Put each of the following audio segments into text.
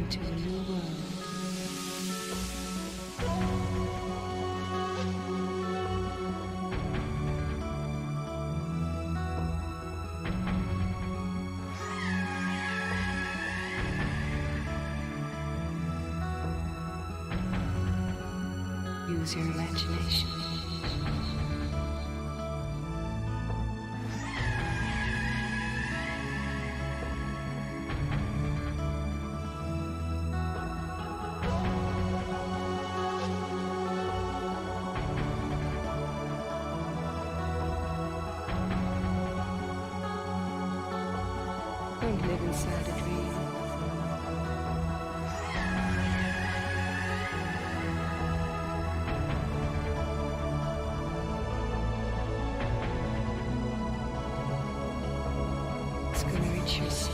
into a new world. Use your imagination. Don't live inside a dream. It's gonna reach your soul.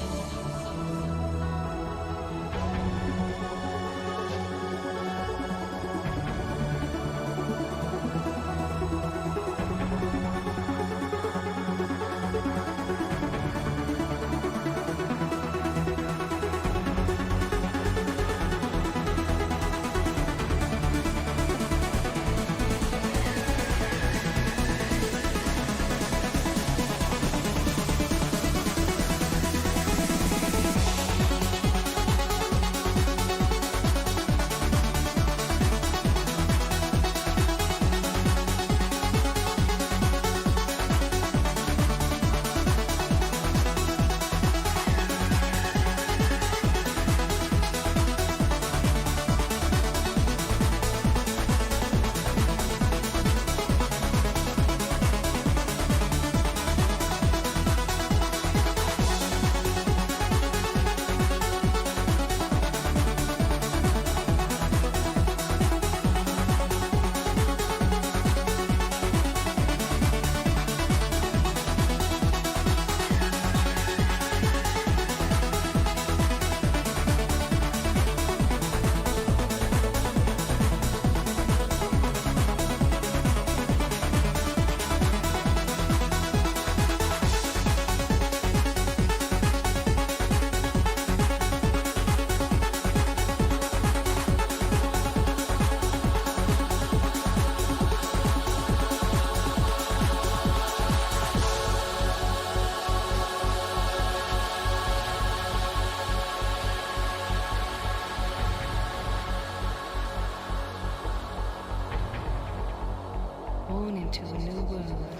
Born into a new world.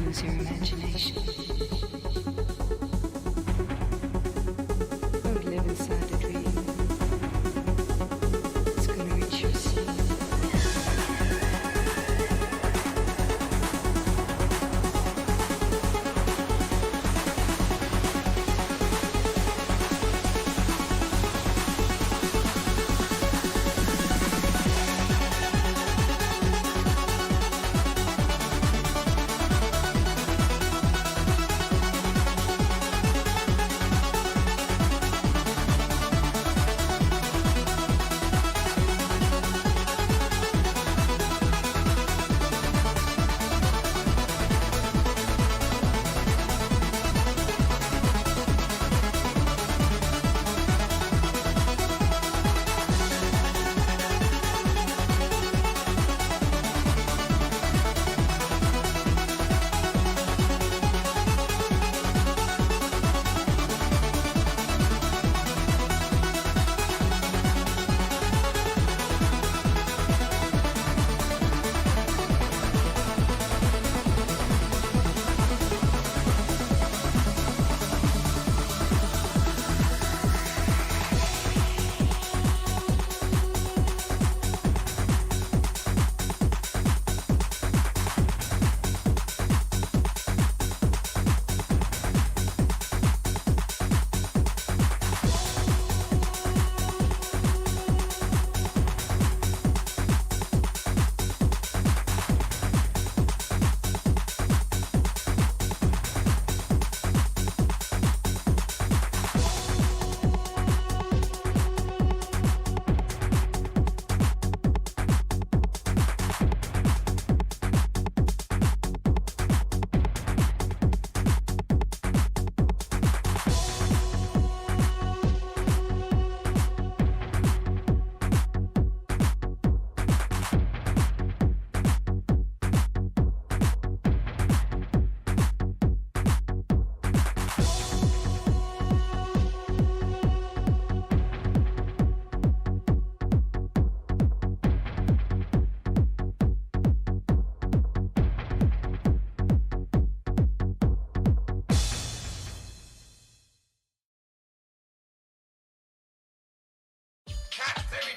Use your imagination. Don't live inside a dream. It's gonna reach your soul.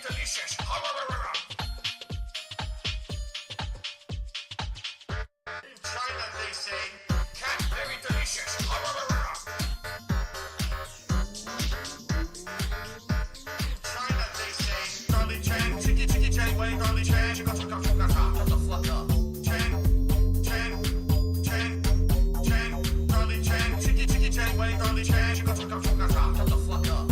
delicious. In China, they say cat very delicious. In China, they say garlic chan, chicky chicky chan, wang garlic chan, chicka chicka chicka cha. Shut the fuck up. Chan, garlic chan, chicky chicky chan, wang garlic chan, chicka chicka chicka cha. Shut the fuck up.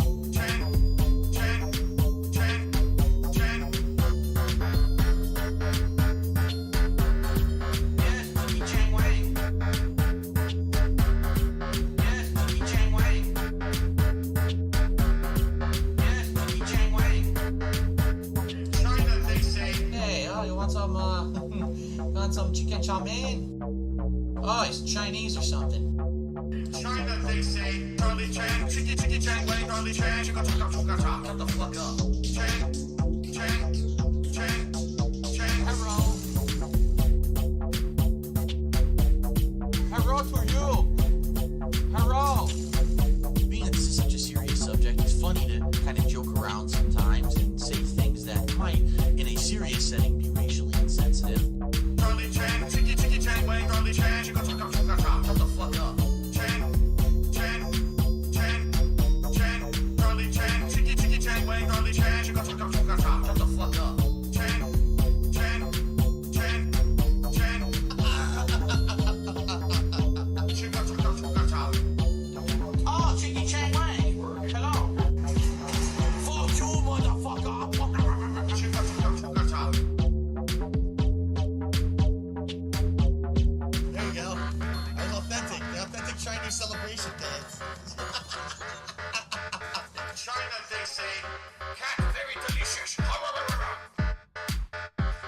Some chicken chow mein? Oh, he's Chinese or something. In China, they say garlic chan, chicky chicky chan, wang garlic chan, chicka chicka chicka cha. Shut the fuck up. Chan. Hello. Hello to you. Hello. Being that this is such a serious subject, it's funny to kind of joke around sometimes and say things that might, in a serious setting, be racially insensitive. Garlic chan, chicky chicky chan, wang garlic chan, chicka chicka chicka cha. Shut the fuck up. Garlic chan, chicky chicky chan, wang garlic chan, chicka chicka chicka cha. Shut the fuck up. Chicka chicka chicka cha. Oh, Chicky Chang Wang. Hello. Fuck you, motherfucker. Chicka chicka chicka cha. There we go. That was authentic. The authentic Chinese celebration dance. In China, they say cat very delicious.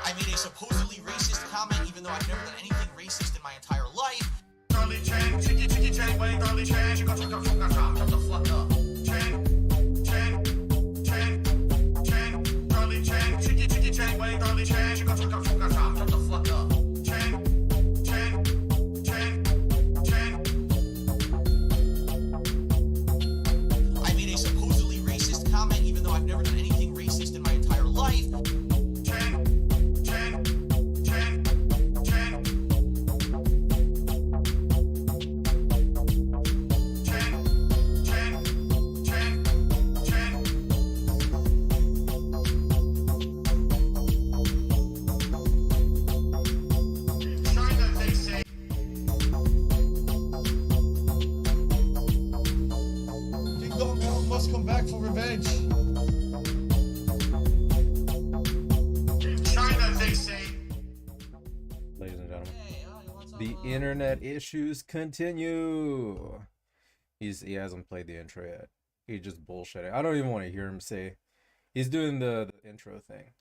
I made a supposedly racist comment, even though I've never done anything racist in my entire life. Garlic chan, chicky chicky chan, wang garlic chan, chicka chicka chicka cha. Shut the fuck up. Garlic chan, chicky chicky chan, wang garlic chan, chicka chicka chicka cha. Shut the fuck up. I made a supposedly racist comment, even though I've never done anything racist in my entire life. In China, they say Ding Dong Bell must come back for revenge. In China, they say Ladies and gentlemen, Hey, oh, you want some, the internet issues continue. He hasn't played the intro yet. He just bullshitting. I don't even want to hear him say. He's doing the intro thing.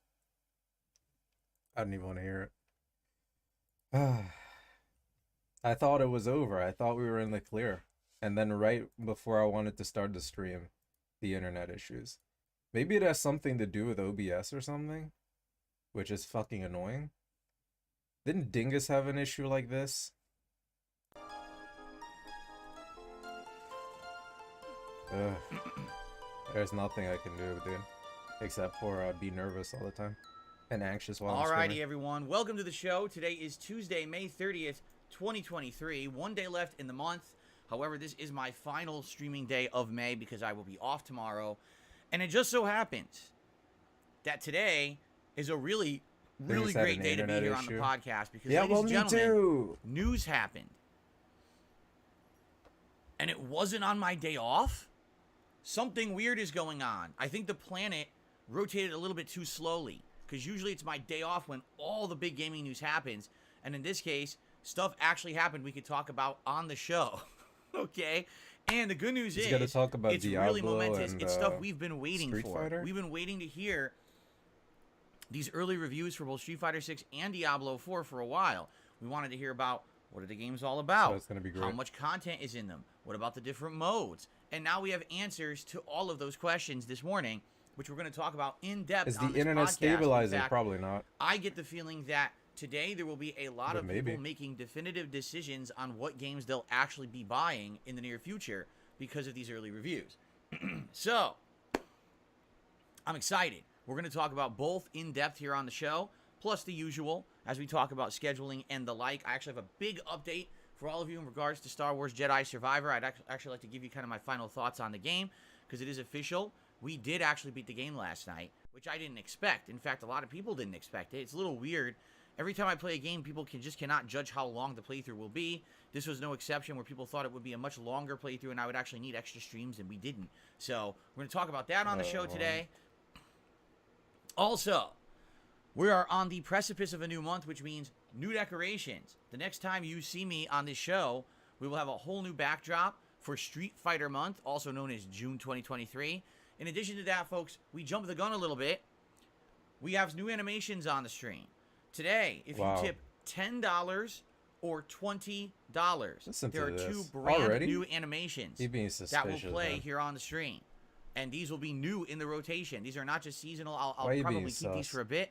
I don't even want to hear it. I thought it was over. I thought we were in the clear. And then right before I wanted to start the stream, the internet issues. Maybe it has something to do with OBS or something, which is fucking annoying. Didn't Dingus have an issue like this? Ugh. There's nothing I can do, dude. Except for be nervous all the time. And anxious while I'm Alrighty, streaming. everyone. Welcome to the show. Today is Tuesday, May 30th, 2023. One day left in the month. However, this is my final streaming day of May because I will be off tomorrow. And it just so happens that today is a really Dingus had great an day to be internet here on issue. the podcast because, Yeah, ladies well, and me gentlemen, too. news happened. And it wasn't on my day off. Something weird is going on. I think the planet rotated a little bit too slowly because usually it's my day off when all the big gaming news happens. And in this case, stuff actually happened we could talk about on the show. Okay? And the good news He's is gotta talk about it's really Diablo momentous. and, It's stuff we've been waiting Street for. Fighter? We've been waiting to hear these early reviews for both Street Fighter 6 and Diablo 4 for a while. We wanted to hear about what are the games all about? So it's gonna be How great. much content is in them? What about the different modes? And now we have answers to all of those questions this morning, which we're going to talk about in depth. Is on the this internet podcast. In stabilizing? fact, Probably not. I get the feeling that today there will be a lot But of maybe. people making definitive decisions on what games they'll actually be buying in the near future because of these early reviews. So, I'm excited. We're going to talk about both in depth here on the show, plus the usual as we talk about scheduling and the like. I actually have a big update for all of you in regards to Star Wars Jedi Survivor. I'd actually like to give you kind of my final thoughts on the game because it is official. We did actually beat the game last night, which I didn't expect. In fact, a lot of people didn't expect it. It's a little weird. Every time I play a game, people cannot judge how long the playthrough will be. This was no exception where people thought it would be a much longer playthrough and I would actually need extra streams, and we didn't. So we're going to talk about that on the show today. Also, we are on the precipice of a new month, which means new decorations. The next time you see me on this show, we will have a whole new backdrop for Street Fighter Month, also known as June 2023. In addition to that, folks, we jumped the gun a little bit. We have new animations on the stream. Today, if you tip $10 or $20, there are two brand new animations that will play here on the stream. And these will be new in the rotation. These are not just seasonal. I'll probably keep these for a bit.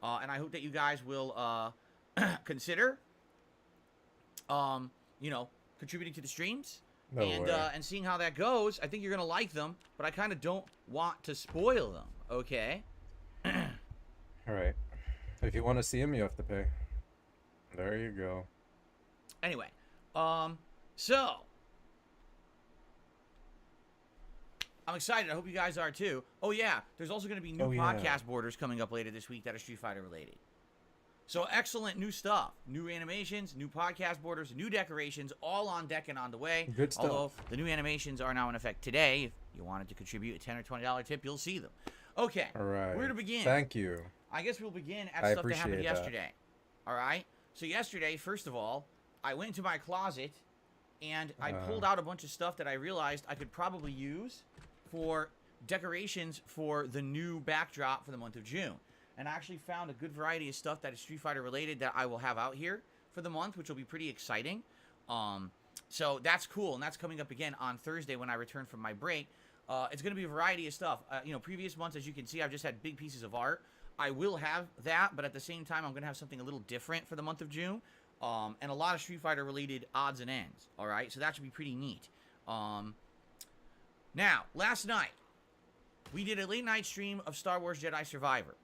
And I hope that you guys will consider, contributing to the streams. And seeing how that goes. I think you're going to like them, but I kind of don't want to spoil them, okay? All right. If you want to see them, you have to pay. There you go. Anyway, so I'm excited. I hope you guys are too. Oh yeah, there's also going to be new podcast borders coming up later this week that are Street Fighter related. So excellent new stuff, new animations, new podcast borders, new decorations, all on deck and on the way. Good stuff. Although the new animations are now in effect today. If you wanted to contribute a $10 or $20 tip, you'll see them. Okay, all right. Where to begin? Thank you. I guess we'll begin at stuff that happened yesterday. All right. So yesterday, first of all, I went into my closet and I pulled out a bunch of stuff that I realized I could probably use for decorations for the new backdrop for the month of June. And I actually found a good variety of stuff that is Street Fighter related that I will have out here for the month, which will be pretty exciting. So that's cool, and that's coming up again on Thursday when I return from my break. It's going to be a variety of stuff. Previous months, as you can see, I've just had big pieces of art. I will have that, but at the same time, I'm going to have something a little different for the month of June. And a lot of Street Fighter related odds and ends. All right, so that should be pretty neat. Now, last night, we did a late night stream of Star Wars Jedi Survivor.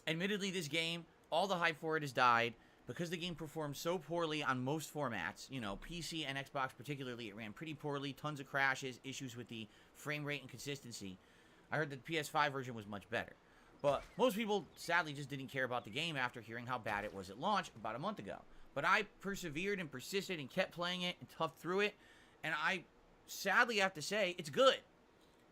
Admittedly, this game, all the hype for it has died because the game performed so poorly on most formats. PC and Xbox particularly, it ran pretty poorly. Tons of crashes, issues with the frame rate and consistency. I heard that the PS5 version was much better. But most people, sadly, just didn't care about the game after hearing how bad it was at launch about a month ago. But I persevered and persisted and kept playing it and toughed through it. And I sadly have to say, it's good.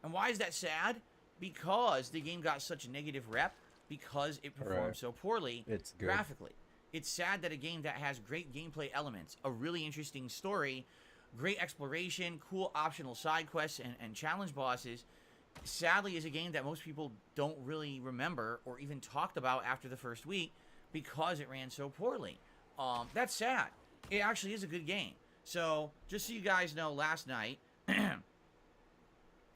And why is that sad? Because the game got such a negative rep because it performed so poorly graphically. It's sad that a game that has great gameplay elements, a really interesting story, great exploration, cool optional side quests, and challenge bosses, sadly is a game that most people don't really remember or even talked about after the first week because it ran so poorly. That's sad. It actually is a good game. So, just so you guys know, last night,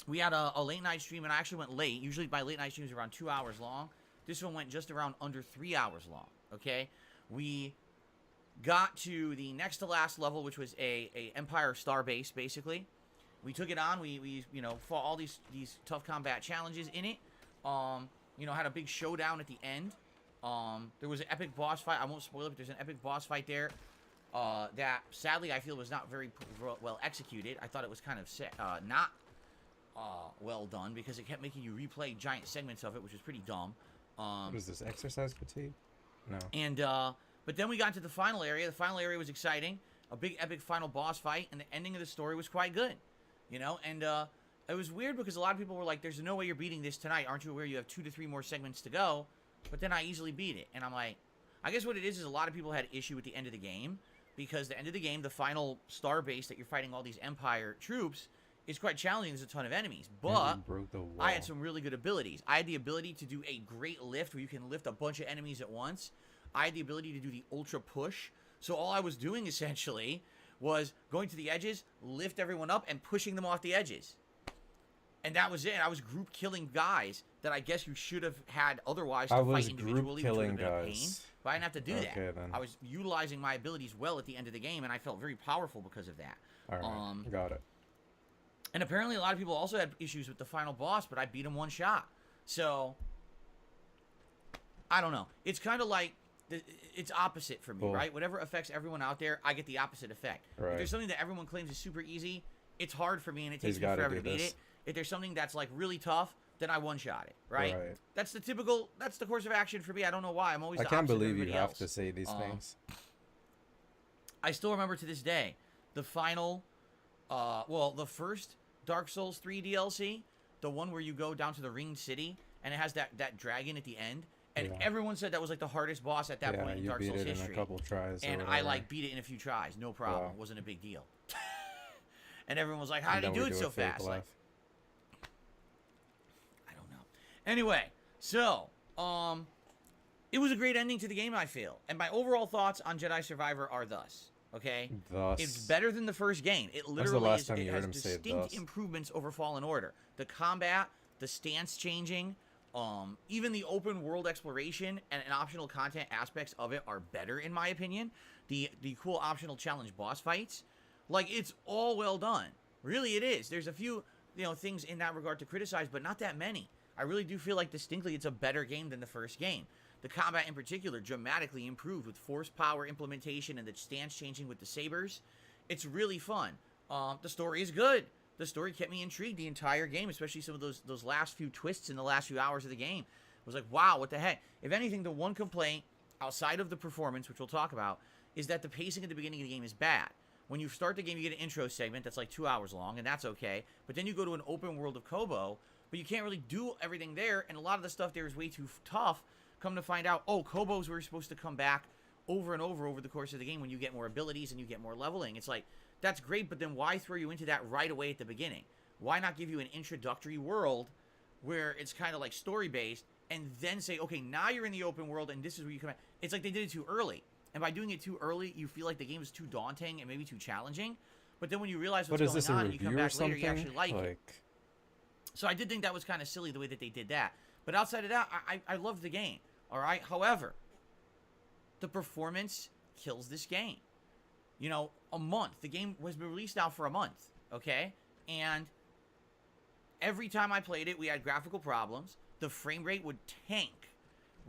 we had a late night stream, and I actually went late. Usually my late night streams are around 2 hours long. This one went just around under 3 hours long, okay? We got to the next to last level, which was a Empire Star Base, basically. We took it on. We fought all these tough combat challenges in it. Had a big showdown at the end. There was an epic boss fight. I won't spoil it, but there's an epic boss fight there that sadly I feel was not very well executed. I thought it was kind of not well done because it kept making you replay giant segments of it, which was pretty dumb. What is this, exercise fatigue? No. And but then we got to the final area. The final area was exciting. A big epic final boss fight, and the ending of the story was quite good. And it was weird because a lot of people were like, there's no way you're beating this tonight. Aren't you aware you have 2 to 3 more segments to go? But then I easily beat it. And I'm like, I guess what it is a lot of people had issue with the end of the game because the end of the game, the final star base that you're fighting all these Empire troops, is quite challenging. There's a ton of enemies. But I had some really good abilities. I had the ability to do a great lift where you can lift a bunch of enemies at once. I had the ability to do the ultra push. So all I was doing essentially was going to the edges, lift everyone up, and pushing them off the edges. And that was it. I was group killing guys that I guess you should have had otherwise to fight individually, which would have been a pain. But I didn't have to do that. Then. I was utilizing my abilities well at the end of the game, and I felt very powerful because of that. All right, got it. And apparently a lot of people also had issues with the final boss, but I beat him one shot. So I don't know. It's kind of like it's opposite for me, Cool. right? Whatever affects everyone out there, I get the opposite effect. Right. If there's something that everyone claims is super easy, it's hard for me and it He's takes me gotta forever do to beat this. it. If there's something that's like really tough, then I one-shot it, right? Right. That's the course of action for me. I don't know why. I'm always I the can't opposite of believe you everybody have else. to say these things. I still remember to this day the final, the first Dark Souls 3 DLC, the one where you go down to the Ringed City and it has that dragon at the end, and Yeah. everyone said that was like the hardest boss at that Yeah, point in you Dark beat Souls it in history. a couple tries. or And I whatever. like beat it in a few tries, no problem. Wow. Wasn't a big deal. And everyone was like, "How And did he then do we it so a fake fast?" Like, laugh. I don't know. Anyway, so it was a great ending to the game, I feel. And my overall thoughts on Jedi Survivor are thus. Okay, Thus. it's better than the first game. It the literally last time it you has heard him say distinct thus? improvements over Fallen Order. The combat, the stance changing, even the open world exploration and optional content aspects of it are better in my opinion. The cool optional challenge boss fights, like it's all well done. Really, it is. There's a few things in that regard to criticize, but not that many. I really do feel like distinctly it's a better game than the first game. The combat in particular dramatically improved with force power implementation and the stance changing with the sabers. It's really fun. The story is good. The story kept me intrigued the entire game, especially some of those last few twists in the last few hours of the game. I was like, wow, what the heck? If anything, the one complaint, outside of the performance, which we'll talk about, is that the pacing at the beginning of the game is bad. When you start the game, you get an intro segment that's like 2 hours long, and that's okay. But then you go to an open world of Koboh, but you can't really do everything there, and a lot of the stuff there is way too tough. Come to find out, Kobohs were supposed to come back over and over the course of the game when you get more abilities and you get more leveling. It's like, that's great, but then why throw you into that right away at the beginning? Why not give you an introductory world where it's kind of like story-based, and then say, okay, now you're in the open world, and this is where you come at. It's like they did it too early. And by doing it too early, you feel like the game is too daunting and maybe too challenging. But then when you realize what's What is going this, a on and you come review or back later, something? you actually like it. So I did think that was kind of silly the way that they did that. But outside of that, I loved the game. All right. However, the performance kills this game. A month. The game has been released now for a month. Okay. And every time I played it, we had graphical problems. The frame rate would tank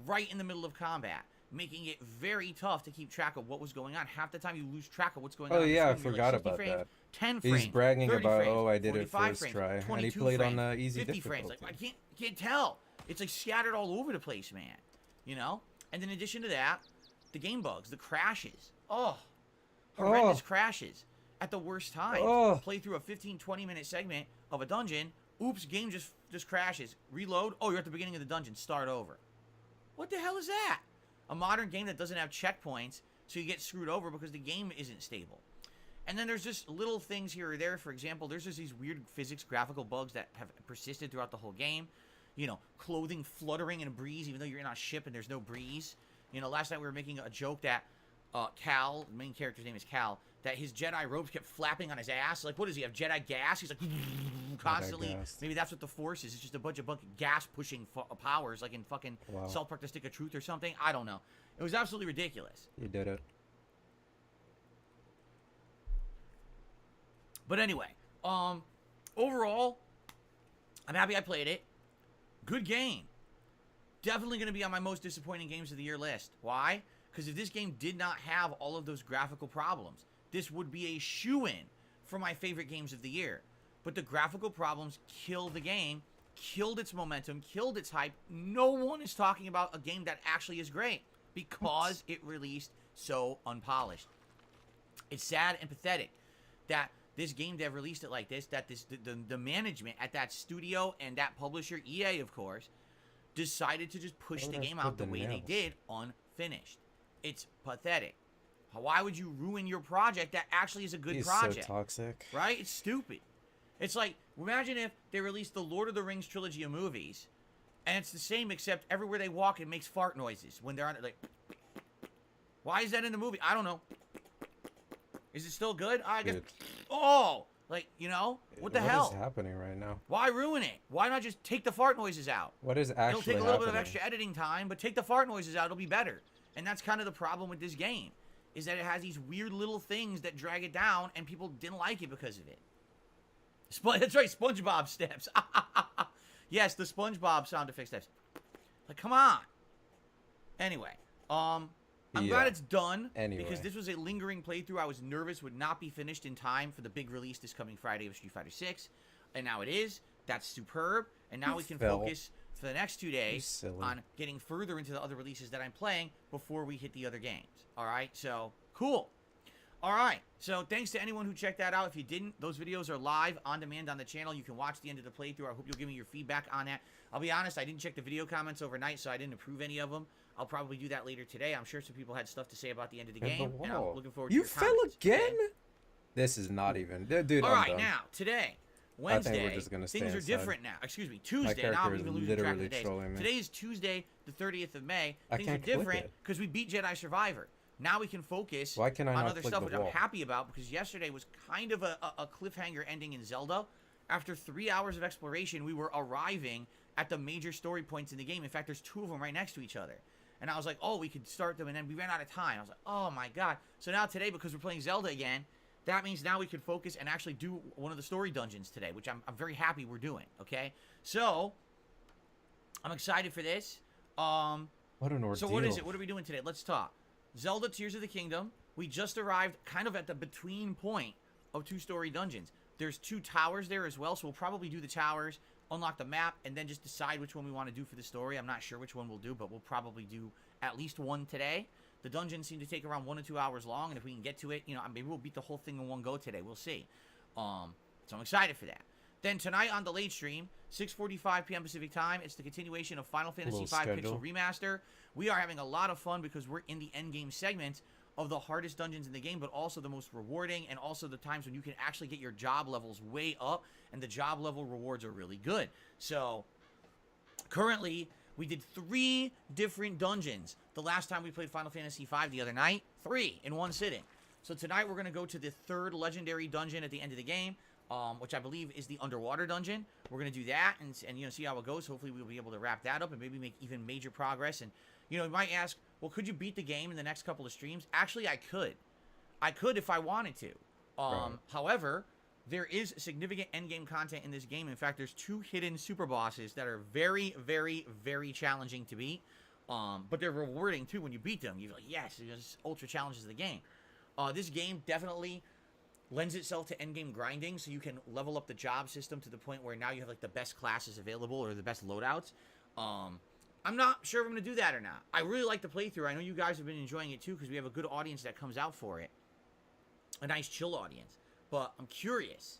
right in the middle of combat, making it very tough to keep track of what was going on. Half the time you lose track of what's going on. Oh on the yeah, I screen. You're forgot like 60 about frames, that. 10 frames. He's bragging 30 about, frames, oh, I did it 45 first frames, try, and he 22 played on frames, easy 50 frames. difficulty. Like, I can't tell. It's like scattered all over the place, man. And in addition to that, the game bugs, the crashes. Horrendous crashes at the worst time. Play through a 15-20 minute segment of a dungeon. Oops, game just crashes. Reload. Oh, you're at the beginning of the dungeon. Start over. What the hell is that? A modern game that doesn't have checkpoints, so you get screwed over because the game isn't stable. And then there's just little things here or there. For example, there's just these weird physics graphical bugs that have persisted throughout the whole game. Clothing fluttering in a breeze, even though you're in a ship and there's no breeze. Last night we were making a joke that Cal, the main character's name is Cal, that his Jedi robes kept flapping on his ass. Like, what does he have, Jedi gas? He's like constantly. gas. Maybe that's what the Force is. It's just a bunch of gas pushing powers, like in fucking Wow. South Park: The Stick of Truth or something. I don't know. It was absolutely ridiculous. You did it. But anyway, overall, I'm happy I played it. Good game. Definitely going to be on my most disappointing games of the year list. Why? Because if this game did not have all of those graphical problems, this would be a shoo-in for my favorite games of the year. But the graphical problems killed the game, killed its momentum, killed its hype. No one is talking about a game that actually is great because it released so unpolished. It's sad and pathetic that this game dev released it like this, that the management at that studio and that publisher, EA of course, decided to just push the game out the way they did, unfinished. It's pathetic. Why would you ruin your project that actually is a good He's project? so toxic. Right? It's stupid. It's like, imagine if they released the Lord of the Rings trilogy of movies, and it's the same except everywhere they walk it makes fart noises when they're on it, like, why is that in the movie? I don't know. Is it still good? I guess. Dude. Oh, like, what the hell? What is happening right now? Why ruin it? Why not just take the fart noises out? What is It'll actually take a little bit of happening? extra editing time, but take the fart noises out, it'll be better. And that's kind of the problem with this game, is that it has these weird little things that drag it down, and people didn't like it because of it. That's right, SpongeBob steps. Yes, the SpongeBob sound effect steps. Like, come on. Anyway, I'm Yeah. glad it's done Anyway. because this was a lingering playthrough. I was nervous would not be finished in time for the big release this coming Friday of Street Fighter 6, and now it is. That's superb. And now You we can fell. focus for the next 2 days silly. on getting further into the other releases that I'm playing before we hit the other games. All right, so cool. All right, so thanks to anyone who checked that out. If you didn't, those videos are live on demand on the channel. You can watch the end of the playthrough. I hope you'll give me your feedback on that. I'll be honest, I didn't check the video comments overnight, so I didn't approve any of them. I'll probably do that later today. I'm sure some people had stuff to say about the end of the Hit game, the and I'm wall. looking forward to You your fell comments, okay? again? This is not even. Dude, All I'm right, done. now, today, we're Wednesday, just gonna stay things are inside. different now. Excuse me, Tuesday. Now character I'm is even losing track of literally the days. trolling me. Today is Tuesday, the 30th of May. I Things are can't click different it. because we beat Jedi Survivor. Now we can focus Why can I on not other click stuff, the which I'm wall? happy about because yesterday was kind of a cliffhanger ending in Zelda. After 3 hours of exploration, we were arriving at the major story points in the game. In fact, there's 2 of them right next to each other. And I was like, oh, we could start them, and then we ran out of time. I was like, oh my god. So now today, because we're playing Zelda again, that means now we can focus and actually do one of the story dungeons today, which I'm very happy we're doing, okay? So, I'm excited for this. What an ordeal. So what is it? What are we doing today? Let's talk. Zelda Tears of the Kingdom. We just arrived kind of at the between point of 2 story dungeons. There's 2 towers there as well, so we'll probably do the towers, unlock the map, and then just decide which one we want to do for the story. I'm not sure which one we'll do, but we'll probably do at least one today. The dungeons seem to take around 1 to 2 hours long, and if we can get to it, you know, maybe we'll beat the whole thing in one go today. We'll see. So I'm excited for that. Then tonight on the late stream, 6:45 p.m. Pacific time, it's the continuation of Final Fantasy V schedule. Pixel Remaster. We are having a lot of fun because we're in the endgame segment of the hardest dungeons in the game, but also the most rewarding, and also the times when you can actually get your job levels way up, and the job level rewards are really good. So, currently, we did 3 different dungeons the last time we played Final Fantasy V the other night. 3 in one sitting. So tonight we're going to go to the 3rd legendary dungeon at the end of the game, which I believe is the underwater dungeon. We're going to do that and you know, see how it goes. Hopefully we'll be able to wrap that up and maybe make even major progress. And, you know, you might ask, well, could you beat the game in the next couple of streams? Actually, I could. I could if I wanted to. Right. However, there is significant endgame content in this game. In fact, there's 2 hidden super bosses that are very, very, very challenging to beat. But they're rewarding too when you beat them. You're like, yes, it's ultra challenges of the game. This game definitely lends itself to endgame grinding, so you can level up the job system to the point where now you have like the best classes available or the best loadouts. I'm not sure if I'm going to do that or not. I really like the playthrough. I know you guys have been enjoying it too because we have a good audience that comes out for it. A nice chill audience. But I'm curious.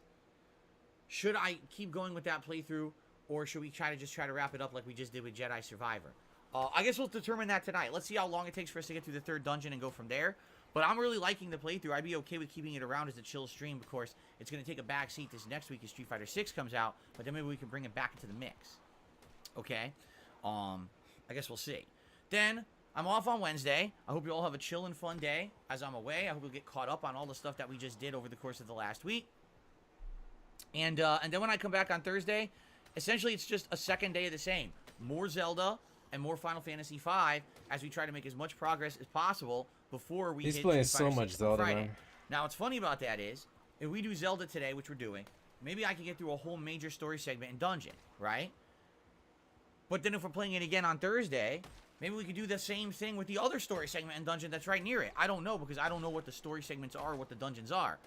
Should I keep going with that playthrough, or should we try to wrap it up like we just did with Jedi Survivor? I guess we'll determine that tonight. Let's see how long it takes for us to get through the 3rd dungeon and go from there. But I'm really liking the playthrough. I'd be okay with keeping it around as a chill stream. Of course, it's going to take a back seat this next week as Street Fighter 6 comes out, but then maybe we can bring it back into the mix. Okay? I guess we'll see. Then, I'm off on Wednesday. I hope you all have a chill and fun day as I'm away. I hope you'll get caught up on all the stuff that we just did over the course of the last week. And then when I come back on Thursday, essentially it's just a second day of the same. More Zelda and more Final Fantasy V as we try to make as much progress as possible before we He's hit playing Street Fighter so much 6 on Zelda, Friday. man. Now, what's funny about that is, if we do Zelda today, which we're doing, maybe I can get through a whole major story segment and dungeon, right? But then if we're playing it again on Thursday, maybe we could do the same thing with the other story segment and dungeon that's right near it. I don't know, because I don't know what the story segments are or what the dungeons are.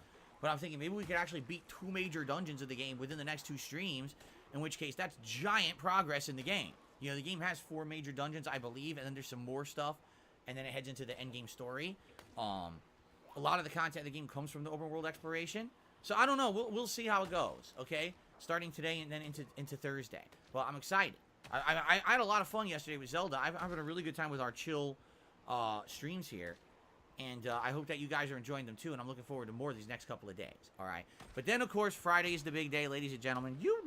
But I'm thinking maybe we could actually beat 2 major dungeons of the game within the next 2 streams, in which case that's giant progress in the game. You know, the game has 4 major dungeons, I believe, and then there's some more stuff, and then it heads into the endgame story. A lot of the content of the game comes from the open world exploration. So I don't know. We'll see how it goes, okay? Starting today and then into Thursday. Well, I'm excited. I had a lot of fun yesterday with Zelda. I've had a really good time with our chill streams here. And I hope that you guys are enjoying them too. And I'm looking forward to more of these next couple of days. All right. But then, of course, Friday is the big day, ladies and gentlemen. You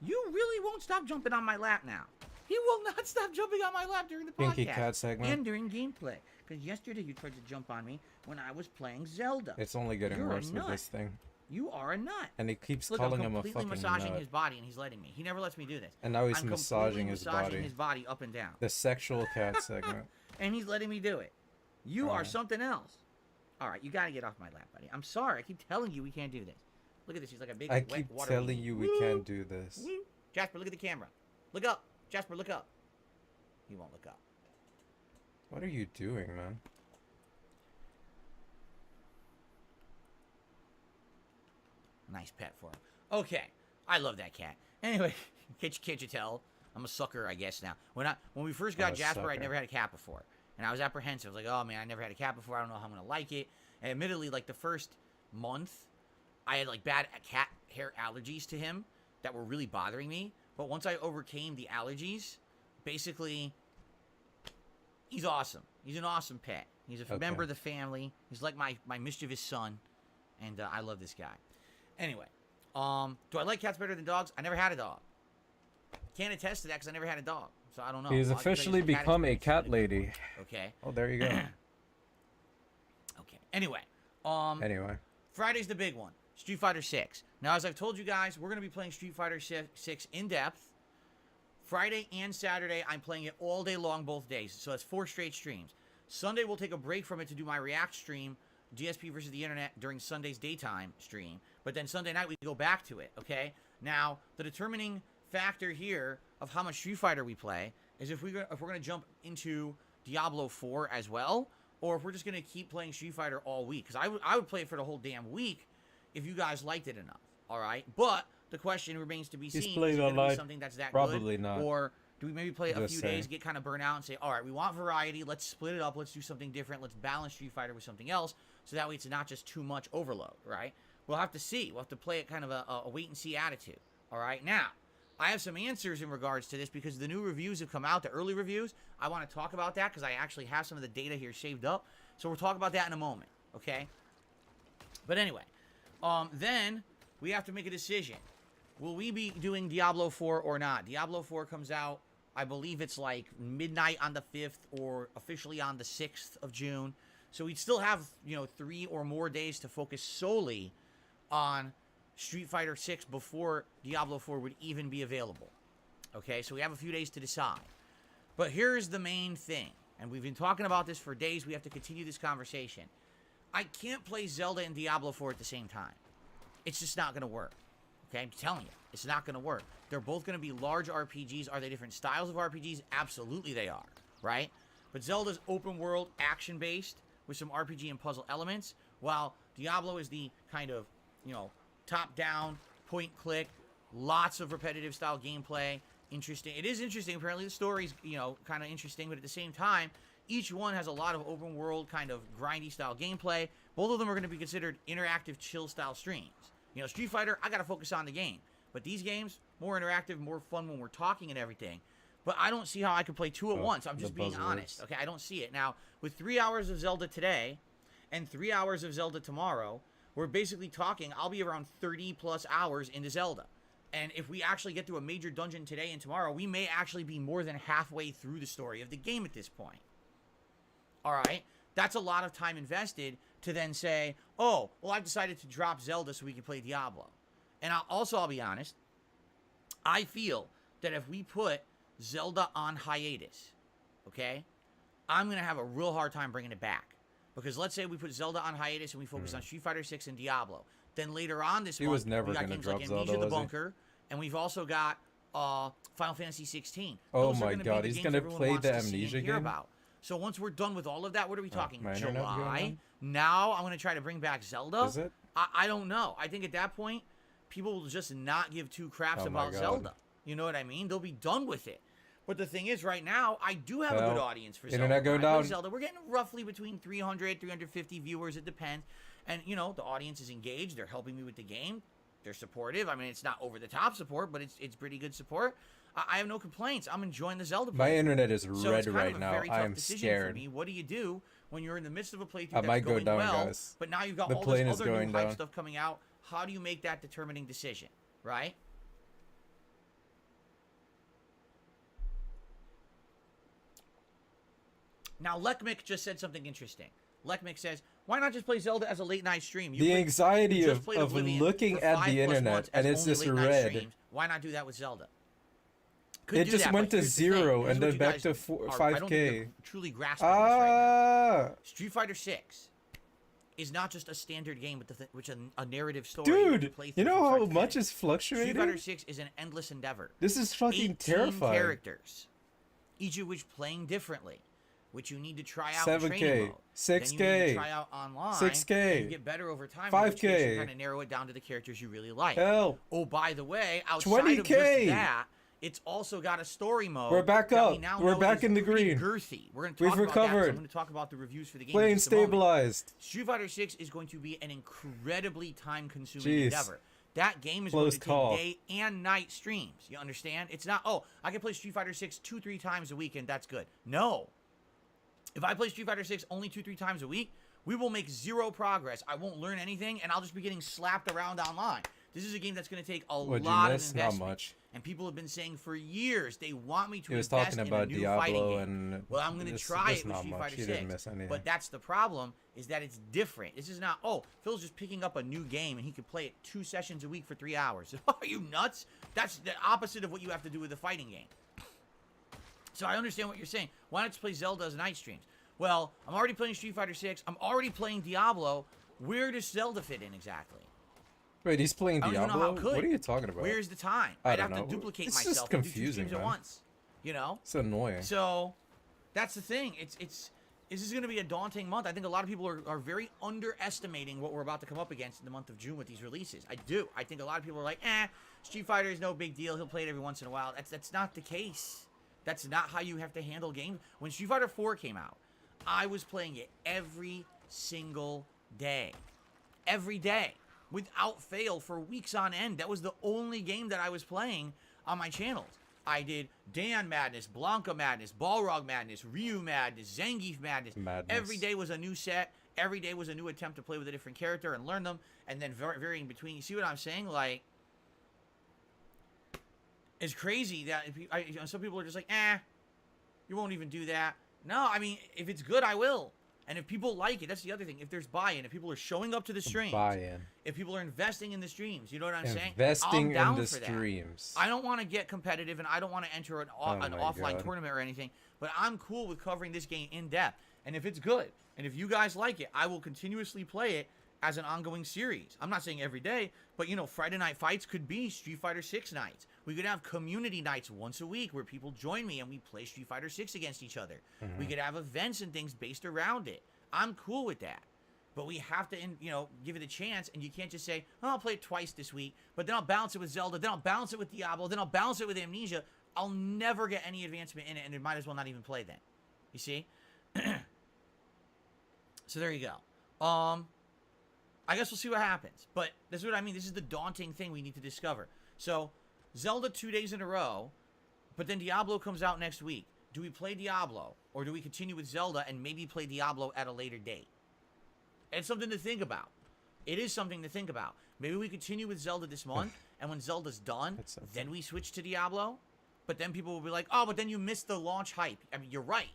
really won't stop jumping on my lap now. He will not stop jumping on my lap during the podcast. Pinky Cat segment. And during gameplay. Because yesterday you tried to jump on me when I was playing Zelda. It's only getting You're a worse with nut. this thing. You are a nut. And it keeps Look, calling I'm him a completely fucking massaging nut. his body, and he's letting me. He never lets me do this. And now he's I'm massaging completely his massaging body. his body up and down. The sexual cat segment. And he's letting me do it. You are Oh. something else. All right, you got to get off my lap, buddy. I'm sorry. I keep telling you we can't do this. Look at this. He's like a big I wet keep water telling weenie. you we Woo! can't do this. Woo! Jasper, look at the camera. Look up. Jasper, look up. He won't look up. What are you doing, man? Nice pet for him. Okay, I love that cat. Anyway, can't you tell? I'm a sucker, I guess now. When we first got a Jasper, sucker. I'd never had a cat before, and I was apprehensive. I was like, oh man, I never had a cat before. I don't know how I'm gonna like it. And admittedly, like the first month, I had like bad cat hair allergies to him that were really bothering me. But once I overcame the allergies, basically, he's awesome. He's an awesome pet. He's a member of the family. He's like my mischievous son, and I love this guy. Anyway, do I like cats better than dogs? I never had a dog. Can't attest to that because I never had a dog, so I don't know. He's All I can tell you officially is the cat become a experience. cat lady. Okay. Oh, there you go. Okay. Anyway, Anyway, Friday's the big one. Street Fighter 6. Now, as I've told you guys, we're going to be playing Street Fighter 6 in depth. Friday and Saturday, I'm playing it all day long, both days. So that's 4 straight streams. Sunday, we'll take a break from it to do my React stream, DSP versus the Internet, during Sunday's daytime stream. But then Sunday night, we go back to it, okay? Now, the determining factor here of how much Street Fighter we play is if we're going to jump into Diablo 4 as well, or if we're just going to keep playing Street Fighter all week. Because I would play it for the whole damn week if you guys liked it enough, all right? But the question remains to be He's seen, played is it going to be online. something that's that Probably good? not. Or do we maybe play a Just few saying. days, get kind of burnt out, and say, all right, we want variety, let's split it up, let's do something different, let's balance Street Fighter with something else, so that way it's not just too much overload, right? We'll have to see. We'll have to play it kind of a wait-and-see attitude, all right? Now, I have some answers in regards to this because the new reviews have come out, the early reviews. I want to talk about that because I actually have some of the data here saved up. So we'll talk about that in a moment, okay? But anyway, then we have to make a decision. Will we be doing Diablo 4 or not? Diablo 4 comes out, I believe it's like midnight on the 5th or officially on the 6th of June. So we'd still have, 3 or more days to focus solely on Street Fighter 6 before Diablo 4 would even be available. Okay, so we have a few days to decide. But here's the main thing, and we've been talking about this for days. We have to continue this conversation. I can't play Zelda and Diablo 4 at the same time. It's just not going to work. Okay, I'm telling you, it's not going to work. They're both going to be large RPGs. Are they different styles of RPGs? Absolutely they are, right? But Zelda's open world, action-based, with some RPG and puzzle elements, while Diablo is the kind of, top-down, point-click, lots of repetitive style gameplay. Interesting. It is interesting. Apparently the story's, kind of interesting, but at the same time, each one has a lot of open world, kind of grindy style gameplay. Both of them are going to be considered interactive, chill style streams. Street Fighter, I got to focus on the game. But these games, more interactive, more fun when we're talking and everything. But I don't see how I could play 2 at once. I'm just being honest. Okay, I don't see it. Now, with 3 hours of Zelda today and 3 hours of Zelda tomorrow, we're basically talking, I'll be around 30 plus hours into Zelda. And if we actually get through a major dungeon today and tomorrow, we may actually be more than halfway through the story of the game at this point. All right? That's a lot of time invested to then say, oh, well, I've decided to drop Zelda so we can play Diablo. And I'll be honest, I feel that if we put Zelda on hiatus, okay, I'm going to have a real hard time bringing it back. Because let's say we put Zelda on hiatus and we focus on Street Fighter 6 and Diablo. Then later on this month, was never we got gonna games drop like Zelda, Amnesia the was he? Bunker, and we've also got Final Fantasy 16. Oh Those are my gonna be God, the he's games gonna everyone play wants the to see and Amnesia hear game? about. So once we're done with all of that, what are we talking? my internet going July? on? Now I'm going to try to bring back Zelda? Is it? I don't know. I think at that point, people will just not give two craps Oh my about God. Zelda. You know what I mean? They'll be done with it. But the thing is, right now, I do have a good Well, audience for internet Zelda. go When I play down. Zelda, we're getting roughly between 300, 350 viewers. It depends. And, the audience is engaged. They're helping me with the game. They're supportive. I mean, it's not over-the-top support, but it's pretty good support. I have no complaints. I'm enjoying the Zelda My playthrough. internet is So red it's kind right of a now. very I tough am decision scared. For me. What do you do when you're in the midst of a playthrough I that's might go going down, well, guys. but now you've got The all plane this is other going new hype down. stuff coming out? How do you make that determining decision, right? Now, Lekmik just said something interesting. Lekmik says, why not just play Zelda as a late night stream? The anxiety just of played Oblivion looking for at 5+ the internet months and as it's only just late-night red. streams. Why not do that with Zelda? Could It do just that, went but to here's the thing. 0 Here's and what then you back guys to I don't think 5K. you're truly grasping this right now. Ah, Street Fighter 6 is not just a standard game with which a narrative story. dude, play you through know from start how to much finish. is fluctuating? Street Fighter 6 is an endless endeavor. This is fucking 18 terrifying. characters, each of which playing differently. which you need to try out in 7K, training mode. 6K, Then you need to try out online. 6K, and you get better over time. In which case 5K. you kind of narrow it down to the characters you really like. Hell, Oh, by the way, outside 20K. of just that, it's also got a story mode. We're back that up. we now We're know back is in the pretty green. Girthy. We're going to We've talk about that. So recovered. I'm going to talk about the reviews for the game. playing in just a moment. stabilized. Street Fighter 6 is going to be an incredibly time-consuming Jeez. endeavor. That game is Close going to call. take day and night streams. You understand? It's not, oh, I can play Street Fighter 6 2-3 times a week and that's good. No. If I play Street Fighter 6 only 2-3 times a week, we will make zero progress. I won't learn anything, and I'll just be getting slapped around online. This is a game that's going to take a What'd you lot of miss? Not investment. much. And people have been saying for years they want me to He was invest talking in about a new fighting Diablo game. and Well, I'm going to this- try this it with not Street much. Fighter He 6. didn't miss anything. But that's the problem, is that it's different. This is not, oh, Phil's just picking up a new game and he can play it 2 sessions a week for 3 hours. Are you nuts? That's the opposite of what you have to do with a fighting game. So I understand what you're saying. Why not just play Zelda as night streams? Well, I'm already playing Street Fighter 6. I'm already playing Diablo. Where does Zelda fit in exactly? Wait, he's playing I don't even know how Diablo? it could. What are you talking about? Where's the time? I I'd don't have know. to duplicate It's just myself and do 2 confusing, streams at man. once. You know? It's annoying. So that's the thing. It's this is going to be a daunting month. I think a lot of people are very underestimating what we're about to come up against in the month of June with these releases. I do. I think a lot of people are like, Street Fighter is no big deal. He'll play it every once in a while. That's not the case. That's not how you have to handle games. When Street Fighter 4 came out, I was playing it every single day. Every day. Without fail for weeks on end. That was the only game that I was playing on my channels. I did Dan Madness, Blanca Madness, Balrog Madness, Ryu Madness, Zangief Madness. Every day was a new set. Every day was a new attempt to play with a different character and learn them. And then varying between. You see what I'm saying? Like, it's crazy that some people are just like, you won't even do that. No, I mean, if it's good, I will. And if people like it, that's the other thing. If there's buy-in, if people are showing up to the streams, Buy-in. if people are investing in the streams, you know what I'm saying? Investing I'm down in the for that. streams. I don't want to get competitive, and I don't want to enter an my offline God. tournament or anything, but I'm cool with covering this game in depth. And if it's good, and if you guys like it, I will continuously play it as an ongoing series. I'm not saying every day, but, you know, Friday Night Fights could be Street Fighter 6 nights. We could have community nights once a week where people join me and we play Street Fighter 6 against each other. We could have events and things based around it. I'm cool with that. But we have to, you know, give it a chance, and you can't just say, oh, I'll play it twice this week, but then I'll balance it with Zelda, then I'll balance it with Diablo, then I'll balance it with Amnesia. I'll never get any advancement in it, and it might as well not even play then. You see? So there you go. I guess we'll see what happens. But this is what I mean. This is the daunting thing we need to discover. So, Zelda 2 days in a row, but then Diablo comes out next week. Do we play Diablo, or do we continue with Zelda and maybe play Diablo at a later date? It's something to think about. It is something to think about. Maybe we continue with Zelda this month, and when Zelda's done, That's something. then we switch to Diablo. But then people will be like, oh, but then you missed the launch hype. I mean, you're right.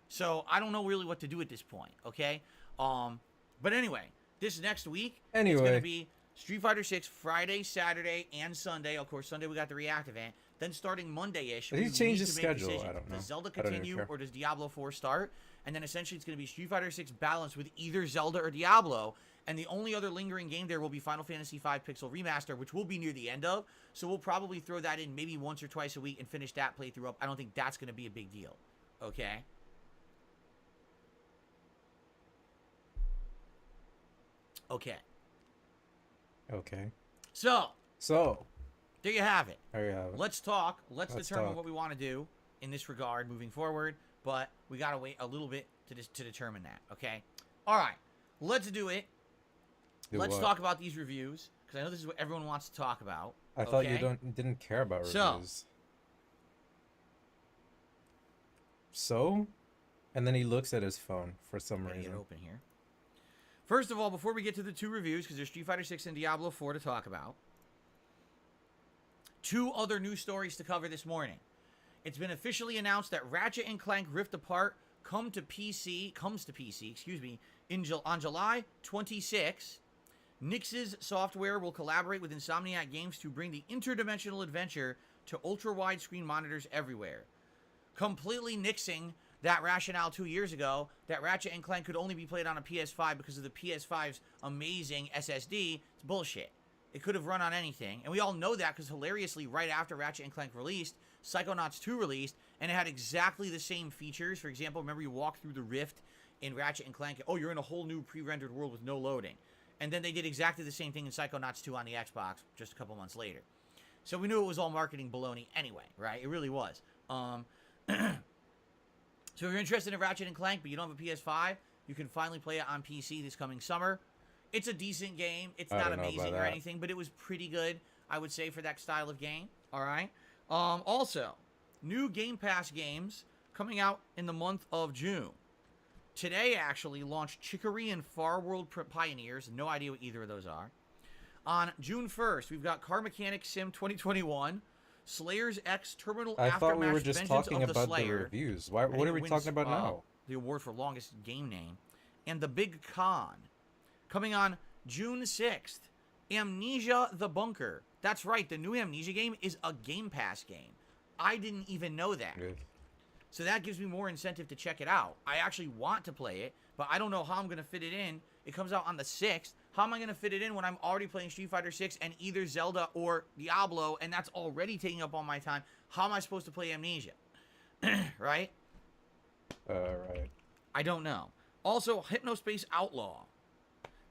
So I don't know really what to do at this point, okay? But anyway, this next week, it's going Anyway. to be Street Fighter 6 Friday, Saturday, and Sunday. Of course, Sunday we got the React event. Then starting Monday-ish, Did he we change need his to make a schedule? decision. I don't know. Does Zelda I don't even continue, care. or does Diablo 4 start? And then essentially it's going to be Street Fighter 6 balanced with either Zelda or Diablo. And the only other lingering game there will be Final Fantasy V Pixel Remaster, which will be near the end of. So we'll probably throw that in maybe once or twice a week and finish that playthrough up. I don't think that's going to be a big deal. Okay? Okay. Okay. So, So, there you have it. there you have it. Let's talk. Let's determine talk. what we want to do in this regard moving forward. But we got to wait a little bit to determine that. Okay? All right. Let's do it. Let's what? talk about these reviews, because I know this is what everyone wants to talk about. I thought you okay? didn't care about So- reviews. So? And then he looks at his phone for some Gotta get reason. it open here. First of all, before we get to the 2 reviews, because there's Street Fighter 6 and Diablo 4 to talk about, 2 other news stories to cover this morning. It's been officially announced that Ratchet and Clank Rift Apart comes to PC, on July 26. Nix's software will collaborate with Insomniac Games to bring the interdimensional adventure to ultra-widescreen monitors everywhere. Completely nixing that rationale 2 years ago that Ratchet and Clank could only be played on a PS5 because of the PS5's amazing SSD. It's bullshit. It could have run on anything. And we all know that because hilariously, right after Ratchet and Clank released, Psychonauts 2 released, and it had exactly the same features. For example, remember you walk through the rift in Ratchet and Clank. Oh, you're in a whole new pre-rendered world with no loading. And then they did exactly the same thing in Psychonauts 2 on the Xbox just a couple months later. So we knew it was all marketing baloney anyway, right? It really was. So if you're interested in Ratchet and Clank, but you don't have a PS5, you can finally play it on PC this coming summer. It's a decent game. It's not amazing or anything, but it was pretty good, I would say, for that style of game. All right. Also, new Game Pass games coming out in the month of June. Today, actually, launched Chicory and Far World Pioneers. No idea what either of those are. On June 1st, we've got Car Mechanic Sim 2021, Slayers X Terminal Aftermath. I thought we were just Vengeance talking of the about the Slayer. reviews. What are we talking about now? The award for longest game name. And The Big Con. Coming on June 6th, Amnesia the Bunker. That's right, the new Amnesia game is a Game Pass game. I didn't even know that. Good. So that gives me more incentive to check it out. I actually want to play it, but I don't know how I'm going to fit it in. It comes out on the 6th. How am I going to fit it in when I'm already playing Street Fighter 6 and either Zelda or Diablo, and that's already taking up all my time? How am I supposed to play Amnesia? Right? Right. I don't know. Also, Hypnospace Outlaw.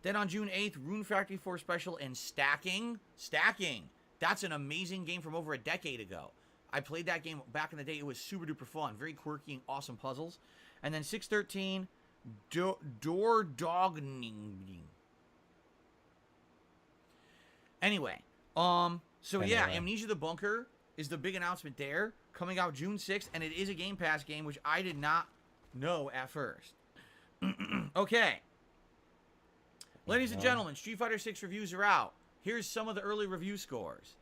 Then on June 8th, Rune Factory 4 Special and Stacking. Stacking. That's an amazing game from over a decade ago. I played that game back in the day. It was super duper fun. Very quirky and awesome puzzles. And then 613, Door Dogning. Anyway, yeah, Amnesia the Bunker is the big announcement there. Coming out June 6th, and it is a Game Pass game, which I did not know at first. Okay. Ladies and gentlemen, Street Fighter 6 reviews are out. Here's some of the early review scores.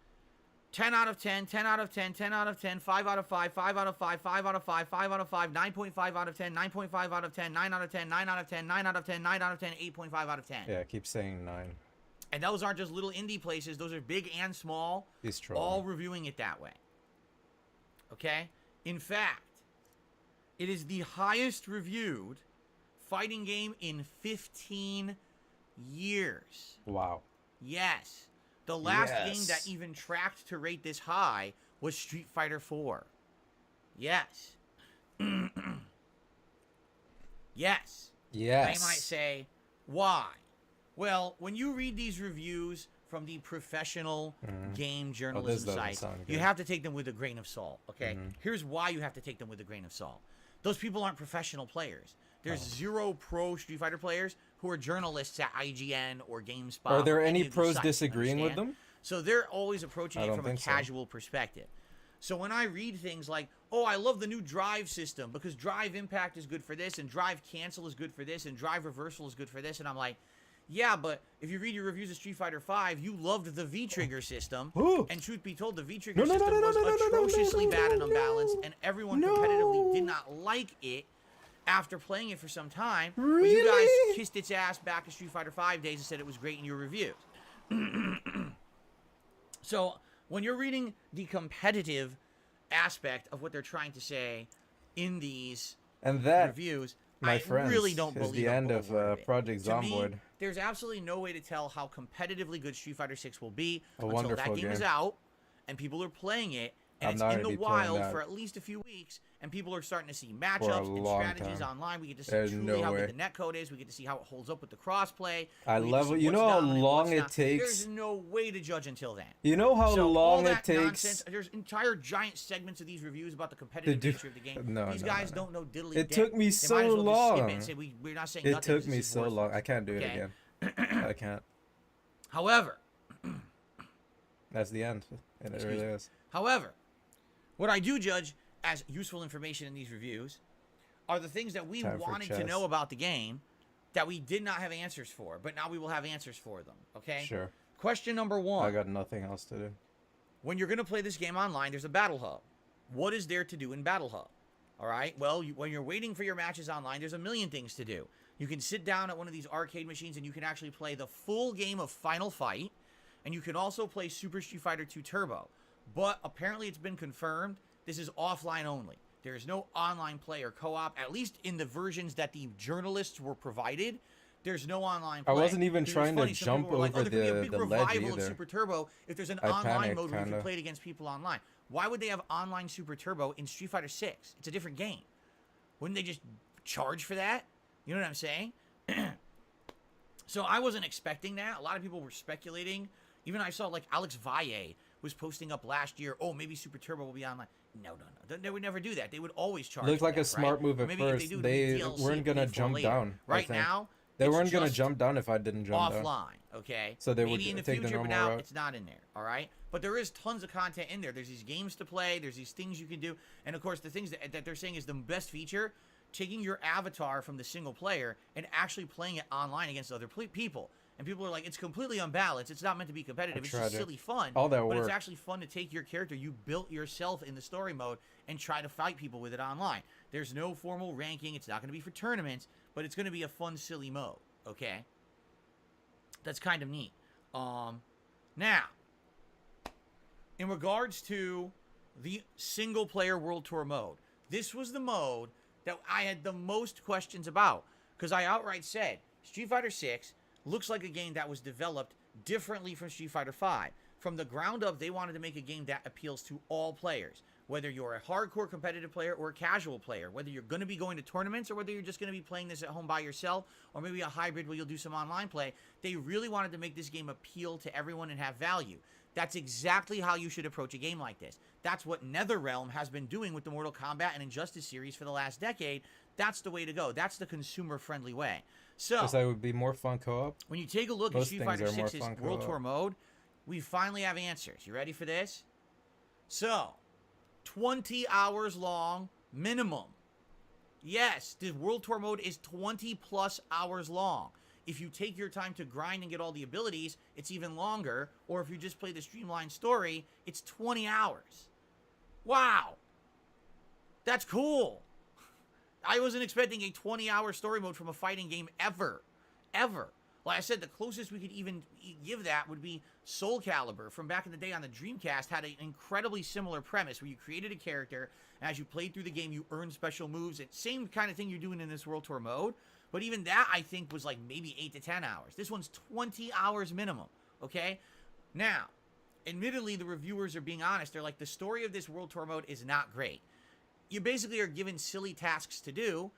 10 out of 10, 10 out of 10, 10 out of 10, 5 out of 5, 5 out of 5, 5 out of 5, 5 out of 5, 9.5 out of 10, 9.5 out of 10, 9 out of 10, 9 out of 10, 9 out of 10, 9 out of 10, 8.5 out of 10. Yeah, keep saying 9. And those aren't just little indie places. Those are big and small, He's trolling. all reviewing it that way. Okay? In fact, it is the highest reviewed fighting game in 15 years. Wow. Yes. The last Yes. game that even tracked to rate this high was Street Fighter 4. Yes. Yes. Yes. They might say, why? Well, when you read these reviews from the professional game journalism doesn't site, sound you good. have to take them with a grain of salt, okay? Here's why you have to take them with a grain of salt. Those people aren't professional players. There's zero pro Street Fighter players who are journalists at IGN or GameSpot. Are there or any of these pros sites, disagreeing with understand? them? So they're always approaching I it don't from a think so. casual perspective. So when I read things like, oh, I love the new drive system because drive impact is good for this, and drive cancel is good for this, and drive reversal is good for this, and I'm like, yeah, but if you read your reviews of Street Fighter V, you loved the V-Trigger system, Ooh. and truth be told, the V-Trigger No, no, no, system no, was no, no, no, no, atrociously no, bad and no, unbalanced, and everyone no. competitively did not like it after playing it for some time. But you Really? guys kissed its ass back in Street Fighter V days and said it was great in your reviews. So when you're reading the competitive aspect of what they're trying to say in these And that, reviews, my I friends, really don't is believe the a end whole of word it. Project To me, Zomboid. there's absolutely no way to tell how competitively good Street Fighter 6 will be A until that wonderful game is game. out and people are playing it and I'm it's not in the gonna be playing wild that. for at least a few weeks and people are starting to see matchups and long strategies time. online. We get to see There's truly no how way. good the netcode is. We get to see how it holds up with the crossplay. I We get to love see it. You what's know how dominant, long what's it not. takes? There's no way to judge until then. You know how So all long that it takes nonsense, there's entire giant segments of these reviews about the competitive do- nature of the game. No, These no, guys no, don't know diddly It dick. took me They so might as well just skip it long. and say, we're not saying It nothing, took this me is so worthless. long. I can't do it Okay? again. I can't. However, That's the end. And it really is. However, what I do judge as useful information in these reviews are the things that we Time for wanted to chess. know about the game that we did not have answers for, but now we will have answers for them, okay? Sure. Question number one. I got nothing else to do. When you're going to play this game online, there's a Battle Hub. What is there to do in Battle Hub? All right? Well, when you're waiting for your matches online, there's a million things to do. You can sit down at one of these arcade machines and you can actually play the full game of Final Fight, and you can also play Super Street Fighter 2 Turbo. But apparently it's been confirmed this is offline only. There is no online play or co-op, at least in the versions that the journalists were provided. There's no online I play. wasn't even It was trying to funny, some jump people were like, over there could be a big the ledge revival of either. Super Turbo if there's an I online panicked, mode where you kinda. can play it against people online. Why would they have online Super Turbo in Street Fighter 6? It's a different game. Wouldn't they just charge for that? You know what I'm saying? So I wasn't expecting that. A lot of people were speculating. Even I saw like Alex Valle was posting up last year, oh, maybe Super Turbo will be online. No. They would never do that. They would always charge. Looked for like that, a smart right? move Or at maybe if first. do, it'd They be DLC, weren't gonna paid for jump later. down. I Right think. now, They it's weren't gonna just jump down if I didn't jump down. offline, okay? So they Maybe would in the take the future, but normal now route. it's not in there, all right? But there is tons of content in there. There's these games to play. There's these things you can do. And, of course, the things that they're saying is the best feature, taking your avatar from the single player and actually playing it online against other people. And people are like, it's completely unbalanced. It's not meant to be competitive. It's just tried it. silly fun. All that but it's work. actually fun to take your character you built yourself in the story mode and try to fight people with it online. There's no formal ranking. It's not going to be for tournaments, but it's going to be a fun, silly mode, okay? That's kind of neat. Now, in regards to the single-player World Tour mode, this was the mode that I had the most questions about, because I outright said, Street Fighter 6 looks like a game that was developed differently from Street Fighter 5. From the ground up, they wanted to make a game that appeals to all players, whether you're a hardcore competitive player or a casual player, whether you're going to be going to tournaments or whether you're just going to be playing this at home by yourself, or maybe a hybrid where you'll do some online play. They really wanted to make this game appeal to everyone and have value. That's exactly how you should approach a game like this. That's what NetherRealm has been doing with the Mortal Kombat and Injustice series for the last decade. That's the way to go. That's the consumer-friendly way. So, Because that would be more fun co-op. when you take a look at Most Street things Fighter are more 6's fun World co-op. Tour mode, we finally have answers. You ready for this? So, 20 hours long minimum. Yes, the World Tour mode is 20 plus hours long. If you take your time to grind and get all the abilities, it's even longer. Or if you just play the streamlined story, it's 20 hours. Wow. That's cool. I wasn't expecting a 20-hour story mode from a fighting game ever. Ever. Like I said, the closest we could even give that would be Soul Calibur from back in the day on the Dreamcast. Had an incredibly similar premise where you created a character, and as you played through the game, you earned special moves. It's same kind of thing you're doing in this World Tour mode. But even that, I think, was like maybe 8 to 10 hours. This one's 20 hours minimum, okay? Now, admittedly, the reviewers are being honest. They're like, the story of this World Tour mode is not great. You basically are given silly tasks to do,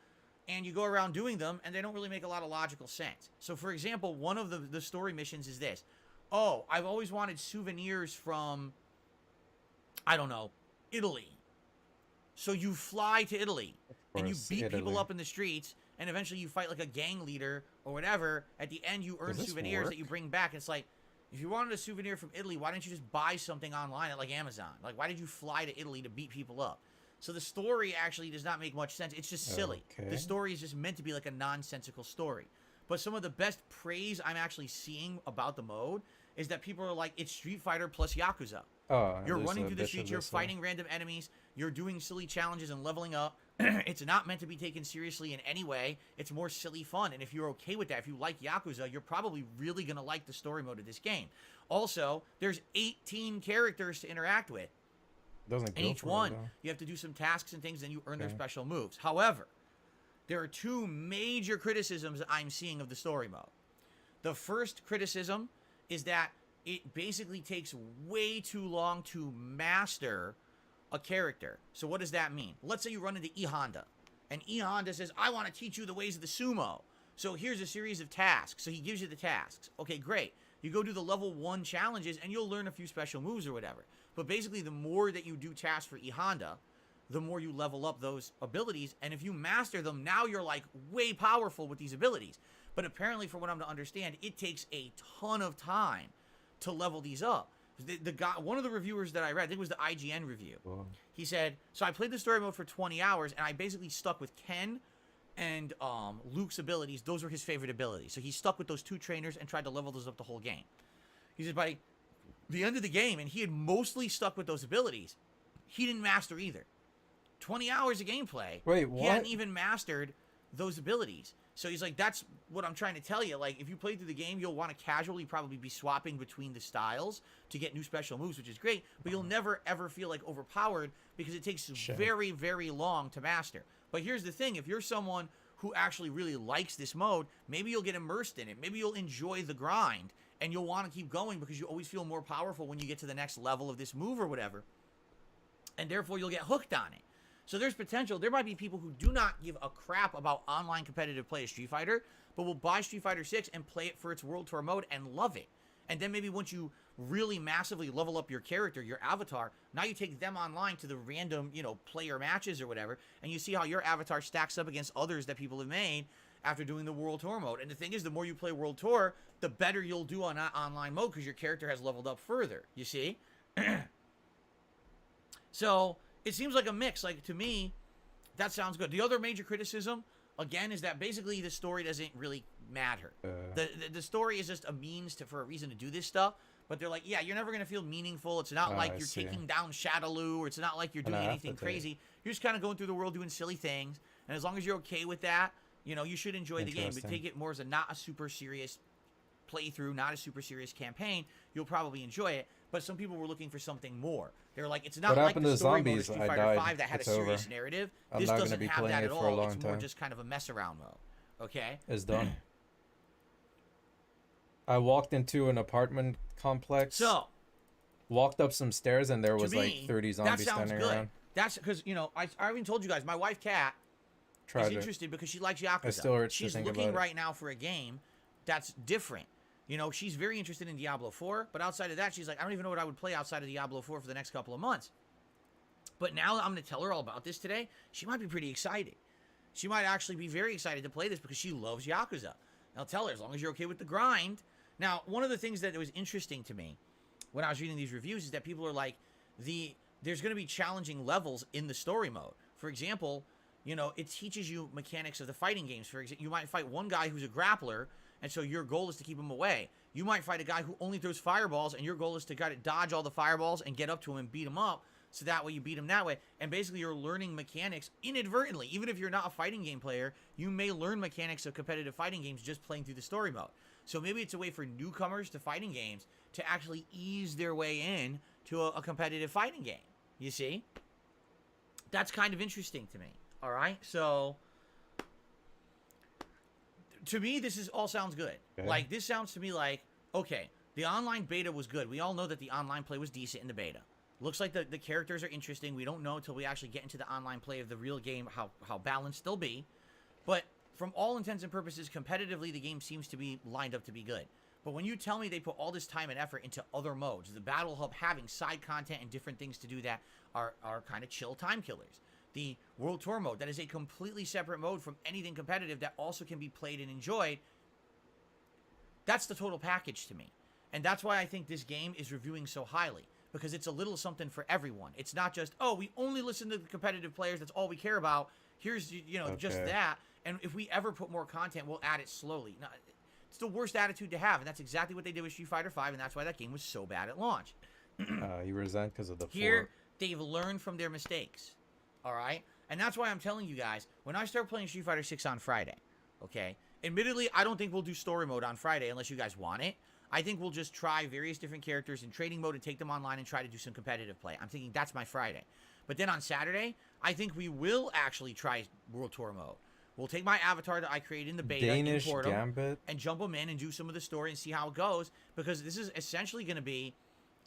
and you go around doing them, and they don't really make a lot of logical sense. So, for example, one of the story missions is this. Oh, I've always wanted souvenirs from, I don't know, Italy. So you fly to Italy, and you course, beat Italy. people up in the streets, and eventually you fight like a gang leader or whatever. At the end, you earn Does this souvenirs work? that you bring back. It's like, if you wanted a souvenir from Italy, why didn't you just buy something online at like Amazon? Like, why did you fly to Italy to beat people up? So the story actually does not make much sense. It's just silly. Okay. The story is just meant to be like a nonsensical story. But some of the best praise I'm actually seeing about the mode is that people are like, it's Street Fighter plus Yakuza. Oh, You're there's running a through the bit streets, of you're this one. fighting random enemies, you're doing silly challenges and leveling up. It's not meant to be taken seriously in any way. It's more silly fun. And if you're okay with that, if you like Yakuza, you're probably really going to like the story mode of this game. Also, there's 18 characters to interact with. Doesn't And go each for it, one, though. you have to do some tasks and things, and you earn their Okay. special moves. However, there are two major criticisms I'm seeing of the story mode. The first criticism is that it basically takes way too long to master a character. So what does that mean? Let's say you run into E Honda, and E Honda says, I want to teach you the ways of the sumo. So here's a series of tasks. So he gives you the tasks. Okay, great. You go do the level 1 challenges, and you'll learn a few special moves or whatever. But basically, the more that you do tasks for E Honda, the more you level up those abilities. And if you master them, now you're like way powerful with these abilities. But apparently, from what I'm to understand, it takes a ton of time to level these up. The guy, one of the reviewers that I read, I think it was the IGN review. Whoa. He said, so I played the story mode for 20 hours, and I basically stuck with Ken and Luke's abilities. Those were his favorite abilities. So he stuck with those two trainers and tried to level those up the whole game. He said by the end of the game, and he had mostly stuck with those abilities, he didn't master either. 20 hours of gameplay. Wait, He what? hadn't even mastered those abilities. So he's like, that's what I'm trying to tell you. Like, if you play through the game, you'll want to casually probably be swapping between the styles to get new special moves, which is great. But you'll never, ever feel like overpowered because it takes Sure. very, very long to master. But here's the thing. If you're someone who actually really likes this mode, maybe you'll get immersed in it. Maybe you'll enjoy the grind and you'll want to keep going because you always feel more powerful when you get to the next level of this move or whatever. And therefore you'll get hooked on it. So there's potential. There might be people who do not give a crap about online competitive play of Street Fighter, but will buy Street Fighter 6 and play it for its World Tour mode and love it. And then maybe once you really massively level up your character, your avatar, now you take them online to the random, you know, player matches or whatever, and you see how your avatar stacks up against others that people have made after doing the World Tour mode. And the thing is, the more you play World Tour, the better you'll do on that online mode because your character has leveled up further, you see? So it seems like a mix. Like, to me, that sounds good. The other major criticism, again, is that basically the story doesn't really matter. The story is just a means for a reason to do this stuff. But they're like, yeah, you're never going to feel meaningful. It's not like you're taking down Shadaloo, or it's not like you're doing anything crazy. You're just kind of going through the world doing silly things. And as long as you're okay with that, you know, you should enjoy the game. But take it more as not a super serious playthrough, not a super serious campaign. You'll probably enjoy it. But some people were looking for something more. They're like, it's not like the story mode of Street Fighter 5 that had a serious narrative. This doesn't have that at all. It's more just kind of a mess around mode. Okay? It's done. I walked into an apartment complex. So, walked up some stairs and there was me, like 30 zombies standing around. That's because, you know, I already told you guys, my wife Kat is interested because she likes Yakuza. It still hurts She's to think looking about it. right now for a game that's different. You know, she's very interested in Diablo 4, but outside of that, she's like, I don't even know what I would play outside of Diablo 4 for the next couple of months. But now that I'm going to tell her all about this today, she might be pretty excited. She might actually be very excited to play this because she loves Yakuza. And I'll tell her, as long as you're okay with the grind. Now, one of the things that was interesting to me when I was reading these reviews is that people are like, there's going to be challenging levels in the story mode. For example, you know, it teaches you mechanics of the fighting games. For example, you might fight one guy who's a grappler, and so your goal is to keep him away. You might fight a guy who only throws fireballs, and your goal is to kind of dodge all the fireballs and get up to him and beat him up, so that way you beat him that way. And basically you're learning mechanics inadvertently. Even if you're not a fighting game player, you may learn mechanics of competitive fighting games just playing through the story mode. So maybe it's a way for newcomers to fighting games to actually ease their way in to a competitive fighting game. You see? That's kind of interesting to me. All right? So to me, this all sounds good. Okay. Like, this sounds to me like, okay, the online beta was good. We all know that the online play was decent in the beta. Looks like the characters are interesting. We don't know until we actually get into the online play of the real game how balanced they'll be. But from all intents and purposes, competitively, the game seems to be lined up to be good. But when you tell me they put all this time and effort into other modes, the Battle Hub having side content and different things to do that are kind of chill time killers. The World Tour mode, that is a completely separate mode from anything competitive that also can be played and enjoyed. That's the total package to me. And that's why I think this game is reviewing so highly. Because it's a little something for everyone. It's not just, oh, we only listen to the competitive players. That's all we care about. Here's, you know, just that. And if we ever put more content, we'll add it slowly. Now, it's the worst attitude to have. And that's exactly what they did with Street Fighter 5. And that's why that game was so bad at launch. You resent because of the Here, they've learned from their mistakes. All right? And that's why I'm telling you guys, when I start playing Street Fighter 6 on Friday, okay? Admittedly, I don't think we'll do story mode on Friday unless you guys want it. I think we'll just try various different characters in trading mode and take them online and try to do some competitive play. I'm thinking that's my Friday. But then on Saturday, I think we will actually try World Tour mode. We'll take my avatar that I created in the beta, import them, and jump them in and do some of the story and see how it goes. Because this is essentially going to be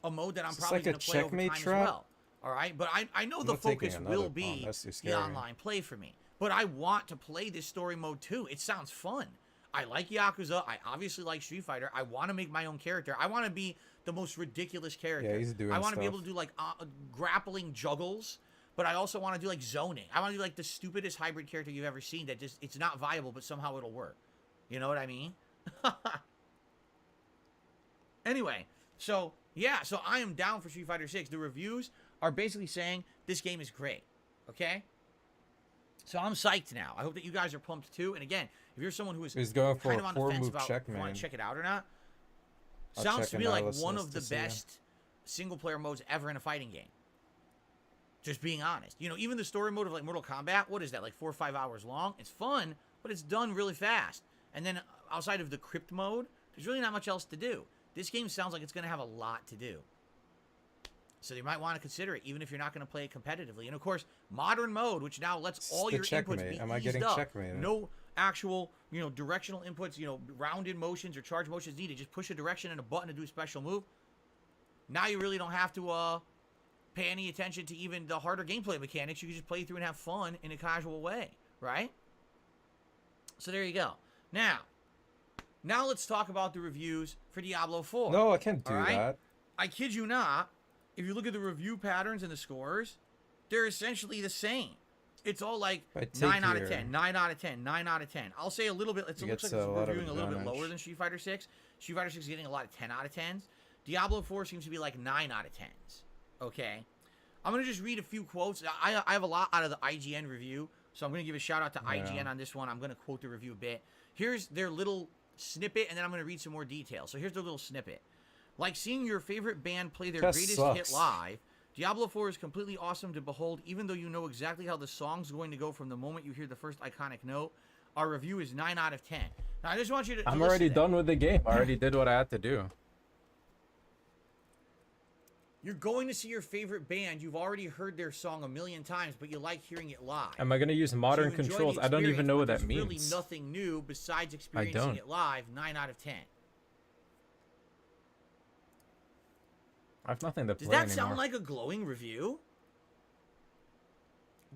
a mode that I'm probably going to play over time as well. All right? But I know the focus will be the online play for me. But I want to play this story mode too. It sounds fun. I like Yakuza. I obviously like Street Fighter. I want to make my own character. I want to be the most ridiculous character. Yeah, he's doing I want to be stuff. able to do like grappling juggles, but I also want to do like zoning. I want to do like the stupidest hybrid character you've ever seen that just it's not viable, but somehow it'll work. You know what I mean? Anyway, so yeah, so I am down for Street Fighter 6. The reviews are basically saying this game is great. Okay? So I'm psyched now. I hope that you guys are pumped too. And again, if you're someone who is going for kind of on the fence about check, want to check it out or not, sounds to me like one of the best single-player modes ever in a fighting game. Just being honest. You know, even the story mode of like Mortal Kombat, what is that, like 4 or 5 hours long? It's fun, but it's done really fast. And then outside of the crypt mode, there's really not much else to do. This game sounds like it's going to have a lot to do. So you might want to consider it, even if you're not going to play it competitively. And of course, modern mode, which now lets all your inputs be Am I eased getting up. checkmated? No, actual, directional inputs, rounded motions or charge motions needed. Just push a direction and a button to do a special move. Now you really don't have to pay any attention to even the harder gameplay mechanics. You can just play through and have fun in a casual way, right? So there you go. Now let's talk about the reviews for Diablo 4. No, I can't do all right? that. I kid you not. If you look at the review patterns and the scores, they're essentially the same. It's all like If I take 9 out of your- 10, 9 out of 10, 9 out of 10. I'll say a little bit. It You looks get like a lot it's of reviewing a little bit advantage. lower than Street Fighter 6. Street Fighter 6 is getting a lot of 10 out of 10s. Diablo 4 seems to be like 9 out of 10s. Okay? I'm going to just read a few quotes. I have a lot out of the IGN review, so I'm going to give a shout out to IGN on this one. I'm going to quote the review a bit. Here's their little snippet, and then I'm going to read some more details. So here's their little snippet. Like seeing your favorite band play their That greatest sucks. hit live, Diablo 4 is completely awesome to behold, even though you know exactly how the song's going to go from the moment you hear the first iconic note. Our review is 9 out of 10. Now, I just want you to I'm listen already to that. done with the game. I already did what I had to do. You're going to see your favorite band. You've already heard their song a million times, but you like hearing it live. Am I gonna use modern So you enjoy the controls? I don't even experience, know but what that there's means. really nothing new besides experiencing don't. it live. 9 out of 10. I have nothing to Does play that anymore. sound like a glowing review?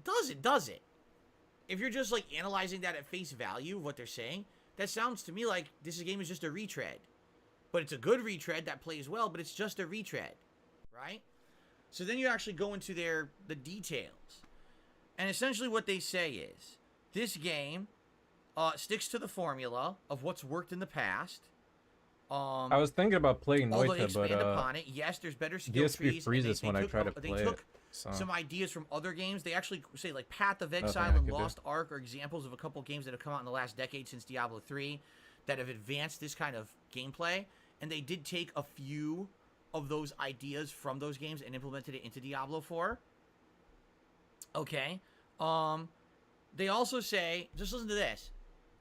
Does it? If you're just like analyzing that at face value of what they're saying, that sounds to me like this game is just a retread. But it's a good retread that plays well, but it's just a retread, right? So then you actually go into the details. And essentially what they say is, this game sticks to the formula of what's worked in the past. I was thinking about playing Although they Noita, but expand upon it, yes, there's better skill DSP trees. and freezes they when I took try to they play took it. So some ideas from other games. They actually say like Path of I Exile could and do. Lost Ark are examples of a couple games that have come out in the last decade since Diablo 3 that have advanced this kind of gameplay. And they did take a few of those ideas from those games and implemented it into Diablo 4. Okay. They also say, just listen to this.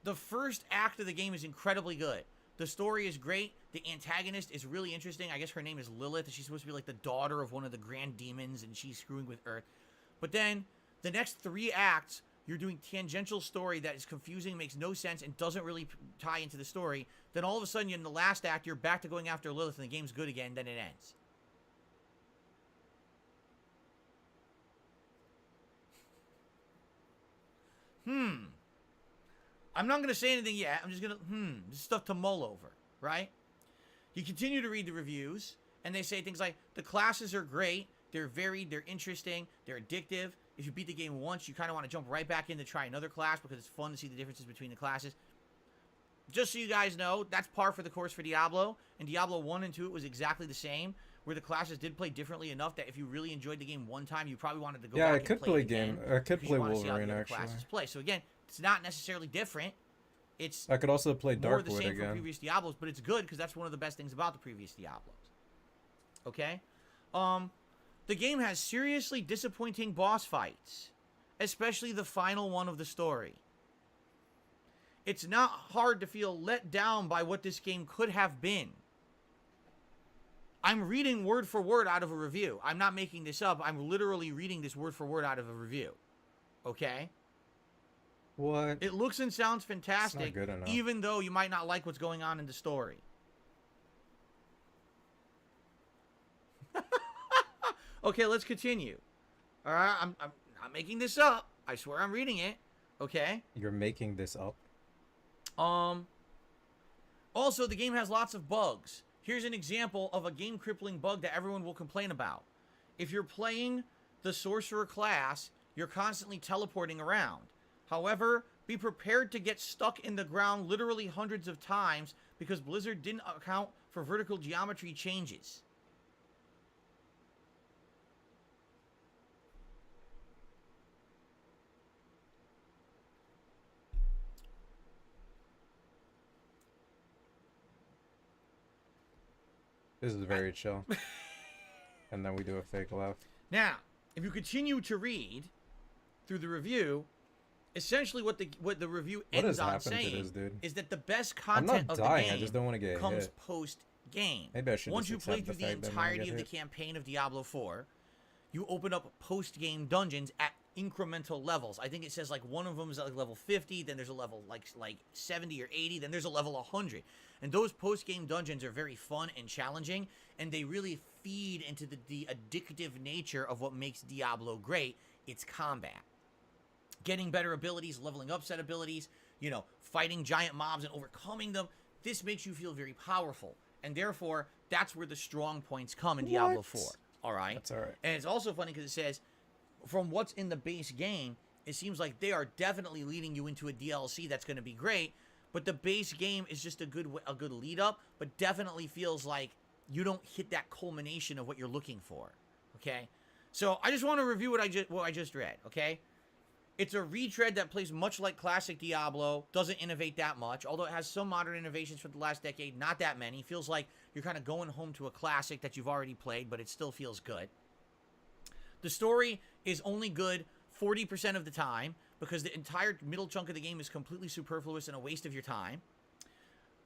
The first act of the game is incredibly good. The story is great. The antagonist is really interesting. I guess her name is Lilith. She's supposed to be like the daughter of one of the grand demons, and she's screwing with Earth. But then, the next 3 acts, you're doing tangential story that is confusing, makes no sense, and doesn't really tie into the story. Then all of a sudden, in the last act, you're back to going after Lilith, and the game's good again, then it ends. I'm not going to say anything yet. I'm just going to, this is stuff to mull over, right? You continue to read the reviews, and they say things like, the classes are great, they're varied, they're interesting, they're addictive. If you beat the game once, you kind of want to jump right back in to try another class because it's fun to see the differences between the classes. Just so you guys know, that's par for the course for Diablo. And Diablo 1 and 2, it was exactly the same, where the classes did play differently enough that if you really enjoyed the game one time, you probably wanted to go yeah, back I and could play play it again. I could because play you wanna see how the Wolverine other actually. classes play. So again, it's not necessarily different. It's I could also play more of the Darkwood same from again. previous Diablos, but it's good because that's one of the best things about the previous Diablos. Okay? The game has seriously disappointing boss fights, especially the final one of the story. It's not hard to feel let down by what this game could have been. I'm reading word for word out of a review. I'm not making this up. I'm literally reading this word for word out of a review. Okay? What? It looks and sounds fantastic, good enough. even though you might not like what's going on in the story. Okay, let's continue. All right, I'm not making this up. I swear I'm reading it. Okay. You're making this up? Also, the game has lots of bugs. Here's an example of a game-crippling bug that everyone will complain about. If you're playing the sorcerer class, you're constantly teleporting around. However, be prepared to get stuck in the ground literally hundreds of times because Blizzard didn't account for vertical geometry changes. This is very chill. And then we do a fake laugh. Now, if you continue to read through the review, essentially what the review What ends has on happened to saying this dude? is that the best I'm content not of dying, the I game just don't want to get comes hit. post-game. Maybe I should Once just you play accept through the the fact that I'm gonna entirety get of the hit. campaign of Diablo 4, you open up post-game dungeons at incremental levels. I think it says like one of them is like level 50, then there's a level like 70 or 80, then there's a level 100. And those post-game dungeons are very fun and challenging, and they really feed into the addictive nature of what makes Diablo great. It's combat. Getting better abilities, leveling up set abilities, you know, fighting giant mobs and overcoming them. This makes you feel very powerful. And therefore, that's where the strong points come in Diablo 4. All right? That's all right. And it's also funny because it says, from what's in the base game, it seems like they are definitely leading you into a DLC that's going to be great. But the base game is just a good lead up, but definitely feels like you don't hit that culmination of what you're looking for. Okay? So I just want to review what I just read. Okay? It's a retread that plays much like classic Diablo, doesn't innovate that much, although it has some modern innovations from the last decade, not that many. Feels like you're kind of going home to a classic that you've already played, but it still feels good. The story is only good 40% of the time, because the entire middle chunk of the game is completely superfluous and a waste of your time.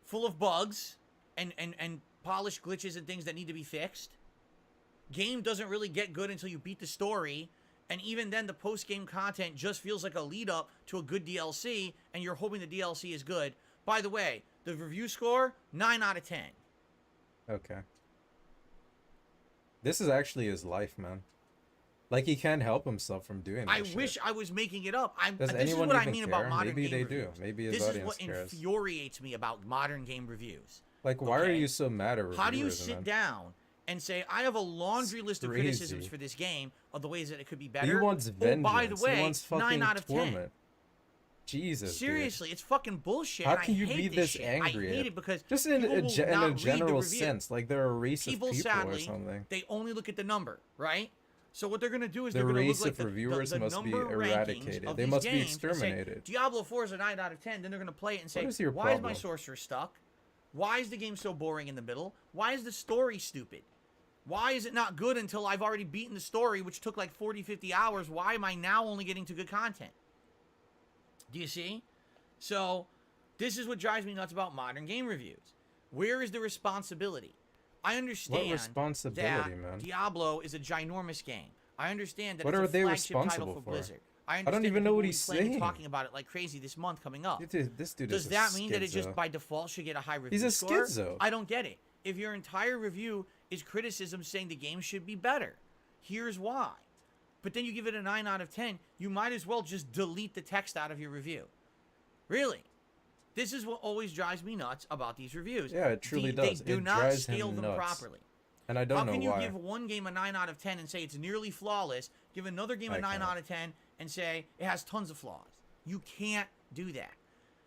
Full of bugs and polished glitches and things that need to be fixed. Game doesn't really get good until you beat the story. And even then, the post-game content just feels like a lead-up to a good DLC, and you're hoping the DLC is good. By the way, the review score, 9 out of 10. Okay. This is actually his life, man. Like, he can't help himself from doing this I wish I was making it up. Does this is anyone what I even mean care? about modern Maybe game they reviews. do. Maybe his this is audience what cares. infuriates me about modern game reviews. Like, why are Okay? you so mad at reviewers? How do you man? sit down and say, I have a laundry list of crazy. criticisms for this game of the ways that it could be better? He wants vengeance. Oh, by the way, he wants fucking 9 out of 10. torment. Jesus, Seriously, it's fucking bullshit. How and can I you hate be this this shit. angry? I hate it because just in people a, will in not a read the general review. sense, like they're a race People, of people sadly, or something. they only look at the number, right? So what they're going to do is The they're going to race look like of reviewers the must be number eradicated. rankings of They these must be games and say, exterminated. Diablo 4 is a 9 out of 10. Then they're going to play it and say, What is your why is my problem? sorcerer stuck? Why is the game so boring in the middle? Why is the story stupid? Why is it not good until I've already beaten the story, which took like 40, 50 hours? Why am I now only getting to good content? Do you see? So, this is what drives me nuts about modern game reviews. Where is the responsibility? I understand responsibility, that man? Diablo is a ginormous game. I understand that What it's are a they flagship title responsible for for? Blizzard. I don't understand even that know what people he's will be planning saying. talking about it like crazy this month coming up. This dude Does is that a mean that it just schizo. by default should get a high review He's a score? schizo. I don't get it. If your entire review is criticism saying the game should be better, here's why. But then you give it a 9 out of 10, you might as well just delete the text out of your review. Really. This is what always drives me nuts about these reviews. Yeah, it truly does. They do It not drives scale him them nuts. properly. And I don't How know can you why. give one game a 9 out of 10 and say it's nearly flawless, give another game a I 9 can't. out of 10 and say it has tons of flaws? You can't do that.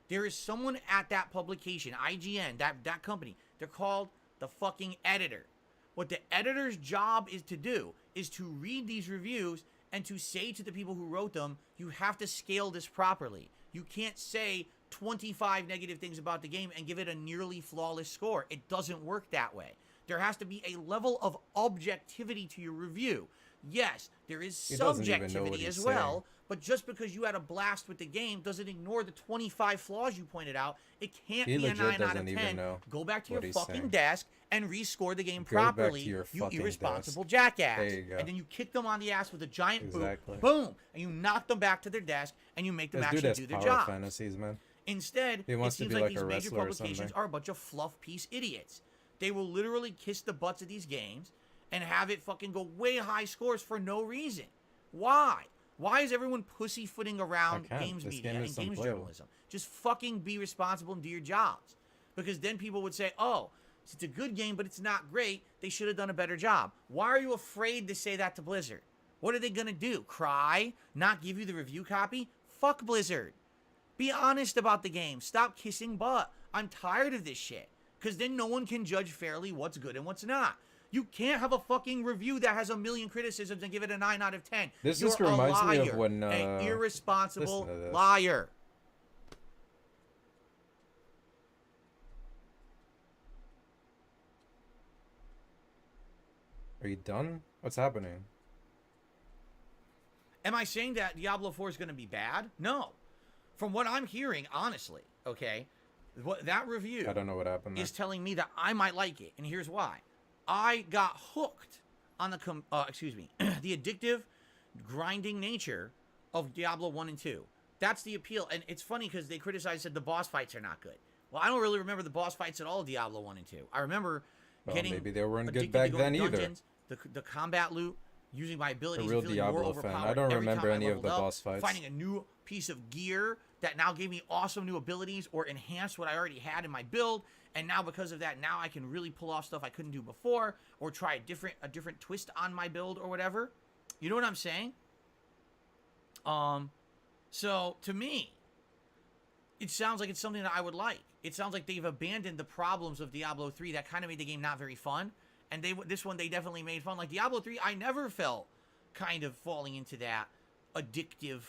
There is someone at that publication, IGN, that company, they're called the fucking editor. What the editor's job is to do is to read these reviews and to say to the people who wrote them, you have to scale this properly. You can't say 25 negative things about the game and give it a nearly flawless score. It doesn't work that way. There has to be a level of objectivity to your review. Yes, there is He doesn't even know what subjectivity he's as well, saying. but just because you had a blast with the game doesn't ignore the 25 flaws you pointed out. It can't He be a legit 9 out doesn't of even 10. know Go back to what your he's fucking saying. desk and rescore the game Go back to properly, your you fucking irresponsible desk. jackass. There you go. And then you kick them on the ass with a giant Exactly. boot, boom, and you knock them back to their desk and you make them This dude actually has do their power job. fantasies, man. Instead, He it wants to seems be like like these a major wrestler or publications something. are a bunch of fluff piece idiots. They will literally kiss the butts of these games and have it fucking go way high scores for no reason. Why? Why is everyone pussyfooting around can't. games This media game and is games unplayable. journalism? Just fucking be responsible and do your jobs. Because then people would say, oh, it's a good game, but it's not great. They should have done a better job. Why are you afraid to say that to Blizzard? What are they going to do? Cry? Not give you the review copy? Fuck Blizzard. Be honest about the game. Stop kissing butt. I'm tired of this shit. Because then no one can judge fairly what's good and what's not. You can't have a fucking review that has a million criticisms and give it a 9 out of 10. This You're just reminds a me liar, of when, an irresponsible listen to this. liar. Are you done? What's happening? Am I saying that Diablo 4 is going to be bad? No. From what I'm hearing, honestly, okay, what that review I don't know what happened there. is telling me that I might like it, and here's why. I got hooked on the the addictive, grinding nature of Diablo 1 and 2. That's the appeal. And it's funny because they criticized, said the boss fights are not good. Well, I don't really remember the boss fights at all of Diablo 1 and 2. I remember Well, getting maybe they weren't addicted good to back going then to either. dungeons, the combat loop, using my A abilities, real and feeling more Diablo fan. overpowered I don't every remember time I any of the leveled up, boss fights. finding a new piece of gear that now gave me awesome new abilities or enhanced what I already had in my build, and now because of that, now I can really pull off stuff I couldn't do before, or try a different twist on my build or whatever. You know what I'm saying? So to me, it sounds like it's something that I would like. It sounds like they've abandoned the problems of Diablo 3 that kind of made the game not very fun. And this one they definitely made fun. Like Diablo 3, I never felt kind of falling into that addictive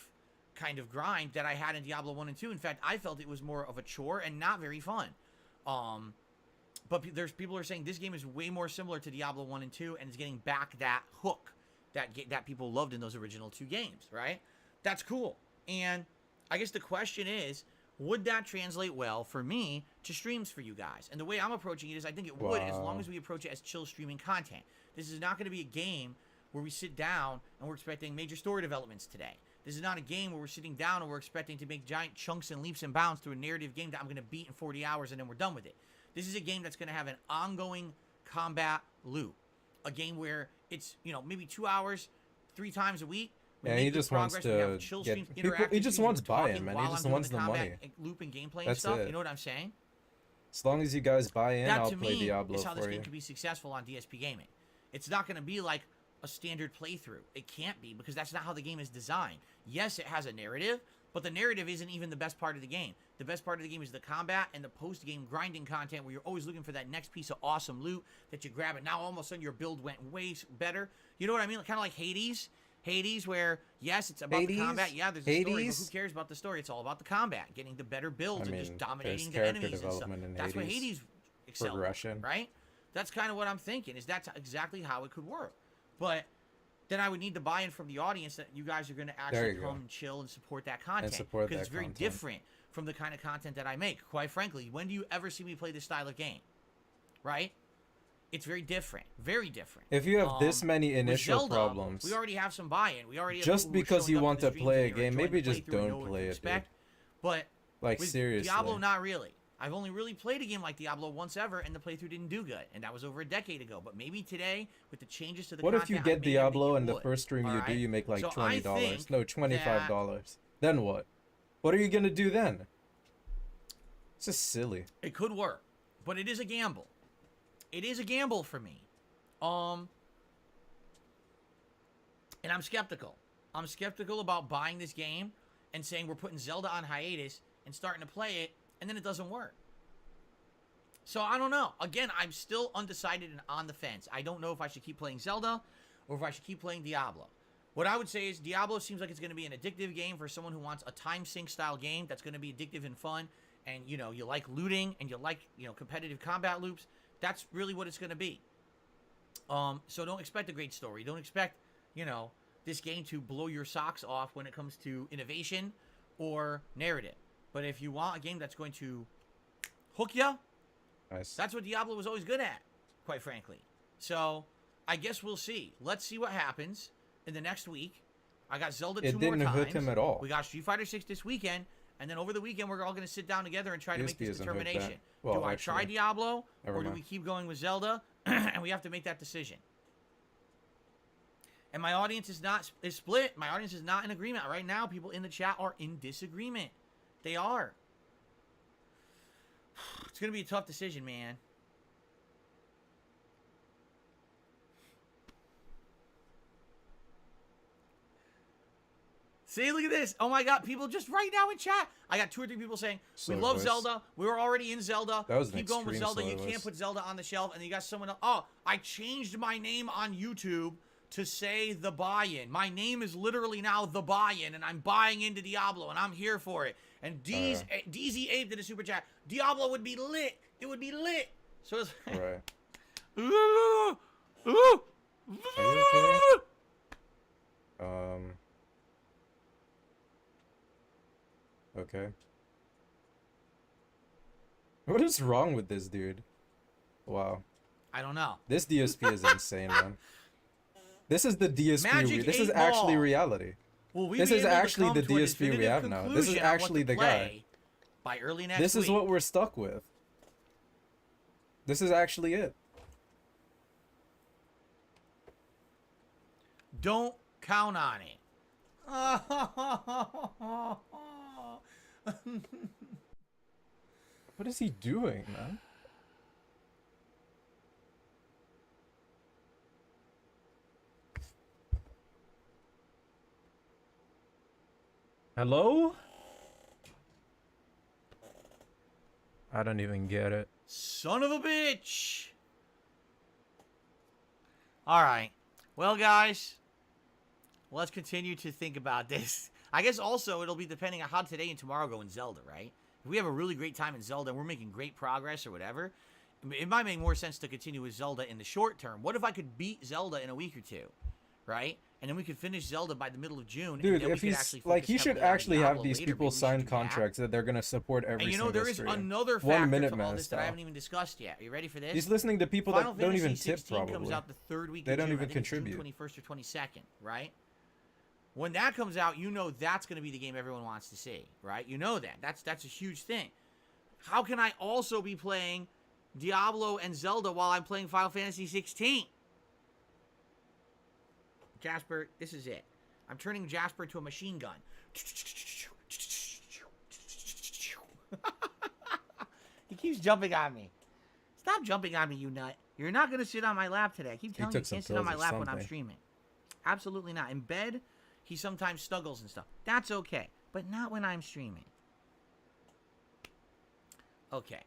kind of grind that I had in Diablo 1 and 2. In fact, I felt it was more of a chore and not very fun. But there's people who are saying this game is way more similar to Diablo 1 and 2 and is getting back that hook that people loved in those original two games, right? That's cool. And I guess the question is, would that translate well for me to streams for you guys? And the way I'm approaching it is I think it would, as long as we approach it as chill streaming content. This is not going to be a game where we sit down and we're expecting major story developments today. This is not a game where we're sitting down and we're expecting to make giant chunks and leaps and bounds through a narrative game that I'm going to beat in 40 hours and then we're done with it. This is a game that's going to have an ongoing combat loop. A game where it's, maybe 2 hours, 3 times a week. Yeah, he just wants to get people. He just wants buy-in, man. He just wants the money. Loop and gameplay and That's stuff. it. You know what I'm saying? As long as you guys buy in, That I'll to play me Diablo is how this for you. game can be successful on DSP Gaming. It's not going to be like a standard playthrough. It can't be because that's not how the game is designed. Yes, it has a narrative, but the narrative isn't even the best part of the game. The best part of the game is the combat and the post-game grinding content where you're always looking for that next piece of awesome loot that you grab and now all of a sudden your build went way better. You know what I mean? Kind of like Hades. Hades, where, yes, it's about the combat. Yeah, there's a story, but who cares about the story? It's all about the combat, getting the better builds and just dominating the enemies and stuff. That's what Hades excels progression, right? That's kind of what I'm thinking, is that's exactly how it could work. But then I would need the buy-in from the audience that you guys are going to actually come and chill and support that content. Because it's very different from the kind of content that I make. Quite frankly, when do you ever see me play this style of game? Right? It's very different. Very different. If you have this many initial Zelda, problems, we already have some buy-in. We already have just because you want to play a game, maybe just don't don't play it, dude. But Like, with seriously. Diablo, not really. I've only really played a game like Diablo once ever, and the playthrough didn't do good, and that was over a decade ago. But maybe today, with the changes to the What if content you I get made, I think Diablo it and the would. first stream you do, Alright? you make like So I $20? think No, $25. Then what? What are you gonna do then? It's just silly. It could work, but it is a gamble. It is a gamble for me. And I'm skeptical. I'm skeptical about buying this game and saying we're putting Zelda on hiatus and starting to play it, and then it doesn't work. So I don't know. Again, I'm still undecided and on the fence. I don't know if I should keep playing Zelda or if I should keep playing Diablo. What I would say is Diablo seems like it's going to be an addictive game for someone who wants a time sync style game that's going to be addictive and fun, and you like looting and you like competitive combat loops. That's really what it's going to be. So don't expect a great story. Don't expect, this game to blow your socks off when it comes to innovation or narrative. But if you want a game that's going to hook you, Nice. that's what Diablo was always good at, quite frankly. So I guess we'll see. Let's see what happens in the next week. I got Zelda 2 more times. It didn't hook him at all. We got Street Fighter 6 this weekend. And then over the weekend, we're all going to sit down together and try to make this determination. Well, do I try Diablo never or do mind. we keep going with Zelda? And we have to make that decision. And my audience is split. My audience is not in agreement. Right now, people in the chat are in disagreement. They are. It's going to be a tough decision, man. See, look at this. Oh my God, people just right now in chat. I got 2 or 3 people saying, we love Zelda. We were already in Zelda. That was an Keep going with extreme Zelda. You slow can't list. put Zelda on the shelf. And then you got someone else. Oh, I changed my name on YouTube to say The Buy-In. My name is literally now The Buy-In, and I'm buying into Diablo, and I'm here for it. And DZ Abe did a super chat. Diablo would be lit. It would be lit. So it's like, Right. ooh, Are you okay? Okay. What is wrong with this dude? Wow. I don't know. This DSP is insane, man. This is the DSP. Magic This is 8 actually Ball. reality. Will we This be is able to actually come the to a DSP we definitive have now. This is conclusion on what actually to the guy. play by early next This week? is what we're stuck with. This is actually it. Don't count on it. What is he doing, man? Hello? I don't even get it. Son of a bitch. All right. Well, guys, let's continue to think about this. I guess also it'll be depending on how today and tomorrow go in Zelda, right? If we have a really great time in Zelda and we're making great progress or whatever, it might make more sense to continue with Zelda in the short term. What if I could beat Zelda in a week or two, right? And then we could finish Zelda by the middle of June. Dude, and then we if could he's actually like, focus he should heavily on actually have Diablo these later. people Maybe we should sign do that. contracts that they're gonna support every And you know, single there is stream. another 1 factor minute to all man this that I style. haven't even discussed yet. Are you ready for this? He's listening to people Final that don't Fantasy even tip 16 comes probably. out the third week They of don't June. even I think it's June contribute. 21st or 22nd, right? When that comes out, you know that's going to be the game everyone wants to see, right? You know that. That's a huge thing. How can I also be playing Diablo and Zelda while I'm playing Final Fantasy 16? Jasper, this is it. I'm turning Jasper into a machine gun. He keeps jumping on me. Stop jumping on me, you nut. You're not going to sit on my lap today. I keep telling you, you took some can't sit on my pills or lap when I'm something. streaming. Absolutely not. In bed, he sometimes snuggles and stuff. That's okay. But not when I'm streaming. Okay.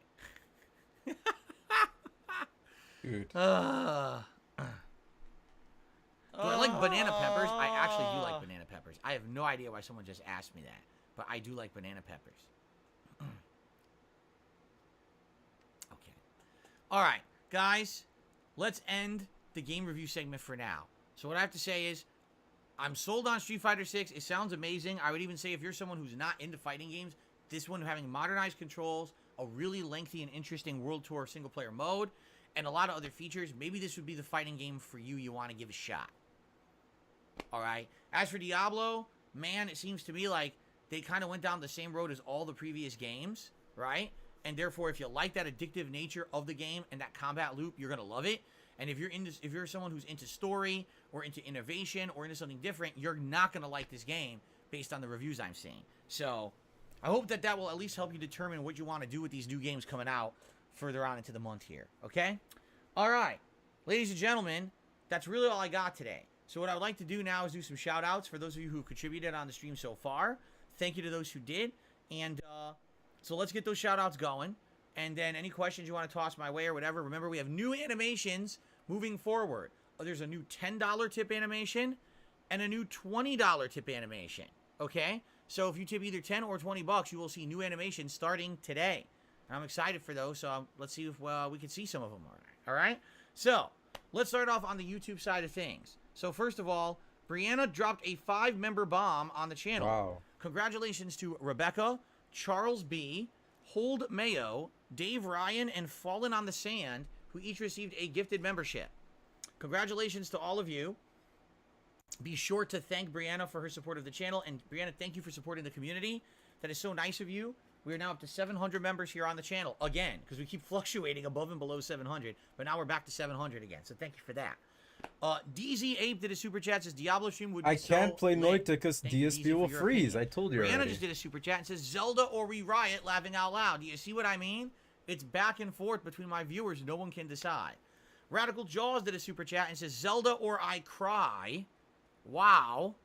Dude. Do I like banana peppers? I actually do like banana peppers. I have no idea why someone just asked me that. But I do like banana peppers. Okay. All right, guys. Let's end the game review segment for now. So what I have to say is, I'm sold on Street Fighter 6. It sounds amazing. I would even say if you're someone who's not into fighting games, this one having modernized controls, a really lengthy and interesting World Tour single-player mode, and a lot of other features, maybe this would be the fighting game for you want to give a shot. All right? As for Diablo, man, it seems to me like they kind of went down the same road as all the previous games, right? And therefore, if you like that addictive nature of the game and that combat loop, you're going to love it. And if you're someone who's into story or into innovation or into something different, you're not going to like this game based on the reviews I'm seeing. So I hope that will at least help you determine what you want to do with these new games coming out further on into the month here. Okay? All right. Ladies and gentlemen, that's really all I got today. So what I would like to do now is do some shout outs for those of you who contributed on the stream so far. Thank you to those who did. And so let's get those shout outs going. And then any questions you want to toss my way or whatever, remember we have new animations moving forward. There's a new $10 tip animation and a new $20 tip animation. Okay? So if you tip either 10 or 20 bucks, you will see new animations starting today. And I'm excited for those, so let's see if we can see some of them. All right? So let's start off on the YouTube side of things. So first of all, Brianna dropped a 5-member bomb on the channel. Wow. Congratulations to Rebecca, Charles B., Hold Mayo, Dave Ryan, and Fallen on the Sand, who each received a gifted membership. Congratulations to all of you. Be sure to thank Brianna for her support of the channel. And Brianna, thank you for supporting the community. That is so nice of you. We are now up to 700 members here on the channel. Again, because we keep fluctuating above and below 700. But now we're back to 700 again. So thank you for that. DZ Ape did a super chat. Says Diablo stream would be I can't so play lit. Noita because Thank you, DSP DZ, will for your freeze. opinion. I told you Brianna already. just did a super chat and says Zelda or we riot, laughing out loud. Do you see what I mean? It's back and forth between my viewers. No one can decide. Radical Jaws did a super chat and says Zelda or I cry. Wow.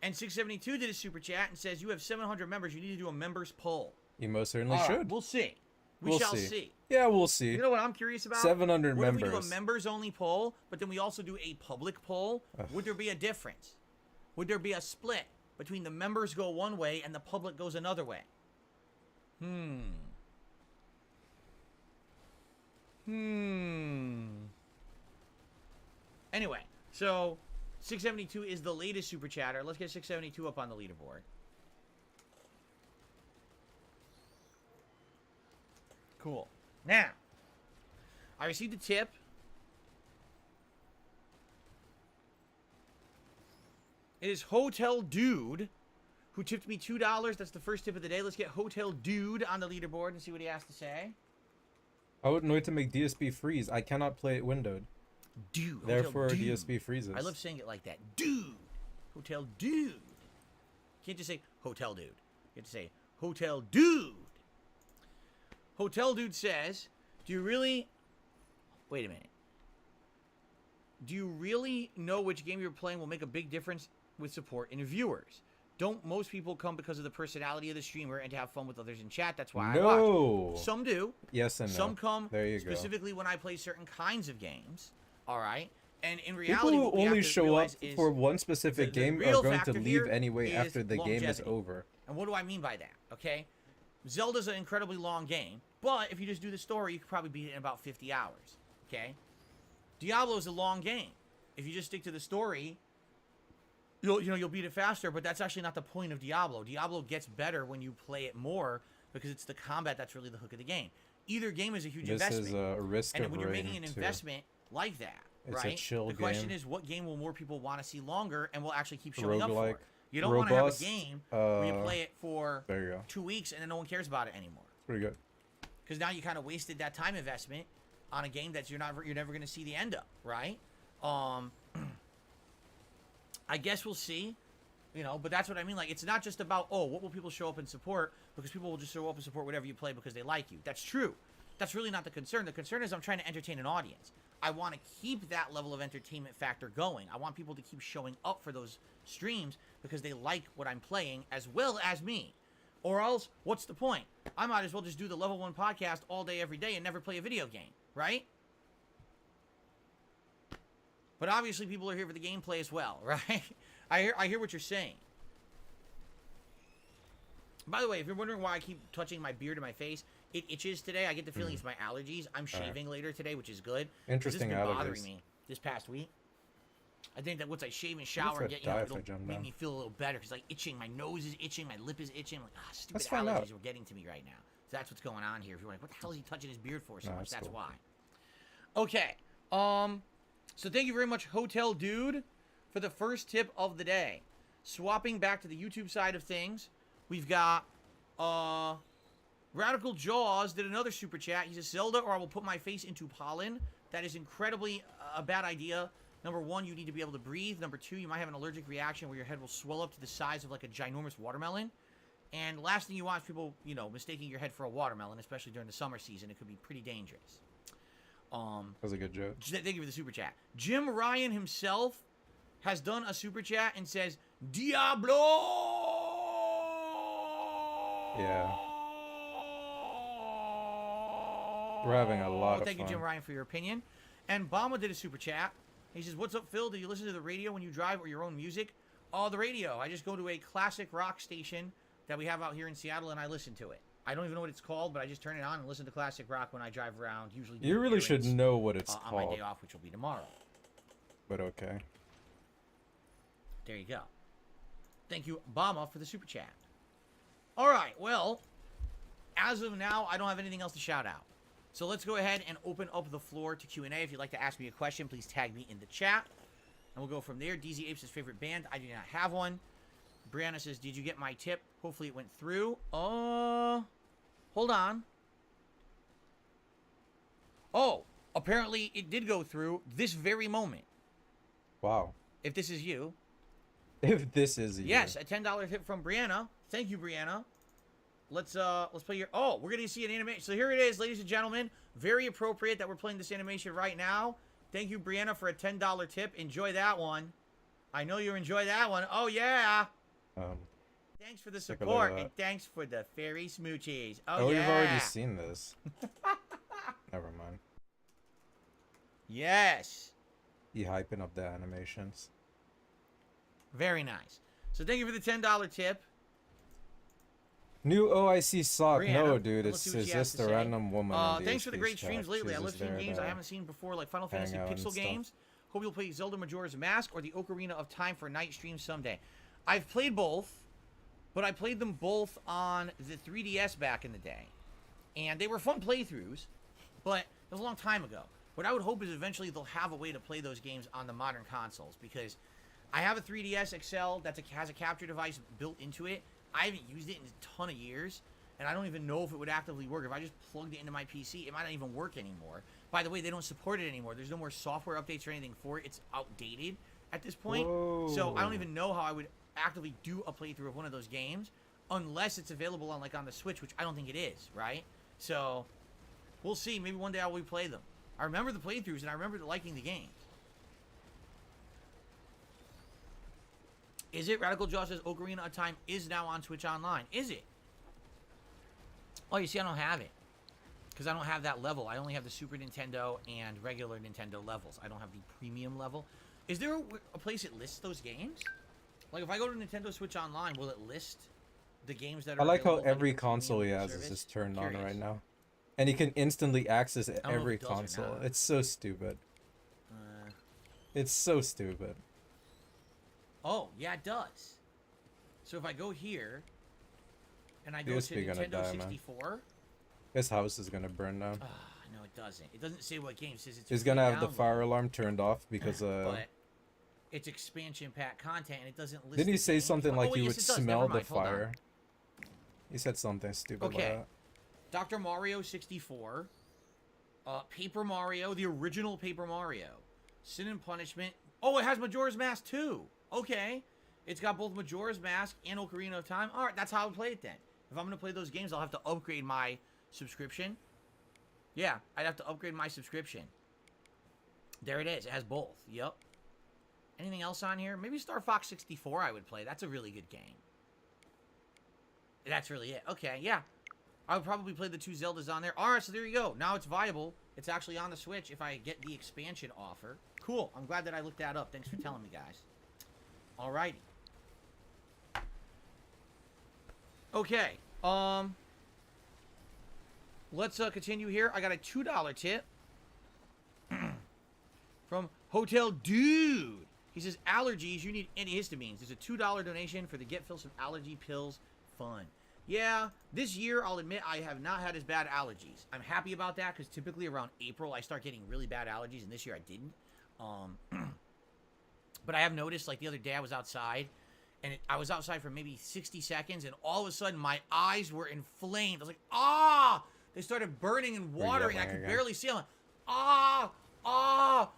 And 672 did a super chat and says you have 700 members. You need to do a members poll. You most certainly All right, should. we'll see. We We'll shall see. see. Yeah, we'll see. You know what I'm curious about? 700 what members. If we do a members-only poll, but then we also do a public poll? Would there be a difference? Would there be a split between the members go one way and the public goes another way? Anyway, so 672 is the latest super chatter. Let's get 672 up on the leaderboard. Cool. Now, I received a tip It is Hotel Dude, who tipped me $2. That's the first tip of the day. Let's get Hotel Dude on the leaderboard and see what he has to say. I would know to make DSP freeze. I cannot play it windowed. Dude. Hotel Therefore, Dude. DSP freezes. I love saying it like that. Dude. Hotel Dude. You can't just say Hotel Dude. You have to say Hotel Dude. Hotel Dude says, do you really... Wait a minute. Do you really know which game you're playing will make a big difference with support in your viewers? Don't most people come because of the personality of the streamer and to have fun with others in chat? That's why I watch. Some do. Yes and no. Some come there you specifically when I play certain kinds of games. All right. And in reality, people what who we only have to show up realize is for one specific the game real are going to factor leave here anyway is after the game is longevity. over. And what do I mean by that? Okay, Zelda's an incredibly long game, but if you just do the story, you could probably beat it in about 50 hours. Okay, Diablo's a long game. If you just stick to the story, you'll beat it faster. But that's actually not the point of Diablo. Diablo gets better when you play it more because it's the combat that's really the hook of the game. Either game is a huge investment. This is a risk and of when you're making rain, an too. investment like that, It's right? a chill the question game. is, what game will more people want to see longer and will actually keep showing up for? Roguelike. You don't want to have a Robust, game where you play it for There you go. 2 weeks and then no one cares about it anymore. Pretty good. Because now you kind of wasted that time investment on a game that you're never going to see the end of, right? I guess we'll see, but that's what I mean. Like, it's not just about, what will people show up and support, because people will just show up and support whatever you play because they like you. That's true. That's really not the concern. The concern is I'm trying to entertain an audience. I want to keep that level of entertainment factor going. I want people to keep showing up for those streams because they like what I'm playing as well as me. Or else, what's the point? I might as well just do the Level 1 podcast all day, every day, and never play a video game, right? But obviously, people are here for the gameplay as well, right? I hear what you're saying. By the way, if you're wondering why I keep touching my beard and my face, it itches today. I get the feeling it's my allergies. I'm shaving later today, which is good. Interesting This has been allergies. bothering me this past week. I think that once I shave and shower and I'd get, die if it'll I jumped make down. me feel a little better. Because, like, itching, my nose is itching, my lip is itching. I'm like, stupid Let's find allergies out. are getting to me right now. So that's what's going on here. If you're like, what the hell is he touching his beard for so No, much? that's That's cool. why. Okay. So thank you very much, Hotel Dude, for the first tip of the day. Swapping back to the YouTube side of things, we've got Radical Jaws did another super chat. He says, Zelda or I will put my face into pollen. That is incredibly a bad idea. Number one, you need to be able to breathe. Number two, you might have an allergic reaction where your head will swell up to the size of like a ginormous watermelon. And last thing you want is people, mistaking your head for a watermelon, especially during the summer season. It could be pretty dangerous. That was a good joke. Thank you for the super chat. Jim Ryan himself has done a super chat and says, Diablo! Yeah. We're having a lot of Thank you, fun. Jim Ryan, for your opinion. And Bama did a super chat. He says, what's up, Phil? Do you listen to the radio when you drive or your own music? Oh, the radio. I just go to a classic rock station that we have out here in Seattle, and I listen to it. I don't even know what it's called, but I just turn it on and listen to classic rock when I drive around, usually You really should errands, know what it's on my called, day off, which will be tomorrow. but okay. There you go. Thank you, Obama, for the super chat. All right, well, as of now, I don't have anything else to shout out. So let's go ahead and open up the floor to Q&A. If you'd like to ask me a question, please tag me in the chat. And we'll go from there. DZ Apes' favorite band. I do not have one. Brianna says, did you get my tip? Hopefully it went through. Hold on. Oh, apparently it did go through this very moment. Wow. If this is you. If this is you. Yes, a $10 tip from Brianna. Thank you, Brianna. Let's play your... Oh, we're going to see an animation. So here it is, ladies and gentlemen. Very appropriate that we're playing this animation right now. Thank you, Brianna, for a $10 tip. Enjoy that one. I know you enjoy that one. Oh, yeah. Thanks for the take a look at support, that. and thanks for the fairy smoochies. Oh, yeah. you've already seen this. Never mind. Yes. You hyping up the animations. Very nice. So thank you for the $10 tip. New OIC sock. Brianna, No, dude, let's see it's what she has just to a say. random woman. in the Thanks for the great HP's streams chat. lately. She's I love just streaming there games to I haven't seen before, like Final Fantasy hang out and Pixel stuff. games. Hope you'll play Zelda Majora's Mask or the Ocarina of Time for night stream someday. I've played both, but I played them both on the 3DS back in the day. And they were fun playthroughs, but it was a long time ago. What I would hope is eventually they'll have a way to play those games on the modern consoles, because I have a 3DS XL that has a capture device built into it. I haven't used it in a ton of years, and I don't even know if it would actively work. If I just plugged it into my PC, it might not even work anymore. By the way, they don't support it anymore. There's no more software updates or anything for it. It's outdated at this point. So I don't even know how I would actively do a playthrough of one of those games unless it's available on the Switch, which I don't think it is, right? So we'll see. Maybe one day I'll replay them. I remember the playthroughs, and I remember liking the games. Is it? Radical Jaw says Ocarina of Time is now on Switch Online. Is it? Oh, you see, I don't have it. Because I don't have that level. I only have the Super Nintendo and regular Nintendo levels. I don't have the premium level. Is there a place it lists those games? Like, if I go to Nintendo Switch Online, will it list the games that are I like how available on every your console he premium has is service? just turned on Curious. right now. And you can instantly access know if every it does or console. not. It's so stupid. It's so stupid. Oh, yeah, it does. So if I go here, and I go USB to gonna Nintendo die, man. 64... His house is gonna burn down. No, it doesn't. It doesn't say what game. It says it's He's free gonna have the download, fire alarm turned off because but it's expansion pack content, and it doesn't list. didn't the he say games. something Oh, like you yes, would it does. smell Never the mind. Hold on. fire? He said something stupid Okay. like Dr. Mario 64, Paper Mario, the original Paper Mario, Sin and Punishment. Oh, it has Majora's Mask too. Okay, it's got both Majora's Mask and Ocarina of Time. All right, that's how I would play it then. If I'm gonna play those games, I'll have to upgrade my subscription. Yeah, I'd have to upgrade my subscription. There it is. It has both. Yep. Anything else on here? Maybe Star Fox 64 I would play. That's a really good game. That's really it. Okay, yeah. I would probably play the 2 Zeldas on there. Alright, so there you go. Now it's viable. It's actually on the Switch if I get the expansion offer. Cool. I'm glad that I looked that up. Thanks for telling me, guys. Alrighty. Okay. Let's continue here. I got a $2 tip from Hotel Dude. He says, allergies, you need antihistamines. There's a $2 donation for the Get Phil Some Allergy Pills Fund. Yeah, this year, I'll admit, I have not had as bad allergies. I'm happy about that because typically around April, I start getting really bad allergies, and this year I didn't. But I have noticed, like the other day, I was outside, and I was outside for maybe 60 seconds, and all of a sudden, my eyes were inflamed. I was like, ah! They started burning and watering. I yelling could again. barely see them.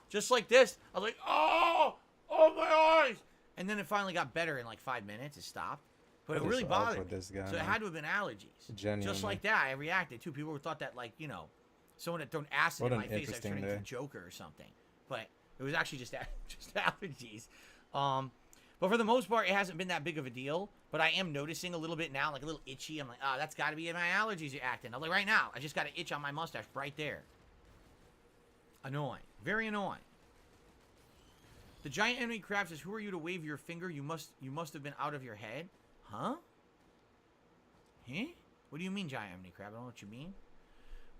Just like this. I was like, oh, my eyes. And then it finally got better in like 5 minutes. It stopped. But What it is really up bothered with me. this guy, So it man? had to have been allergies. Genuinely. Just like that, I reacted too. People thought that, like, you know, someone had thrown acid What in an my face. I was interesting turning into day. a Joker or something. But it was actually just allergies. But for the most part, it hasn't been that big of a deal. But I am noticing a little bit now, like a little itchy. I'm like, oh, that's got to be my allergies are acting. I'm like, right now, I just got an itch on my mustache right there. Annoying. Very annoying. The giant enemy crab says, who are you to wave your finger? You must have been out of your head. Huh? Huh? What do you mean, giant enemy crab? I don't know what you mean.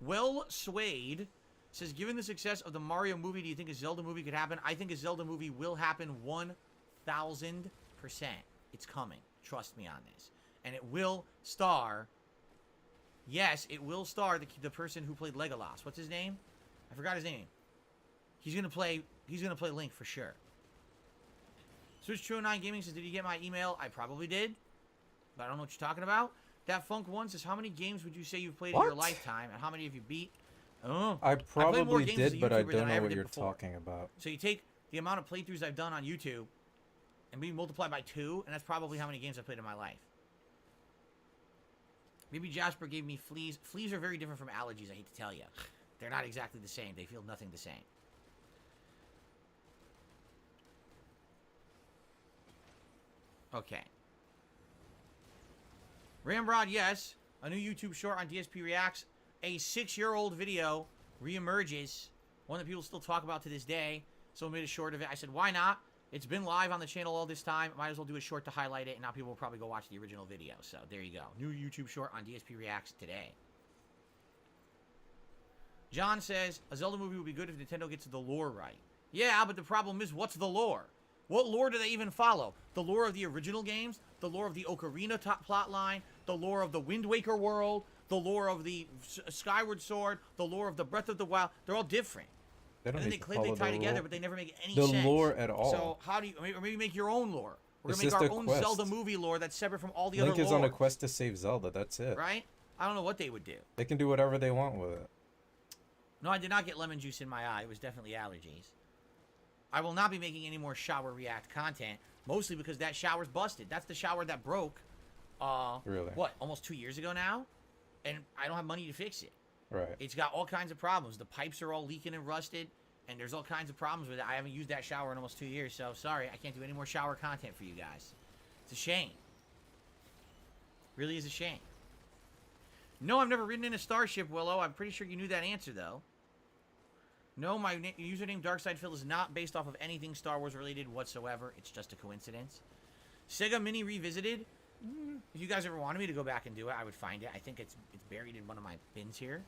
Well Swayed says, given the success of the Mario movie, do you think a Zelda movie could happen? I think a Zelda movie will happen 1,000%. It's coming. Trust me on this. And it will star... Yes, it will star the person who played Legolas. What's his name? I forgot his name. He's gonna play Link for sure. Switch 209 Gaming says, did you get my email? I probably did. But I don't know what you're talking about. That Funk One says, how many games would you say you've played in your What? lifetime? And how many have you beat? I don't know. I played more probably games as a did, but I YouTuber than don't I know ever what did you're before. talking about. So you take the amount of playthroughs I've done on YouTube and we multiply by 2, and that's probably how many games I've played in my life. Maybe Jasper gave me fleas. Fleas are very different from allergies, I hate to tell you. They're not exactly the same. They feel nothing the same. Okay. Ramrod, yes. A new YouTube short on DSP Reacts. A 6-year-old video reemerges. One that people still talk about to this day. So I made a short of it. I said, why not? It's been live on the channel all this time. Might as well do a short to highlight it. And now people will probably go watch the original video. So there you go. New YouTube short on DSP Reacts today. John says, a Zelda movie would be good if Nintendo gets the lore right. Yeah, but the problem is, what's the lore? What lore do they even follow? The lore of the original games? The lore of the Ocarina plot line? The lore of the Wind Waker world? The lore of the Skyward Sword? The lore of the Breath of the Wild? They're all different. They don't And then need they to click, they follow tie the together, rule- but they never make any the sense. lore at all. So how do you, or maybe make your own lore. We're It's gonna make just our a own quest. Zelda movie lore that's separate from all the Link other is lore. on a quest to save Zelda. That's it. Right? I don't know what they would do. They can do whatever they want with it. No, I did not get lemon juice in my eye. It was definitely allergies. I will not be making any more shower react content, mostly because that shower's busted. That's the shower that broke. Really? What? Almost 2 years ago now, and I don't have money to fix it. Right. It's got all kinds of problems. The pipes are all leaking and rusted, and there's all kinds of problems with it. I haven't used that shower in almost 2 years, so sorry, I can't do any more shower content for you guys. It's a shame. Really is a shame. No, I've never ridden in a Starship, Willow. I'm pretty sure you knew that answer, though. No, my username DarkSidePhil is not based off of anything Star Wars related whatsoever. It's just a coincidence. Sega Mini Revisited. If you guys ever wanted me to go back and do it, I would find it. I think it's buried in one of my bins here.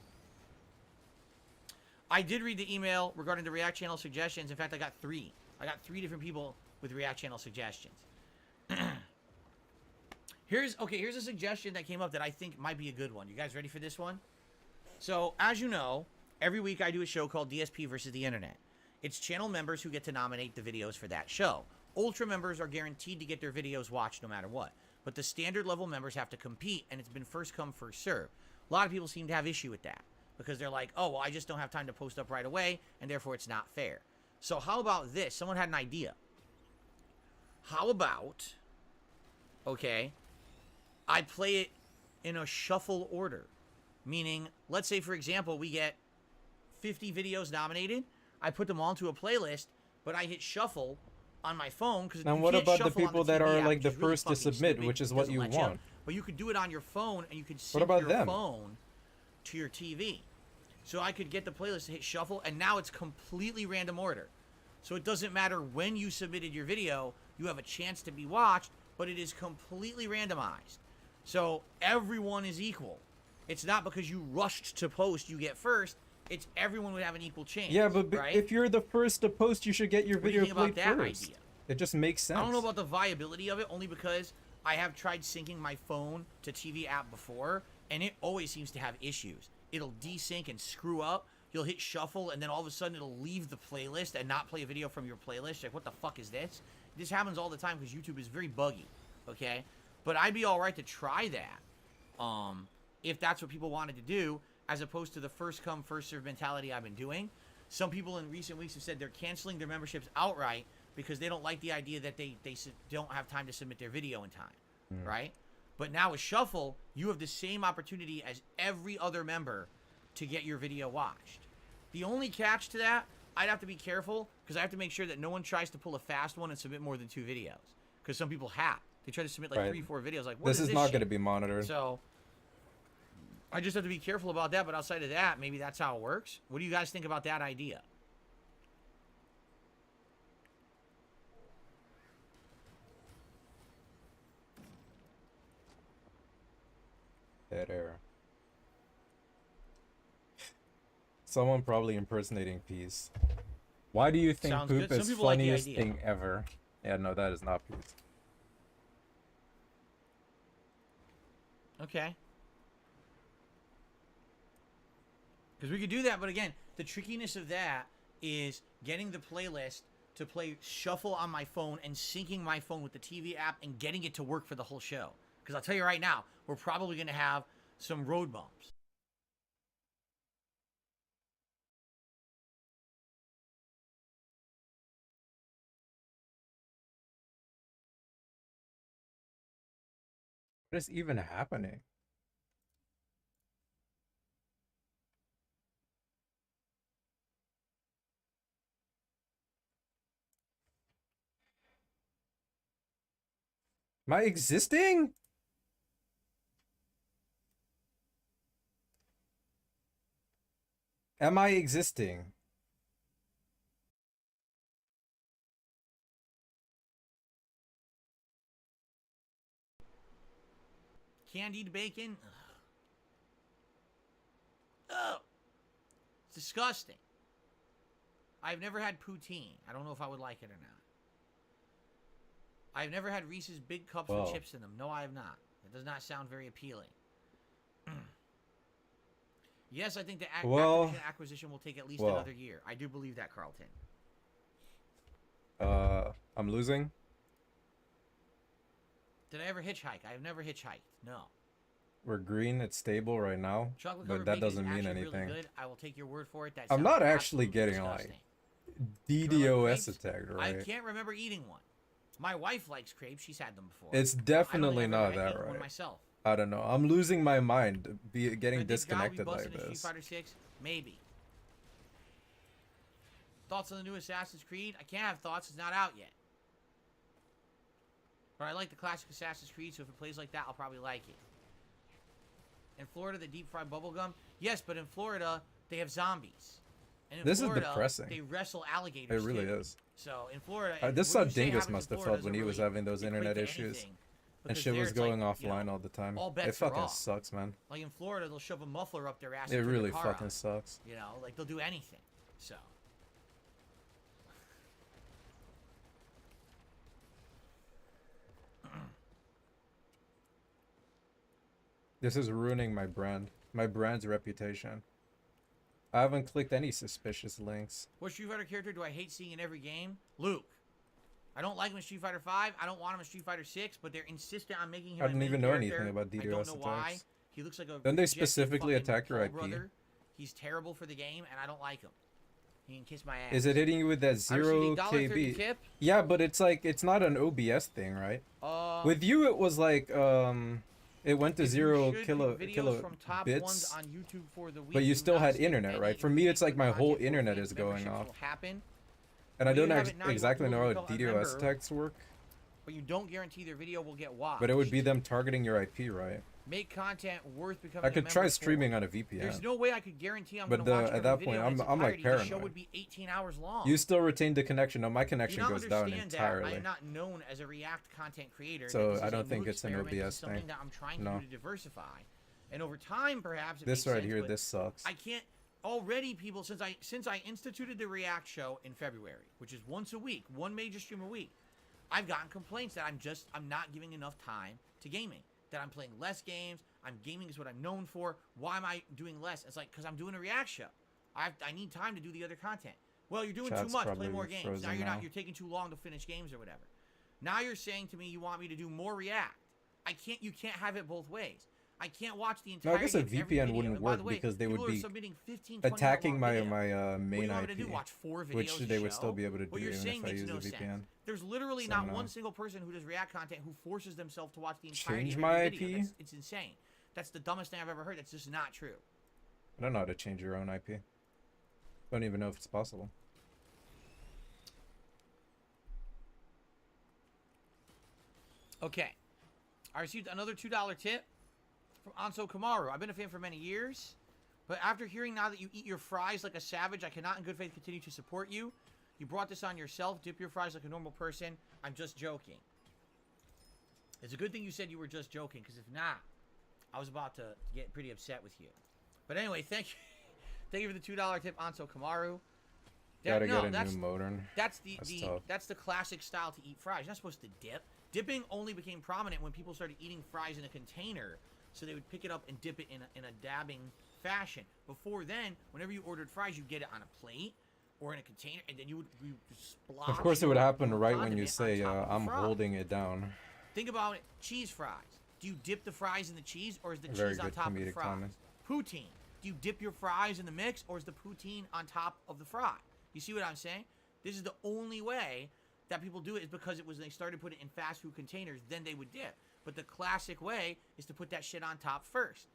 I did read the email regarding the React channel suggestions. In fact, I got 3. I got 3 different people with React channel suggestions. Here's a suggestion that came up that I think might be a good one. You guys ready for this one? So, as you know, every week I do a show called DSP versus the Internet. It's channel members who get to nominate the videos for that show. Ultra members are guaranteed to get their videos watched no matter what. But the standard level members have to compete, and it's been first come, first serve. A lot of people seem to have issue with that because they're like, oh, well, I just don't have time to post up right away, and therefore it's not fair. So how about this? Someone had an idea. How about, okay, I play it in a shuffle order. Meaning, let's say, for example, we get 50 videos nominated. I put them all into a playlist, but I hit shuffle on my phone because And what about the people that are like the first to submit, which is what you want? But you could do it on your phone, and you could sync What about your them? phone to your TV. So I could get the playlist, hit shuffle, and now it's completely random order. So it doesn't matter when you submitted your video, you have a chance to be watched, but it is completely randomized. So everyone is equal. It's not because you rushed to post you get first. It's everyone would have an equal chance. Yeah, but right? if you're the first to post, you should get your What do you video think played about that first. idea? It just makes sense. I don't know about the viability of it, only because I have tried syncing my phone to TV app before, and it always seems to have issues. It'll desync and screw up. You'll hit shuffle, and then all of a sudden it'll leave the playlist and not play a video from your playlist. Like, what the fuck is this? This happens all the time because YouTube is very buggy, okay? But I'd be all right to try that, if that's what people wanted to do, as opposed to the first come, first serve mentality I've been doing. Some people in recent weeks have said they're canceling their memberships outright because they don't like the idea that they don't have time to submit their video in time, right? But now with Shuffle, you have the same opportunity as every other member to get your video watched. The only catch to that, I'd have to be careful because I have to make sure that no one tries to pull a fast one and submit more than 2 videos. Because some people have. They try to submit like Right. 3-4 videos. Like, what This is this not shit? going to be monitored. So I just have to be careful about that. But outside of that, maybe that's how it works. What do you guys think about that idea? Dead air. Someone probably impersonating Peace. Why do you think Sounds poop good. Some is people like the funniest idea. thing ever? Yeah, no, that is not Peace. Okay. Because we could do that, but again, the trickiness of that is getting the playlist to play shuffle on my phone and syncing my phone with the TV app and getting it to work for the whole show. Because I'll tell you right now, we're probably going to have some road bumps. What is even happening? Am I existing? Am I existing? Candied bacon? Ugh. It's disgusting. I've never had poutine. I don't know if I would like it or not. I've never had Reese's big cups Whoa. with chips in them. No, I have not. It does not sound very appealing. Yes, I think the Well- Activision acquisition will take at least well. another year. I do believe that, Carlton. I'm losing. Did I ever hitchhike? I have never hitchhiked. No. We're green. It's stable right now, Chocolate but covered that bacon is doesn't mean actually anything. Really good. I will take your word for it. That I'm sounds not actually absolutely getting, like, disgusting. DDoS Crepes? attacked, I right? can't remember eating one. My wife likes crepes. She's had them before. It's I don't definitely think I've not ever that eaten one right. myself. I don't know. I'm losing my mind. Getting Could this guy be disconnected like busting in Street this. Fighter 6? Maybe. Thoughts on the new Assassin's Creed? I can't have thoughts. It's not out yet. But I like the classic Assassin's Creed, so if it plays like that, I'll probably like it. In Florida, the deep fried bubblegum? Yes, but in Florida, they have zombies. And in This is Florida, depressing. they wrestle alligators. It really too. is. So in Florida, This is what how you say Dingus happens must in have Florida felt when he doesn't was really having those equate internet to issues. anything, And because shit there was it's like, going you offline know, all the time. all It bets are fucking off. sucks, man. Like in Florida, they'll shove a muffler up their ass. It and turn the really car fucking on. sucks. You know, like they'll do anything. So. This is ruining my brand's reputation. I haven't clicked any suspicious links. What Street Fighter character do I hate seeing in every game? Luke. I don't like him in Street Fighter 5. I don't want him in Street Fighter 6, but they're insistent on making him I a don't main even know character. anything about I DDoS don't know why. attacks. He looks like a Don't they rejected specifically fucking attack your Paul IP? brother. He's terrible for the game, and I don't like him. He can kiss my ass. Is it hitting you with that RCD, 0 $1.30 KB? tip? Yeah, but it's like it's not an OBS thing, right? With you, it was like it went to if you 0 should pick videos from top ones kilobits. on YouTube for the week, But you do still not had skip internet, any right? For of me, the it's like my content whole for internet fake is going memberships off. will happen, And I Well, you don't have it now, you exactly want know how people to become a DDoS member. attacks work. but you don't guarantee their video will get watched. But it would be them targeting your IP, right? Make content worth becoming I could a try member for. streaming on a VPN. There's no way I could guarantee I'm But going to watch at every that video point, in its I'm like entirety. The show paranoid. would be 18 hours long. You still retain the connection. No, my Do connection not goes down understand that I entirely. am not known as a React content creator. that So this I is a don't think new it's an experiment. This OBS is something thing. that I'm trying No. to do to diversify. And over time, perhaps it This makes right sense, here, but this sucks. I can't. Already, people, since I instituted the React show in February, which is once a week, one major stream a week, I've gotten complaints that I'm not giving enough time to gaming. That I'm playing less games. Gaming is what I'm known for. Why am I doing less? It's like because I'm doing a React show. I need time to do the other content. Well, you're doing Chat's too much. Play probably more games. frozen Now you're now. not. You're taking too long to finish games or whatever. Now you're saying to me you want me to do more React. You can't have it both ways. I can't watch the No, entire. I guess a VPN wouldn't work because they would be attacking my main what IP, do? Watch 4 videos which a they would still show? be able to do What you're even saying if I makes use no a VPN. sense. There's literally So not no. one single person who does React content who forces themselves to watch the entirety Change of my every video. IP? It's insane. That's the dumbest thing I've ever heard. That's just not true. I don't know how to change your own IP. Don't even know if it's possible. Okay. I received another $2 tip from Anso Kamaru. I've been a fan for many years, but after hearing now that you eat your fries like a savage, I cannot in good faith continue to support you. You brought this on yourself. Dip your fries like a normal person. I'm just joking. It's a good thing you said you were just joking, because if not, I was about to get pretty upset with you. But anyway, thank you. Thank you for the $2 tip, Anso Kamaru. Gotta no, get a that's new modem. That's tough. that's the classic style to eat fries. You're not supposed to dip. Dipping only became prominent when people started eating fries in a container, so they would pick it up and dip it in a dabbing fashion. Before then, whenever you ordered fries, you'd get it on a plate or in a container, and then you would splotch. Of course, it would happen right when you condiment say, on top of the I'm fry. holding it down. Think about it. Cheese fries. Do you dip the fries in the cheese, or is the Very cheese on good top of the comedic fries? comment. Poutine. Do you dip your fries in the mix, or is the poutine on top of the fry? You see what I'm saying? This is the only way that people do it, is because it was they started putting it in fast food containers, then they would dip. But the classic way is to put that shit on top first.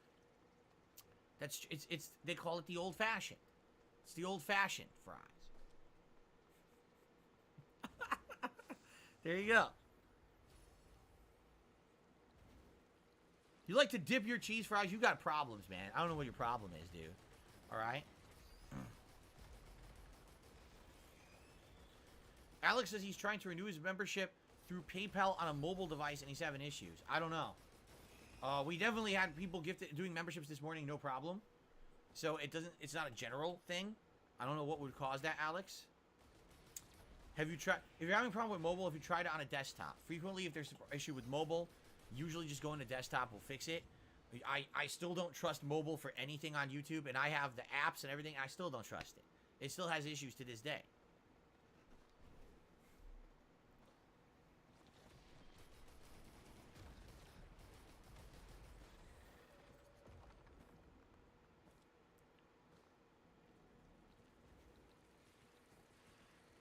It's they call it the old fashioned. It's the old fashioned fries. There you go. You like to dip your cheese fries? You got problems, man. I don't know what your problem is, dude. All right? Alex says he's trying to renew his membership through PayPal on a mobile device and he's having issues. I don't know. We definitely had people doing memberships this morning, no problem. So it's not a general thing. I don't know what would cause that, Alex. Have you tried, if you're having a problem with mobile, if you tried it on a desktop, frequently if there's an issue with mobile, usually just going to desktop will fix it. I still don't trust mobile for anything on YouTube, and I have the apps and everything. I still don't trust it. It still has issues to this day.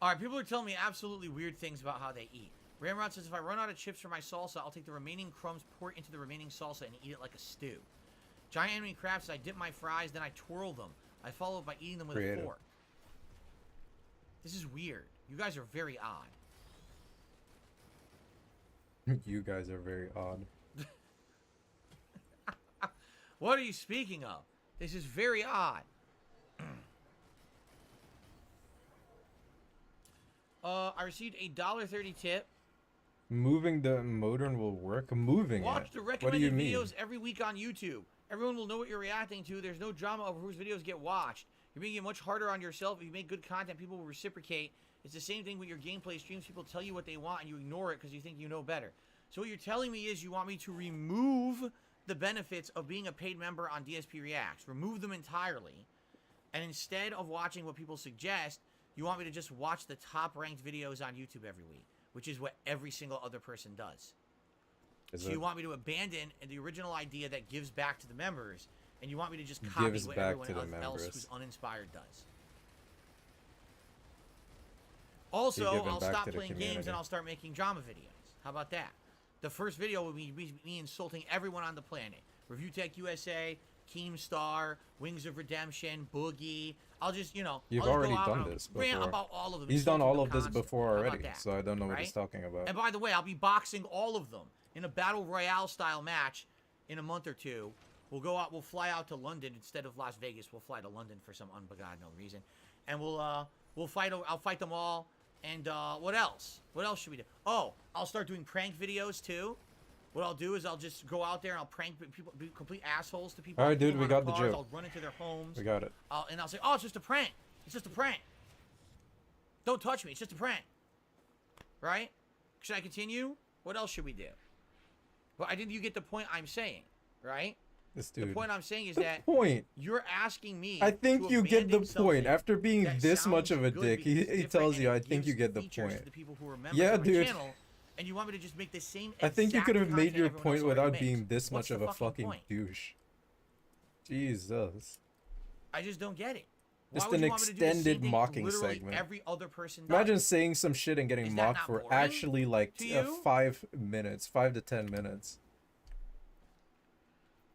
All right, people are telling me absolutely weird things about how they eat. Ramrod says, if I run out of chips for my salsa, I'll take the remaining crumbs, pour it into the remaining salsa, and eat it like a stew. Giant Enemy Crab says, I dip my fries, then I twirl them. I follow it by eating them with a fork. This is weird. You guys are very odd. You guys are very odd. What are you speaking of? This is very odd. I received a $1.30 tip. Moving the modem will work. Moving Watch it. the What do recommended you mean? videos every week on YouTube. Everyone will know what you're reacting to. There's no drama over whose videos get watched. You're making it much harder on yourself. If you make good content, people will reciprocate. It's the same thing with your gameplay streams. People tell you what they want and you ignore it because you think you know better. So what you're telling me is you want me to remove the benefits of being a paid member on DSP Reacts. Remove them entirely. And instead of watching what people suggest, you want me to just watch the top-ranked videos on YouTube every week, which is what every single other person does. So you want me to abandon the original idea that gives back to the members, and you want me to just copy Gives what back everyone to the else members. who's uninspired does. Also, giving I'll back stop to the playing games community. and I'll start making drama videos. How about that? The first video will be me insulting everyone on the planet. Review Tech USA, Keemstar, Wings of Redemption, Boogie. I'll just, You've I'll just already go out done and this rant before. about all of them. He's done insulting all them of this constantly. before How about already, that? so I don't know what Right? he's talking about. And by the way, I'll be boxing all of them in a battle royale style match in a month or two. We'll go out. We'll fly out to London instead of Las Vegas. We'll fly to London for some unbegotten reason, and we'll fight. I'll fight them all. And what else? What else should we do? Oh, I'll start doing prank videos too. What I'll do is I'll just go out there and I'll prank people, be complete assholes to people. All right, I'll put dude, them we on got the cars, joke. I'll run into their homes. We got it. And I'll say, oh, it's just a prank. It's just a prank. Don't touch me. It's just a prank. Right? Should I continue? What else should we do? Well, I think you get the point I'm saying, right? This The dude. point I'm saying is The that point. you're asking me. I think to you get the abandon something point. After being that this much sounds of a good dick, because he it's different tells and you, it I think you gives get the features point. to the people who are members Yeah, of my dude. channel, and you want me to just make the same I think you exact could have made content your everyone else point already without makes. being this What's much the of a fucking point? douche. Jesus. I just don't get it. Why Just would an you want me to do the same extended thing mocking literally segment. Every other person does? Imagine saying some shit and getting Is that mocked not for boring actually like to you? 5 minutes, 5 to 10 minutes.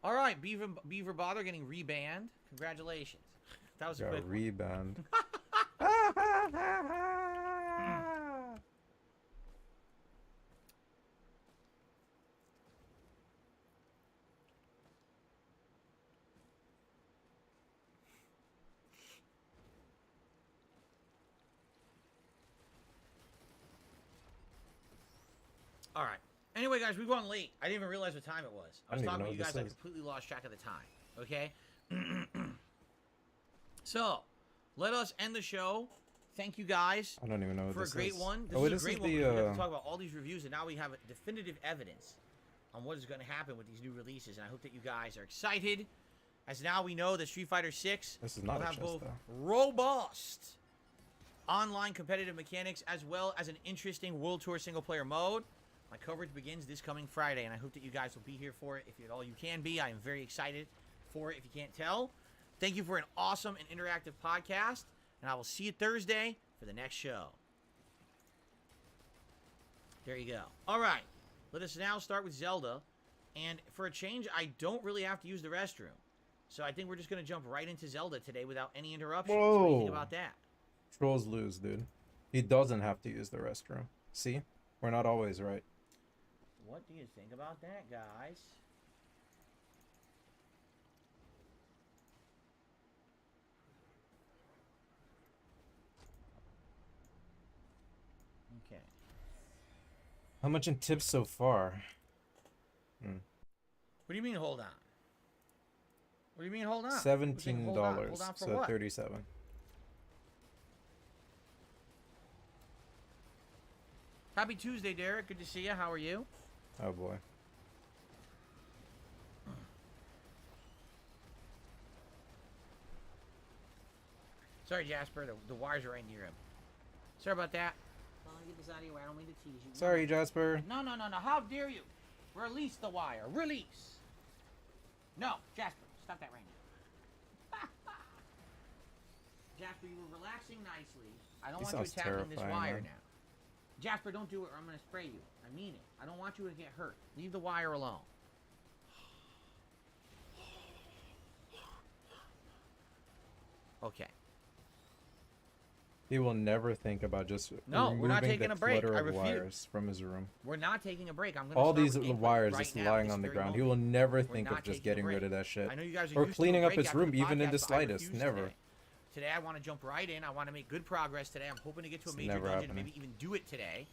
All right, Beaver Bother getting rebanned. Congratulations. That was a Got quick one. rebound. All right. Anyway, guys, we've gone late. I didn't even realize what time it was. I was I don't talking even to you know guys. what I this is. completely lost track of the time. Okay? So, let us end the show. Thank you guys I don't even know what for a this great is. one. This Oh, is this a great is one. the because we have to talk about all these reviews, and now we have definitive evidence on what is going to happen with these new releases. And I hope that you guys are excited, as now we know that Street Fighter 6 This is not will a have chest, both though. robust online competitive mechanics as well as an interesting World Tour single-player mode. My coverage begins this coming Friday, and I hope that you guys will be here for it if at all you can be. I am very excited for it if you can't tell. Thank you for an awesome and interactive podcast, and I will see you Thursday for the next show. There you go. All right, let us now start with Zelda, and for a change, I don't really have to use the restroom. So I think we're just going to jump right into Zelda today without any interruptions. What do you think Whoa. about that? Trolls lose, dude. He doesn't have to use the restroom. See? We're not always right. What do you think about that, guys? Okay. How much in tips so far? What do you mean, hold on? What do you mean, hold on? What do you mean, $17. hold on? Hold on for So what? 37. Happy Tuesday, Derek. Good to see you. How are you? Oh boy. Sorry, Jasper. The wires are right near him. Sorry about that. Well, get this out of your way. I don't mean to tease you. Sorry, Jasper. No. How dare you? Release the wire. Release. No, Jasper. Stop that right now. Jasper, you were relaxing nicely. I don't He want you sounds attacking this terrifying, wire man. now. Jasper, don't do it or I'm going to spray you. I mean it. I don't want you to get hurt. Leave the wire alone. Okay. He will never think about just No, we're not removing taking the a break. flutter I of refuse. wires from his room. We're not taking a break. I'm going to All these wires just lying on the ground. He will never think not of just taking a getting rid break. of that shit. I know you guys are Or used to a cleaning up break his after room, the even in podcast, the but I slightest. refuse Never. Today. Today I want to jump right in. I want to make good progress today. I'm hoping to get to a It's major never dungeon and happening. maybe even do it today.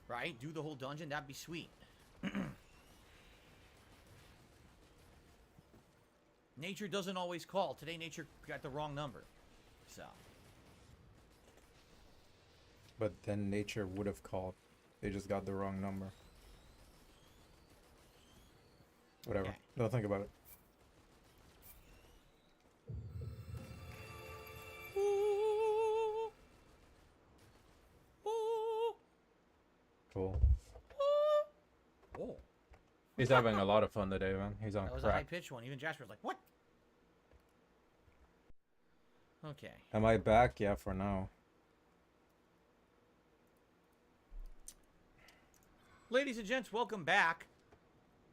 Right? Do the whole dungeon. That'd be sweet. Nature doesn't always call. Today nature got the wrong number. So. But then nature would have called. They just got the wrong number. Whatever. Okay. Don't think about it. Cool. Oh. He's having a lot of fun today, man. He's on That was a high crack. pitched one. Even Jasper's like, what? Okay. Am I back? Yeah, for now. Ladies and gents, welcome back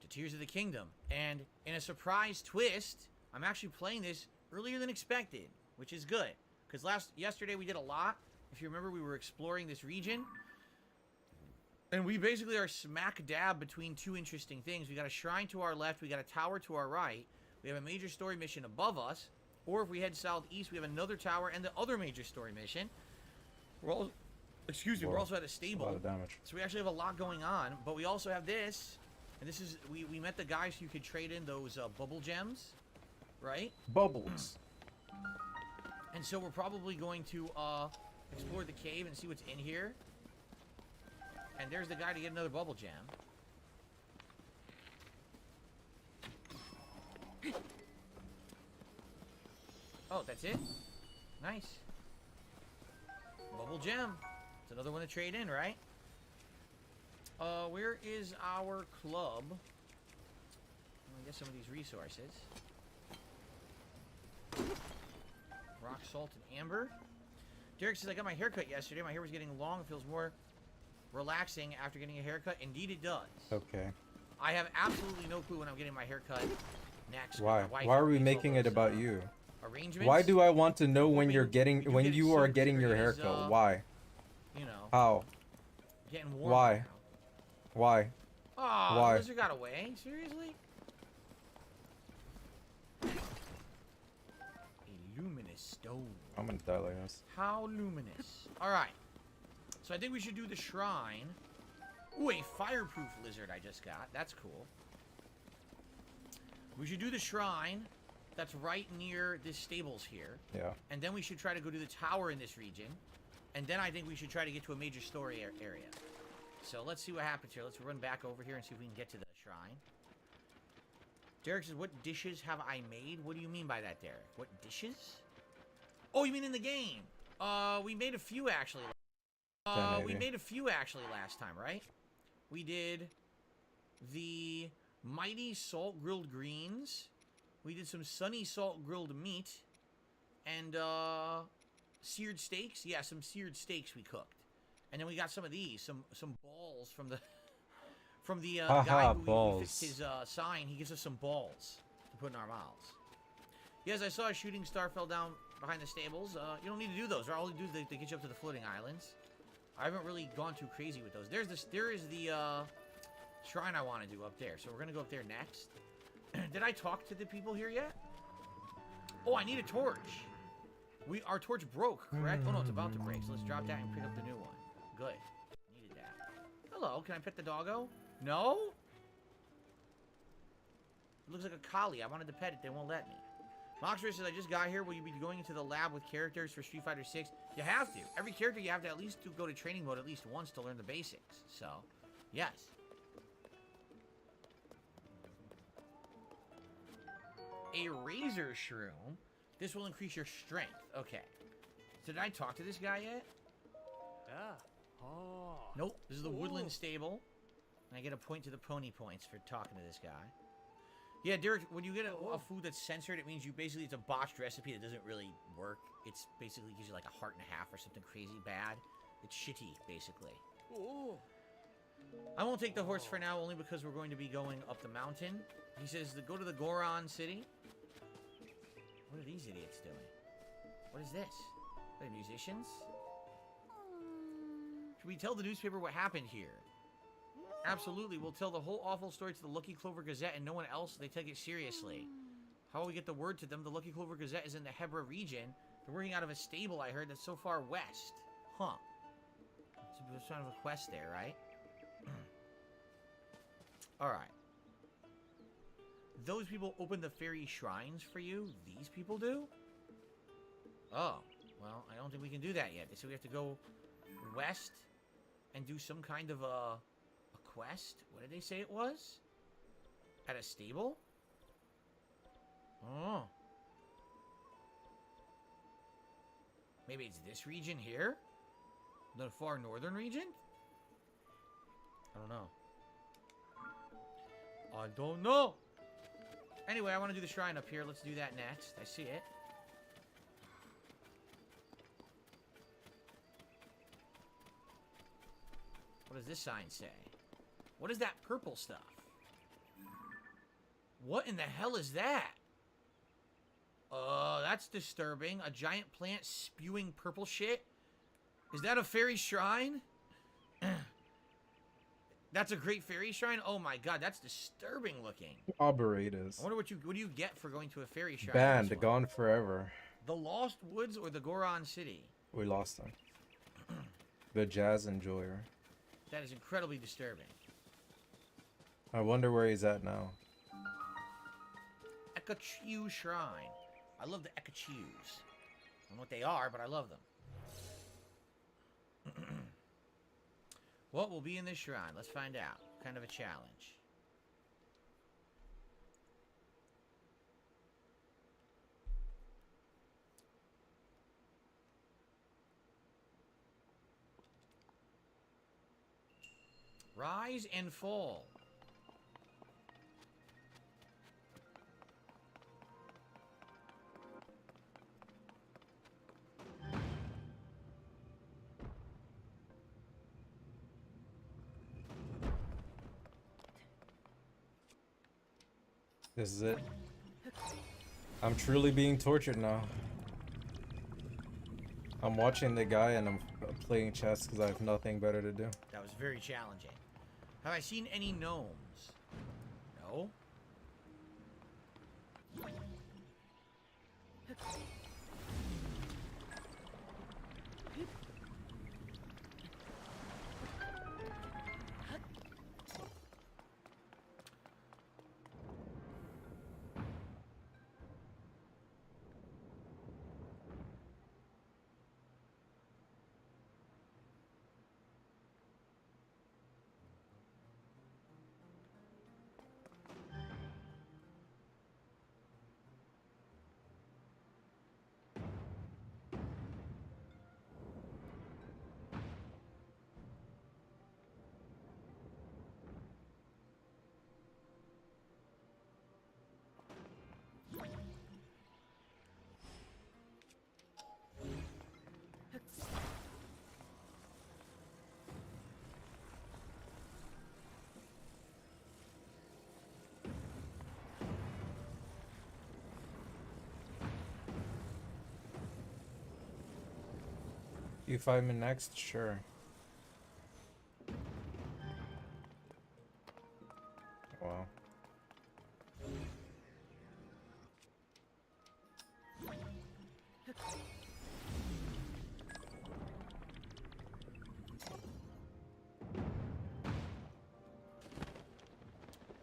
to Tears of the Kingdom. And in a surprise twist, I'm actually playing this earlier than expected, which is good. Because yesterday we did a lot. If you remember, we were exploring this region. And we basically are smack dab between two interesting things. We got a shrine to our left, we got a tower to our right. We have a major story mission above us. Or if we head southeast, we have another tower and the other major story mission. We're also, we're also at a That's a stable. lot of damage. So we actually have a lot going on, but we also have this, and this is, we met the guys who could trade in those bubble gems, right? Bubbles. And so we're probably going to explore the cave and see what's in here. And there's the guy to get another bubble gem. Oh, that's it? Nice. Bubble gem. It's another one to trade in, right? Where is our club? Let me get some of these resources. Rock, salt, and amber. Derek says, I got my haircut yesterday. My hair was getting long. It feels more relaxing after getting a haircut. Indeed it does. Okay. I have absolutely no clue when I'm getting my haircut next. Why? My wife Why are we makes all making it those, about you? Arrangements. Why do I want to know when we- you're we getting do when get it you are soon, getting your there is, haircut? Why? You know, How? getting warm. Why? Now. Why? Oh, Why? the lizard got away? Seriously? A luminous stone. I'm gonna die like this. How luminous. Alright. So I think we should do the shrine. Ooh, a fireproof lizard I just got. That's cool. We should do the shrine that's right near this stables here. Yeah. And then we should try to go to the tower in this region. And then I think we should try to get to a major story area. So let's see what happens here. Let's run back over here and see if we can get to the shrine. Derek says, what dishes have I made? What do you mean by that, Derek? What dishes? Oh, you mean in the game? We made a few actually. We 1080. made a few actually last time, right? We did the mighty salt grilled greens. We did some sunny salt grilled meat. And seared steaks. Yeah, some seared steaks we cooked. And then we got some of these, some balls from the guy who we fixed his sign. He gives us some balls to put in our mouths. Yes, I saw a shooting star fell down behind the stables. You don't need to do those. All you do is they get you up to the floating islands. I haven't really gone too crazy with those. There is the shrine I want to do up there. So we're gonna go up there next. Did I talk to the people here yet? Oh, I need a torch. Our torch broke, correct? Oh no, it's about to break. So let's drop that and pick up the new one. Good. Needed that. Hello, can I pet the doggo? No? It looks like a collie. I wanted to pet it. They won't let me. Moxer says, I just got here. Will you be going into the lab with characters for Street Fighter 6? You have to. Every character you have to at least go to training mode at least once to learn the basics. So, yes. A razor shroom. This will increase your strength. Okay. So did I talk to this guy yet? Yeah. Oh. Nope. This is the Woodland Ooh. Stable. And I get a point to the pony points for talking to this guy. Yeah, Derek, when you get a food that's censored, it means it's a botched recipe that doesn't really work. It's basically gives you like a heart and a half or something crazy bad. It's shitty, basically. Ooh. I won't take the horse for now, only because we're going to be going up the mountain. He says to go to the Goron City. What are these idiots doing? What is this? Are they musicians? Should we tell the newspaper what happened here? Absolutely, we'll tell the whole awful story to the Lucky Clover Gazette and no one else, so they take it seriously. How will we get the word to them? The Lucky Clover Gazette is in the Hebra region. They're working out of a stable, I heard, that's so far west. Huh. It's kind of a quest there, right? Alright. Those people open the fairy shrines for you? These people do? Oh. Well, I don't think we can do that yet. They said we have to go west and do some kind of a quest? What did they say it was? At a stable? Oh. Maybe it's this region here? The far northern region? I don't know. I don't know. Anyway, I want to do the shrine up here. Let's do that next. I see it. What does this sign say? What is that purple stuff? What in the hell is that? That's disturbing. A giant plant spewing purple shit? Is that a fairy shrine? That's a great fairy shrine? Oh my god, that's disturbing looking. Arboretus. I wonder what do you get for going to a fairy shrine? Banned, gone forever. The Lost Woods or the Goron City? We lost them. The jazz enjoyer. That is incredibly disturbing. I wonder where he's at now. Ekachu Shrine. I love the Ekachus. I don't know what they are, but I love them. What will be in this shrine? Let's find out. Kind of a challenge. Rise and fall. This is it. I'm truly being tortured now. I'm watching the guy and I'm playing chess because I have nothing better to do. That was very challenging. Have I seen any gnomes? No. You find me next? Sure. Wow.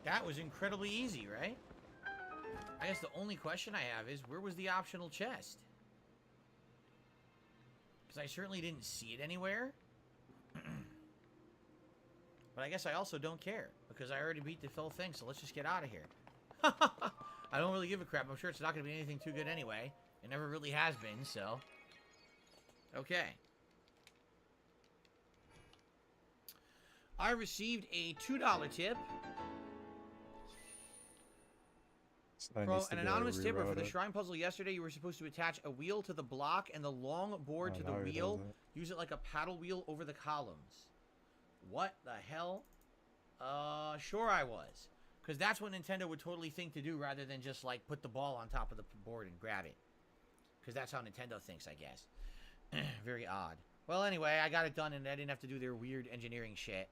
That was incredibly easy, right? I guess the only question I have is, where was the optional chest? Because I certainly didn't see it anywhere. But I guess I also don't care, because I already beat the full thing, so let's just get out of here. I don't really give a crap. I'm sure it's not going to be anything too good anyway. It never really has been, so... Okay. I received a $2 tip That from needs to an be, anonymous tipper for the rerouted. shrine puzzle yesterday. You were supposed to attach a wheel to the block and the long board Oh, to the now he wheel. does it. Use it like a paddle wheel over the columns. What the hell? Sure I was. Because that's what Nintendo would totally think to do rather than just, like, put the ball on top of the board and grab it. Because that's how Nintendo thinks, I guess. Very odd. Well, anyway, I got it done and I didn't have to do their weird engineering shit.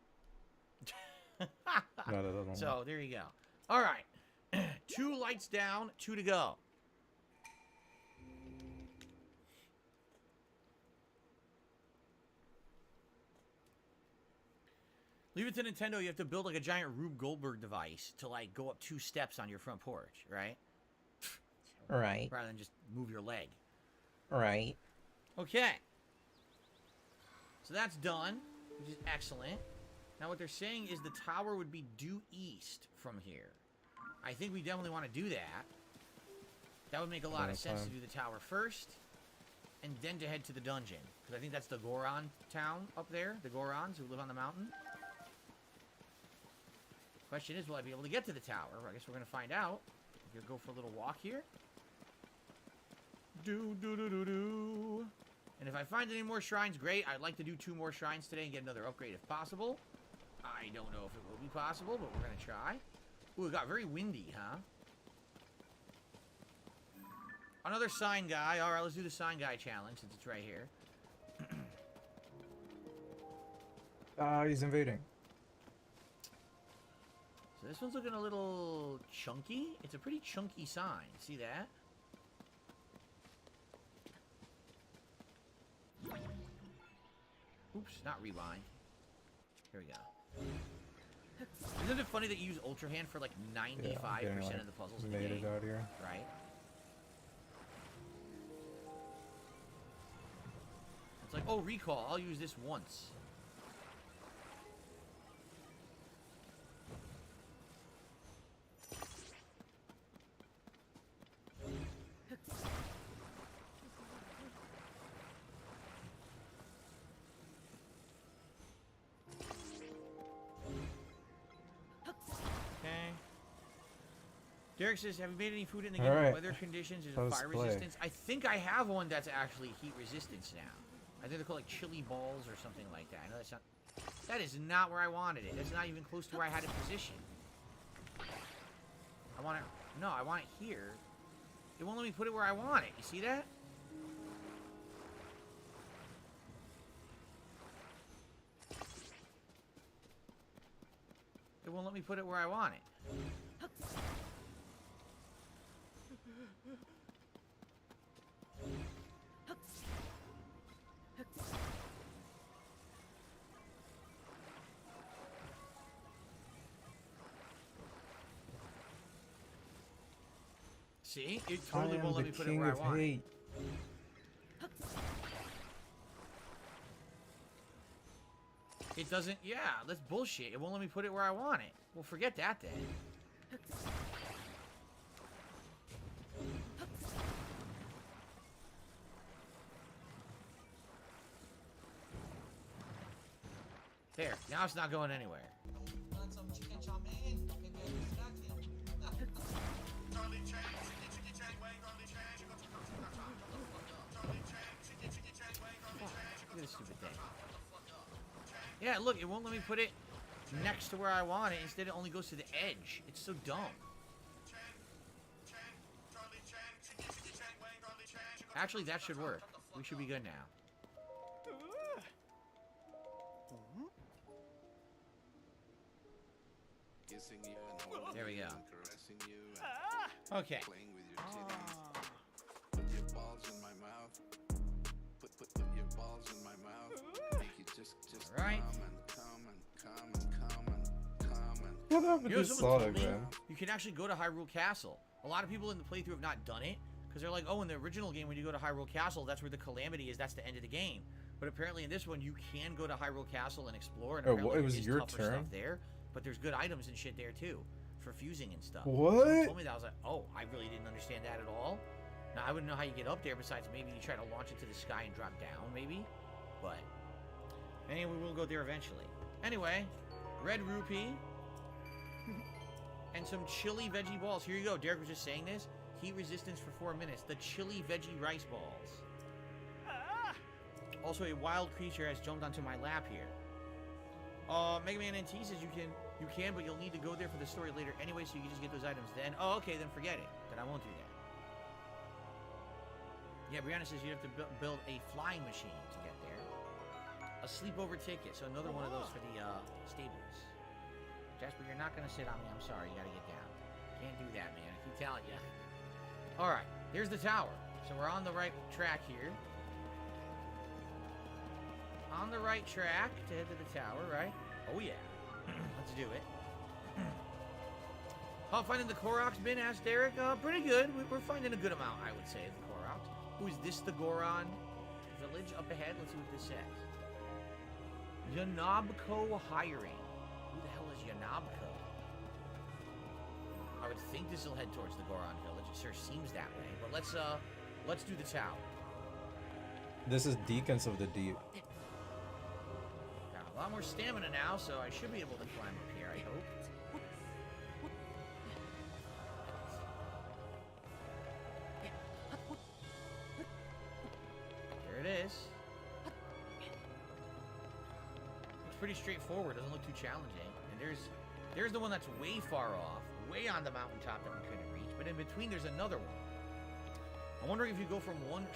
No, that doesn't So, there you go. All right. 2 lights down, 2 to go. Leave it to Nintendo. You have to build like a giant Rube Goldberg device to like go up 2 steps on your front porch, right? Right. Rather than just move your leg. Right. Okay. So that's done, which is excellent. Now what they're saying is the tower would be due east from here. I think we definitely want to do that. That would make a lot of sense to do the tower first, and then to head to the dungeon. Because I think that's the Goron town up there. The Gorons who live on the mountain. Question is, will I be able to get to the tower? Well, I guess we're going to find out. We'll go for a little walk here. Do. And if I find any more shrines, great. I'd like to do 2 more shrines today and get another upgrade if possible. I don't know if it will be possible, but we're going to try. Ooh, it got very windy, huh? Another sign guy. All right, let's do the sign guy challenge since it's right here. He's invading. So this one's looking a little chunky. It's a pretty chunky sign. See that? Oops, not rewind. Here we go. Isn't it funny that you use Ultra Hand for like 95% of the puzzles in the made game? it out here. Right? It's like, oh, recall. I'll use this once. Derek says, have you made any food in the game? All right. Weather conditions? Is it Let's fire play. resistance? I think I have one that's actually heat resistance now. I think they're called like chili balls or something like that. I know that's not... That is not where I wanted it. That's not even close to where I had it positioned. I want it... No, I want it here. It won't let me put it where I want it. You see that? It won't let me put it where I want it. See? It totally won't let me put it where I want it. It doesn't... Yeah, that's bullshit. It won't let me put it where I want it. Well, forget that then. There. Now it's not going anywhere. Want some chicken chow mein? Can get distracted. Charlie Chan, Chicky Chan, Wayne, Charlie Chan, Chico Chico Chico Charlie Chan, Chicky Chan, Wayne, Charlie Chan, Look at this stupid thing. Yeah, look, it won't let me put it next to where I want it. Instead, it only goes to the edge. It's so dumb. Charlie Chan, Chicky Chan, Wayne, Charlie Chan, Chico Actually, that should work. We should be good now. Kissing you and holding There we you go. and caressing you and Okay. playing with your titties. Put your balls in my mouth. Put your balls in my mouth. Make you just All right. come and come and come and come and come and What happened You know, to someone Sonic, told me man? you can actually go to Hyrule Castle. A lot of people in the playthrough have not done it because they're like, oh, in the original game, when you go to Hyrule Castle, that's where the Calamity is. That's the end of the game. But apparently in this one, you can go to Hyrule Castle and explore. And Oh, apparently it was there is your tougher turn? stuff there, but there's good items and shit there too for fusing and stuff. What? Someone told me that. I was like, oh, I really didn't understand that at all. Now, I wouldn't know how you get up there besides maybe you try to launch it to the sky and drop down, maybe. But, anyway, we'll go there eventually. Anyway, red rupee. And some chili veggie balls. Here you go. Derek was just saying this. Heat resistance for 4 minutes. The chili veggie rice balls. Also, a wild creature has jumped onto my lap here. Mega Man NT says you can, but you'll need to go there for the story later anyway, so you can just get those items then. Oh, okay, then forget it. Then I won't do that. Yeah, Brianna says you have to build a flying machine to get there. A sleepover ticket, so another one of those for the stables. Jasper, you're not gonna sit on me. I'm sorry. You gotta get down. Can't do that, man. I keep telling you. All right, here's the tower. So we're on the right track here. On the right track to head to the tower, right? Oh yeah. Let's do it. How finding the Koroks been? Asked Derek. Pretty good. We're finding a good amount, I would say, of the Koroks. Who is this? The Goron village up ahead. Let's see what this says. Yanabko hiring. Who the hell is Yanabko? I would think this will head towards the Goron village. It sure seems that way. But let's do the tower. This is Deacons of the Deep. Got a lot more stamina now, so I should be able to climb up here, I hope. There it is. Looks pretty straightforward. Doesn't look too challenging. And there's the one that's way far off, way on the mountaintop that we couldn't reach. But in between, there's another one. I'm wondering if you go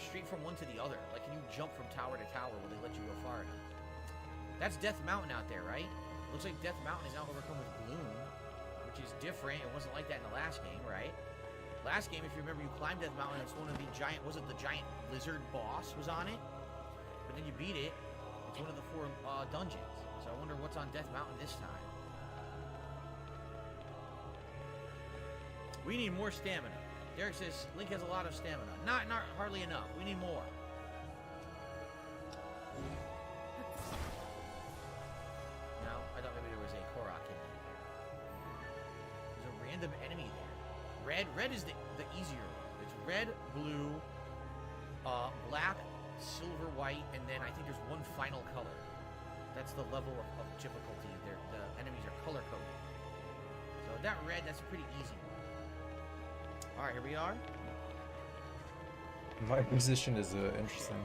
straight from one to the other. Like, can you jump from tower to tower? Will they let you go far enough? That's Death Mountain out there, right? Looks like Death Mountain is now overcome with gloom, which is different. It wasn't like that in the last game, right? Last game, if you remember, you climbed Death Mountain. It's one of the giant. Was it the giant lizard boss was on it? But then you beat it. It's one of the 4 dungeons. So I wonder what's on Death Mountain this time. We need more stamina. Derek says Link has a lot of stamina. Not hardly enough. We need more. No, I thought maybe there was a Korok in there. There's a random enemy there. Red is the easier one. It's red, blue, black, silver, white, and then I think there's one final color. That's the level of difficulty. The enemies are color coded. So that red, that's a pretty easy one. Alright, here we are. My position is interesting.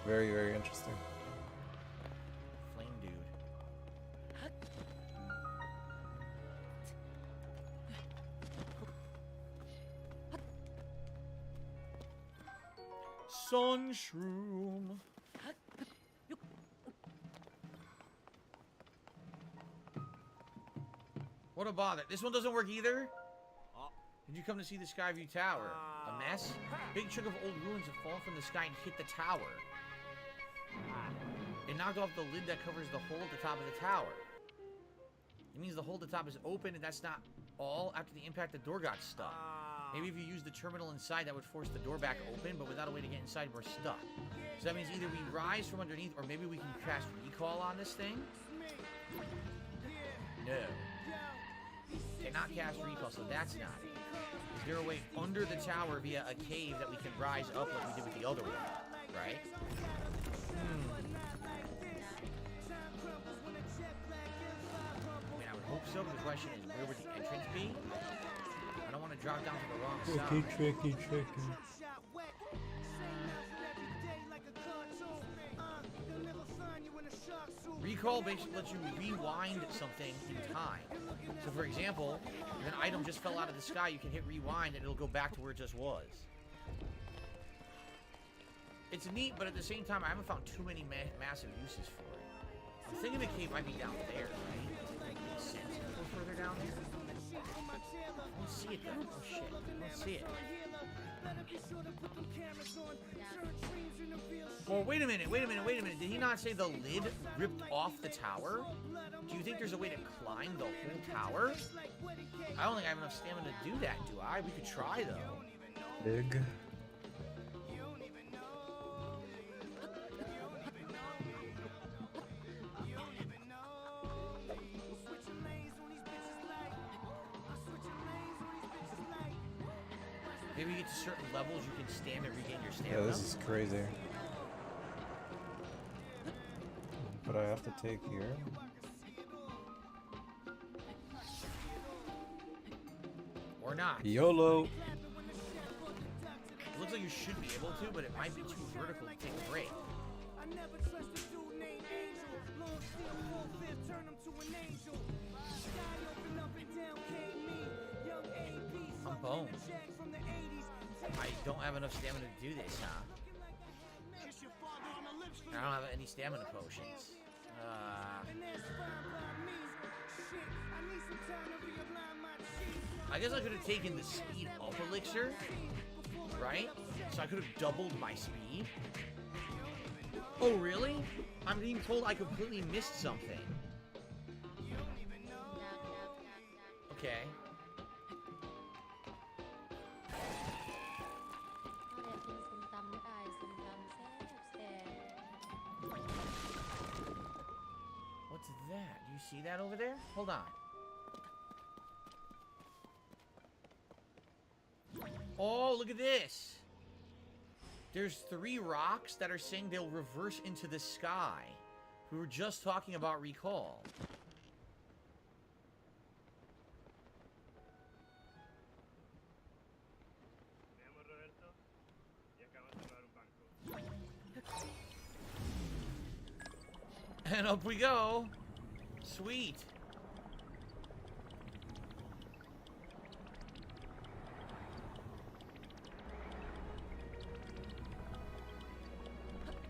Very, very interesting. Flame dude. Sun Shroom. What a bother. This one doesn't work either? Did you come to see the Skyview Tower? A mess? Big chunk of old ruins have fallen from the sky and hit the tower. It knocked off the lid that covers the hole at the top of the tower. It means the hole at the top is open, and that's not all. After the impact, the door got stuck. Maybe if you use the terminal inside, that would force the door back open, but without a way to get inside, we're stuck. So that means either we rise from underneath, or maybe we can cast recall on this thing? No. Cannot cast recall, so that's not it. Is there a way under the tower via a cave that we can rise up like we did with the other one? Right? I mean, I would hope so, but the question is, where would the entrance be? I don't want to drop down to the wrong side. Tricky. Recall basically lets you rewind something in time. So for example, if an item just fell out of the sky, you can hit rewind and it'll go back to where it just was. It's neat, but at the same time, I haven't found too many massive uses for it. I'm thinking the cave might be down there, right? Makes sense to go further down there. I don't see it though. Oh shit, I don't see it. Well, wait a minute. Did he not say the lid ripped off the tower? Do you think there's a way to climb the whole tower? I don't think I have enough stamina to do that, do I? We could try, though. Big. Maybe you get to certain levels, you can stand and regain your Yeah, stamina. this is crazy. But I have to take here. Or not. YOLO. It looks like you should be able to, but it might be too vertical to take a break. I'm boned. I don't have enough stamina to do this, huh? I don't have any stamina potions. I guess I could have taken the speed up elixir, right? So I could have doubled my speed. Oh, really? I'm being told I completely missed something. Okay. What's that? Do you see that over there? Hold on. Oh, look at this. There's 3 rocks that are saying they'll reverse into the sky. We were just talking about recall. And up we go. Sweet.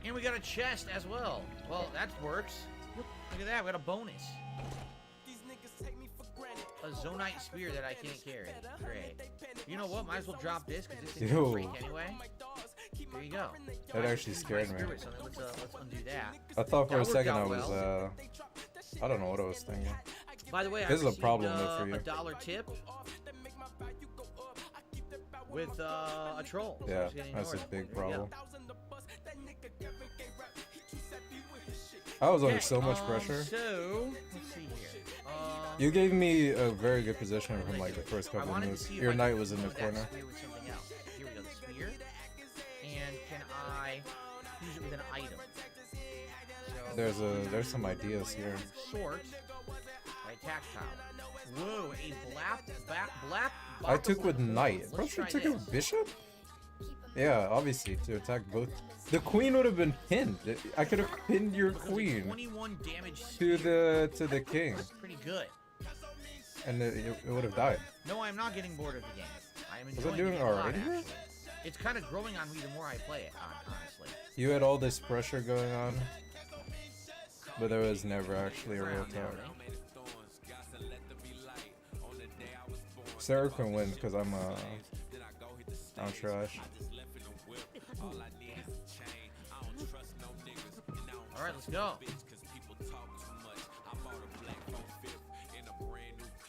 And we got a chest as well. Well, that works. Look at that, we got a bonus. A Zonite spear that I can't carry. Great. You know what? Might as well drop this because this thing's gonna break anyway. There you go. That actually scared me. So let's undo that. I thought for That a second I worked out was, I don't know what I was thinking. By the way, This is I a problem received, though for you. a $1 tip with a troll. So Yeah, it's getting that's a ignored. big There you go. problem. I was under Okay, so much pressure. So let's see here. You gave me a very good position from like the first I couple of wanted to moves. see if Your I knight could was in the use that corner. spear with something else. Here we go, the spear. And can I use it with an item? So, There's some ideas here. Sort by tactile. Whoa, a black. I took with knight. Bro, Let's she try took this. a bishop? Yeah, obviously to attack both. The queen would have been pinned. I could have pinned your Because a queen 21 damage to spear. the king, Pretty good. and it would have died. No, I'm not getting bored of the game. I am it enjoying doing the game a lot, alright here? actually. It's kind of growing on me the more I play it, honestly. You had all this pressure going on, but there was never actually a real Around there, talk. right? Sarah can win because I'm trash. All right, let's go.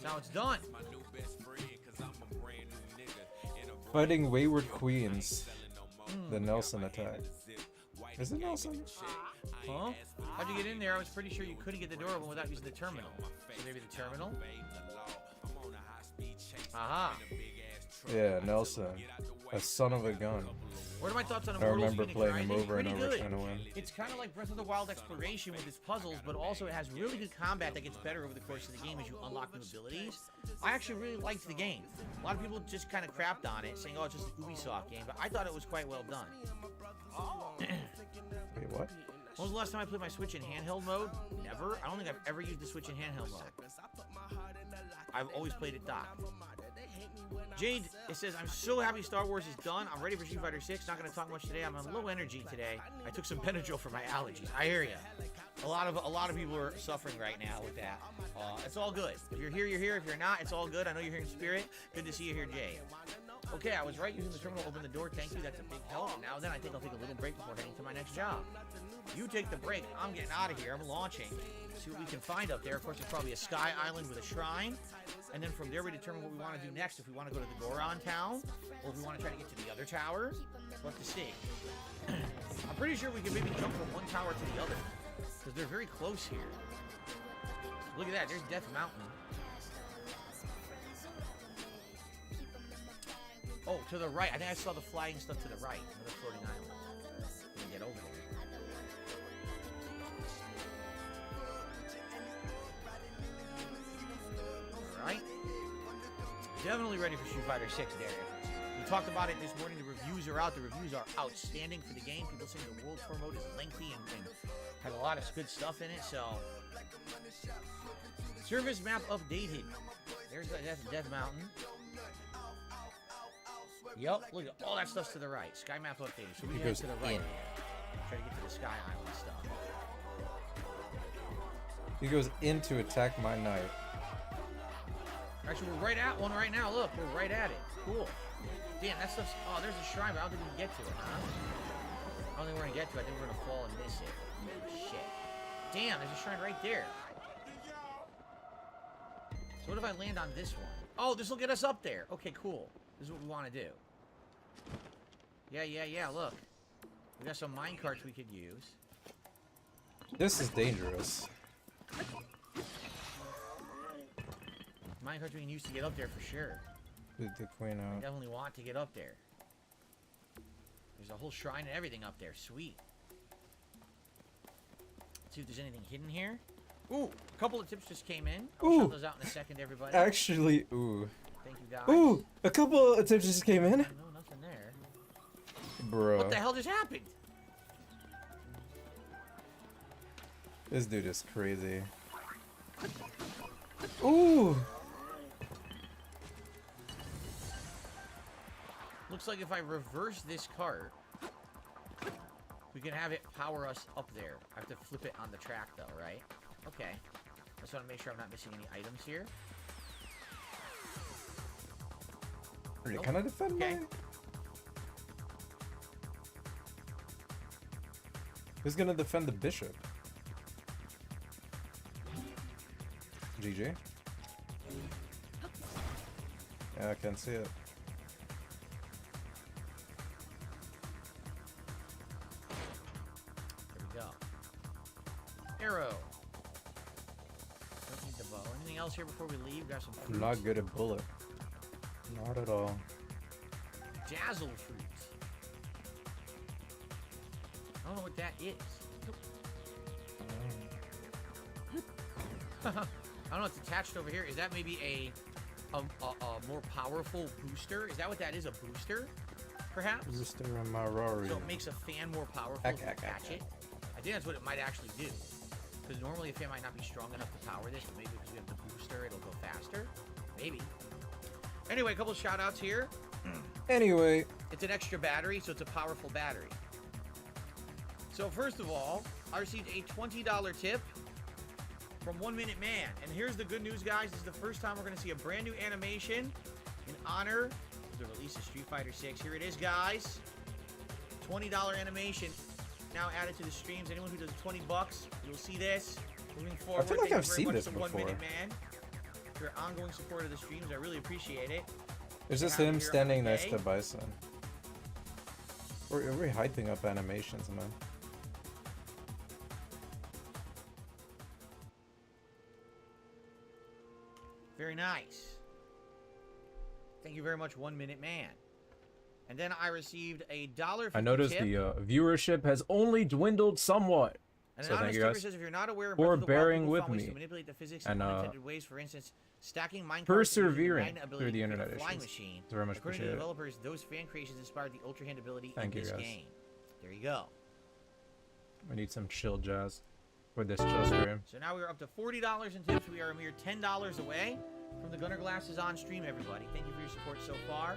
Now it's done. Fighting wayward queens. The Nelson attack. Is it Nelson? Huh? How'd you get in there? I was pretty sure you couldn't get the door open without using the terminal. So maybe the terminal? Aha. Yeah, Nelson. A son of a gun. What are my thoughts on I Immortals remember Phoenix playing him Rising? over and Pretty over good. trying to win. It's kind of like Breath of the Wild exploration with its puzzles, but also it has really good combat that gets better over the course of the game as you unlock new abilities. I actually really liked the game. A lot of people just kind of crapped on it, saying, oh, it's just an Ubisoft game, but I thought it was quite well done. Wait, what? When was the last time I played my Switch in handheld mode? Never. I don't think I've ever used the Switch in handheld mode. I've always played it docked. Jade, it says, I'm so happy Star Wars is done. I'm ready for Street Fighter 6. Not going to talk much today. I'm on low energy today. I took some Benadryl for my allergies. I hear you. A lot of people are suffering right now with that. It's all good. If you're here, you're here. If you're not, it's all good. I know you're here in spirit. Good to see you here, Jade. Okay, I was right using the terminal to open the door. Thank you. That's a big help. Now then, I think I'll take a little break before heading to my next job. You take the break. I'm getting out of here. I'm launching. See what we can find up there. Of course, there's probably a sky island with a shrine. And then from there, we determine what we want to do next. If we want to go to the Goron town, or if we want to try to get to the other tower. We'll have to see. I'm pretty sure we can maybe jump from one tower to the other. Because they're very close here. Look at that. There's Death Mountain. Oh, to the right. I think I saw the flying stuff to the right. Another floating island. Let me get over there. Alright. Definitely ready for Street Fighter 6, Darius. We talked about it this morning. The reviews are out. The reviews are outstanding for the game. People saying the World Tour mode is lengthy and has a lot of good stuff in it, so... Service map updated. There's that's Death Mountain. Yup, look at all that stuff's to the right. Sky map updated. So we It head goes to the right. in. Try to get to the Sky Island stuff. He goes in to attack my knight. Actually, we're right at one right now. Look, we're right at it. Cool. Damn, that stuff's... Oh, there's a shrine, but I don't think we can get to it, huh? I don't think we're gonna get to it. I think we're gonna fall and miss it. Shit. Damn, there's a shrine right there. So what if I land on this one? Oh, this will get us up there. Okay, cool. This is what we want to do. Yeah, look. We got some mine carts we could use. This is dangerous. Mine carts we can use to get up there for sure. The queen I out. definitely want to get up there. There's a whole shrine and everything up there. Sweet. Let's see if there's anything hidden here. Ooh, a couple of tips just came in. I'll Ooh. shout those out in a second, everybody. Actually, ooh. Thank you, guys. Ooh! A couple of tips just came in. No, nothing there. Bro. What the hell just happened? This dude is crazy. Ooh! Looks like if I reverse this cart, we can have it power us up there. I have to flip it on the track though, right? Okay. I just want to make sure I'm not missing any items here. Are you Nope. kind of defend Okay. my... Who's gonna defend the bishop? GG? Yeah, I can see it. There we go. Arrow. Don't need the bow. Anything else here before we leave? Got some I'm fruits. not good at bullet. Not at all. Dazzle fruits. I don't know what that is. I don't know. It's attached over here. Is that maybe a more powerful booster? Is that what that is? A booster, perhaps? Booster on my Rory. So it makes a fan more powerful Heck, if you heck, heck, attach it. I think that's what it might actually do. Because normally a fan might not be strong enough to power this, but maybe because we have the booster, it'll go faster. Maybe. Anyway, a couple of shout outs here. Anyway, It's an extra battery, so it's a powerful battery. So first of all, I received a $20 tip from 1 Minute Man. And here's the good news, guys. This is the first time we're going to see a brand new animation in honor of the release of Street Fighter 6. Here it is, guys. $20 animation now added to the streams. Anyone who does 20 bucks, you'll see this moving forward. feel like Thank you I've very seen much this to 1 Minute before. Man for your ongoing support of the streams. I really appreciate it. it's just Around him here standing on the next day. to Bison. We're hyping up animations, man. Very nice. Thank you very much, 1 Minute Man. And then I received a $1.50 I noticed tip. the viewership has only dwindled somewhat. And So an thank honest you tipper guys says if you're not aware of for Breath of the Wild, bearing people with found ways me to manipulate the physics and, in unintended ways. For instance, stacking Minecraft persevering ability through the to create internet a flying issues. machine. Very much According to appreciate the it. developers, those fan creations inspired the Ultra Hand ability Thank in you, this guys. game. There you go. We need some chill jazz for this chill stream. So now we're up to $40 in tips. We are a mere $10 away from the Gunner Glasses on stream, everybody. Thank you for your support so far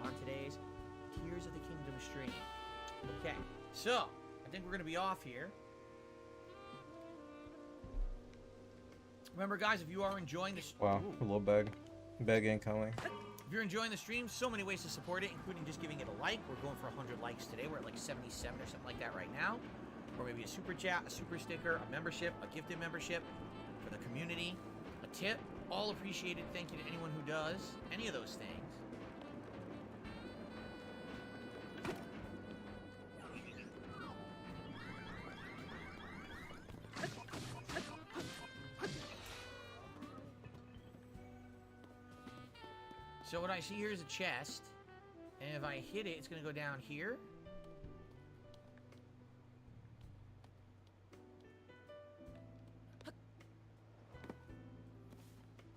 on today's Tears of the Kingdom stream. Okay, so I think we're going to be off here. Remember, guys, if you are enjoying this... Wow, Ooh. a little bag. Bag incoming. If you're enjoying the stream, so many ways to support it, including just giving it a like. We're going for 100 likes today. We're at like 77 or something like that right now. Or maybe a super chat, a super sticker, a membership, a gifted membership for the community, a tip. All appreciated. Thank you to anyone who does any of those things. So what I see here is a chest. And if I hit it, it's going to go down here.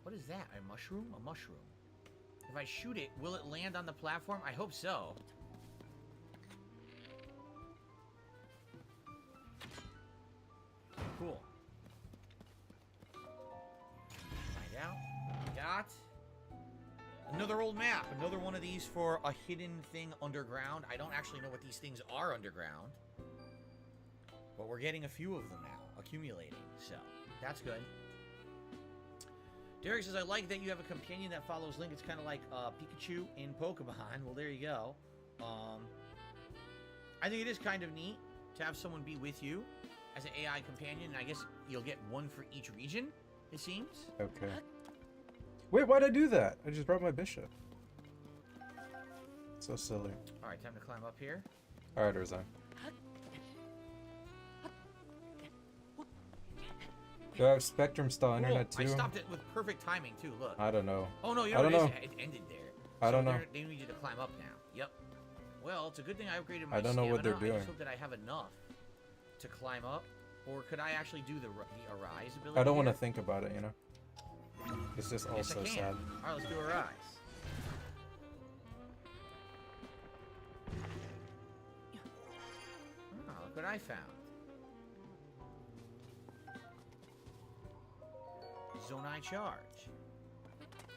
What is that? A mushroom? A mushroom. If I shoot it, will it land on the platform? I hope so. Cool. Find out. We got another old map. Another one of these for a hidden thing underground. I don't actually know what these things are underground. But we're getting a few of them now, accumulating. So, that's good. Derek says, I like that you have a companion that follows Link. It's kind of like Pikachu in Pokemon. Well, there you go. I think it is kind of neat to have someone be with you as an AI companion. And I guess you'll get one for each region, it seems. Okay. Wait, why'd I do that? I just brought my bishop. So silly. All right, time to climb up here. All right, Urzan. Do I have Spectrum style internet Cool. too? I stopped it with perfect timing, too. Look. I don't know. Oh, no, you I know don't what it know. is? It ended there. I don't know. They need you to climb up now. Yep. Well, it's a good thing I upgraded my I don't know what they're stamina. I doing. just hope that I have enough to climb up. Or could I actually do the Arise ability? I don't want to here? think about it, you know? It's just all Yes, I so can. sad. All right, let's do Arise. Oh, look what I found. Zonai Charge.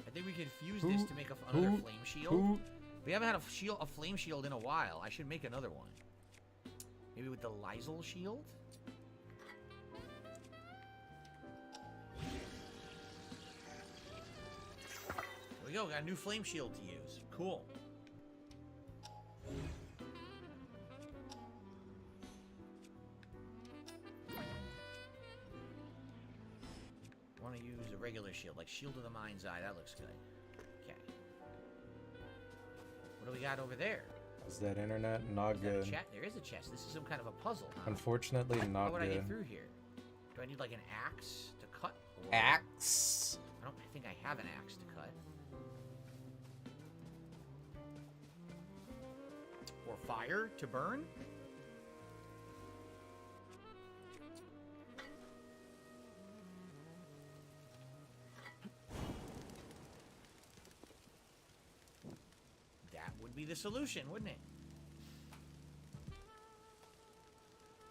I think we could fuse this to make another flame shield. We haven't had a flame shield in a while. I should make another one. Maybe with the Lysel shield? There we go. Got a new flame shield to use. Cool. Want to use a regular shield, like Shield of the Mind's Eye. That looks good. Okay. What do we got over there? Is that internet? Not Is that a good. chest? There is a chest. This is some kind of a puzzle, huh? Unfortunately, How not would I good. get through here? Do I need like an axe to cut? Or... Axe. I don't think I have an axe to cut. Or fire to burn? That would be the solution, wouldn't it?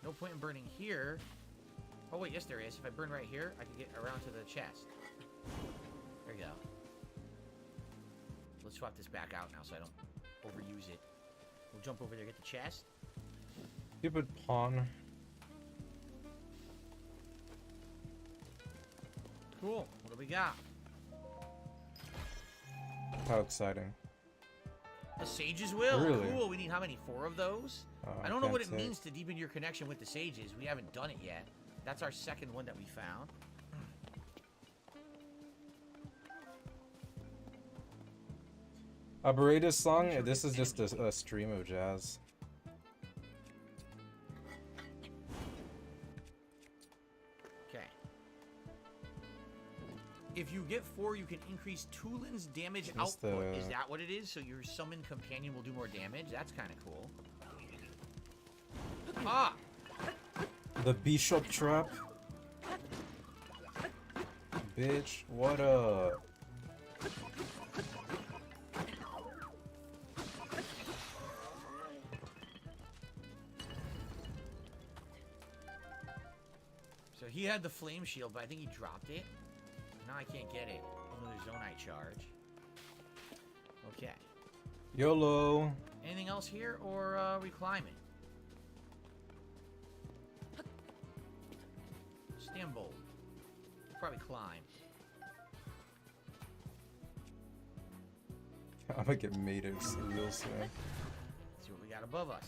No point in burning here. Oh wait, yes there is. If I burn right here, I can get around to the chest. There you go. Let's swap this back out now so I don't overuse it. We'll jump over there, get the chest. Stupid pawn. Cool. What do we got? How exciting. A Sage's Will. Really? Cool. We need how many? 4 of those? I don't know can't what it say. means to deepen your connection with the Sages. We haven't done it yet. That's our second one that we found. Arboretus song? This is just a stream of jazz. Okay. If you get 4, you can increase Tulin's damage Just output. the- Is that what it is? So your summon companion will do more damage? That's kind of cool. Ah! The Bishop Trap. Bitch, what up? So he had the flame shield, but I think he dropped it. Now I can't get it. Another Zonite charge. Okay. YOLO. Anything else here, or are we climbing? Stand bold. Probably climb. I'm gonna get mated real soon. See what we got above us.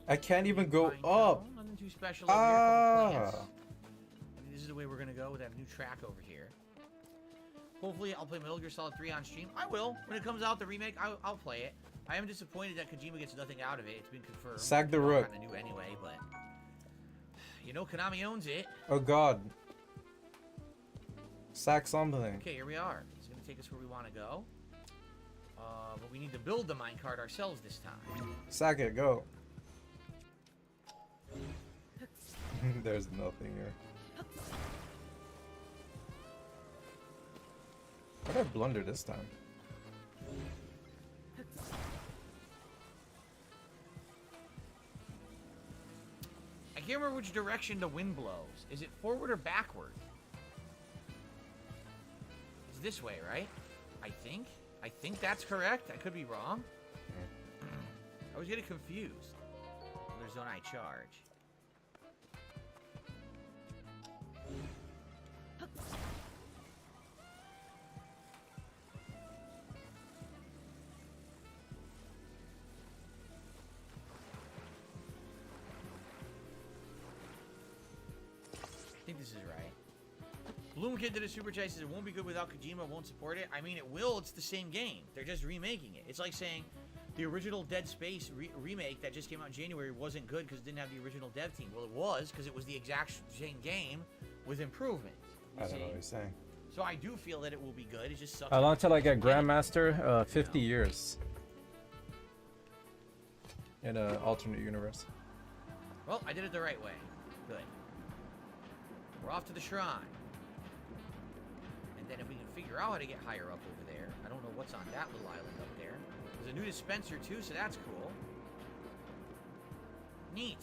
I can't even go Fine, up. no, nothing too special over here. Couple plants. Ah. I think this is the way we're gonna go with that new track over here. Hopefully, I'll play Metal Gear Solid 3 on stream. I will. When it comes out, the remake, I'll play it. I am disappointed that Kojima gets nothing out of it. It's been confirmed. Sag the Rook. Kind of new anyway, but You know Konami owns it. Oh god. Sack something. Okay, here we are. It's gonna take us where we want to go. But we need to build the minecart ourselves this time. Sack it, go. There's nothing here. Why did I blunder this time? I can't remember which direction the wind blows. Is it forward or backward? It's this way, right? I think. I think that's correct. I could be wrong. I always get it confused. Another zone I charge. I think this is right. Bloom Kid did a super chat, says it won't be good without Kojima, won't support it. I mean, it will. It's the same game. They're just remaking it. It's like saying the original Dead Space remake that just came out in January wasn't good because it didn't have the original dev team. Well, it was because it was the exact same game with improvements. I don't know what you're saying. So I do feel that it will be good. It just sucks. How long till I get Grandmaster? 50 years. In an alternate universe. Well, I did it the right way. Good. We're off to the shrine. And then if we can figure out how to get higher up over there. I don't know what's on that little island up there. There's a new dispenser too, so that's cool. Neat.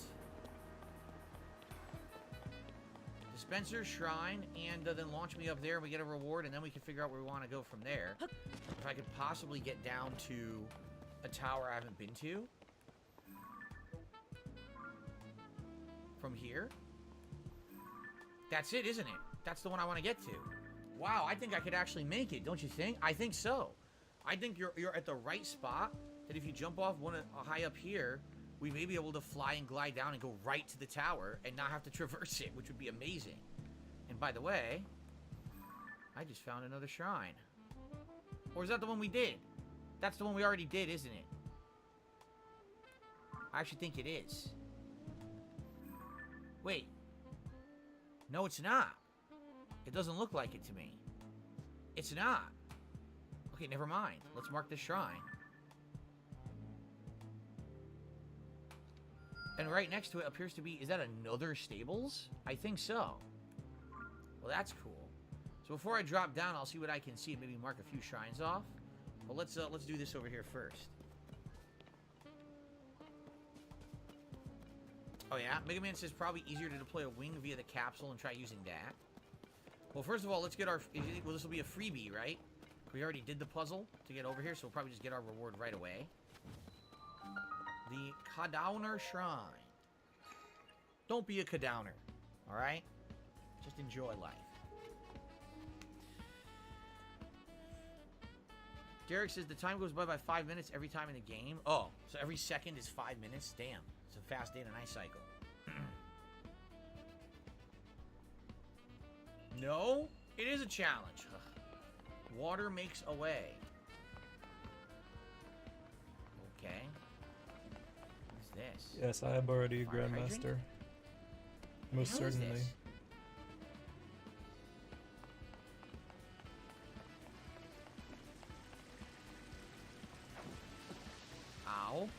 Dispenser, shrine, and then launch me up there and we get a reward and then we can figure out where we want to go from there. If I could possibly get down to a tower I haven't been to. From here. That's it, isn't it? That's the one I want to get to. Wow, I think I could actually make it, don't you think? I think so. I think you're at the right spot, that if you jump off one high up here, we may be able to fly and glide down and go right to the tower and not have to traverse it, which would be amazing. And by the way, I just found another shrine. Or is that the one we did? That's the one we already did, isn't it? I actually think it is. Wait. No, it's not. It doesn't look like it to me. It's not. Okay, never mind. Let's mark this shrine. And right next to it appears to be... Is that another stables? I think so. Well, that's cool. So before I drop down, I'll see what I can see. Maybe mark a few shrines off. But let's do this over here first. Oh yeah? Mega Man says probably easier to deploy a wing via the capsule and try using that. Well, first of all, let's get our... Well, this will be a freebie, right? We already did the puzzle to get over here, so we'll probably just get our reward right away. The Kadowner Shrine. Don't be a Kadowner, alright? Just enjoy life. Derek says the time goes by 5 minutes every time in the game. Oh, so every second is 5 minutes? Damn. It's a fast day and night cycle. No, it is a challenge. Ugh. Water makes a way. Okay. What's this? Yes, I am already a Fire hydrant? Grandmaster. Most What the hell is certainly. this? Ow.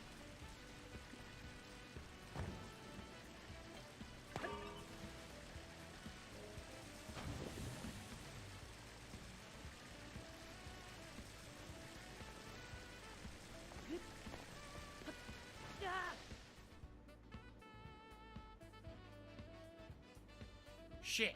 Shit.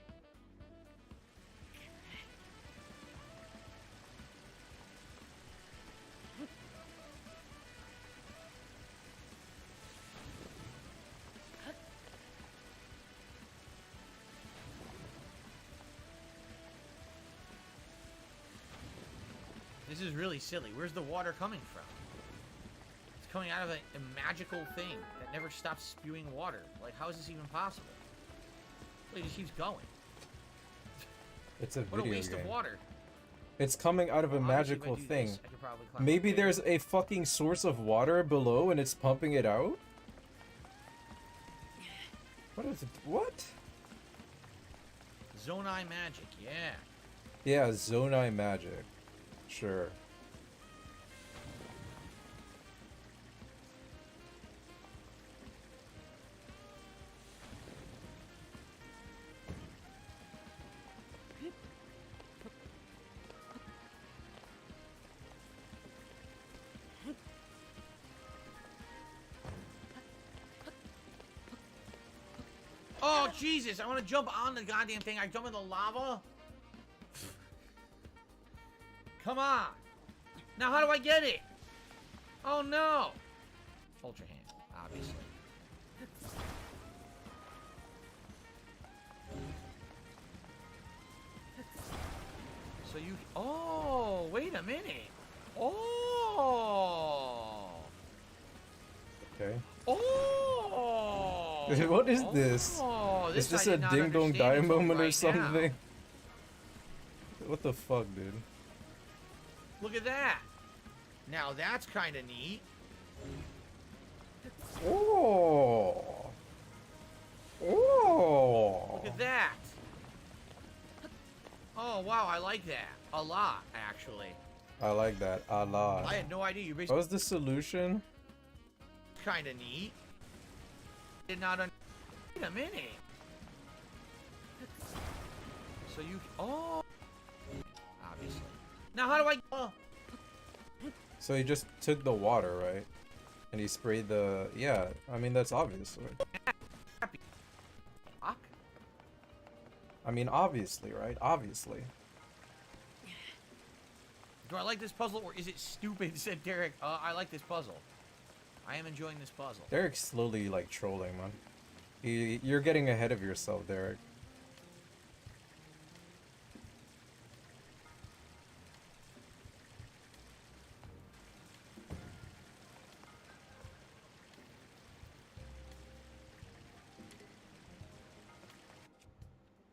This is really silly. Where's the water coming from? It's coming out of a magical thing that never stops spewing water. Like, how is this even possible? Well, it just keeps going. It's a What a video waste game. of water. It's coming out of a Obviously, if I magical do thing. this, I could probably climb Maybe up there. there's a fucking source of water below and it's pumping it out? What is it? What? Zonai magic, yeah. Yeah, Zonai magic. Sure. Oh, Jesus, I want to jump on the goddamn thing. I jump in the lava? Come on. Now, how do I get it? Oh, no. Ultra hand, obviously. So you... Oh, wait a minute. Oh. Okay. Oh. What is this? Oh, Is this I a did not ding dong die understand until moment or right now. something? What the fuck, dude? Look at that. Now that's kind of neat. Oh. Oh. Look at that. Oh, wow, I like that. A lot, actually. I like that a lot. I had no idea. You What basically was the solution? kind of neat. Did not Wait a minute. So you... Oh. Obviously. Now how do I... Oh. So he just took the water, right? And he sprayed the... Yeah, I mean, that's obvious. Fuck. I mean, obviously, right? Obviously. Do I like this puzzle or is it stupid? Said Derek. I like this puzzle. I am enjoying this puzzle. Derek's slowly, like, trolling, man. You're getting ahead of yourself, Derek.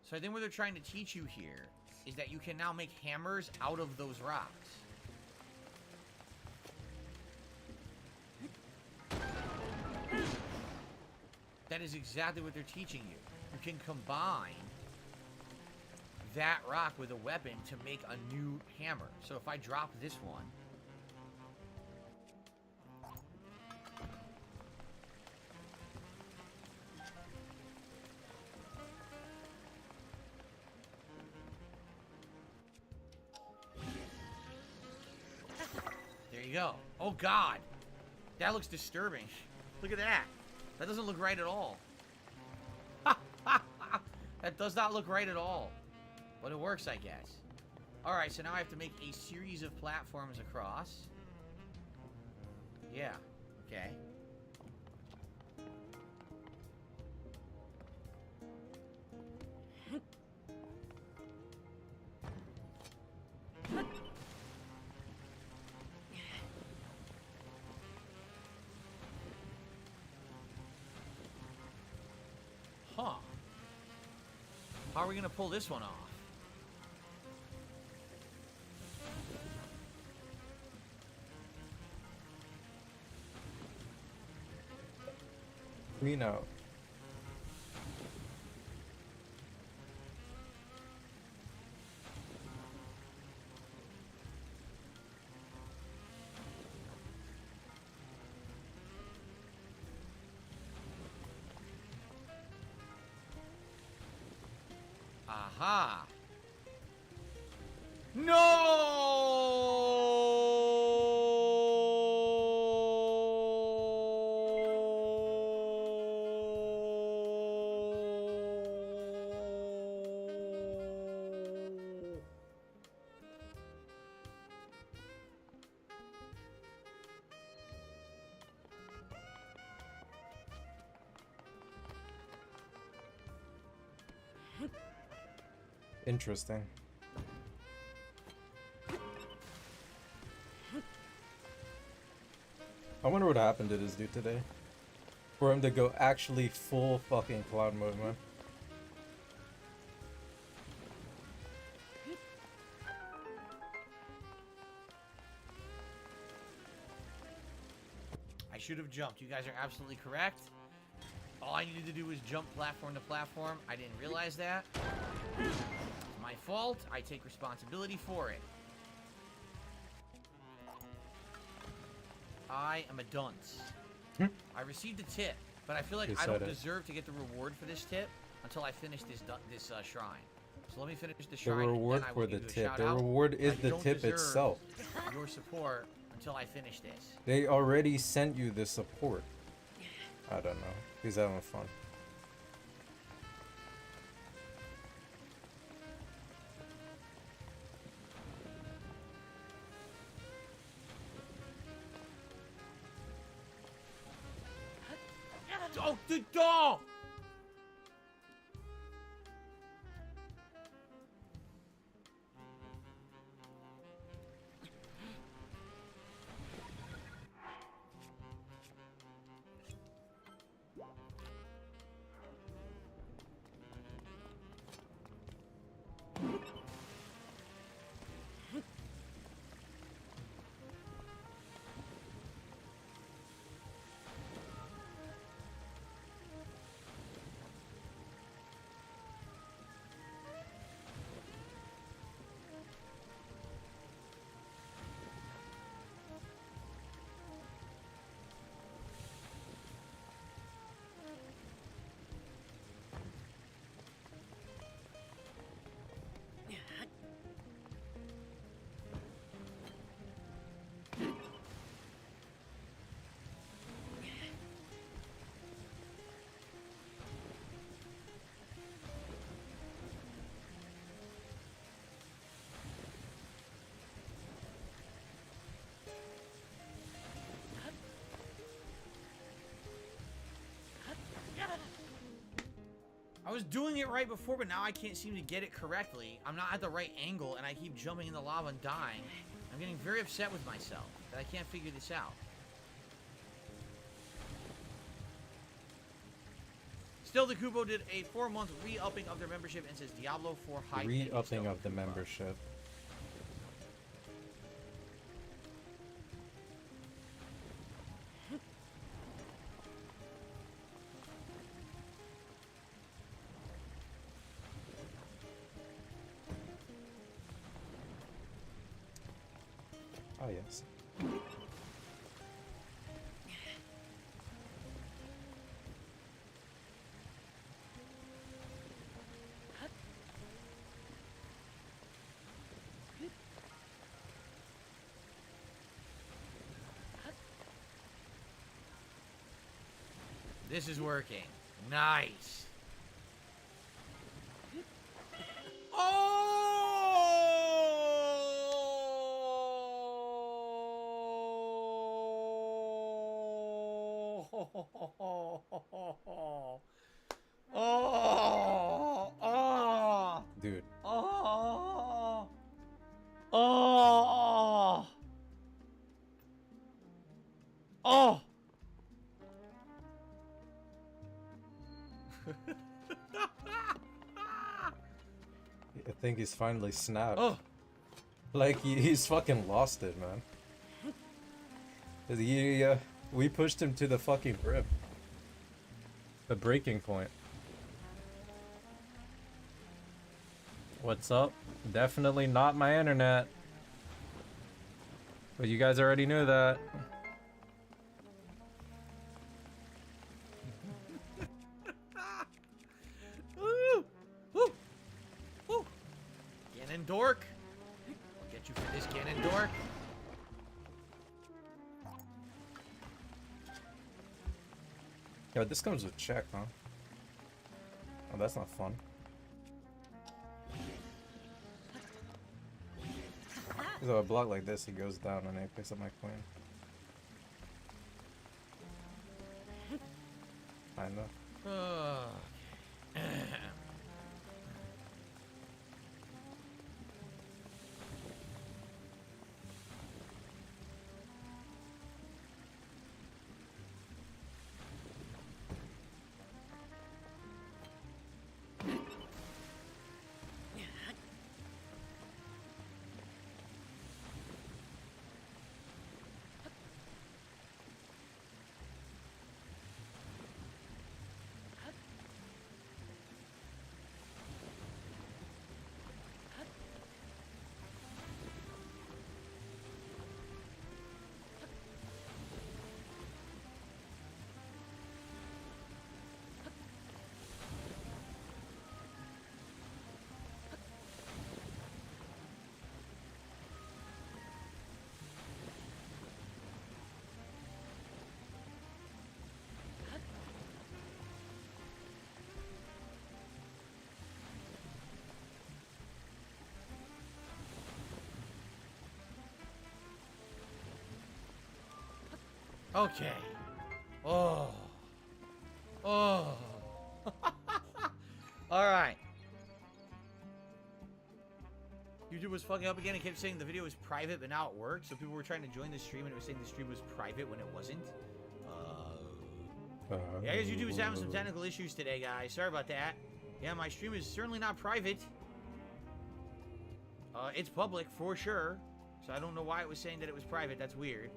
So I think what they're trying to teach you here is that you can now make hammers out of those rocks. That is exactly what they're teaching you. You can combine that rock with a weapon to make a new hammer. So if I drop this one, there you go. Oh God, that looks disturbing. Look at that. That doesn't look right at all. That does not look right at all. But it works, I guess. Alright, so now I have to make a series of platforms across. Yeah. Okay. Huh. How are we gonna pull this one off? We know. Aha! No! Interesting. I wonder what happened to this dude today. For him to go actually full fucking cloud mode, man. I should have jumped. You guys are absolutely correct. All I needed to do was jump platform to platform. I didn't realize that. It's my fault. I take responsibility for it. I am a dunce. I received a tip, but I feel like You I don't said it. deserve to get the reward for this tip until I finish this shrine. So let me finish the The shrine. reward and then I for will the give you a tip. shout The out. reward is I the don't tip deserve itself. your support until I finish this. They already sent you the support. I don't know. He's having fun. Oh, the dog! I was doing it right before, but now I can't seem to get it correctly. I'm not at the right angle, and I keep jumping in the lava and dying. I'm getting very upset with myself that I can't figure this out. Still, the Kubo did a 4-month re-upping of their membership and says Diablo 4 high. Re-upping of the membership. Oh yes. This is working. Nice. Oh! Oh! Oh! Dude. Oh! Oh! Oh! I think he's finally snapped. Oh! Like he's fucking lost it, man. 'Cause we pushed him to the fucking brim. The breaking point. What's up? Definitely not my internet. But you guys already knew that. Woo! Woo! Woo! Ganondork! I'll get you for this, Ganondork. Yeah, this comes with check, huh? Oh, that's not fun. So a block like this, he goes down and he picks up my queen. Kinda. Okay. Oh. Oh. Alright. YouTube was fucking up again and kept saying the video was private, but now it works. So people were trying to join the stream and it was saying the stream was private when it wasn't. Yeah, I guess YouTube is having some technical issues today, guys. Sorry about that. Yeah, my stream is certainly not private. It's public for sure. So I don't know why it was saying that it was private. That's weird.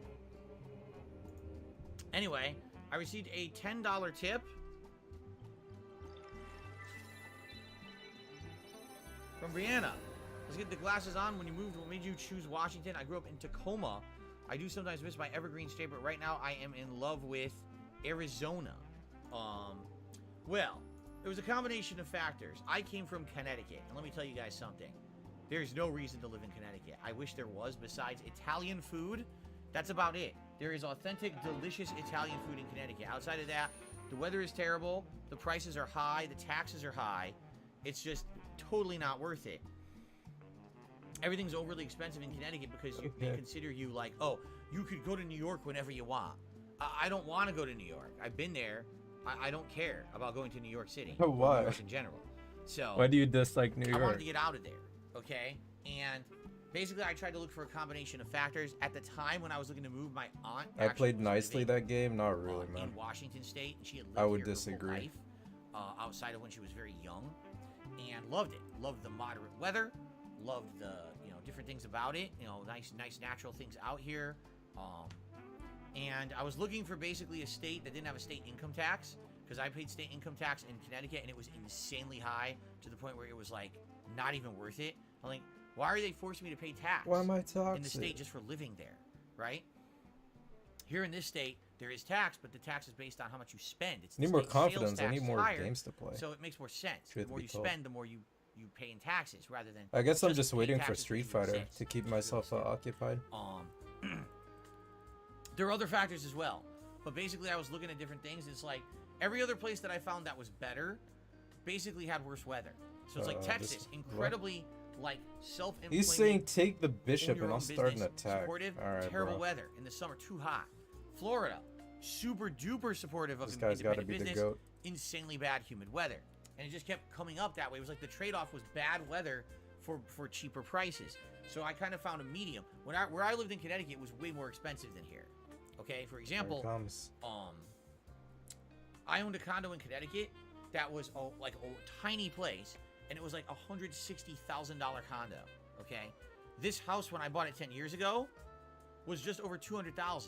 Anyway, I received a $10 tip from Brianna. Let's get the glasses on. When you moved, what made you choose Washington? I grew up in Tacoma. I do sometimes miss my evergreen state, but right now I am in love with Arizona. Well, it was a combination of factors. I came from Connecticut, and let me tell you guys something. There's no reason to live in Connecticut. I wish there was, besides Italian food. That's about it. There is authentic, delicious Italian food in Connecticut. Outside of that, the weather is terrible, the prices are high, the taxes are high. It's just totally not worth it. Everything's overly expensive in Connecticut because they consider you like, oh, you could go to New York whenever you want. I don't want to go to New York. I've been there. I don't care about going to New York City. Oh, or why? New York in general. So Why do you dislike New I wanted York? to get out of there, okay? And basically, I tried to look for a combination of factors. At the time when I was looking to move, my aunt I actually played was nicely living, that game. Not really, man. in Washington State, and she had lived I would here her whole disagree. life, outside of when she was very young, and loved it. Loved the moderate weather. Loved the different things about it. Nice natural things out here. And I was looking for basically a state that didn't have a state income tax, because I paid state income tax in Connecticut, and it was insanely high to the point where it was like not even worth it. I'm like, why are they forcing me to pay tax Why am I toxic? in the state just for living there, right? Here in this state, there is tax, but the tax is based on how much you spend. It's the Need more state sales confidence. I tax need is more higher, games to play. so it makes more sense. Truth The more be you told. spend, the more you pay in taxes, rather than I guess I'm just paying waiting for taxes Street because it Fighter exists. to keep It's really myself sad. occupied. There are other factors as well, but basically I was looking at different things. It's like every other place that I found that was better basically had worse weather. So it's like this- Texas, what? incredibly like self-employment. He's saying take the in bishop your and own I'll start an business, attack. supportive, Alright, terrible bro. weather in the summer, too hot. Florida, super duper supportive of This guy's gotta independent be the business, goat. insanely bad humid weather, and it just kept coming up that way. It was like the trade-off was bad weather for cheaper prices. So I kind of found a medium. Where I lived in Connecticut, it was way more expensive than here. Okay, for Here it example, comes. I owned a condo in Connecticut that was like a tiny place, and it was like $160,000 condo. Okay, this house when I bought it 10 years ago was just over $200,000.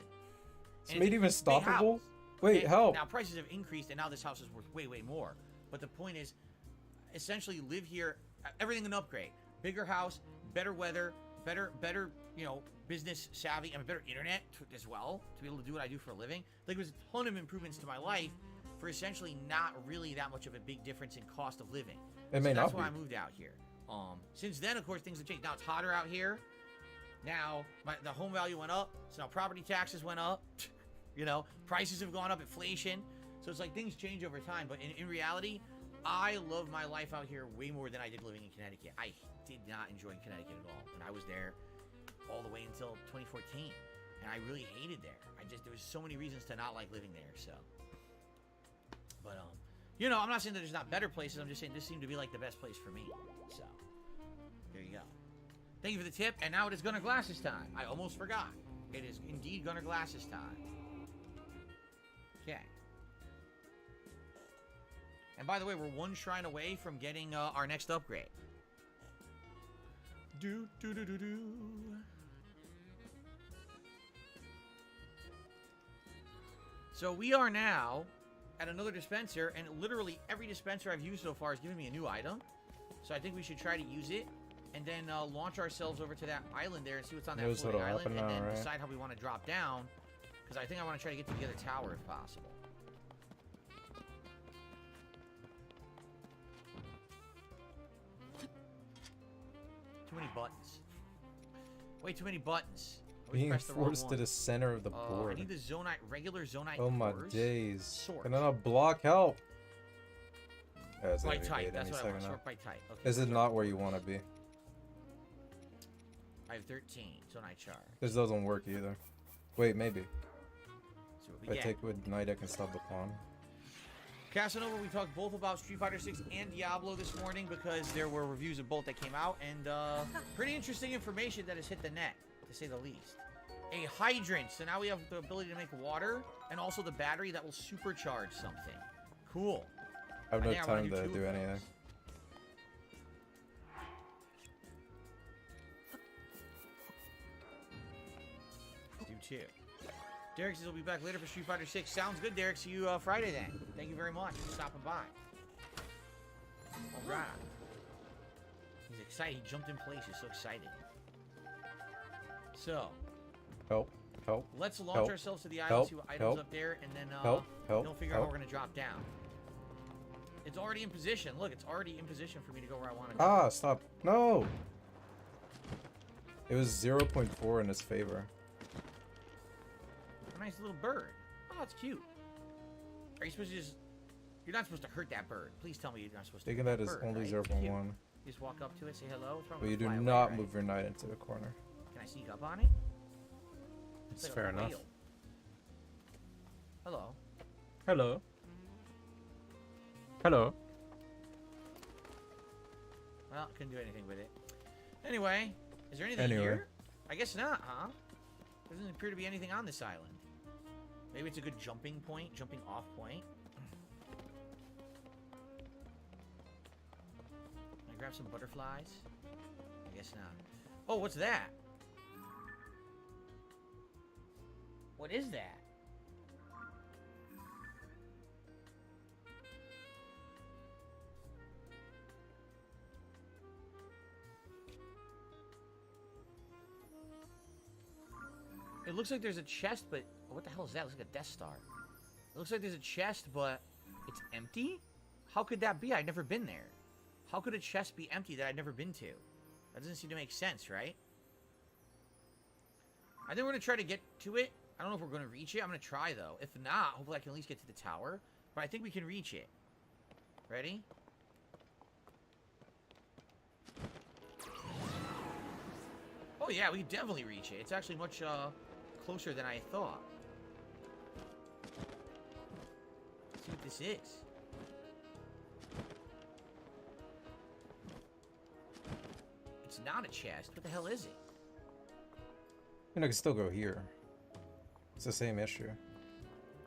It's made even stoppable? Wait, Okay, help. Now prices have increased, and now this house is worth way more. But the point is, essentially, live here, everything an upgrade, bigger house, better weather, better business savvy, and better internet as well to be able to do what I do for a living. Like, it was a ton of improvements to my life for essentially not really that much of a big difference in cost of living. It may That's not why I be. moved out here. Since then, of course, things have changed. Now it's hotter out here. Now the home value went up, so now property taxes went up. Prices have gone up, inflation. So it's like things change over time. But in reality, I love my life out here way more than I did living in Connecticut. I did not enjoy Connecticut at all, and I was there all the way until 2014, and I really hated there. There was so many reasons to not like living there. So, but I'm not saying that there's not better places. I'm just saying this seemed to be like the best place for me. So, there you go. Thank you for the tip. And now it is Gunner Glasses time. I almost forgot. It is indeed Gunner Glasses time. Okay. And by the way, we're one shrine away from getting our next upgrade. Do. So we are now at another dispenser, and literally every dispenser I've used so far has given me a new item. So I think we should try to use it, and then launch ourselves over to that island there and see what's on that Knows floating what'll island, happen and now, then right? decide how we want to drop down. Because I think I want to try to get to the other tower if possible. Too many buttons. Way too many buttons. I always Being press the wrong forced to one. the center of the I board. need the zonite, regular zonite Oh my cores. days. Sort. Can I not block? Help! Yeah, it's By gonna be type. late That's any what I second want. now. Sort by type. Okay. Is it not where you want to be? I have 13 zonite char. This doesn't work either. Wait, maybe. So through it. If But I yeah, take with Knight, I can stop the pawn. Casanova, we talked both about Street Fighter 6 and Diablo this morning because there were reviews of both that came out, and pretty interesting information that has hit the net, to say the least. A hydrant, so now we have the ability to make water, and also the battery that will supercharge something. Cool. I have no think I wanna time do to two do of anything. Let's do two. Derek says he'll be back later for Street Fighter 6. Sounds good, Derek. See you Friday then. Thank you very much for stopping by. All right. He's excited. He jumped in place. He's so excited. So, Help. Help. let's launch Help. ourselves to the island, Help. see what items Help. up there, and then Help. Help. we'll figure out how Help. we're going to drop down. It's already in position. Look, it's already in position for me to go where I want to go. Ah, stop. No! It was 0.4 in his favor. A nice little bird. Oh, it's cute. Are you supposed to just... You're not supposed to hurt that bird. Please tell me you're not supposed to Taking hurt that is bird, only right? 0.1. Cute. You just walk up to it, say hello. What's wrong But with you do fly away, not right? move your knight into the corner. Can I sneak up on it? It's like a fair enough. whale. Hello. Hello. Hello. Well, couldn't do anything with it. Anyway, is there anything Anyway. here? I guess not, huh? Doesn't appear to be anything on this island. Maybe it's a good jumping point, jumping off point. Can I grab some butterflies? I guess not. Oh, what's that? What is that? It looks like there's a chest, but what the hell is that? It looks like a Death Star. It looks like there's a chest, but it's empty? How could that be? I've never been there. How could a chest be empty that I've never been to? That doesn't seem to make sense, right? I think we're going to try to get to it. I don't know if we're going to reach it. I'm going to try, though. If not, hopefully I can at least get to the tower. But I think we can reach it. Ready? Oh, yeah, we can definitely reach it. It's actually much, closer than I thought. Let's see what this is. It's not a chest. What the hell is it? I can still go here. It's the same issue.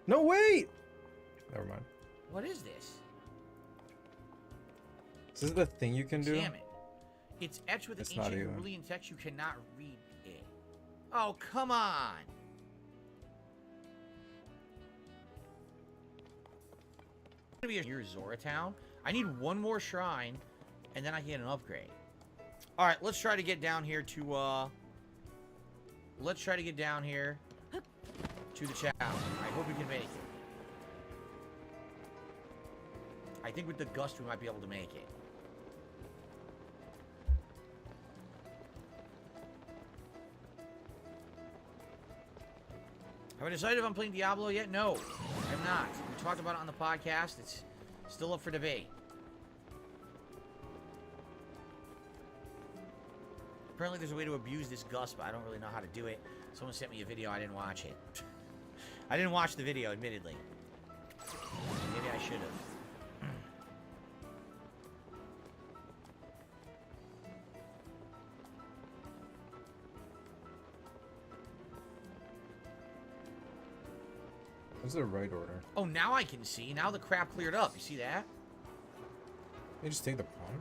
No, wait! Never mind. What is this? Is this the thing you can do? Damn it. It's etched with an It's not ancient even. Cerulean text. You cannot read it. Oh, come on. Gonna be near Zora Town. I need one more shrine, and then I can get an upgrade. All right, let's try to get down here to let's try to get down here to the town. I hope we can make it. I think with the gust we might be able to make it. Have I decided if I'm playing Diablo yet? No, I have not. We talked about it on the podcast. It's still up for debate. Apparently there's a way to abuse this gust, but I don't really know how to do it. Someone sent me a video. I didn't watch it. I didn't watch the video, admittedly. Maybe I should have. What's the right order? Oh, now I can see. Now the crap cleared up. You see that? You just take the pawn?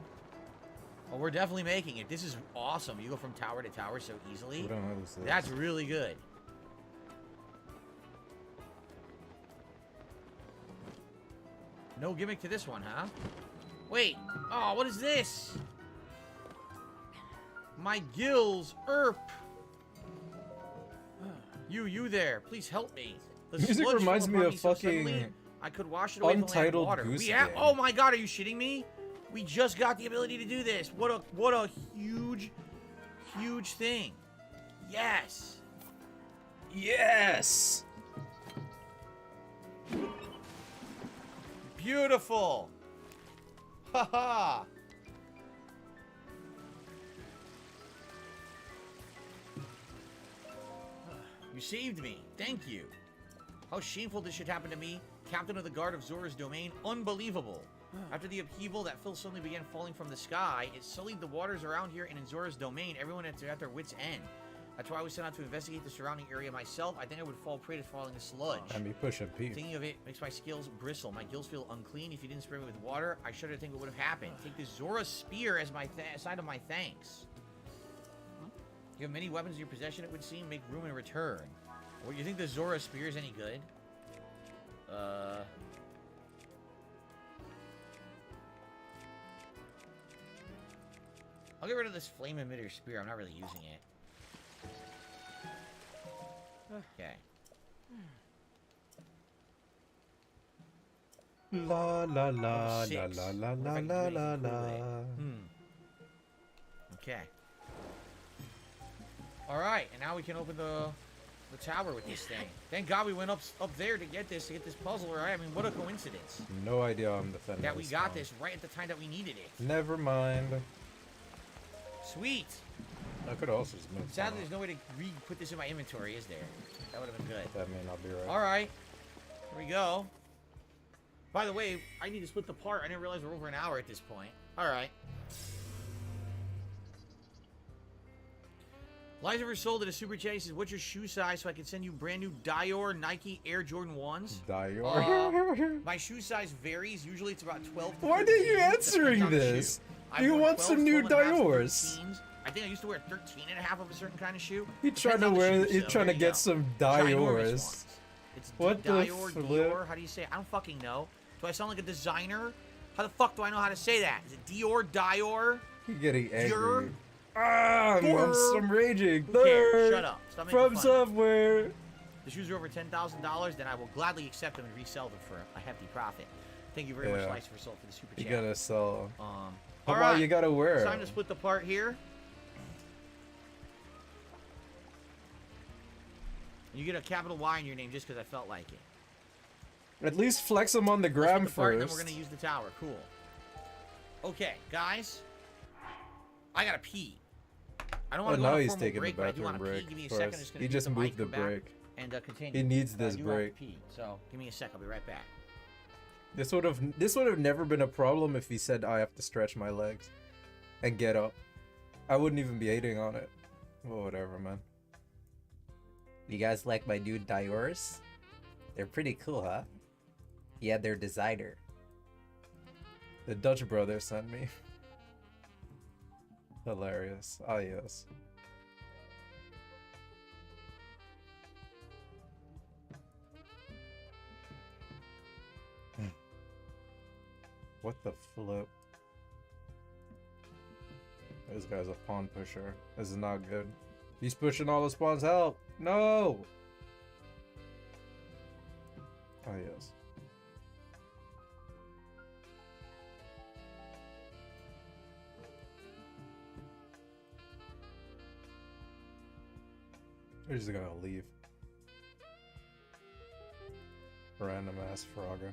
Oh, we're definitely making it. This is awesome. You go from tower to tower so easily. We don't know this is. That's really good. No gimmick to this one, huh? Wait. Oh, what is this? My gills. Erp. You there. Please help me. The Music sludge reminds fell me upon of so suddenly, fucking I could wash it away with Untitled water. Goose We have. Game. Oh my god, are you shitting me? We just got the ability to do this. What a huge thing. Yes. Yes! Beautiful. Haha. You saved me. Thank you. How shameful this should happen to me, captain of the guard of Zora's domain. Unbelievable. After the upheaval that Phil suddenly began falling from the sky, it sullied the waters around here and in Zora's domain. Everyone at their wits' end. That's why I was sent out to investigate the surrounding area myself. I think I would fall prey to falling in sludge. And be pushing Pete. Thinking of it makes my skills bristle. My gills feel unclean. If you didn't spray me with water, I shudder to think what would have happened. Take this Zora spear as my sign of my thanks. You have many weapons in your possession, it would seem. Make room in return. Well, you think the Zora spear is any good? I'll get rid of this flame emitter spear. I'm not really using it. Okay. La la la la Six. la la What if la I can do la anything la cool with it? la. Okay. All right, and now we can open the tower with this thing. Thank God we went up there to get this puzzle. Right? I mean, what a coincidence No idea I'm defending that we got now. this right at the time that we needed it. Never mind. Sweet. I could also just move. Sadly, there's no way to put this in my inventory, is there? That would have been good. That may not be right. All right, here we go. By the way, I need to split the part. I didn't realize we're over an hour at this point. All right. Liza Versold did a super chat. He says, "What's your shoe size so I can send you brand new Dior Nike Air Jordan 1s?" Dior. My shoe size varies. Usually it's about 12 to Why are 13, you answering depends on the this? shoe. I've You worn want 12s, some new 12 and a halves, Diors. 13s. I think I used to wear 13 and a half of a certain kind of shoe. He's trying Depends to on the wear. shoe, He's so trying there to you get go. some Ginormous Diors. ones. It's What the Dior, flip? Dior. How do you say it? I don't fucking know. Do I sound like a designer? How the fuck do I know how to say that? Is it Dior, Dior? He's getting angry. Dior? Ah, I'm raging. Who cares? Dior Shut up. Stop making From fun. somewhere. The shoes are over $10,000, then I will gladly accept them and resell them for a hefty profit. Thank you very much, Yeah. Liza Versold, for the super You chat. gotta sell. How all about right. you gotta wear It's it? time to split the part here. You get a capital Y in your name just because I felt like it. At least flex them on the Let's gram split the part, and then first. we're gonna use the tower. Cool. Okay, guys. I gotta pee. I don't want Oh, to go now on a he's formal taking the break, but I do bathroom want to pee. break. Give me a of second. I'm course. just gonna He mute just the mic, moved the come back, break. and continue. He needs I this do want to break. pee, so give me a sec. I'll be right back. This would have never been a problem if he said I have to stretch my legs and get up. I wouldn't even be hating on it. Well, whatever, man. You guys like my new Diors? They're pretty cool, huh? Yeah, they're designer. The Dutch brother sent me. Hilarious. Ah, yes. What the flip? This guy's a pawn pusher. This is not good. He's pushing all the spawns. Help! No! Oh, yes. They're just gonna leave. Random ass Frogger.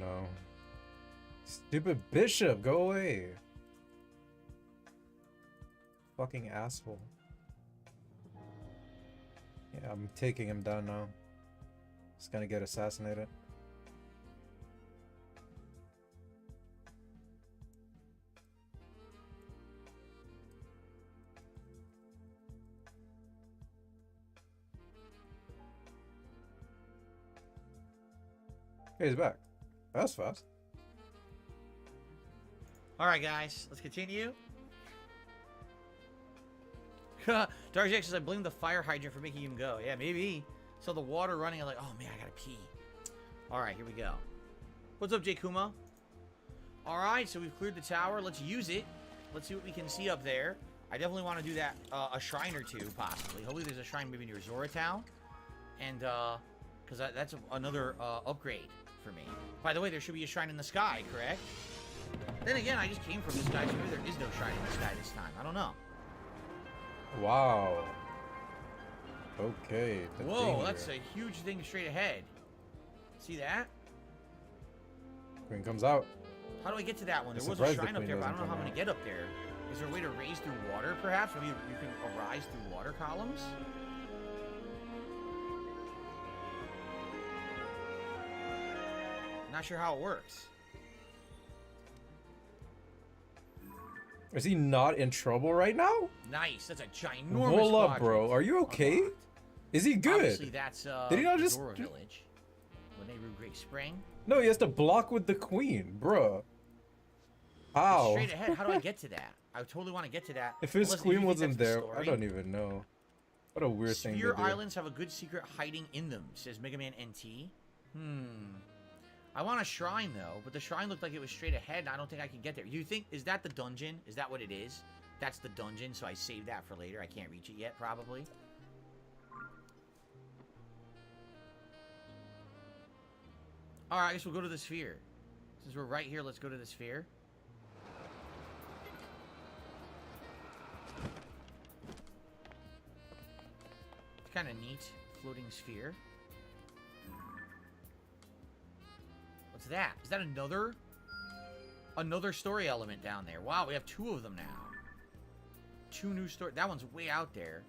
No. Stupid bishop, go away. Fucking asshole. Yeah, I'm taking him down now. He's gonna get assassinated. Hey, he's back. That's fast. All right, guys, let's continue. Darjack says, I blame the fire hydrant for making him go. Yeah, maybe. So the water running, I'm like, oh man, I gotta pee. All right, here we go. What's up, Jay Kuma? All right, so we've cleared the tower. Let's use it. Let's see what we can see up there. I definitely want to do that, a shrine or two, possibly. Hopefully there's a shrine maybe near Zora Town. And, because that's another upgrade for me. By the way, there should be a shrine in the sky, correct? Then again, I just came from the sky, so maybe there is no shrine in the sky this time. I don't know. Wow. Okay. the Whoa, danger. that's a huge thing straight ahead. See that? Queen comes out. How do I get to that one? I'm There was a surprised the shrine up queen there, but I don't doesn't know how I'm come gonna get up there. Is there a way to raise through water, perhaps? Maybe you can arise through water columns? Not sure how it works. Is he not in trouble right now? Nice, that's a ginormous Hold up, quadrant. bro. Are you okay? Unlocked. Is he good? Obviously, that's Did he not just- Zora Village. Leneru Great Spring. No, he has to block with the queen, bruh. How? Straight ahead, how do I get to that? I totally want to get to that. If his Unless- queen you think wasn't that's the there, I story. don't even know. What a weird thing to Sphere do. Islands have a good secret hiding in them, says Mega Man NT. I want a shrine though, but the shrine looked like it was straight ahead, and I don't think I can get there. You think, is that the dungeon? Is that what it is? That's the dungeon, so I saved that for later. I can't reach it yet, probably. Alright, I guess we'll go to the sphere. Since we're right here, let's go to the sphere. It's kind of neat. Floating sphere. What's that? Is that another story element down there? Wow, we have 2 of them now. 2 new story. That one's way out there.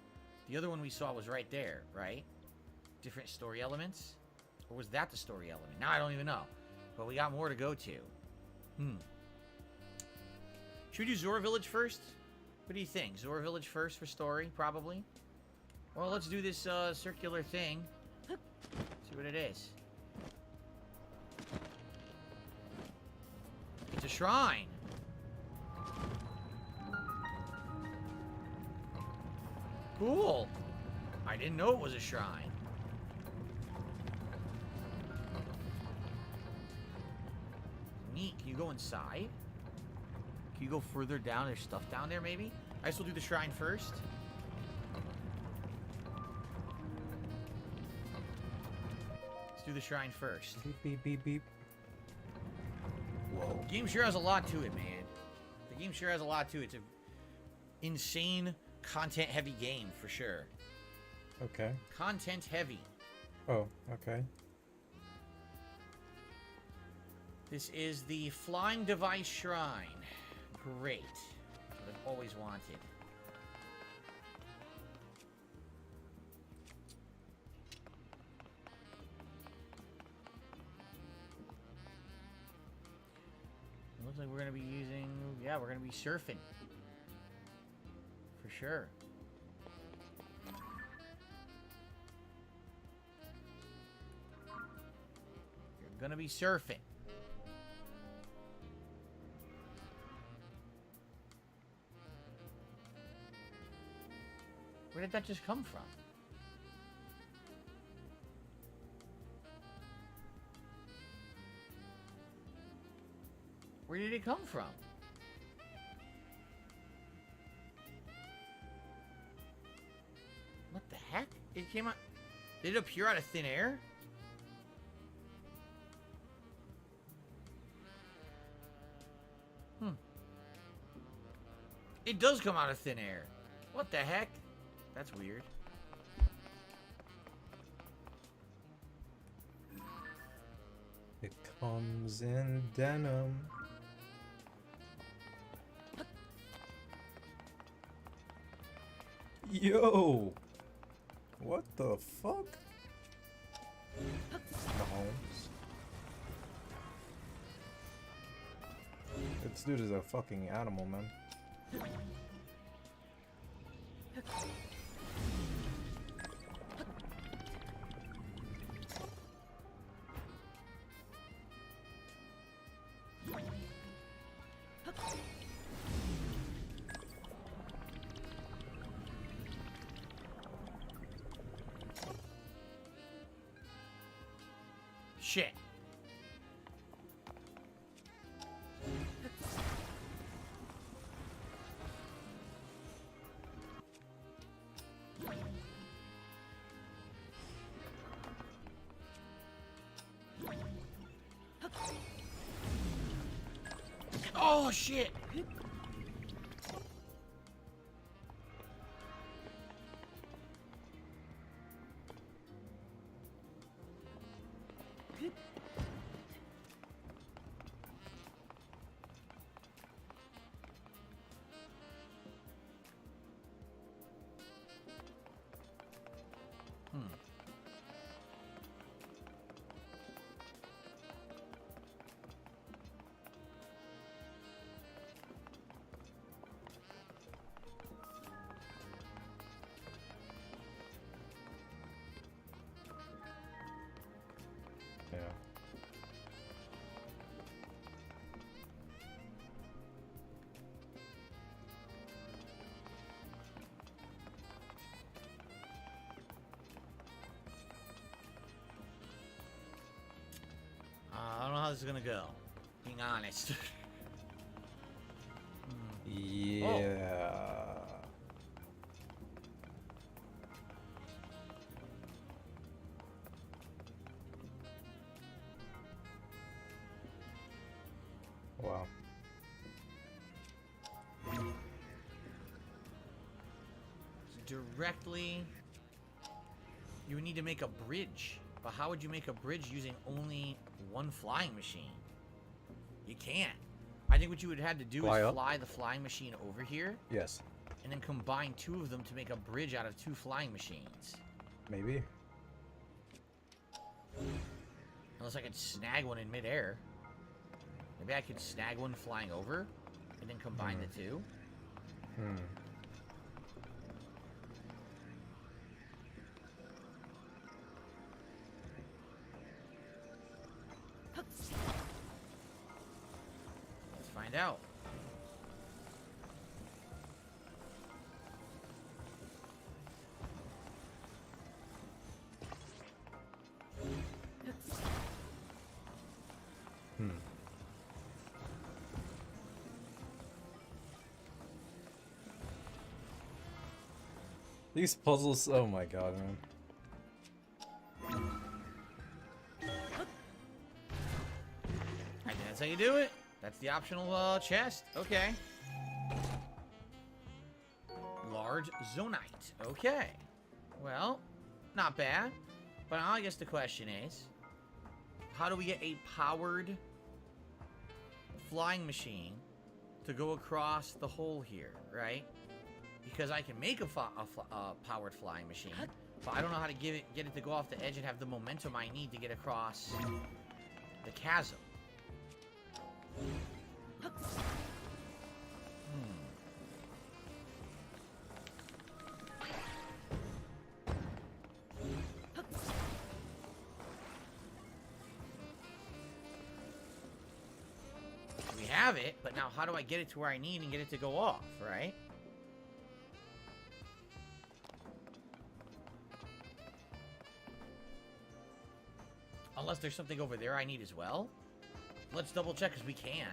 The other one we saw was right there, right? Different story elements? Or was that the story element? Now I don't even know. But we got more to go to. Should we do Zora Village first? What do you think? Zora Village first for story, probably? Well, let's do this circular thing. See what it is. It's a shrine. Cool. I didn't know it was a shrine. Neat. Can you go inside? Can you go further down? There's stuff down there, maybe? I guess we'll do the shrine first. Let's do the shrine first. Beep, beep, beep, beep. Whoa. The game sure has a lot to it, man. The game sure has a lot to it. It's an insane, content-heavy game, for sure. Okay. Content-heavy. Oh, okay. This is the Flying Device Shrine. Great. That's what I've always wanted. It looks like we're going to be using... Yeah, we're going to be surfing. For sure. You're going to be surfing. Where did that just come from? Where did it come from? What the heck? It came out... Did it appear out of thin air? It does come out of thin air. What the heck? That's weird. It comes in denim. Yo! What the fuck? Mahomes. This dude is a fucking animal, man. Shit. Oh shit. how this is gonna go. Being honest. Yeah. Wow. Directly, you would need to make a bridge. But how would you make a bridge using only one flying machine? You can't. I think what you would have to do Fly is up? fly the flying machine over here, Yes. and then combine two of them to make a bridge out of two flying machines. Maybe. Unless I could snag one in midair. Maybe I could snag one flying over, and then combine the two. Hmm. Let's find out. Hmm. These puzzles, oh my god, man. I think that's how you do it. That's the optional chest. Okay. Large zonite. Okay. Well, not bad. But now I guess the question is, how do we get a powered flying machine to go across the hole here, right? Because I can make a powered flying machine, but I don't know how to get it to go off the edge and have the momentum I need to get across the chasm. We have it, but now how do I get it to where I need and get it to go off, right? Unless there's something over there I need as well. Let's double check, because we can.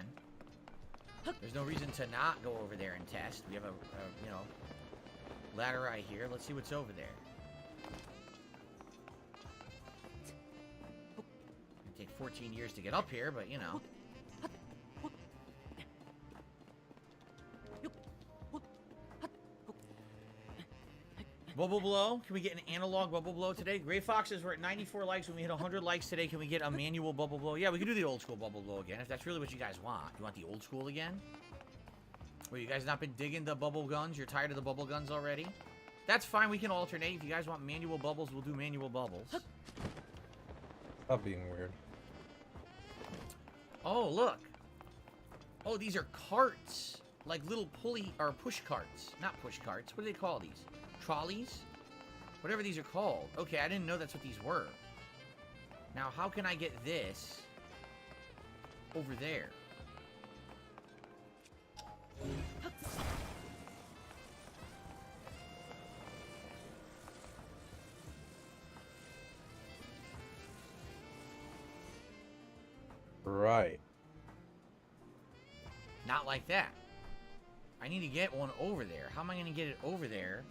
There's no reason to not go over there and test. We have a you know, ladder right here. Let's see what's over there. It'd take 14 years to get up here, but you know. Bubble blow. Can we get an analog bubble blow today? Gray Foxes, we're at 94 likes. When we hit 100 likes today, can we get a manual bubble blow? Yeah, we can do the old school bubble blow again, if that's really what you guys want. You want the old school again? Well, you guys not been digging the bubble guns? You're tired of the bubble guns already? That's fine. We can alternate. If you guys want manual bubbles, we'll do manual bubbles. Stop being weird. Oh, look. Oh, these are carts. Like little pulley or push carts. Not push carts. What do they call these? Trolleys? Whatever these are called. Okay, I didn't know that's what these were. Now, how can I get this over there? Right. Not like that. I need to get one over there. How am I going to get it over there?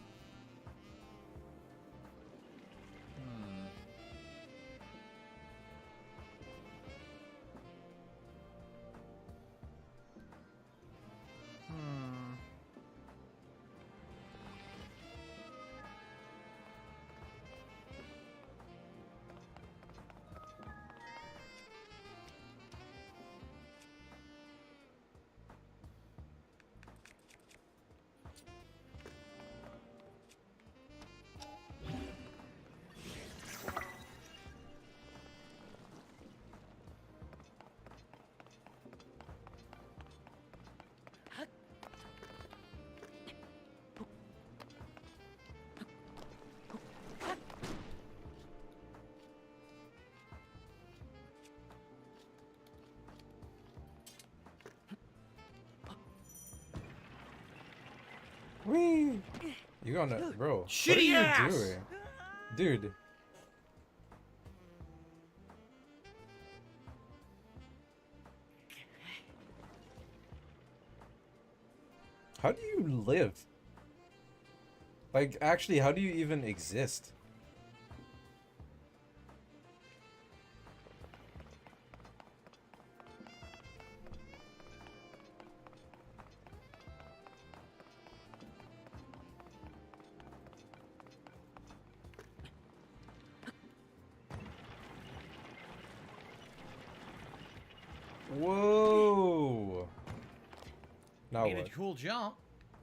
Whee! You gonna, bro? What are Shitty you ass! doing, dude? How do you live? Like, actually, how do you even exist? Whoa! Now Made what? a cool jump.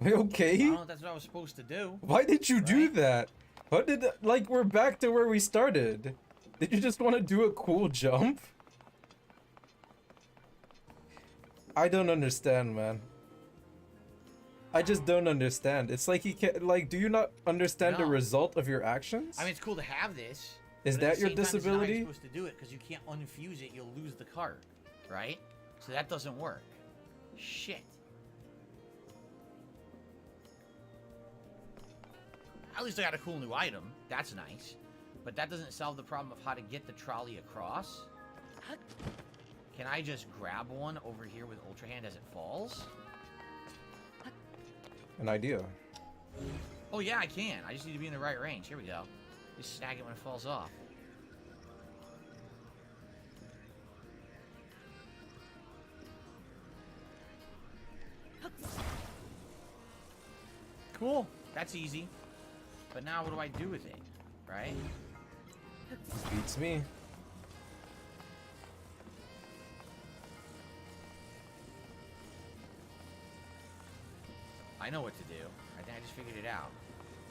I Okay. don't know if that's what I was supposed to do. Why did you do Right? that? How did like we're back to where we started? Did you just want to do a cool jump? I don't understand, man. I just don't understand. It's like you can't like. Do you not understand the No. result of your actions? I mean, it's cool to have this. Is but at that the your same time, this is not how disability? you're supposed to do it because you can't unfuse it. You'll lose the cart, right? So that doesn't work. Shit. At least I got a cool new item. That's nice. But that doesn't solve the problem of how to get the trolley across. Can I just grab one over here with Ultra Hand as it falls? An idea. Oh yeah, I can. I just need to be in the right range. Here we go. Just snag it when it falls off. Cool. That's easy. But now what do I do with it? Right? Beats me. I know what to do. I think I just figured it out.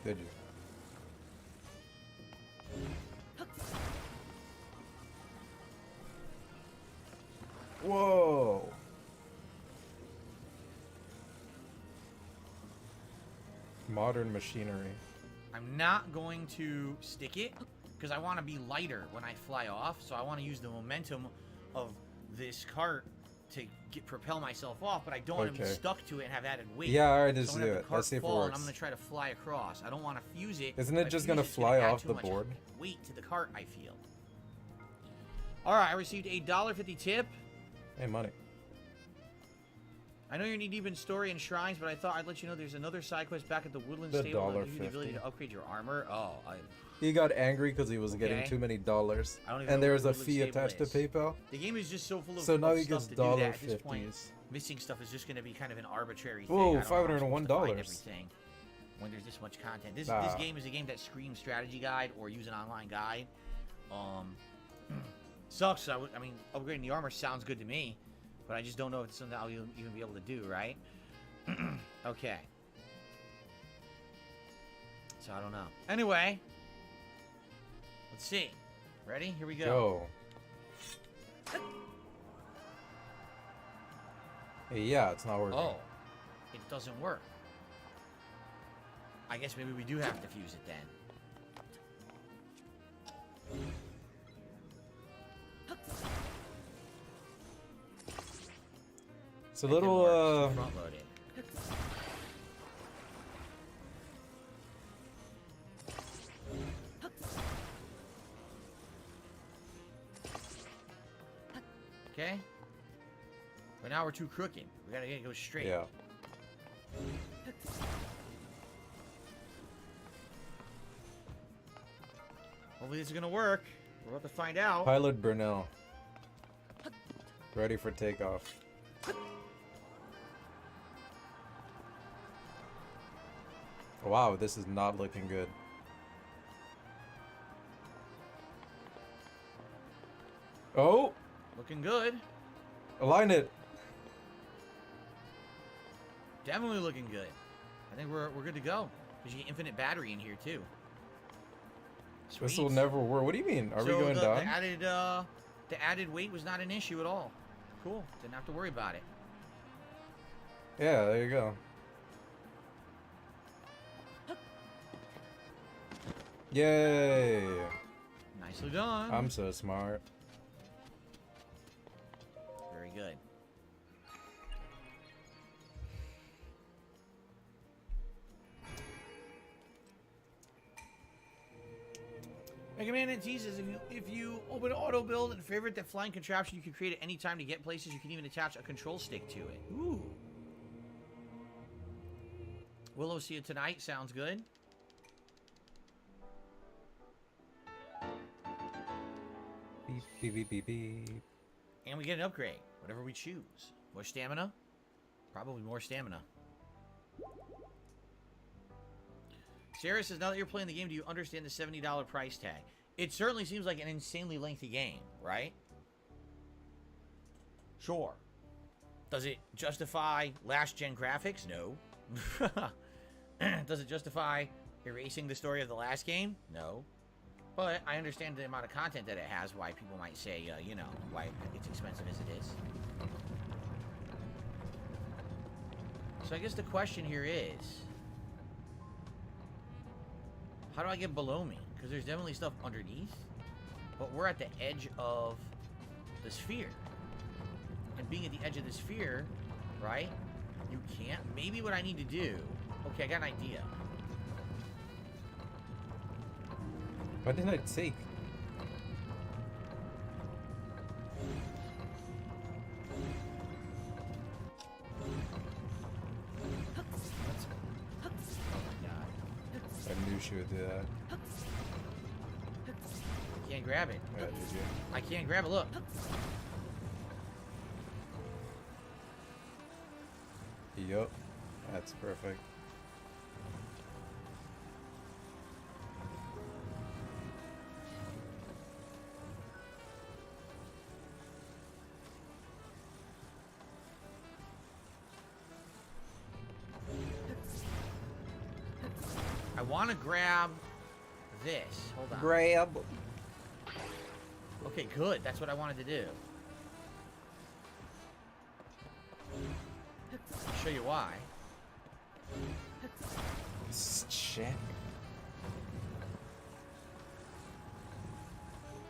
Did you? Whoa! Modern machinery. I'm not going to stick it because I want to be lighter when I fly off. So I want to use the momentum of this cart to propel myself off, but I don't want to be Okay. stuck to it and have added weight. Yeah, alright, So just I'm do gonna have it. the cart Let's see if it fall, and works. I'm gonna try to fly across. I don't want to fuse it. Isn't If it I just fuse gonna it's fly add off too the much board? weight to the cart, I feel. All right, I received a $1.50 tip. Hey, money. I know you're knee deep in story and shrines, but I thought I'd let you know there's another side quest back at the Woodland The Stable that gives you the $1.50. ability to upgrade your armor. Oh, He got angry because he was getting Okay. too many dollars, I don't even and know there what was a Woodland fee Stable attached to is. PayPal. the game is just so full of So now of he stuff gets to do that at this point. $1.50s. Missing stuff is just going to be kind of an arbitrary thing. Whoa, I don't know how I'm supposed to find $501. everything when there's this much content. This Nah. game is a game that screams strategy guide or use an online guide. Sucks. I mean, upgrading the armor sounds good to me, but I just don't know if it's something I'll even be able to do, right? Okay. So I don't know. Anyway, let's see. Ready? Here we go. Go. Hey, yeah, it's not working. Oh, it doesn't work. I guess maybe we do have to fuse it then. It's a It didn't little, work. It's front loaded. Okay. But now we're too crooked. We gotta go straight. yeah. Hopefully this is gonna work. We're about to find out. Pilot Brunel. Ready for takeoff. Wow, this is not looking good. Oh, Looking good. align it. Definitely looking good. I think we're good to go. Because you get infinite battery in here too. This will Sweet. never work. What do you mean? Are we going the, down? The added weight was not an issue at all. Cool. Didn't have to worry about it. Yeah, there you go. Yay! Nicely done. I'm so smart. Very good. Mega Man NT says if you open auto build and favorite that flying contraption you can create at any time to get places, you can even attach a control stick to it. Ooh. Willow, see you tonight. Sounds good. Beep, beep, beep, beep, beep. And we get an upgrade. Whatever we choose. More stamina? Probably more stamina. Sarah says, now that you're playing the game, do you understand the $70 price tag? It certainly seems like an insanely lengthy game, right? Sure. Does it justify last-gen graphics? No. Does it justify erasing the story of the last game? No. But I understand the amount of content that it has, why people might say, you know, why it's expensive as it is. So I guess the question here is, how do I get below me? Because there's definitely stuff underneath, but we're at the edge of the sphere. And being at the edge of the sphere, right, you can't. Maybe what I need to do, okay, I got an idea. What did I take? I knew she would do that. Can't grab it. Yeah, did you? I can't grab it, look. Yup. That's perfect. I want to grab this. Hold on. Grab. Okay, good. That's what I wanted to do. I'll show you why. Shit.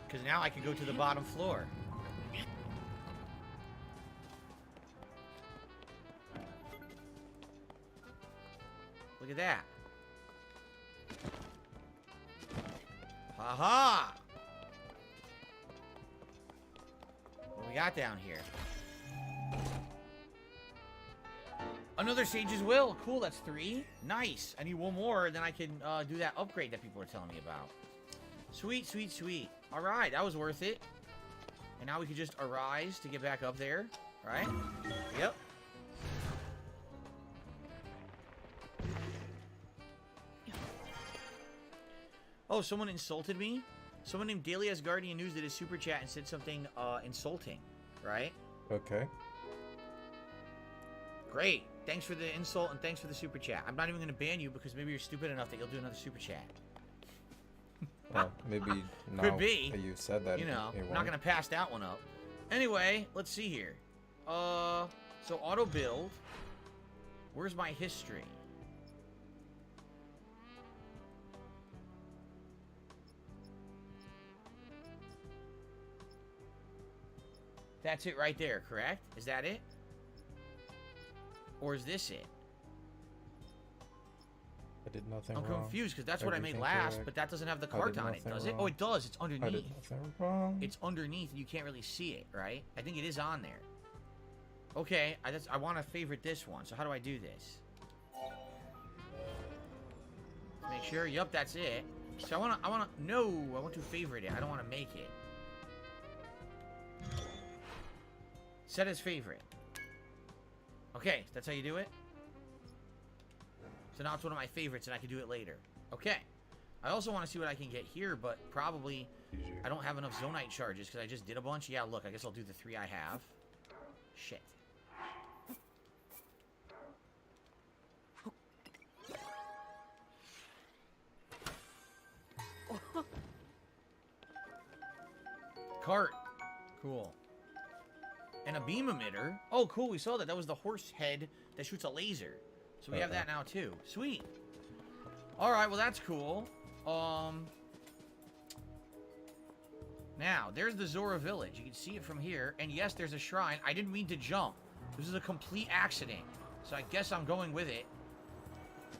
Because now I can go to the bottom floor. Look at that. Ha-ha! What we got down here? Another Sage's Will. Cool, that's 3. Nice. I need one more, then I can do that upgrade that people are telling me about. Sweet, sweet, sweet. All right, that was worth it. And now we can just arise to get back up there, right? Yep. Oh, someone insulted me? Someone named Daily Asgardian News did a super chat and said something insulting, right? Okay. Great. Thanks for the insult and thanks for the super chat. I'm not even going to ban you because maybe you're stupid enough that you'll do another super chat. Well, maybe now Could be. that you said that. You know, it I'm not won't. going to pass that one up. Anyway, let's see here. So auto build. Where's my history? That's it right there, correct? Is that it? Or is this it? I did nothing I'm wrong. confused because that's what I made Everything last, correct. but that doesn't have the I cart did on it, nothing does it? wrong. Oh, it does. It's I did underneath. nothing wrong. It's underneath and you can't really see it, right? I think it is on there. Okay, I want to favorite this one. So how do I do this? Make sure. Yup, that's it. So I want to favorite it. I don't want to make it. Set as favorite. Okay, that's how you do it? So now it's one of my favorites and I can do it later. Okay. I also want to see what I can get here, but probably I don't have enough Zonite charges because I just did a bunch. Yeah, look, I guess I'll do the 3 I have. Shit. Cart. Cool. And a beam emitter. Oh, cool. We saw that. That was the horse head that shoots a laser. So we have that now, too. Sweet. All right. Well, that's cool. Now, there's the Zora Village. You can see it from here. And yes, there's a shrine. I didn't mean to jump. This is a complete accident. So I guess I'm going with it.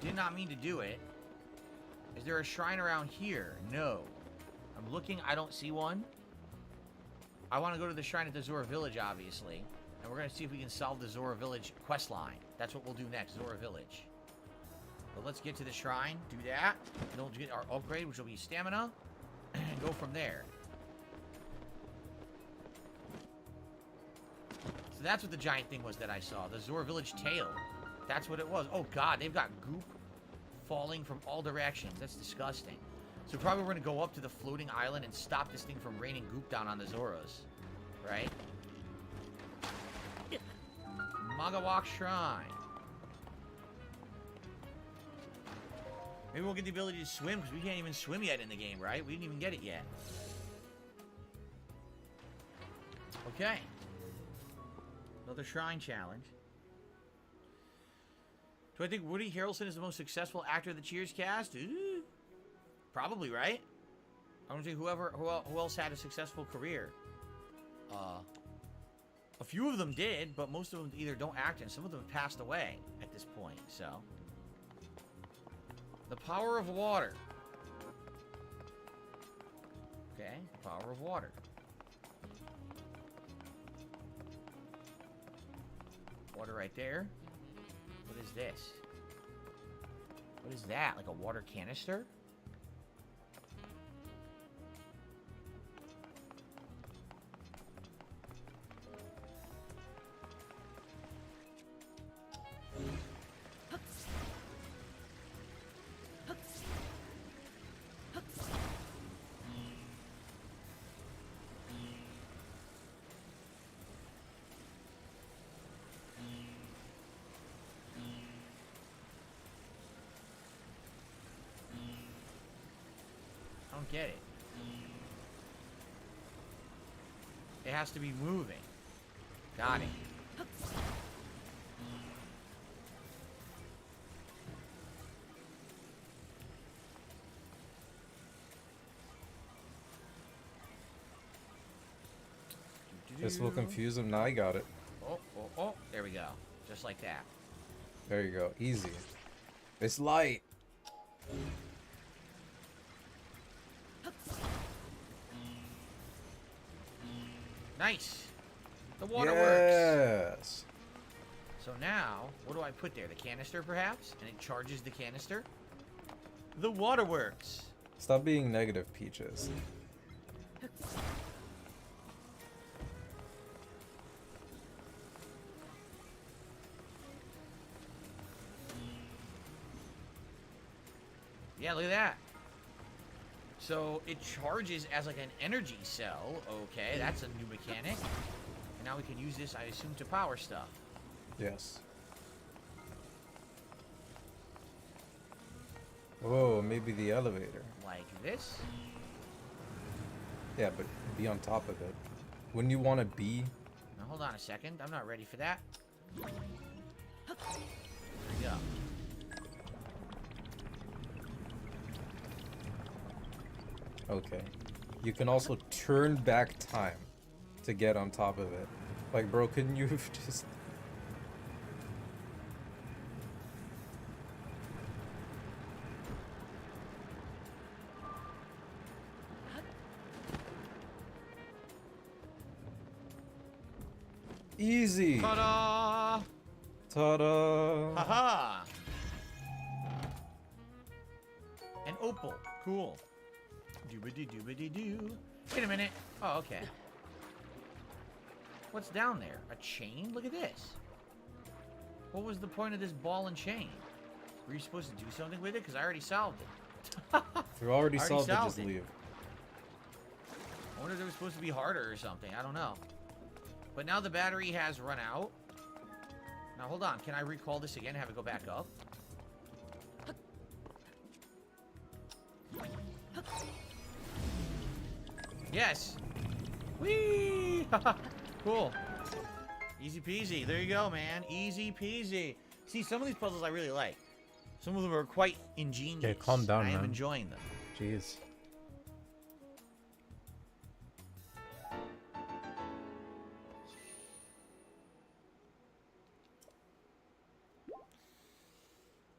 Did not mean to do it. Is there a shrine around here? No. I'm looking. I don't see one. I want to go to the shrine at the Zora Village, obviously. And we're going to see if we can solve the Zora Village quest line. That's what we'll do next, Zora Village. But let's get to the shrine, do that. Then we'll get our upgrade, which will be stamina, and go from there. So that's what the giant thing was that I saw. The Zora Village tail. That's what it was. Oh god, they've got goop falling from all directions. That's disgusting. So probably we're going to go up to the floating island and stop this thing from raining goop down on the Zoras. Right? Magawak Shrine. Maybe we'll get the ability to swim, because we can't even swim yet in the game, right? We didn't even get it yet. Okay. Another shrine challenge. Do I think Woody Harrelson is the most successful actor of the Cheers cast? Ooh. Probably, right? I don't think who else had a successful career. A few of them did, but most of them either don't act and some of them have passed away at this point, so. The power of water. Okay, the power of water. Water right there. What is this? What is that? Like a water canister? I don't get it. It has to be moving. Got it. This will confuse him. Now I got it. Oh, oh, oh. There we go. Just like that. There you go. Easy. It's light. Nice. The water works. Yes. So now, what do I put there? The canister, perhaps? And it charges the canister? The water works. Stop being negative, Peaches. Yeah, look at that. So it charges as like an energy cell. Okay, that's a new mechanic. And now we can use this, I assume, to power stuff. Yes. Whoa, maybe the elevator. Like this. Yeah, but be on top of it. Wouldn't you want to be? Now hold on a second. I'm not ready for that. There we go. Okay. You can also turn back time to get on top of it. Like, bro, couldn't you have just... Easy! Ta-da! Ta-da! Haha! An opal. Cool. Doobity-doobity-doo. Wait a minute. Oh, okay. What's down there? A chain? Look at this. What was the point of this ball and chain? Were you supposed to do something with it? Because I already solved it. You already Already solved it, solved just it. leave. I wonder if it was supposed to be harder or something. I don't know. But now the battery has run out. Now, hold on. Can I recall this again and have it go back up? Yes. Whee! Cool. Easy peasy. There you go, man. Easy peasy. See, some of these puzzles I really like. Some of them are quite ingenious. Okay, calm down, I am man. enjoying them. Jeez.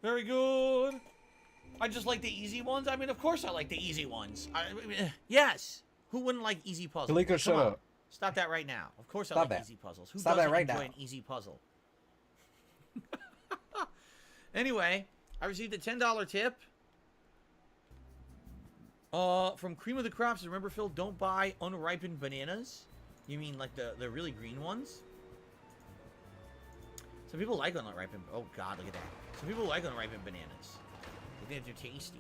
Very good. I just like the easy ones. I mean, of course I like the easy ones. Yes. Who wouldn't like easy puzzles? Kalika, shut Come on. up. Stop that right now. Of course I Stop like that. easy puzzles. Who Stop that doesn't right enjoy now. an easy puzzle? Anyway, I received a $10 tip. From Cream of the Crops. Remember, Phil, don't buy unripened bananas. You mean like the really green ones? Some people like unripened. Oh God, look at that. Some people like unripened bananas. They think they're tasty.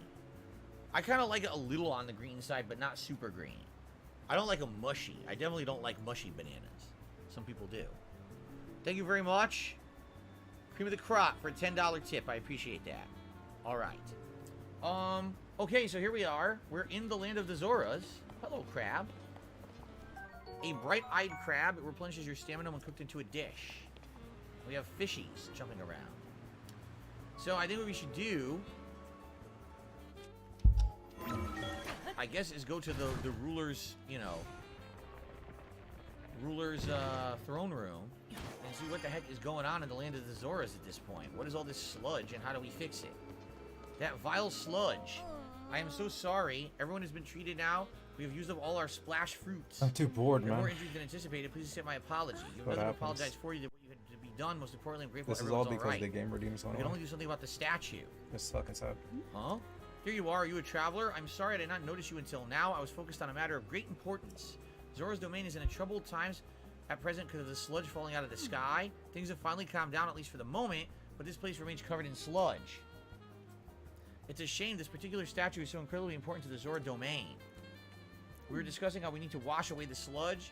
I kind of like it a little on the green side, but not super green. I don't like them mushy. I definitely don't like mushy bananas. Some people do. Thank you very much. Cream of the Crop for a $10 tip. I appreciate that. All right. Okay, so here we are. We're in the land of the Zoras. Hello, crab. A bright-eyed crab. It replenishes your stamina when cooked into a dish. We have fishies jumping around. So I think what we should do, I guess, is go to the ruler's, you know, ruler's throne room and see what the heck is going on in the land of the Zoras at this point. What is all this sludge and how do we fix it? That vile sludge. I am so sorry. Everyone has been treated now. We have used up all our splash fruits. I'm too bored, There are man. more injuries than anticipated. Please accept my apology. You What have happens? apologize for you that what you had to be done. Most importantly, I'm grateful This is all everyone's because right. the game redeems We one can away. only do something about the statue. It's fucking sad. Huh? Here you are. Are you a traveler? I'm sorry I did not notice you until now. I was focused on a matter of great importance. Zora's domain is in a troubled times at present because of the sludge falling out of the sky. Things have finally calmed down, at least for the moment, but this place remains covered in sludge. It's a shame this particular statue is so incredibly important to the Zora domain. We were discussing how we need to wash away the sludge.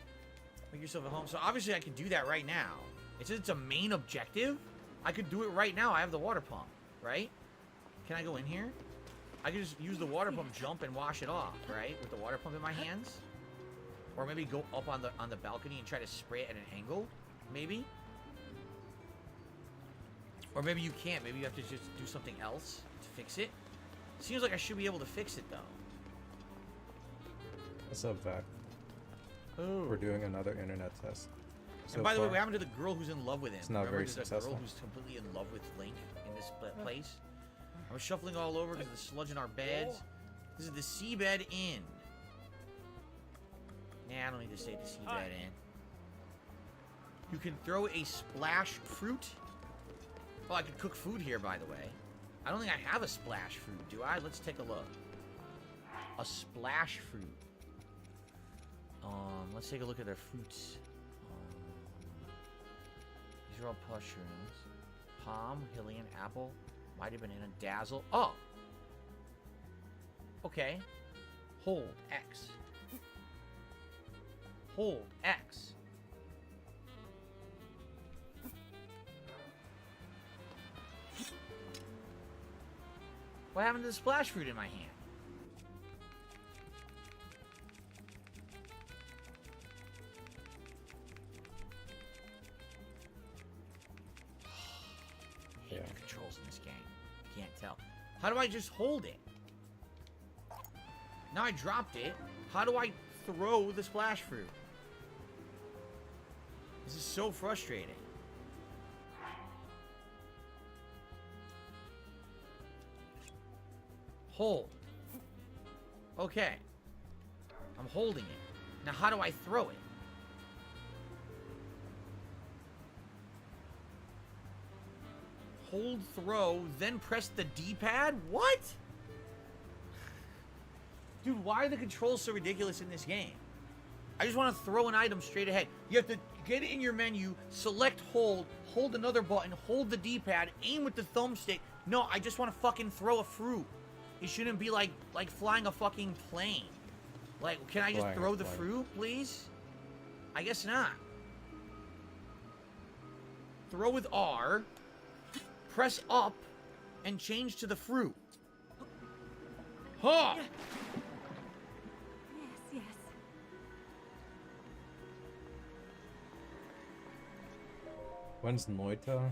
Make yourself at home. So obviously I could do that right now. It says it's a main objective. I could do it right now. I have the water pump, right? Can I go in here? I could just use the water pump, jump, and wash it off, right? With the water pump in my hands. Or maybe go up on the balcony and try to spray it at an angle, maybe. Or maybe you can't. Maybe you have to just do something else to fix it. Seems like I should be able to fix it though. What's up, Vac? Oh. We're doing another internet test. So And by the way, far, what happened to the girl who's in love with him? It's not Remember, very there's successful. a girl who's completely in love with Link in this place. I was shuffling all over because of the sludge in our beds. This is the Seabed Inn. Nah, I don't need to say the Seabed Inn. You can throw a splash fruit. Oh, I could cook food here, by the way. I don't think I have a splash fruit, do I? Let's take a look. A splash fruit. Let's take a look at their fruits. These are all mushrooms. Palm, Hylian, apple, mighty banana, dazzle. Oh! Okay. Hold X. Hold X. What happened to the splash fruit in my hand? I hate the controls in this game. I can't tell. How do I just hold it? Now I dropped it. How do I throw the splash fruit? This is so frustrating. Hold. Okay. I'm holding it. Now how do I throw it? Hold, throw, then press the D-pad? What? Dude, why are the controls so ridiculous in this game? I just want to throw an item straight ahead. You have to get it in your menu, select hold, hold another button, hold the D-pad, aim with the thumbstick. No, I just want to fucking throw a fruit. It shouldn't be like flying a fucking plane. Like, can I just Flying a throw the plane. fruit, please? I guess not. Throw with R. Press up and change to the fruit. Huh! Yes, yes. When's Noita?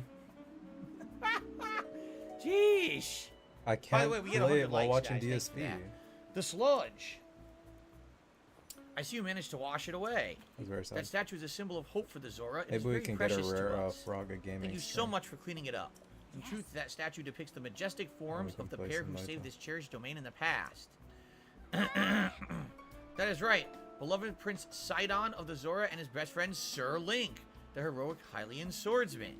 Jeez! I By can't the way, we get play 100 it while likes, watching guys. Thanks for DSP. that. The sludge. I see you managed to wash it away. That's very sad. That statue is a symbol of hope for the Zora. It is Maybe we very can get a precious to rare us. Fraga Gaming. Thank you so stream. much for cleaning it up. In truth, that statue depicts the majestic forms can of the play pair some who Noita. saved this cherished domain in the past. That is right. Beloved Prince Sidon of the Zora and his best friend Sir Link, the heroic Hylian swordsman.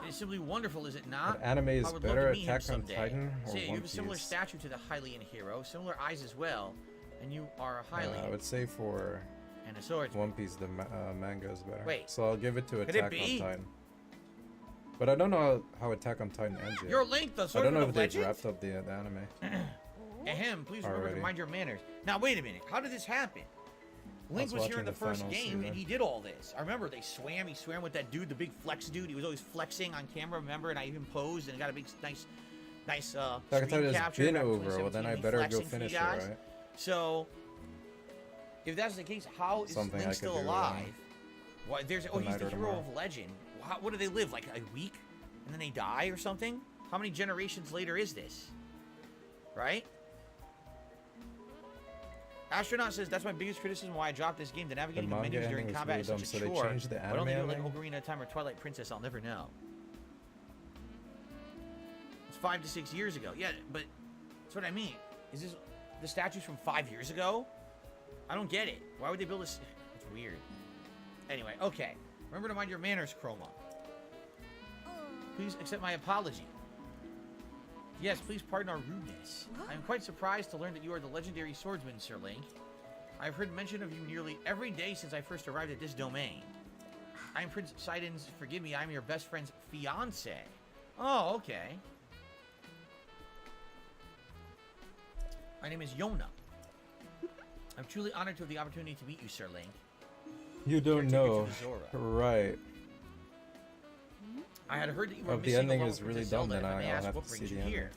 It's simply wonderful, is it not? But anime is I would love better, to meet him Attack on someday. Titan or Say, you One have a similar Piece? stature to the Hylian hero, similar eyes as well, and you are a I Hylian would say for and a sword. One Piece, the manga is better. Wait. So I'll give it to Could it Attack on be? Titan. But I don't know how Attack on Titan ends yet. You're Link, the I sword don't know of if they've legend. wrapped up the anime. Ahem, please remember Already. to mind your manners. Now, wait a minute. How did this happen? Link was here in watching the the first final game, scene. and he did all this. I remember they swam. He swam with that dude, the big flex dude. He was always flexing on camera, remember? And I even posed and got a big, nice Attack on screen Titan has capture. been back in over. Well, 2017, then I me better go flexing for you finish it, guys. right? So, if that's the case, how is Something I Link could still do, alive? Why, he's tonight the or hero tomorrow. of legend. What do they live, like a week? And then they die or something? How many generations later is this? Right? Astronaut says, that's my biggest criticism why I dropped this game. The navigating the manga menus during ending was combat really is dumb, such so a they chore. changed the Why don't they do anime it like ending? Ocarina of Time or Twilight Princess? I'll never know. It's 5 to 6 years ago. Yeah, but that's what I mean. Is this the statues from 5 years ago? I don't get it. Why would they build this? It's weird. Anyway, okay. Remember to mind your manners, Chroma. Please accept my apology. Yes, please pardon our rudeness. I am quite surprised to learn that you are the legendary swordsman, Sir Link. I have heard mention of you nearly every day since I first arrived at this domain. I am Prince Sidon's, forgive me, I am your best friend's fiance. Oh, okay. My name is Yona. I'm truly honored to have the opportunity to meet you, Sir Link. You don't Caretaker to know. the Zora. Right. I had heard that you were If the missing ending along is with really Princess dumb, Zelda, then if I may I'll ask, have what to see brings the you ending. here?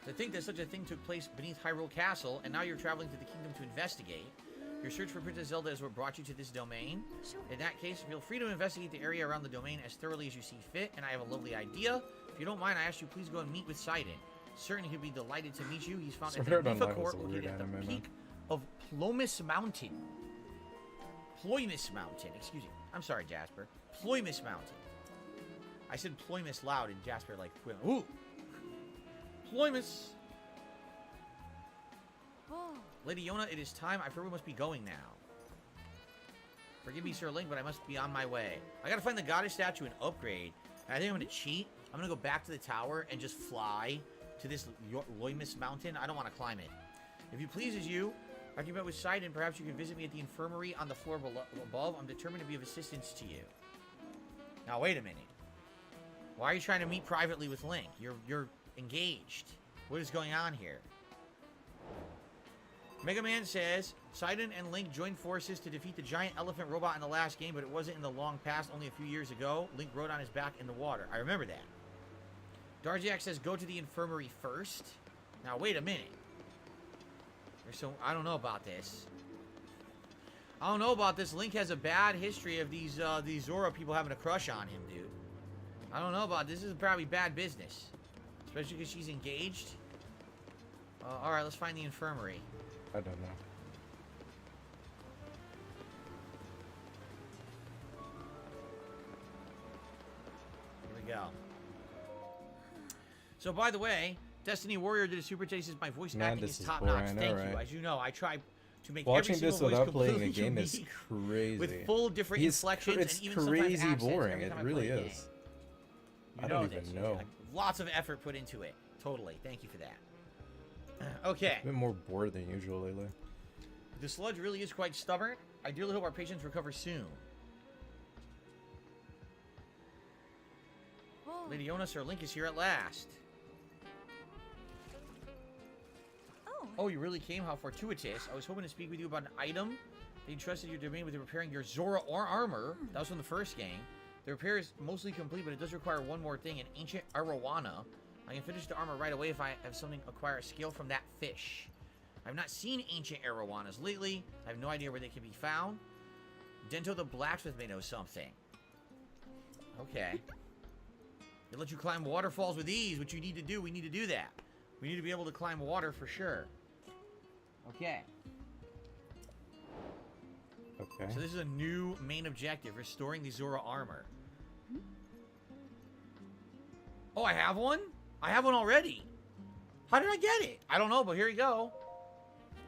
To think that such a thing took place beneath Hyrule Castle, and now you're traveling to the kingdom to investigate. Your search for Princess Zelda is what brought you to this domain. In that case, feel free to investigate the area around the domain as thoroughly as you see fit, and I have a lovely idea. If you don't mind, I ask you please go and meet with Sidon. Certainly he'd be delighted to meet you. He's found at the Sword Art Nifa Online was Court, a weird located at the anime, man. peak of Ploymus Mountain. Ploymus Mountain, excuse me. I'm sorry, Jasper. Ploymus Mountain. I said Ploymus loud, and Jasper like, ooh. Ploymus. Lady Yona, it is time. I fear we must be going now. Forgive me, Sir Link, but I must be on my way. I gotta find the goddess statue and upgrade. And I think I'm gonna cheat. I'm gonna go back to the tower and just fly to this Loimus Mountain. I don't want to climb it. If you pleases you, after you met with Sidon, perhaps you can visit me at the infirmary on the floor above. I'm determined to be of assistance to you. Now, wait a minute. Why are you trying to meet privately with Link? You're engaged. What is going on here? Mega Man says, Sidon and Link joined forces to defeat the giant elephant robot in the last game, but it wasn't in the long past, only a few years ago. Link rode on his back in the water. I remember that. Darjiak says, go to the infirmary first. Now, wait a minute. I don't know about this. I don't know about this. Link has a bad history of these Zora people having a crush on him, dude. I don't know about this. This is probably bad business. Especially because she's engaged. Alright, let's find the infirmary. I don't know. Here we go. So, by the way, Destiny Warrior did a super chase. My voice Man, acting this is is top boring, notch. I know, Thank you. right? As you know, I try to make Watching every this single without voice playing the completely game is unique, crazy. with full different inflections it's and even sometimes crazy accents boring. every It time I really play a game. is. You I don't this. even know. Like, lots of effort put into it. Totally. Thank you for that. Okay. I've been more bored than usual lately. The sludge really is quite stubborn. I dearly hope our patients recover soon. Lady Yona, Sir Link is here at last. Oh, you really came? How fortuitous. I was hoping to speak with you about an item that you trusted your domain with repairing your Zora or armor. That was from the first game. The repair is mostly complete, but it does require one more thing, an ancient arowana. I can finish the armor right away if I have something acquire a scale from that fish. I've not seen ancient arowanas lately. I have no idea where they can be found. Dento the blacksmith may know something. Okay. They let you climb waterfalls with ease, which you need to do. We need to do that. We need to be able to climb water for sure. Okay. Okay. So this is a new main objective, restoring the Zora armor. Oh, I have one? I have one already. How did I get it? I don't know, but here you go.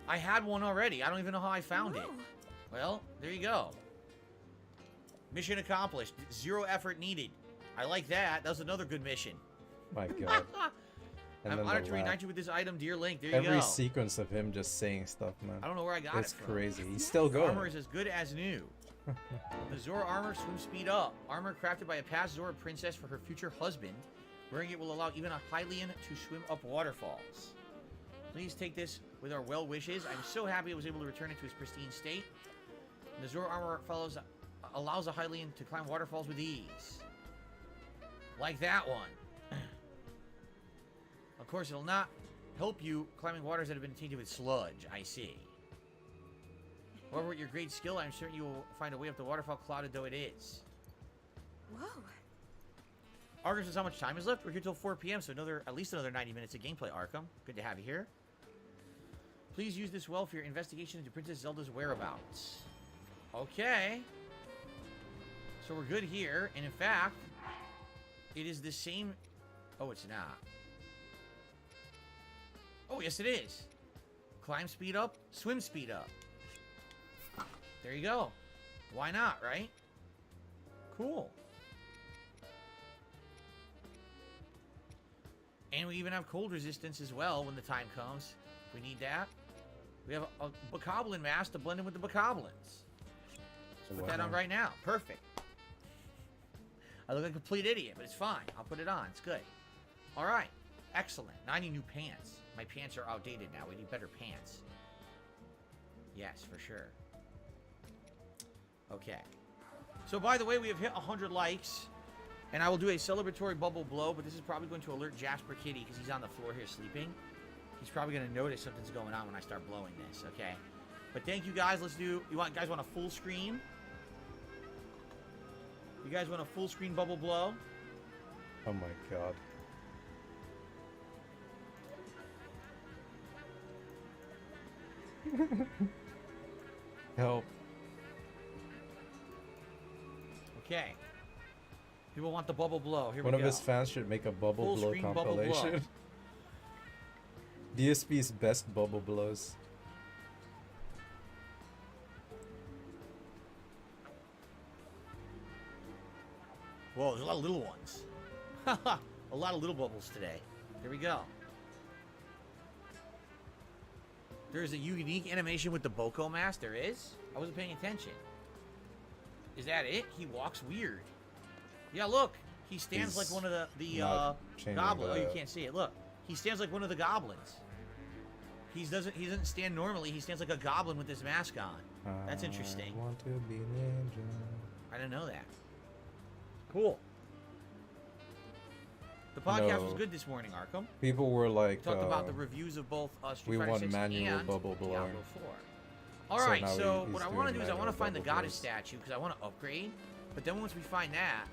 I had one already. I don't even know how I found it. Well, there you go. Mission accomplished. 0 effort needed. I like that. That was another good mission. My God. And I'm then honored the to reunite laugh. you with this item, dear Link. There you Every go. sequence of him just saying stuff, man. I don't know where I got It's it from. crazy. He's still The going. armor is as good as new. The Zora armor, swim speed up. Armor crafted by a past Zora princess for her future husband. Wearing it will allow even a Hylian to swim up waterfalls. Please take this with our well wishes. I'm so happy I was able to return it to its pristine state. The Zora armor allows a Hylian to climb waterfalls with ease. Like that one. Of course, it'll not help you climbing waters that have been tainted with sludge. I see. However, with your great skill, I'm certain you will find a way up the waterfall, clouded though it is. Whoa. Arkham says how much time is left? We're here till 4 p.m., so at least another 90 minutes of gameplay, Arkham. Good to have you here. Please use this well for your investigation into Princess Zelda's whereabouts. Okay. So we're good here, and in fact, it is the same... Oh, it's not. Oh, yes it is. Climb speed up, swim speed up. There you go. Why not, right? Cool. And we even have cold resistance as well when the time comes. If we need that. We have a Bokoblin mask to blend in with the Bokoblins. Put that on right now. Perfect. I look like a complete idiot, but it's fine. I'll put it on. It's good. All right. Excellent. Now I need new pants. My pants are outdated now. We need better pants. Yes, for sure. Okay. So, by the way, we have hit 100 likes. And I will do a celebratory bubble blow, but this is probably going to alert Jasper Kitty because he's on the floor here sleeping. He's probably going to notice something's going on when I start blowing this, okay? But thank you guys. Let's do... guys want a full screen? You guys want a full screen bubble blow? Oh my God. Help. Okay. People want the bubble blow. Here One we of go. his fans should make a bubble Full blow screen bubble blow. compilation. DSP's best bubble blows. Whoa, there's a lot of little ones. A lot of little bubbles today. Here we go. There's a unique animation with the Boko mask. There is? I wasn't paying attention. Is that it? He walks weird. Yeah, look. He stands He's like one of the not changing goblins. Oh, you the- can't see it. Look. He stands like one of the goblins. He doesn't stand normally. He stands like a goblin with his mask on. That's interesting. I want to be ninja. I didn't know that. Cool. The podcast was No. good this morning, Arkham. People were like, We talked about the reviews of both Street we Fighter want 6 manual and bubble blowing. Diablo 4. All So right, now so he's what I want to doing do is I want to manual find the bubble goddess blows. statue because I want to upgrade. But then once we find that,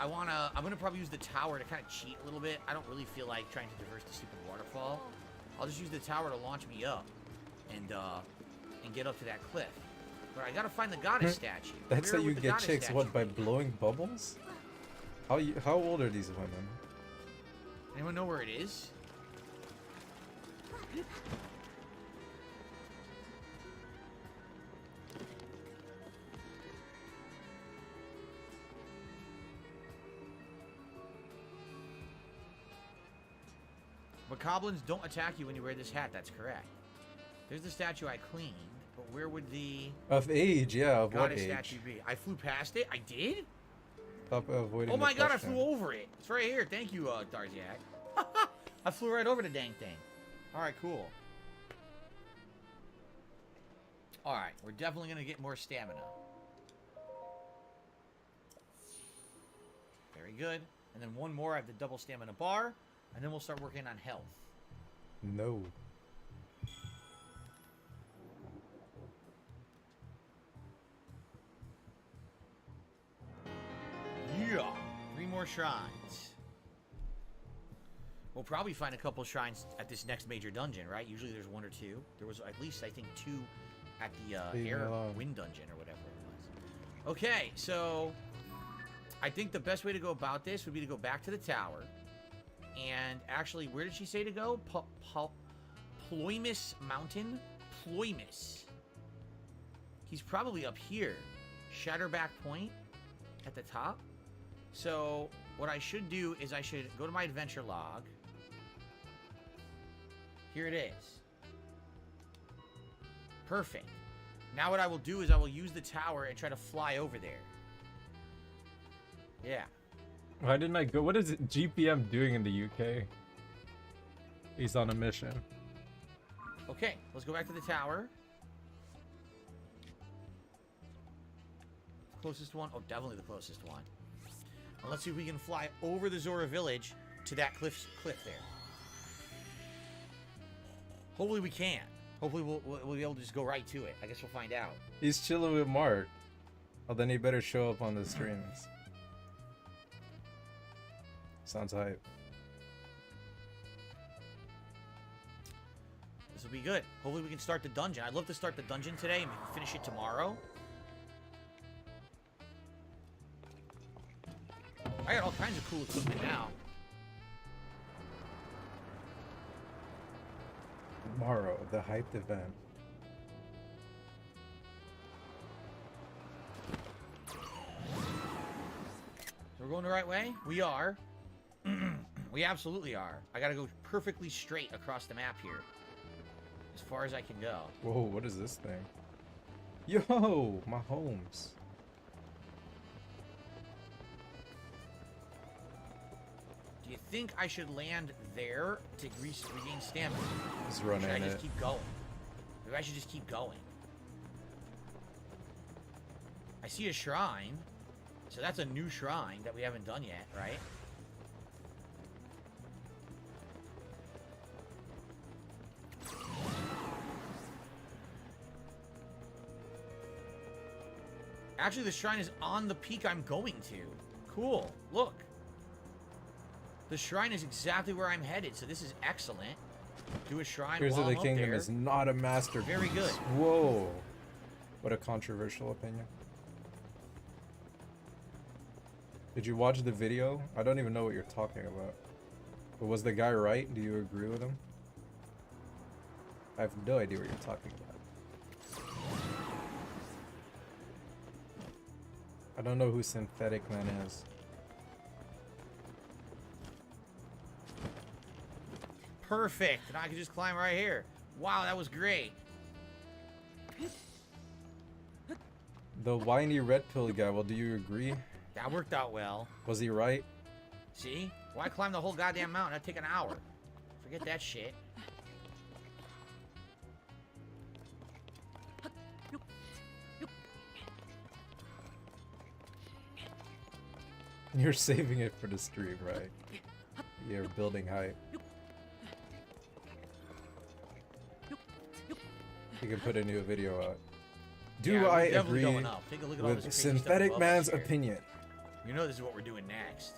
I'm gonna probably use the tower to kind of cheat a little bit. I don't really feel like trying to traverse the stupid waterfall. I'll just use the tower to launch me up and get up to that cliff. But I gotta find the goddess statue. That's Where how you would the get goddess chicks. statue What, by be? blowing bubbles? How old are these women? Anyone know where it is? Bokoblins don't attack you when you wear this hat. That's correct. There's the statue I cleaned, but where would the Of age, yeah. Of what goddess age? statue be? I flew past it. I did? Stop avoiding Oh the my god, I question. flew over it. It's right here. Thank you, Darziak. I flew right over the dang thing. Alright, cool. Alright, we're definitely going to get more stamina. Very good. And then one more, I have the double stamina bar. And then we'll start working on health. No. Yeah. 3 more shrines. We'll probably find a couple shrines at this next major dungeon, right? Usually there's 1 or 2. There was at least, I think, 2 at the Leave me air alone. wind dungeon or whatever it was. Okay, so I think the best way to go about this would be to go back to the tower. And actually, where did she say to go? Ploymus Mountain? Ploymus. He's probably up here. Shatterback Point. at the top. So what I should do is I should go to my adventure log. Here it is. Perfect. Now what I will do is I will use the tower and try to fly over there. Yeah. Why didn't I go? What is it, GPM doing in the UK? He's on a mission. Okay, let's go back to the tower. Closest one? Oh, definitely the closest one. And let's see if we can fly over the Zora village to that cliff there. Hopefully we can. Hopefully we'll be able to just go right to it. I guess we'll find out. He's chilling with Mark. Oh, then he better show up on the streams. Sounds hype. This will be good. Hopefully we can start the dungeon. I'd love to start the dungeon today and finish it tomorrow. I got all kinds of cool equipment now. Tomorrow, the hyped event. So we're going the right way? We are. We absolutely are. I gotta go perfectly straight across the map here. As far as I can go. Whoa, what is this thing? Yo, my homes. Do you think I should land there to regain stamina? Just Or running should I just it. keep going? Maybe I should just keep going. I see a shrine. So that's a new shrine that we haven't done yet, right? Actually, the shrine is on the peak I'm going to. Cool. Look. The shrine is exactly where I'm headed, so this is excellent. Do a shrine Tears while of the I'm up Kingdom there. is not a masterpiece. Very good. Whoa. What a controversial opinion. Did you watch the video? I don't even know what you're talking about. But was the guy right? Do you agree with him? I have no idea what you're talking about. I don't know who Synthetic Man is. Perfect. And I can just climb right here. Wow, that was great. The whiny red pill guy, well, do you agree? That worked out well. Was he right? See? Why climb the whole goddamn mountain? That'd take an hour. Forget that shit. You're saving it for the stream, right? You're building hype. You can put a new video out. Do Yeah, we're I definitely agree going up. Take a look at all this with crazy stuff Synthetic above Man's us here. opinion? You know this is what we're doing next.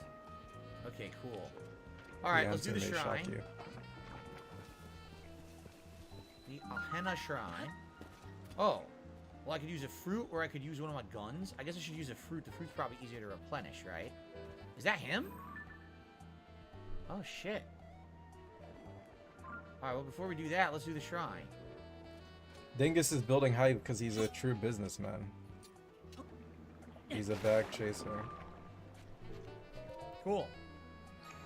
Okay, cool. Alright, let's do the answer may shock shrine. you. The Alhenna Shrine. Oh. Well, I could use a fruit, or I could use one of my guns. I guess I should use a fruit. The fruit's probably easier to replenish, right? Is that him? Oh, shit. Alright, well, before we do that, let's do the shrine. Dingus is building hype because he's a true businessman. He's a bag chaser. Cool.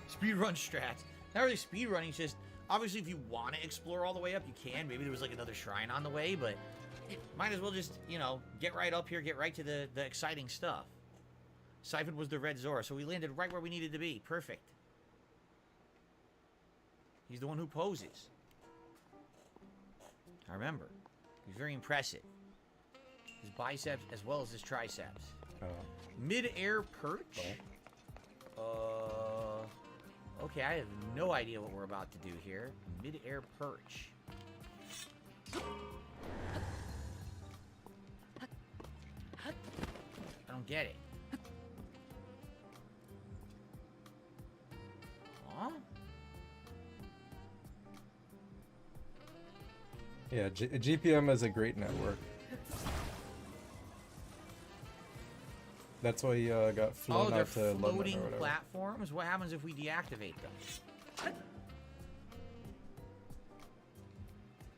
Speedrun strats. Not really speedrunning, it's just... Obviously, if you want to explore all the way up, you can. Maybe there was, like, another shrine on the way, but... Might as well just, you know, get right up here, get right to the exciting stuff. Siphon was the red Zora, so we landed right where we needed to be. Perfect. He's the one who poses. I remember. He's very impressive. His biceps as well as his triceps. Oh. Mid-air perch? Okay, I have no idea what we're about to do here. Mid-air perch. I don't get it. Huh? Yeah, GPM is a great network. That's why he got flown Oh, they're out to London floating or whatever. platforms? What happens if we deactivate them?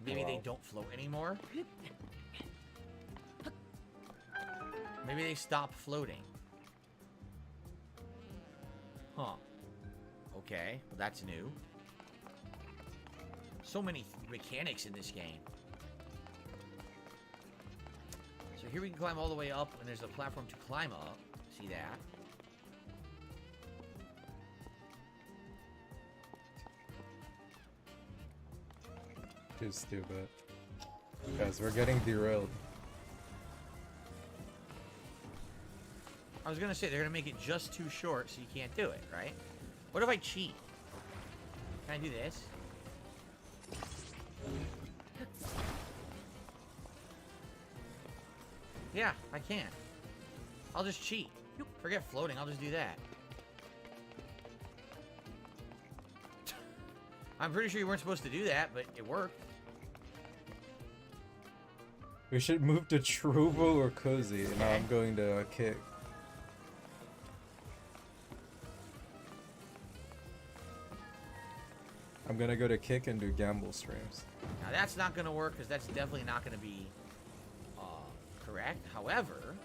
Maybe they Wow. don't float anymore? Maybe they stop floating. Huh. Okay, well that's new. So many mechanics in this game. So here we can climb all the way up, and there's a platform to climb up. See that? Too stupid. Guys, we're getting derailed. I was gonna say they're gonna make it just too short, so you can't do it, right? What if I cheat? Can I do this? Yeah, I can. I'll just cheat. Forget floating, I'll just do that. I'm pretty sure you weren't supposed to do that, but it worked. We should move to Trubo or Cozy. And now I'm going to Kick. I'm gonna go to Kick and do gamble streams. Now that's not gonna work, because that's definitely not gonna be correct. However,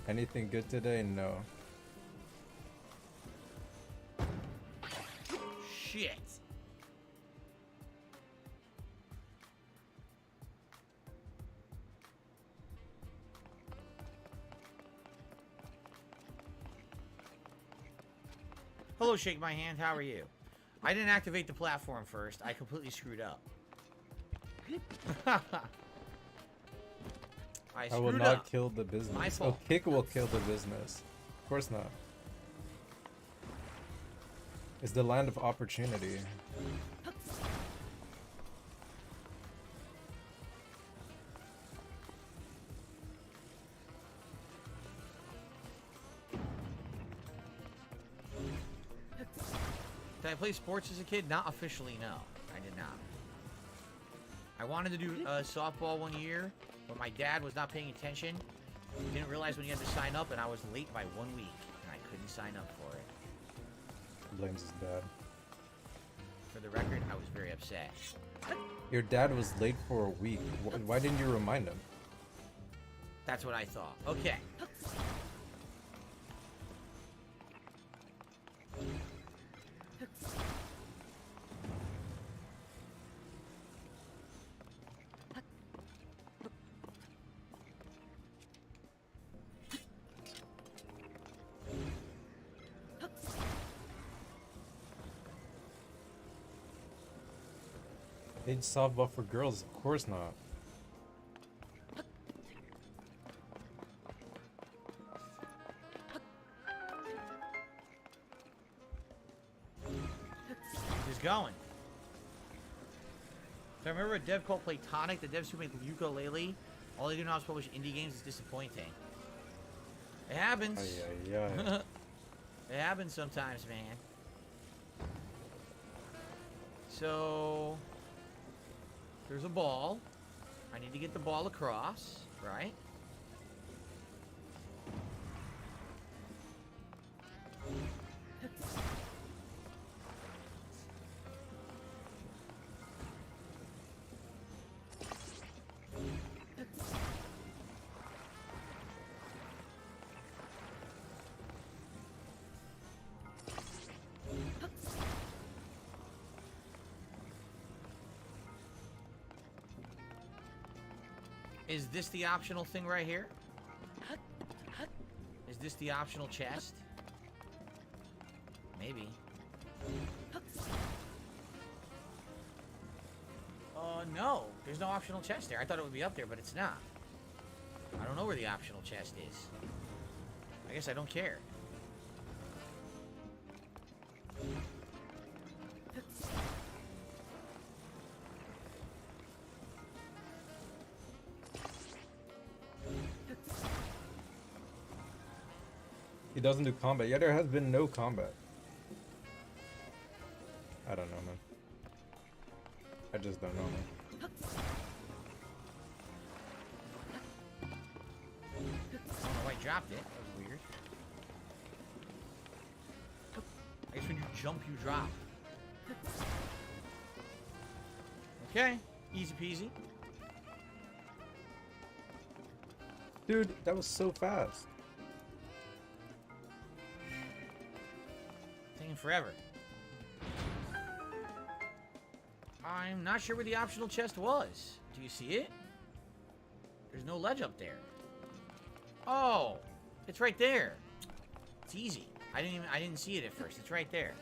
anything good today? No. shit. Hello, Shake My Hand. How are you? I didn't activate the platform first. I completely screwed up. I will not kill the business. My Oh, fault. Kick will kill the business. Of course not. It's the land of opportunity. Did I play sports as a kid? Not officially, no. I did not. I wanted to do softball one year, but my dad was not paying attention. He didn't realize when you had to sign up, and I was late by 1 week, and I couldn't sign up for it. Blames his dad. For the record, I was very upset. Your dad was late for a week. Why didn't you remind him? That's what I thought. Okay. They'd softball for girls, of course not. He's going. So I remember a dev called Platonic, the devs who make Ukulele. All they do now is publish indie games. It's disappointing. It happens. Ay, ay, ay. It happens sometimes, man. So there's a ball. I need to get the ball across, right? Is this the optional thing right here? Is this the optional chest? Maybe. No. There's no optional chest there. I thought it would be up there, but it's not. I don't know where the optional chest is. I guess I don't care. He doesn't do combat. Yeah, there has been no combat. I don't know, man. I just don't know, man. I don't know why I dropped it. That was weird. I guess when you jump, you drop. Okay. Easy peasy. Dude, that was so fast. Taking forever. I'm not sure where the optional chest was. Do you see it? There's no ledge up there. Oh, it's right there. It's easy. I didn't see it at first. It's right there.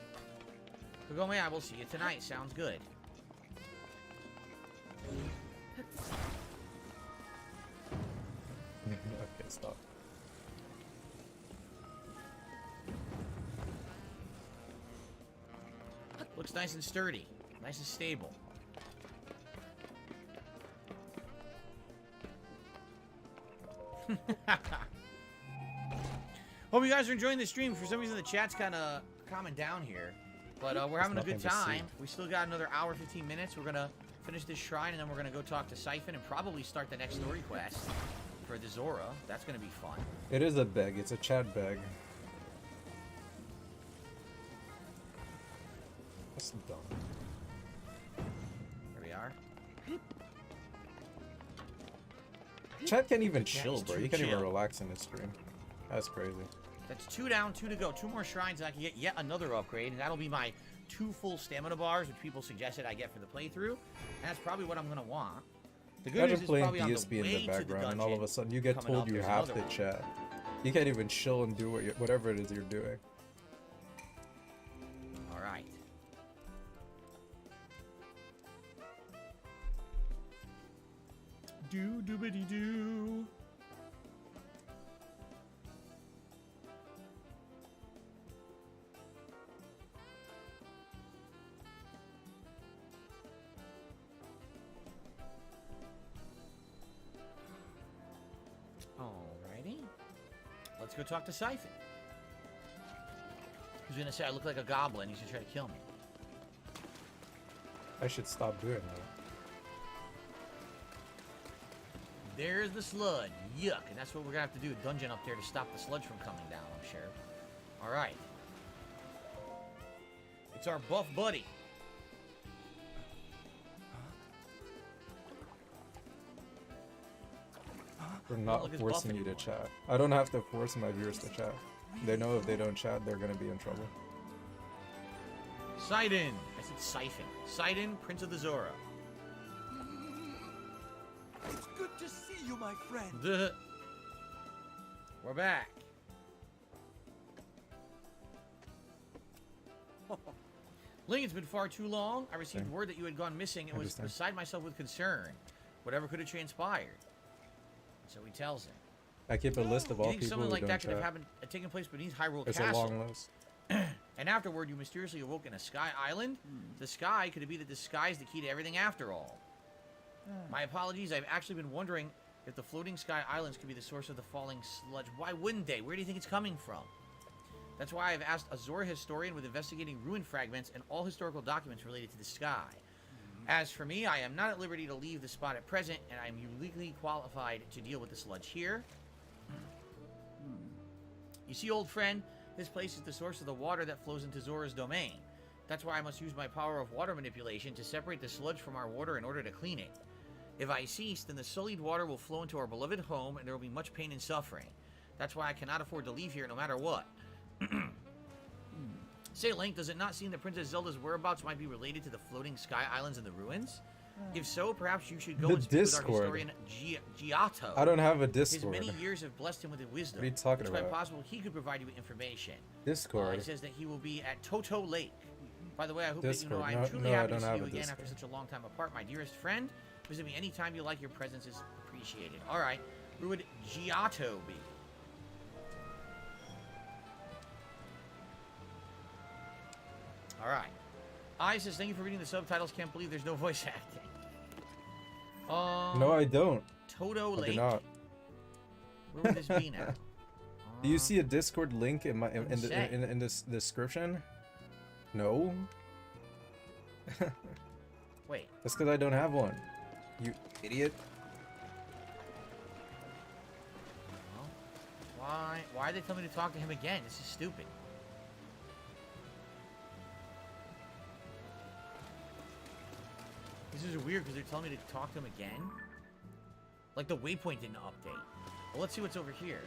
Kagome, I will see you tonight. Sounds good. Okay, stop. Looks nice and sturdy. Nice and stable. Hope you guys are enjoying the stream. For some reason, the chat's kind of calming down here. But we're having a good nothing to see. time. We still got another hour, 15 minutes. We're going to finish this shrine, and then we're going to go talk to Siphon and probably start the next story quest for the Zora. That's going to be fun. It is a beg. It's a chat beg. That's dumb. Here we are. Chat can't even Yeah, chill, he's bro. too You can't even chill. relax in this stream. That's crazy. That's 2 down, 2 to go. 2 more shrines, and I can get yet another upgrade, and that'll be my 2 full stamina bars, which people suggested I get for the playthrough. And that's probably what I'm going to want. The good Imagine news is playing probably on the DSP in way the to background, and all of a dungeon sudden you get coming told up, you there's have another to one. chat. You can't even chill and do whatever it is you're doing. All right. Do doobity doo. Alrighty. Let's go talk to Siphon. He's gonna say I look like a goblin. He's gonna try to kill me. I should stop doing that. There's the sludge. Yuck. And that's what we're gonna have to do. A dungeon up there to stop the sludge from coming down, I'm sure. Alright. It's our buff buddy. We're not look, it's forcing buff you to anymore. chat. I don't have to force my viewers to chat. They know if they don't chat, they're gonna be in trouble. Sidon. I said Siphon. Sidon, Prince of the Zora. It's good to see you, my friend. Duh. We're back. Ling, it's been far too long. I received Okay. word that you had gone missing and was Understand. beside myself with concern. Whatever could have transpired. So he tells him. I keep a list of You all think people something who like don't that could have chat. happened, taken place beneath Hyrule It's a Castle? long list. And afterward, you mysteriously awoke in a sky island? The sky, could it be that the sky is the key to everything after all? My apologies, I've actually been wondering if the floating sky islands could be the source of the falling sludge. Why wouldn't they? Where do you think it's coming from? That's why I've asked a Zora historian with investigating ruin fragments and all historical documents related to the sky. As for me, I am not at liberty to leave the spot at present, and I am uniquely qualified to deal with the sludge here. You see, old friend, this place is the source of the water that flows into Zora's domain. That's why I must use my power of water manipulation to separate the sludge from our water in order to clean it. If I cease, then the sullied water will flow into our beloved home, and there will be much pain and suffering. That's why I cannot afford to leave here no matter what. Say, Link, does it not seem that Princess Zelda's whereabouts might be related to the floating sky islands in the ruins? If so, perhaps you should go The and speak with our Discord. historian Giotto. I don't have a His Discord. many years have blessed him with wisdom. What are you talking It's quite about? possible he could provide you with information. Discord. He says that he will be at Toto Lake. By the way, I hope that you know Discord. I am No- truly no, I happy to don't see have you a again after Discord. such a long time apart, my dearest friend. Visit me anytime you like. Your presence is appreciated. All right, where would Giotto be? All right. I says thank you for reading the subtitles. Can't believe there's no voice acting. No, I don't. Toto I do Lake. not. Where would this be now? Do you see a Discord link in my in Doesn't say. in this description? No. Wait. That's because I don't have one. You idiot. Well, why are they telling me to talk to him again? This is stupid. This is weird because they're telling me to talk to him again. Like the waypoint didn't update. Well, let's see what's over here.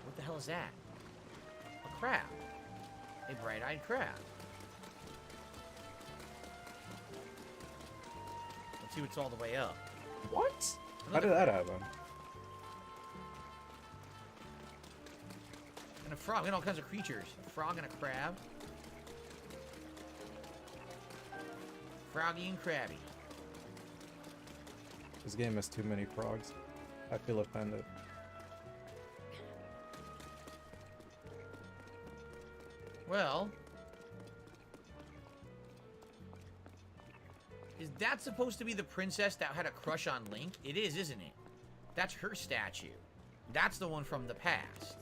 What the hell is that? A crab. A bright-eyed crab. Let's see what's all the way up. What? How did that happen? And a frog. And all kinds of creatures. A frog and a crab. Froggy and crabby. This game has too many frogs. I feel offended. Well, is that supposed to be the princess that had a crush on Link? It is, isn't it? That's her statue. That's the one from the past.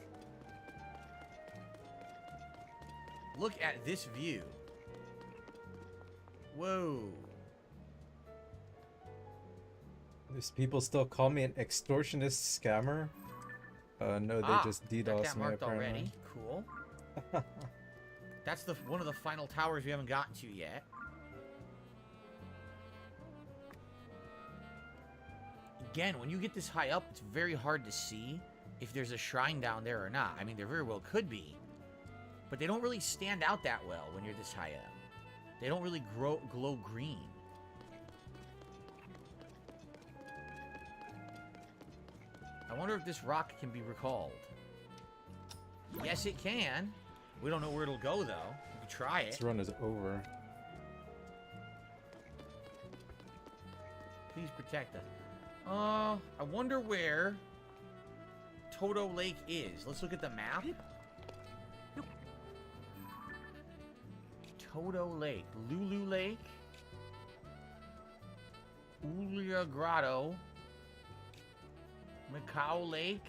Look at this view. Whoa. These people still call me an extortionist scammer? No, they just got DDoS that me marked apparently. already. Cool. That's the one of the final towers we haven't gotten to yet. Again, when you get this high up, it's very hard to see if there's a shrine down there or not. I mean, there very well could be, but they don't really stand out that well when you're this high up. They don't really glow green. I wonder if this rock can be recalled. Yes, it can. We don't know where it'll go, though. We can try it. This run is over. Please protect us. I wonder where Toto Lake is. Let's look at the map. Toto Lake. Lulu Lake. Ulia Grotto. Macau Lake.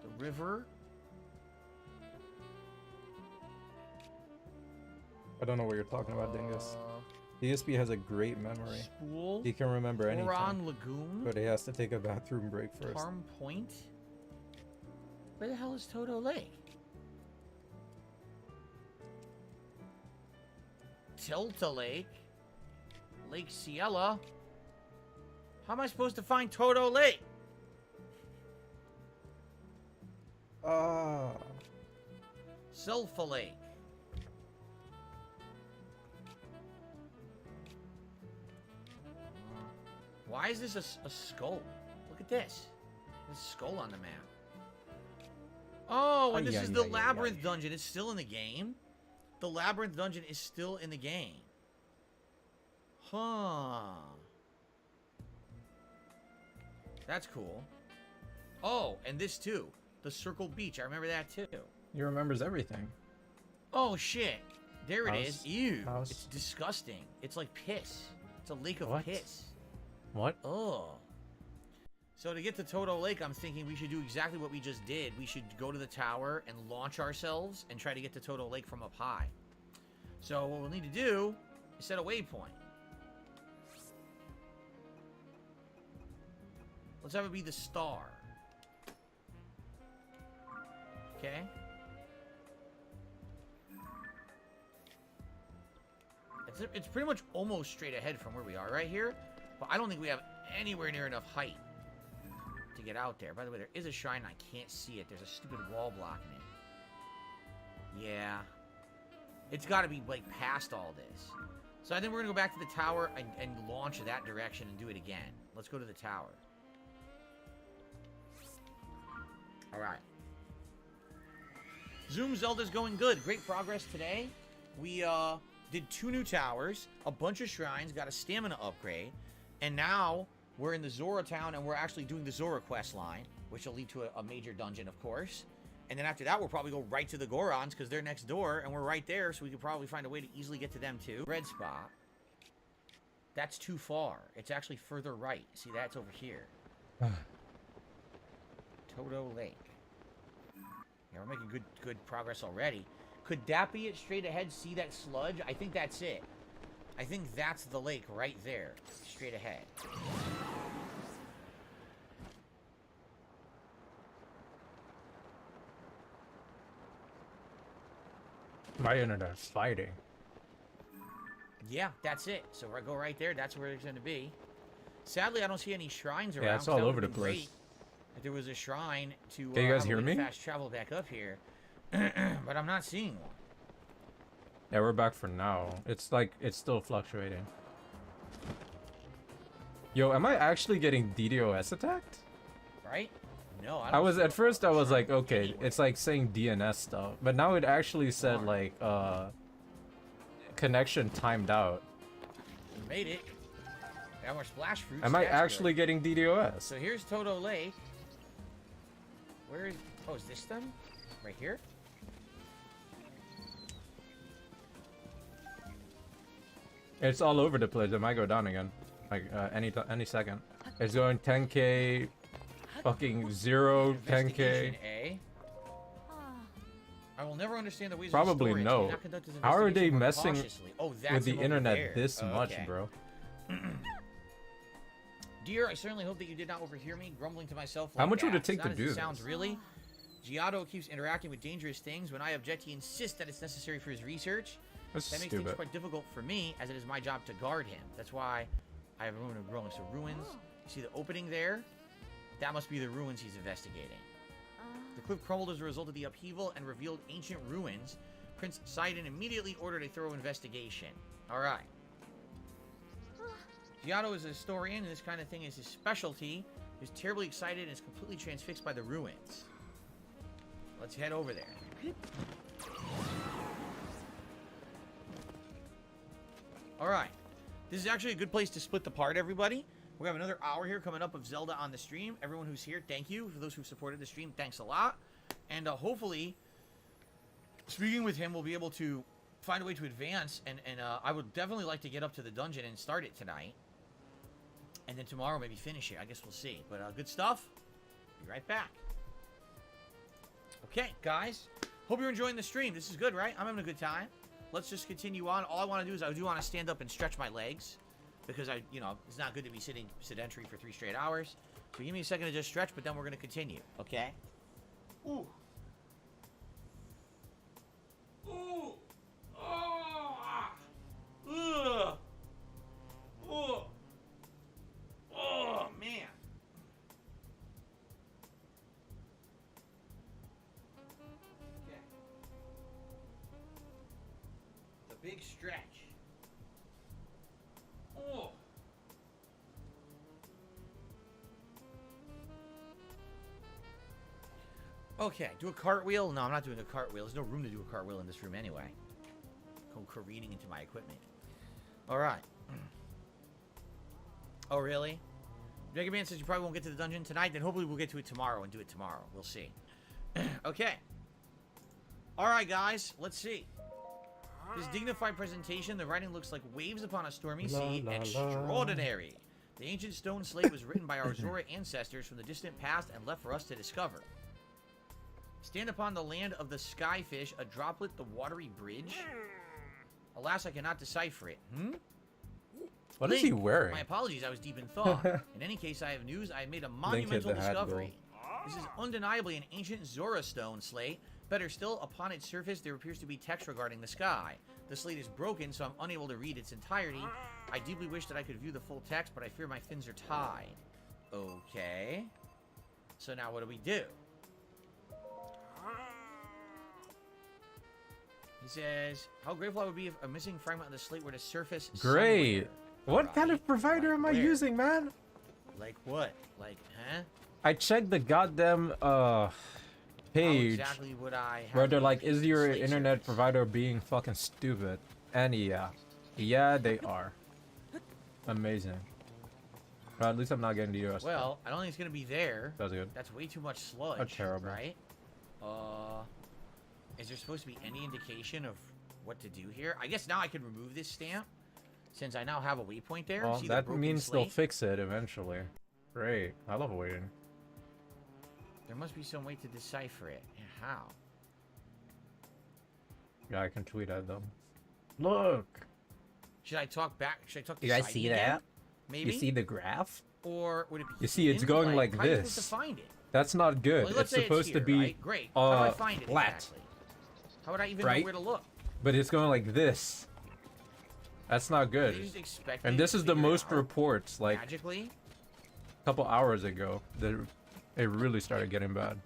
The river. I don't know what you're talking about, Dingus. DSP has a great memory. Spool. He can remember anything. Oron Lagoon. But he has to take a bathroom break first. Farm Point. Where the hell is Toto Lake? Tilta Lake. Lake Ciela. How am I supposed to find Toto Lake? Sulfa Lake. Why is this a skull? Look at this. There's a skull on the map. Oh, and this is the Labyrinth dungeon. It's still in the game? The Labyrinth dungeon is still in the game. Huh. That's cool. Oh, and this too. The Circle Beach. I remember that too. He remembers everything. Oh, shit. There it is. House. Ew. House. It's disgusting. It's like piss. It's a lake of What? piss. What? Oh. So to get to Toto Lake, I'm thinking we should do exactly what we just did. We should go to the tower and launch ourselves and try to get to Toto Lake from up high. So what we'll need to do is set a waypoint. Let's have it be the star. Okay. It's pretty much almost straight ahead from where we are right here. But I don't think we have anywhere near enough height to get out there. By the way, there is a shrine. I can't see it. There's a stupid wall blocking it. Yeah. It's got to be, like, past all this. So I think we're going to go back to the tower and launch that direction and do it again. Let's go to the tower. All right. Zoom Zelda's going good. Great progress today. We did 2 new towers, a bunch of shrines, got a stamina upgrade, and now we're in the Zora town and we're actually doing the Zora quest line, which will lead to a major dungeon, of course. And then after that, we'll probably go right to the Gorons because they're next door and we're right there, so we could probably find a way to easily get to them too. Red spot. That's too far. It's actually further right. See, that's over here. Toto Lake. Yeah, we're making good progress already. Could that be it straight ahead? See that sludge? I think that's it. I think that's the lake right there. Straight ahead. My internet's fighting. Yeah, that's it. So we'll go right there. That's where it's going to be. Sadly, I don't see any shrines around. Yeah, it's 'cause all that over would've the been place. great if there was a shrine to Can you guys have a hear way to me? fast travel back up here. But I'm not seeing one. Yeah, we're back for now. It's like, it's still fluctuating. Yo, am I actually getting DDoS attacked? Right? No, I I don't was, see at a first I was shrine like, okay, anywhere. it's like saying DNS stuff. But now it actually said like, connection timed out. You made it. Got more splash fruits. Am I that's actually good. getting DDoS? So here's Toto Lake. Where is... Oh, is this them? Right here? It's all over the place. It might go down again. Like, any second. It's going 10k, fucking 0, 10k. Investigation, eh? I will never understand the ways Probably of storage. no. Do not conduct this How are they investigation more messing cautiously. Oh, that's with the them over internet there. this much, Okay. bro? Dear, I certainly hope that you did not overhear me grumbling to myself. How like much would that. it take It's to not as do it this? Sounds really. Giotto keeps interacting with dangerous things. When I object, he insists that it's necessary for his research. That's That makes things stupid. quite difficult for me, as it is my job to guard him. That's why I have ruin of growing. So ruins. You see the opening there? That must be the ruins he's investigating. The cliff crumbled as a result of the upheaval and revealed ancient ruins. Prince Sidon immediately ordered a thorough investigation. All right. Giotto is a historian, and this kind of thing is his specialty. He's terribly excited and is completely transfixed by the ruins. Let's head over there. All right. This is actually a good place to split the part, everybody. We have another hour here coming up of Zelda on the stream. Everyone who's here, thank you. For those who supported the stream, thanks a lot. And hopefully, speaking with him, we'll be able to find a way to advance. And I would definitely like to get up to the dungeon and start it tonight. And then tomorrow maybe finish it. I guess we'll see. But good stuff. Be right back. Okay, guys. Hope you're enjoying the stream. This is good, right? I'm having a good time. Let's just continue on. All I want to do is I do want to stand up and stretch my legs. Because it's not good to be sitting sedentary for 3 straight hours. So give me a second to just stretch, but then we're going to continue. Okay? Ooh. Ooh. Oh. Ugh. Oh. Oh, man. Okay. It's a big stretch. Oh. Okay, do a cartwheel? No, I'm not doing a cartwheel. There's no room to do a cartwheel in this room anyway. Go careening into my equipment. Alright. Oh, really? Mega Man says you probably won't get to the dungeon tonight. Then hopefully we'll get to it tomorrow and do it tomorrow. We'll see. Okay. Alright, guys. Let's see. This dignified presentation, the writing looks like waves upon a stormy sea. Extraordinary. The ancient stone slate was written by our Zora ancestors from the distant past and left for us to discover. Stand upon the land of the skyfish, a droplet, the watery bridge. Alas, I cannot decipher it. What is he Link, wearing? My apologies, I was deep in thought. In any case, I have news. I have made a monumental the hat discovery. This is undeniably an ancient Zora stone slate. Better still, upon its surface, there appears to be text regarding the sky. The slate is broken, so I'm unable to read its entirety. I deeply wish that I could view the full text, but I fear my fins are tied. Okay. So now what do we do? He says, how grateful I would be if a missing fragment of the slate were to surface Great. somewhere." What kind of Right? provider Like am I where? using, man? Like what? Like, huh? I checked the goddamn How page exactly would I have where they're to like, locate is the your slate internet surface? provider being fucking stupid? And yeah, they are. Amazing. But at least I'm not getting the US. Well, I don't think it's gonna be there. That's good. That's way too much sludge. That's terrible. Right? Is there supposed to be any indication of what to do here? I guess now I can remove this stamp, since I now have a waypoint there. Well, See the that broken means they'll slate? fix it eventually. Great. I love waiting. There must be some way to decipher it. And how? Yeah, I can tweet at them. Look. Should I talk back? Should I talk to You guys Sidey see again? that? Maybe? You see the graph? Or would it be You see, it's hidden? going like how are you supposed this. to find it? That's not good. Well, let's It's say supposed here, to be right? Great. How do I find it flat. exactly? How would I even know Right? where to look? But it's going like this. That's not They good. just expect And you this to is the figure it most out reports, like magically. a couple hours ago, that it really started getting bad.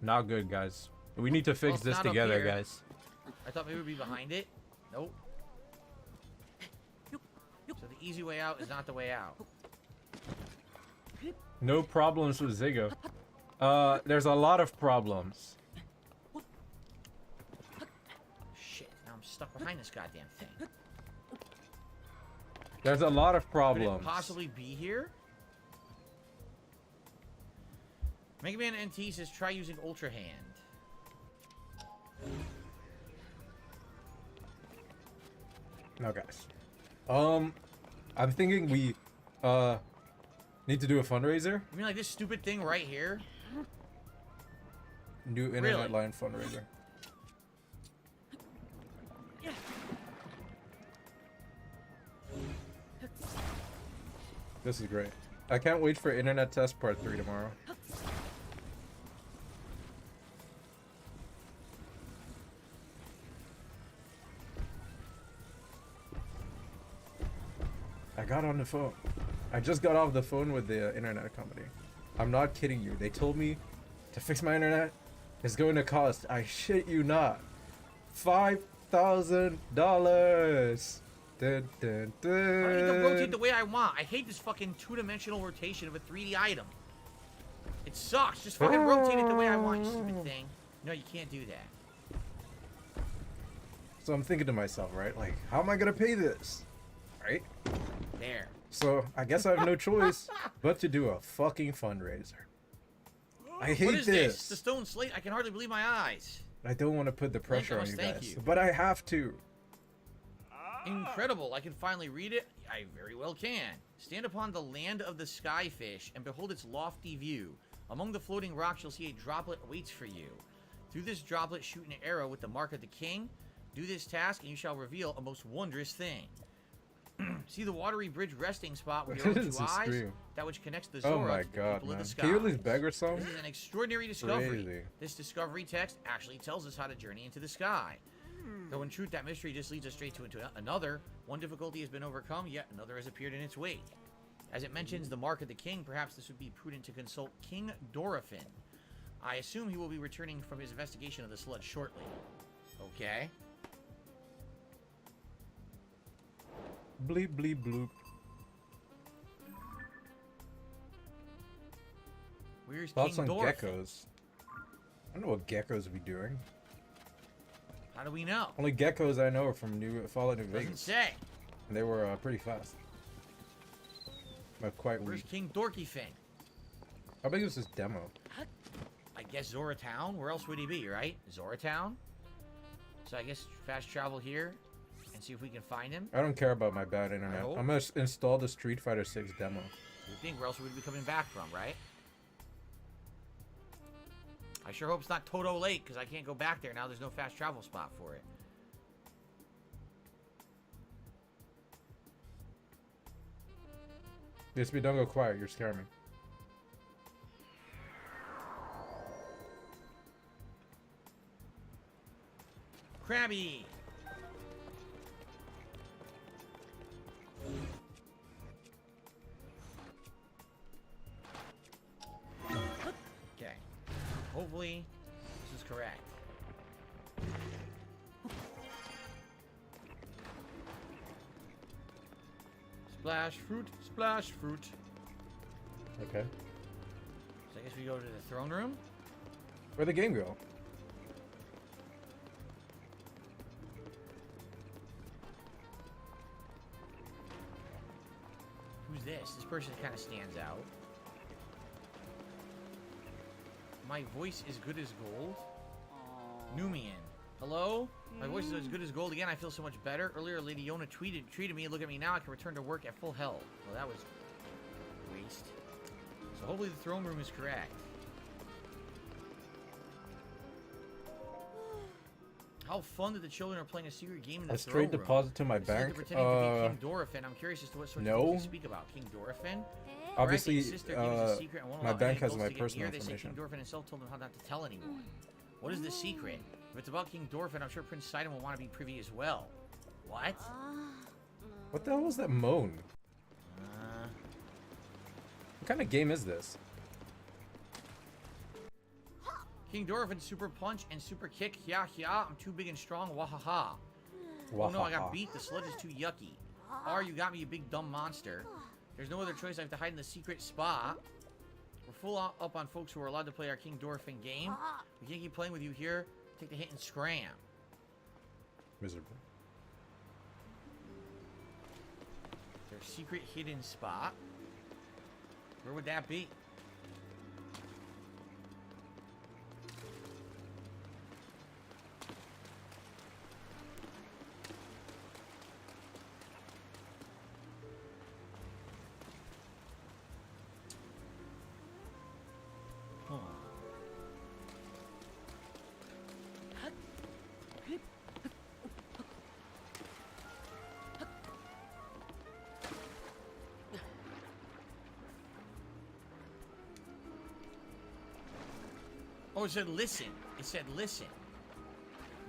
Not good, guys. We need to Well, fix it's this not up together, here. guys. I thought maybe we'd be behind it. Nope. So the easy way out is not the way out. No problems with Ziggo. There's a lot of problems. Shit, now I'm stuck behind this goddamn thing. There's a lot of Could problems. it possibly be here? Mega Man NT says try using Ultra Hand. No, guys. I'm thinking we need to do a fundraiser. You mean like this stupid thing right here? New internet Really? line fundraiser. This is great. I can't wait for internet test part 3 tomorrow. I got on the phone. I just got off the phone with the internet company. I'm not kidding you. They told me to fix my internet is going to cost, I shit you not, $5,000. Dun, dun, I don't need to rotate dun. the way I want. I hate this fucking two-dimensional rotation of a 3D item. It sucks. Just fucking rotate it the way I want, you stupid thing. No, you can't do that. So I'm thinking to myself, right? Like, how am I gonna pay this? Right? There. So I guess I have no choice but to do a fucking fundraiser. I hate What is this. this? The stone slate? I can hardly believe my eyes. I don't want to put the pressure on Thanos, you thank guys, you. but I have to. Incredible. I can finally read it. I very well can. Stand upon the land of the skyfish and behold its lofty view. Among the floating rocks you'll see a droplet awaits for you. Through this droplet shoot an arrow with the mark of the king. Do this task and you shall reveal a most wondrous thing. See the watery bridge resting spot with your own This two is a eyes? stream. That which connects the Oh Zora my to the god, people of man. the skies. Can you at least beg or something? This is an extraordinary discovery. Crazy. This discovery text actually tells us how to journey into the sky. Though in truth, that mystery just leads us straight to another. One difficulty has been overcome, yet another has appeared in its wake. As it mentions the mark of the king, perhaps this would be prudent to consult King Dorifin. I assume he will be returning from his investigation of the sludge shortly. Okay. Bleep bleep bloop. Where's Thoughts King on Dorifin? geckos? I don't know what geckos be doing. How do we know? Only geckos I know are from Fallout New Doesn't Vegas. say. And they were pretty fast. But quite Where's weak. King Dorkyfin? How big is this demo? I guess Zora Town? Where else would he be, right? Zora Town? So I guess fast travel here and see if we can find him. I don't care about my bad internet. hope. I'm gonna install the Street Fighter 6 demo. You think where else would we be coming back from, right? I sure hope it's not Toto Lake, because I can't go back there now. There's no fast travel spot for it. DSP, don't go quiet. You're scaring me. Krabby! Okay. Hopefully, this is correct. Splash fruit, splash fruit. Okay. So I guess we go to the throne room. Where'd the game go? Who's this? This person kind of stands out. My voice is good as gold. Numian. Hello? My voice is as good as gold again. I feel so much better. Earlier, Lady Yona treated me. Look at me now. I can return to work at full health. Well, that was a waste. So hopefully the throne room is correct. How fun that the children are playing a secret game in the A throne straight room. deposit to my It says they're bank. pretending to be King Dorifin. I'm curious as to what sort of no. things you speak about. King Dorifin? Obviously, Alright, sister gave us a secret and won't my allow bank any has adults my to get personal near. They say information. King Dorifin himself told them how not to tell anyone. What is the secret? If it's about King Dorifin, I'm sure Prince Sidon will want to be privy as well. What? What the hell was that moan? What kind of game is this? King Dorphin, super punch and super kick. Yeah, yeah. I'm too big and strong. Wahaha. Oh no, I got beat. The sludge is too yucky. R, you got me, you big dumb monster. There's no other choice. I have to hide in the secret spot. We're full up on folks who are allowed to play our King Dorphin game. We can't keep playing with you here. Take the hit and scram. Miserable. Their secret hidden spot. Where would that be? Huh. Oh, it said listen. It said listen.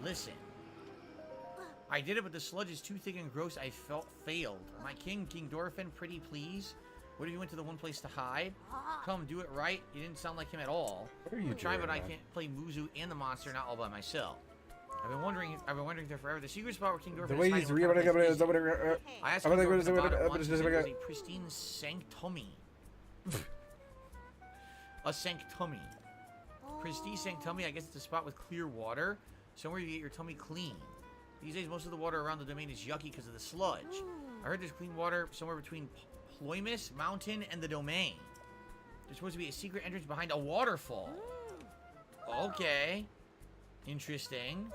Listen. I did it, but the sludge is too thick and gross. I failed. My king, King Dorphin, pretty please. What if you went to the one place to hide? Come, do it right. You didn't sound like him at all. What are you Try, doing, but I man? can't play Muzu and the monster not all by myself. I've been wondering there forever. The secret spot where King Dorphin The way is he's hiding. re- I asked King Dorphin about it once. He said it was a pristine sanctummy. A sanctummy. Pristine sanctummy, I guess it's a spot with clear water. Somewhere you get your tummy clean. These days, most of the water around the domain is yucky because of the sludge. I heard there's clean water somewhere between Ploymus Mountain and the domain. There's supposed to be a secret entrance behind a waterfall. Okay. Interesting.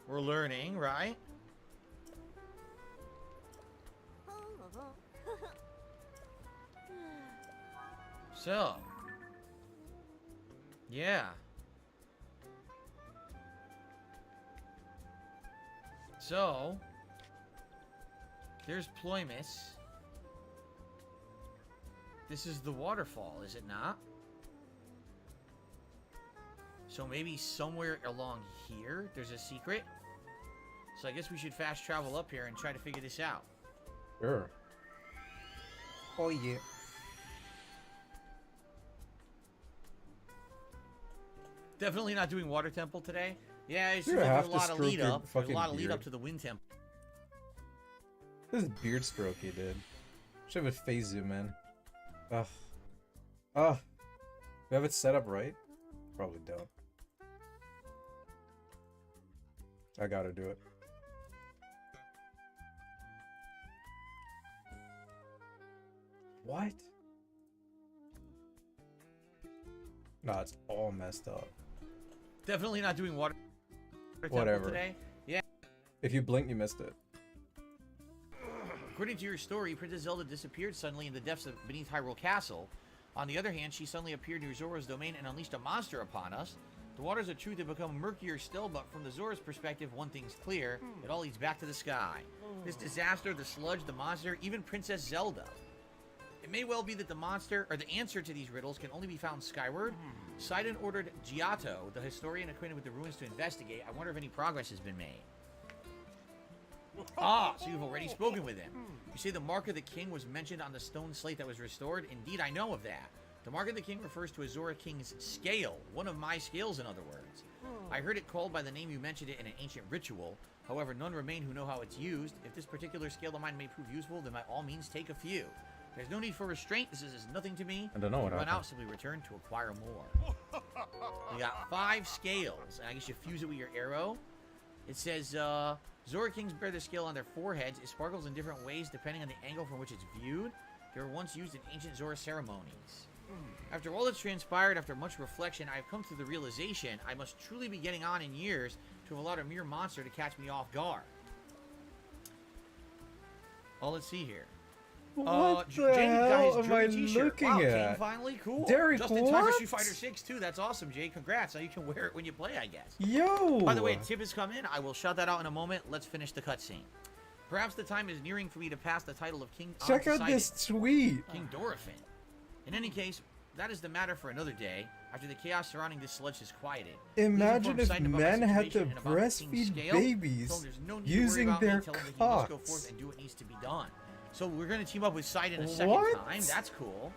We're learning, right? So. Yeah. So. There's Ploymus. This is the waterfall, is it not? So maybe somewhere along here, there's a secret? So I guess we should fast travel up here and try to figure this out. Sure. Oh yeah. Definitely not doing Water Temple today. Yeah, it's You just have a to lot of stroke lead your up. There's a fucking lot of lead up beard. to the Wind Temple. This is beard strokey, dude. Should have a phase zoom, man. Ugh. Ugh. We have it set up right? Probably don't. I gotta do it. What? Nah, it's all messed up. Definitely not doing Water Temple Whatever. today. Yeah. If you blink, you missed it. According to your story, Princess Zelda disappeared suddenly in the depths of beneath Hyrule Castle. On the other hand, she suddenly appeared near Zora's domain and unleashed a monster upon us. The waters of truth have become murkier still, but from the Zora's perspective, one thing's clear. It all leads back to the sky. This disaster, the sludge, the monster, even Princess Zelda. It may well be that the monster, or the answer to these riddles, can only be found skyward. Sidon ordered Giotto, the historian acquainted with the ruins, to investigate. I wonder if any progress has been made. Ah, so you've already spoken with him. You say the Mark of the King was mentioned on the stone slate that was restored? Indeed, I know of that. The Mark of the King refers to a Zora King's scale, one of my scales, in other words. I heard it called by the name you mentioned it in an ancient ritual. However, none remain who know how it's used. If this particular scale of mine may prove useful, then by all means take a few. There's no need for restraint. This is nothing to me. I don't know what Run happened. out, simply return to acquire more. You got 5 scales, and I guess you fuse it with your arrow. It says, Zora Kings bear the scale on their foreheads. It sparkles in different ways depending on the angle from which it's viewed. They were once used in ancient Zora ceremonies. After all that's transpired, after much reflection, I have come to the realization I must truly be getting on in years to have allowed a mere monster to catch me off guard. Oh, let's see here. What Jay the got hell his am I Journey t-shirt. looking Wow, King at? finally? Cool. Derek, Just in time for what? Street Fighter 6 too. That's awesome, Jay. Congrats. Now you can wear it when you play, I guess. Yo! By the way, a tip has come in. I will shout that out in a moment. Let's finish the cutscene. Perhaps the time is nearing for me to pass the title of King Check on to out Sidon, this tweet. King Dorphin. In any case, that is the matter for another day. after the chaos surrounding this sludge has quieted. Imagine Please if inform Sidon about my men had to situation and about the king's breastfeed scale. babies Tell him there's no need to worry using about me. their Tell him that he must go cocks. forth and do what needs to be done. So we're gonna team up with Sidon a second What? time. That's cool.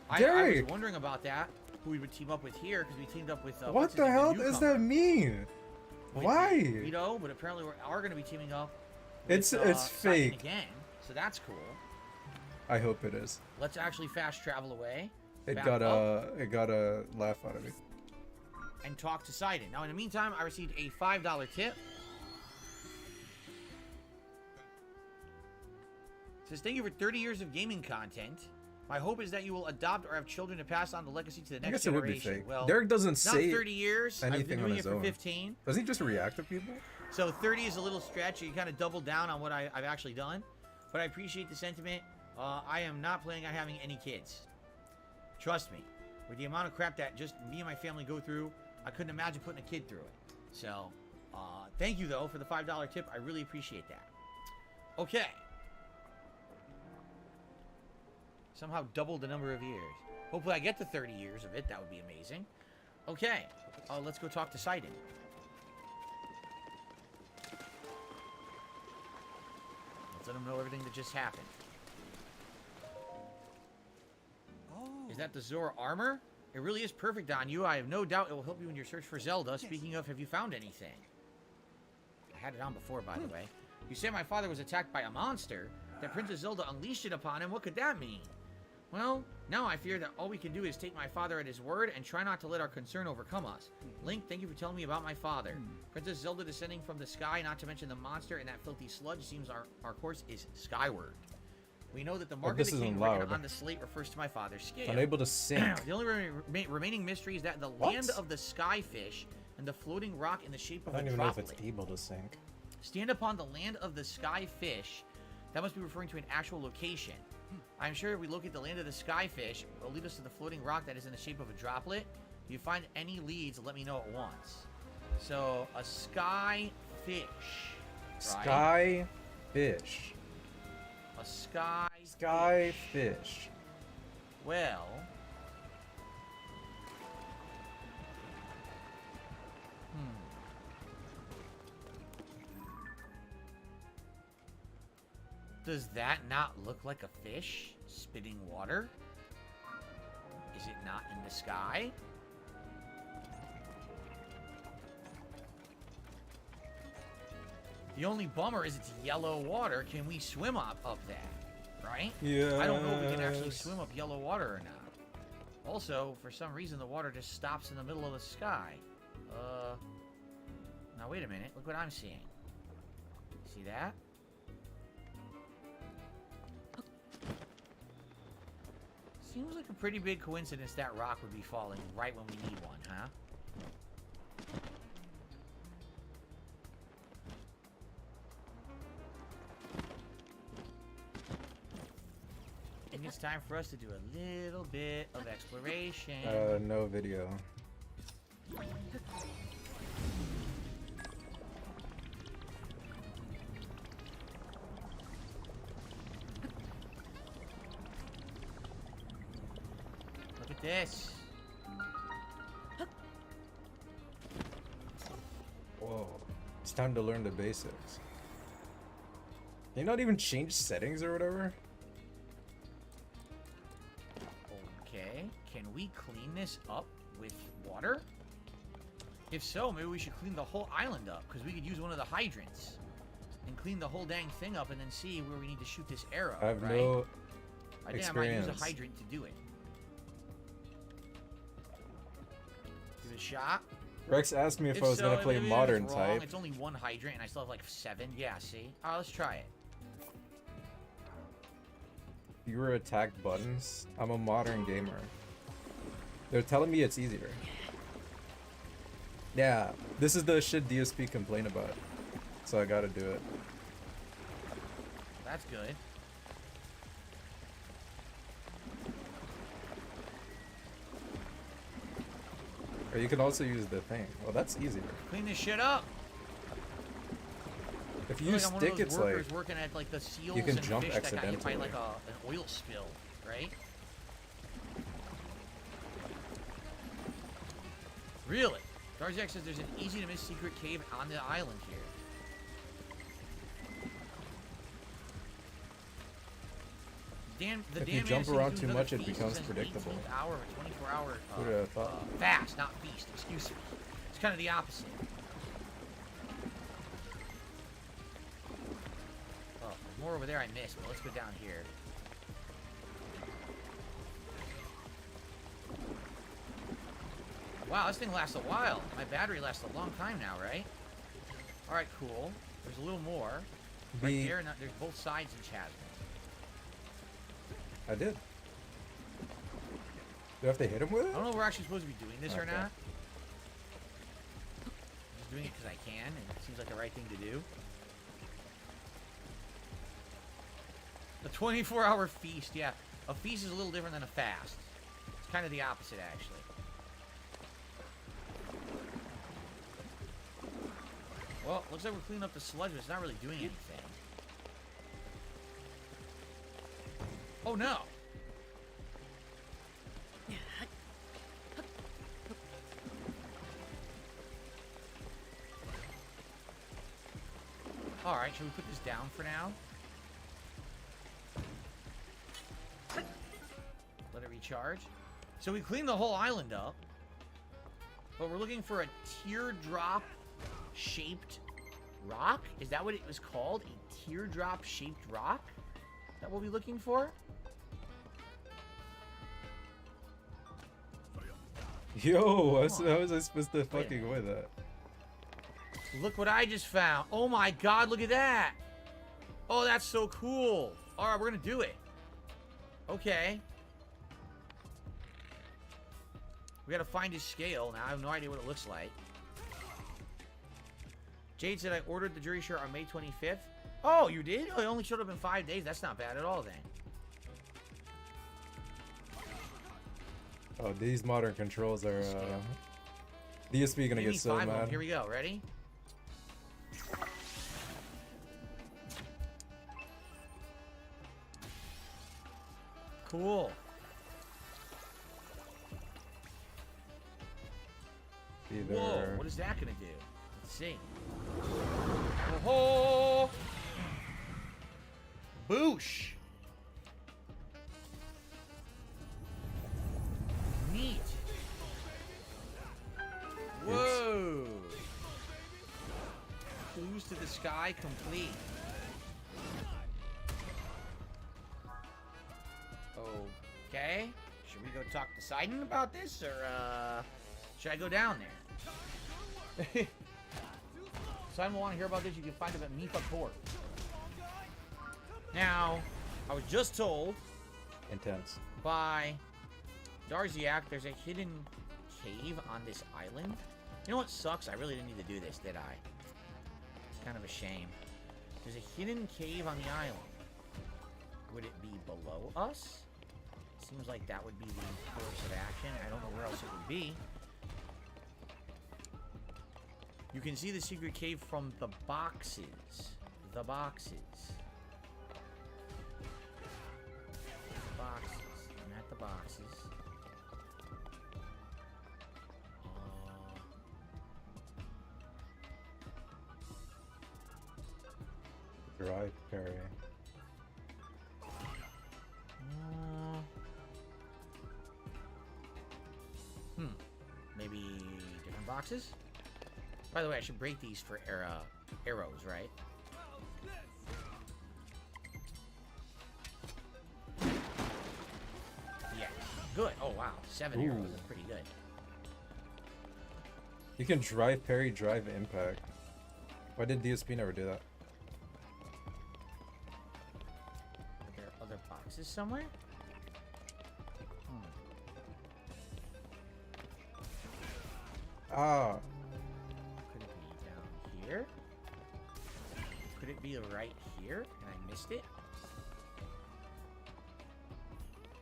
I was Derek! wondering about that. Who we would team up with here because we teamed up with. What what's his the name, hell does newcomer. that mean? With Why? Vito, but apparently we are going to be teaming up. It's Sidon fake. again, so that's cool. I hope it is. Let's actually fast travel away. It back got up, a laugh out of me. and talk to Sidon. Now, in the meantime, I received a $5 tip. It says, thank you for 30 years of gaming content. My hope is that you will adopt or have children to pass on the legacy to the next I guess it would be generation. fake. Well, Derek doesn't not say 30 years. I've been anything on doing it his for own. 15. Does he just react to people? So 30 is a little stretch. You kind of double down on what I've actually done. But I appreciate the sentiment. I am not planning on having any kids. Trust me. With the amount of crap that just me and my family go through, I couldn't imagine putting a kid through it. So, thank you, though, for the $5 tip. I really appreciate that. Okay. Somehow doubled the number of years. Hopefully I get to 30 years of it. That would be amazing. Okay. Let's go talk to Sidon. Let's let him know everything that just happened. Is that the Zora armor? It really is perfect on you. I have no doubt it will help you in your search for Zelda. Speaking of, have you found anything? I had it on before, by the way. You say my father was attacked by a monster, that Princess Zelda unleashed it upon him. What could that mean? Well, now I fear that all we can do is take my father at his word and try not to let our concern overcome us. Link, thank you for telling me about my father. Princess Zelda descending from the sky, not to mention the monster and that filthy sludge, seems our course is skyward. We know that the mark of this the king isn't written loud. on the slate refers to my father's scale. Unable to sink. The only remaining mystery is that the land of the skyfish and the floating rock in the shape of I don't a even know if it's droplet. able to sink. Stand upon the land of the skyfish. That must be referring to an actual location. I'm sure if we locate the land of the skyfish, it will lead us to the floating rock that is in the shape of a droplet. If you find any leads, let me know at once. So, a skyfish. Right? Skyfish. A sky. Skyfish. Well. Does that not look like a fish spitting water? Is it not in the sky? The only bummer is it's yellow water. Can we swim up that? Right? Yeah. I don't know if we can actually swim up yellow water or not. Also, for some reason, the water just stops in the middle of the sky. Now wait a minute. Look what I'm seeing. See that? Seems like a pretty big coincidence that rock would be falling right when we need one, huh? I think it's time for us to do a little bit of exploration. No video. Look at this. Whoa. It's time to learn the basics. Can you not even change settings or whatever? Okay, can we clean this up with water? If so, maybe we should clean the whole island up, because we could use one of the hydrants and clean the whole dang thing up and then see where we need to shoot this arrow, I have right? no I think I might use experience. a hydrant to do it. Give it a shot. Rex asked me if I was so, gonna play maybe modern it's wrong. type. It's only one hydrant and I still have like 7. Yeah, see? Alright, let's try it. Fewer attack buttons. I'm a modern gamer. They're telling me it's easier. Yeah, this is the shit DSP complain about. So I gotta do it. That's good. Or you can also use the thing. Well, that's easier. Clean this shit up. If I you feel like I'm one of stick, those it's workers like working at like the seals you can and jump fish that got hit by accidentally. like an oil spill, right? Really? Darziak says there's an easy to miss secret cave on the island here. If you jump around too much, it becomes predictable. Hour or 24-hour Who would have thought? fast, not feast. Excuse me. It's kind of the opposite. Oh, there's more over there I missed, but let's go down here. Wow, this thing lasts a while. My battery lasts a long time now, right? Alright, cool. There's a little more. Right there, and there's both sides in Chasm. I did. Do I have to hit him with I it? don't know if we're actually supposed to be doing this or Okay. not. I'm just doing it because I can, and it seems like the right thing to do. A 24-hour feast, yeah. A feast is a little different than a fast. It's kind of the opposite, actually. Well, looks like we're cleaning up the sludge, but it's not really doing anything. Oh, no. Alright, should we put this down for now? Let it recharge. So we cleaned the whole island up. But we're looking for a teardrop shaped rock? Is that what it was called? A teardrop shaped rock? Is that what we're looking for? Yo, how was I supposed to fucking win that? Look what I just found. Oh my god, look at that. Oh, that's so cool. Alright, we're gonna do it. Okay. We gotta find his scale. Now, I have no idea what it looks like. Jade said I ordered the jury shirt on May 25th. Oh, you did? Oh, it only showed up in 5 days. That's not bad at all, then. Oh, these modern controls are, DSP gonna Give me get so 5 of them. mad. Here we go. Ready? Cool. Either... Whoa, what is that gonna do? Let's see. Oh, boosh. Neat. Whoa. Clues to the sky complete. Okay. Should we go talk to Sidon about this, or should I go down there? Simon will want to hear about this. You can find him at Mifa Court. Now, I was just told Intense. by Darziak there's a hidden cave on this island. You know what sucks? I really didn't need to do this, did I? It's kind of a shame. There's a hidden cave on the island. Would it be below us? Seems like that would be the course of action. I don't know where else it would be. You can see the secret cave from the boxes. The boxes. Boxes. I'm at the boxes. Dry parry. Maybe different boxes? By the way, I should break these for arrows, right? Yeah, good. Oh, wow. 7 arrows is pretty good. You can drive parry, drive impact. Why did DSP never do that? Are there other boxes somewhere? Ah. Could it be down here? Could it be right here? And I missed it?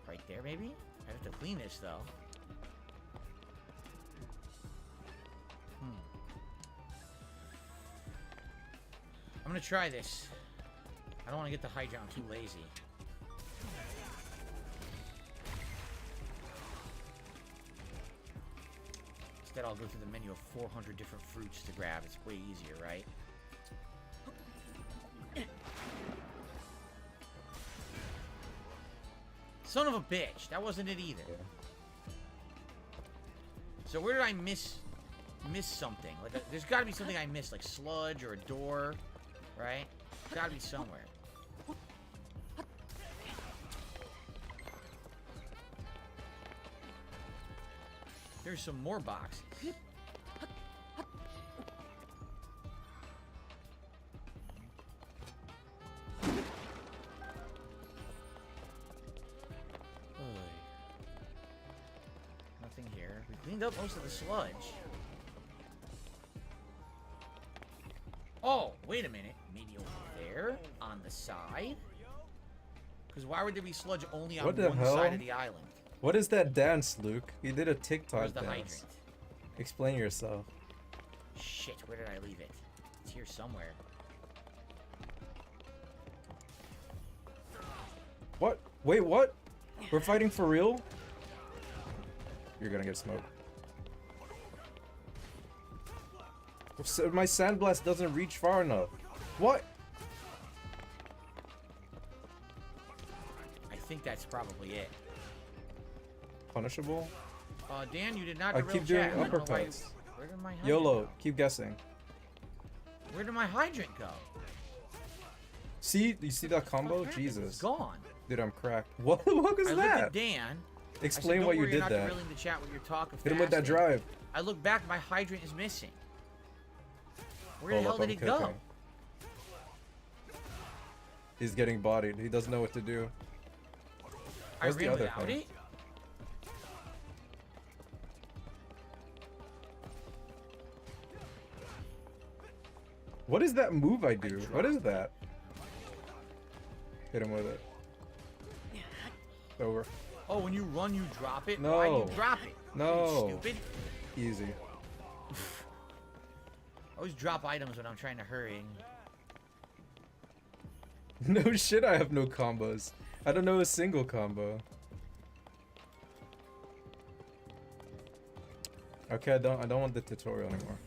Right there, maybe? I have to clean this, though. I'm gonna try this. I don't want to get the high ground too lazy. It's that I'll go through the menu of 400 different fruits to grab. It's way easier, right? Son of a bitch. That wasn't it either. Yeah. So where did I miss something? Like there's got to be something I missed, like sludge or a door, right? Got to be somewhere. There's some more boxes. Nothing here. We cleaned up most of the sludge. Oh, wait a minute. Maybe over there? On the side? Because why would there be sludge only on What the one hell? side of the island? What is that dance, Luke? You did a TikTok Where's the dance. hydrant? Explain yourself. Shit, where did I leave it? It's here somewhere. What? Wait, what? We're fighting for real? You're gonna get smoked. So my sandblast doesn't reach far enough. What? I think that's probably it. Punishable? Dan, you did not I derail keep doing chat. I don't know why- uppercuts. Where did my hydrant YOLO, go? keep guessing. Where did my hydrant go? See? You see that combo? Apparently Jesus. It's gone. Dude, I'm cracked. What the fuck is I looked that? at Dan. Explain I said, what "Don't you worry, did you're not there. derailing the chat with your talk of Hit him with that fasting." drive. I look back, my hydrant is missing. Where the Hold hell up, did I'm it go? cooking. He's getting bodied. He doesn't know what to do. I Where's the ran other without thing? it? What is that move I do? What is that? Hit him with it. Over. Oh, when you run, you drop it? No. Why do you drop it? No. You stupid. Easy. I always drop items when I'm trying to hurry. No shit, I have no combos. I don't know a single combo. Okay, I don't want the tutorial anymore.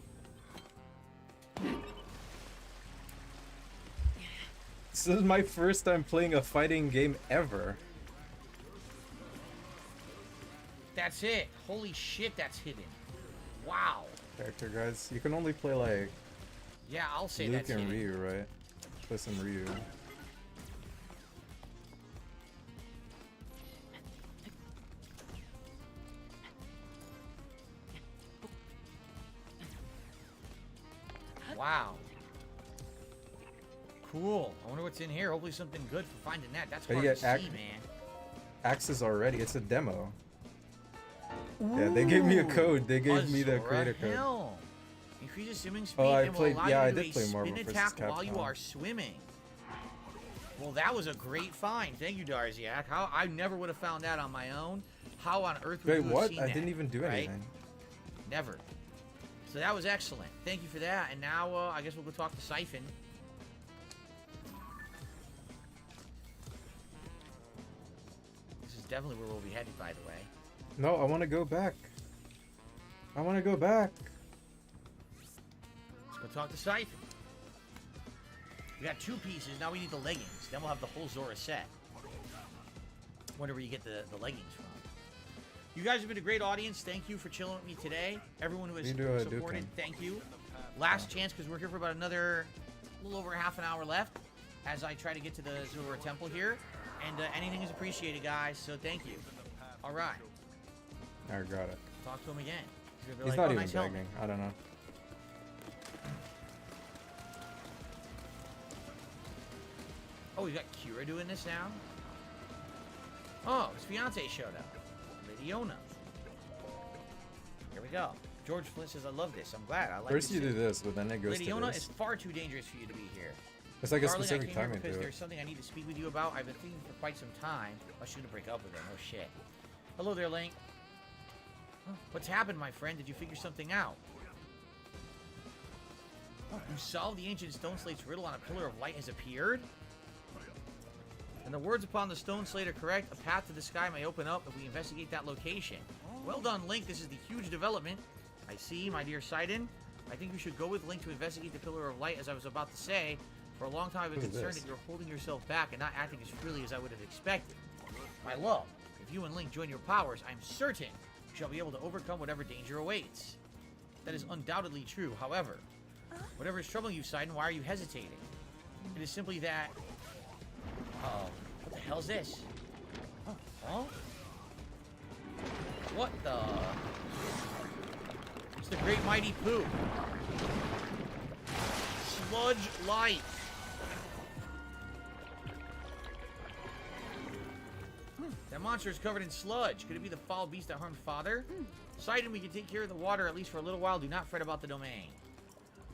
This is my first time playing a fighting game ever. That's it. Holy shit, that's hidden. Wow. Character guys, you can only play like Yeah, I'll say Luke that's and hidden. Ryu, right? Play some Ryu. Wow. Cool. I wonder what's in here. Hopefully something good for finding that. That's But hard you to get see, man. Axes already. It's a demo. Yeah, they gave me a code. They gave me the Azora creator code. Helm. Increases swimming speed Oh, I and will played- allow yeah, I you to did do play a Marvel spin vs. attack while you Capcom. are swimming. Well, that was a great find. Thank you, Darziak. How I never would have found that on my own. How on earth would Wait, you have what? seen I that, didn't even do right? anything. Never. So that was excellent. Thank you for that. And now I guess we'll go talk to Siphon. This is definitely where we'll be headed, by the way. No, I want to go back. I want to go back. Let's go talk to Siphon. We got 2 pieces. Now we need the leggings. Then we'll have the whole Zora set. Wonder where you get the leggings from. You guys have been a great audience. Thank you for chilling with me today. Everyone who has You do a supported, Dukin. thank you. Last chance, because we're here for about another little over half an hour left as I try to get to the Zora Temple here. And anything is appreciated, guys. So thank you. All right. I got it. Talk to him again. He's, gonna be He's like, not "Oh, even nice helmet." begging. I don't know. Oh, we got Kira doing this now? Oh, his fiance showed up. Lydiona. Here we go. George Flint says, I love this. I'm glad. I like First this you do too." this, but then it goes to Lydiona, this. it's far too dangerous for you to be here. It's like a Darling, specific I came here time because into it. there's something I need to speak with you about. I've been thinking for quite some time. I should break up with him. Oh, shit. Hello there, Link. Oh, what's happened, my friend? Did you figure something out? Oh, you solved the ancient stone slate's riddle on a pillar of light has appeared? And the words upon the stone slate are correct. A path to the sky may open up if we investigate that location. Well done, Link. This is the huge development. I see, my dear Sidon. I think you should go with Link to investigate the Pillar of Light, as I was about to say. For a long time, I've been Who's concerned this? that you're holding yourself back and not acting as freely as I would have expected. My love, if you and Link join your powers, I'm certain you shall be able to overcome whatever danger awaits. That is undoubtedly true, however. Whatever is troubling you, Sidon, why are you hesitating? It is simply that... Uh-oh. What the hell's this? Huh? What the... It's the Great Mighty Pooh. Sludge Light. That monster is covered in sludge. Could it be the foul beast that harmed Father? Sidon, we can take care of the water at least for a little while. Do not fret about the domain.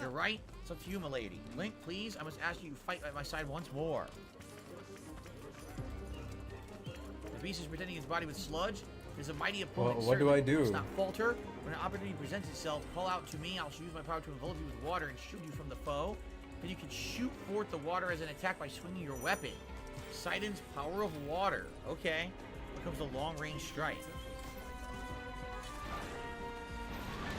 You're right. It's up to you, milady. Link, please, I must ask you to fight at my side once more. The beast is protecting his body with sludge. It is a mighty opponent. Well, what do I do? Must not falter. When an opportunity presents itself, call out to me. I'll use my power to envelop you with water and shield you from the foe. Then you can shoot forth the water as an attack by swinging your weapon. Sidon's power of water. Okay. Here comes the long-range strike.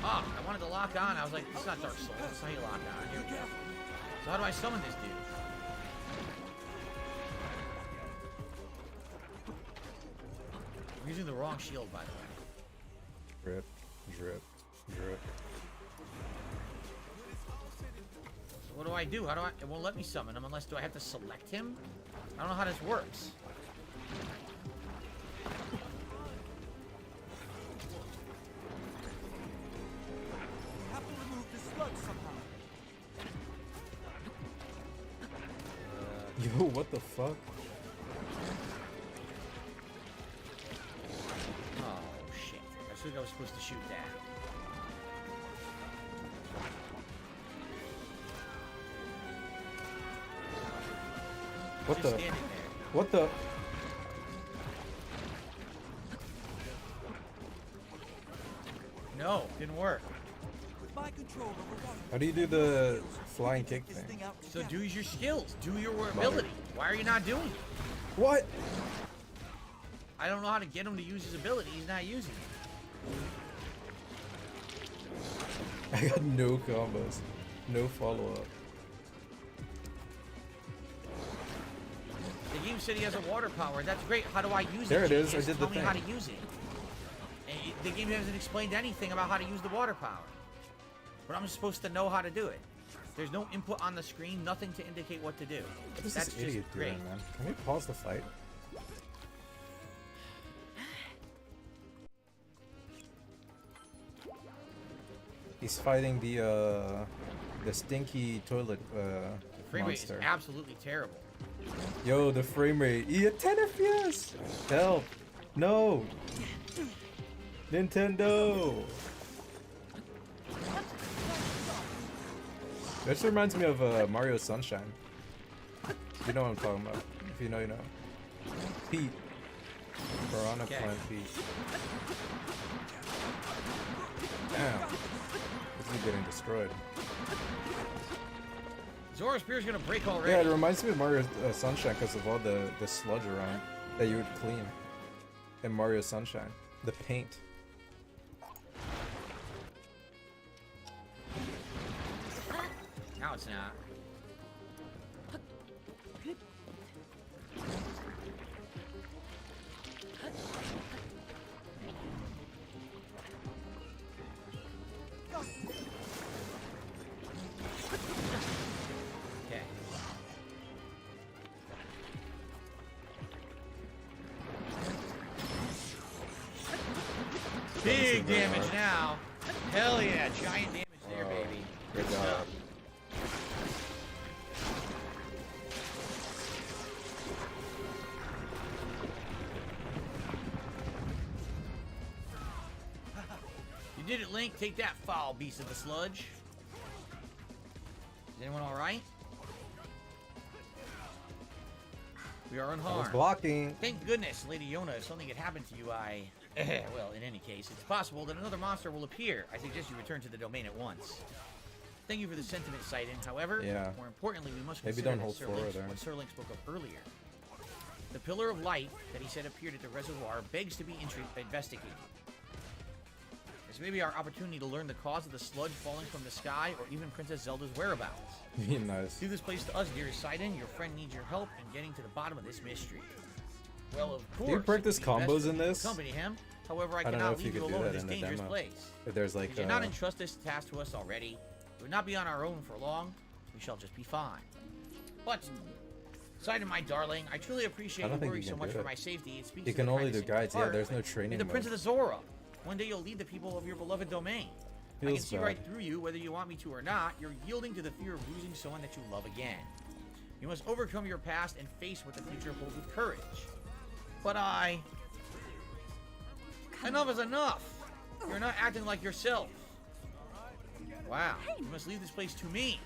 Ah, I wanted to lock on. I was like, it's not Dark Souls. That's how you lock on. Here we go. So how do I summon this dude? I'm using the wrong shield, by the way. Drip, drip, drip. So what do I do? How do I... It won't let me summon him unless... Do I have to select him? I don't know how this works. We have to remove the sludge somehow. Yo, what the fuck? Oh, shit. I think I was supposed to shoot that. What Just the? standing there. What the? No, didn't work. With my control over water, How do you do the flying kick this thing? thing out So together. do your skills. Do your ability. Why are you not doing it? What? I don't know how to get him to use his ability. He's not using it. I got no combos, no follow up. The game said he has a water power. That's great. How do I use it? There it is. I Genius? did the Tell me how to thing. use it. And the game hasn't explained anything about how to use the water power. But I'm supposed to know how to do it. There's no input on the screen, nothing to indicate what to do. What is That's this just idiot great. doing, man? Can we pause the fight? He's fighting the stinky toilet Frame rate is monster. absolutely terrible. Yo, the frame rate. Yeah, 10 FPS. Help! No. Nintendo. This reminds me of Mario Sunshine. You know what I'm talking about. If you know, you know. Pete. Piranha Okay. Plant Pete. Damn. This is getting destroyed. Zora Spear's gonna break already. Yeah, it reminds me of Mario Sunshine because of all the sludge around that you would clean in Mario Sunshine. The paint. Now it's not. Okay. Big damage now. Hell yeah, giant damage there, baby. Good job. You did it, Link. Take that, foul beast of the sludge. Is anyone alright? We are I was unharmed. blocking. Thank goodness, Lady Yona, if something had happened to you, well, in any case, it's possible that another monster will appear. I suggest you return to the domain at once. Thank you for the sentiment, Sidon. However, Yeah. more importantly, we must Maybe consider don't that hold Sir forward Link, there. what Sir Link spoke of earlier. The Pillar of Light that he said appeared at the reservoir begs to be investigated. As This may be our opportunity to learn the cause of the sludge falling from the sky, or even Princess Zelda's whereabouts. Nice. Leave this place to us, dearest Sidon. Your friend needs your help in getting to the bottom of this mystery. Well, of course. Do you practice it would be best combos for in you to this? accompany him. However, I don't know cannot if you leave you could do alone in that this in the dangerous demo. place. If there's like Did you not entrust this task to us already? We would not be on our own for long. We shall just be fine. But, Sidon, my darling, I truly appreciate I don't you think worrying you so can much do for it. my safety. It speaks You to can the only kindness do in your guides, yeah, heart. there's no You're training the Prince mode. of the Zora. One day you'll lead the people of your beloved domain. I can Feels see bad. right through you, whether you want me to or not. You're yielding to the fear of losing someone that you love again. You must overcome your past and face what the future holds with courage. But enough is enough. You're not acting like yourself. Wow. You must leave this place to me.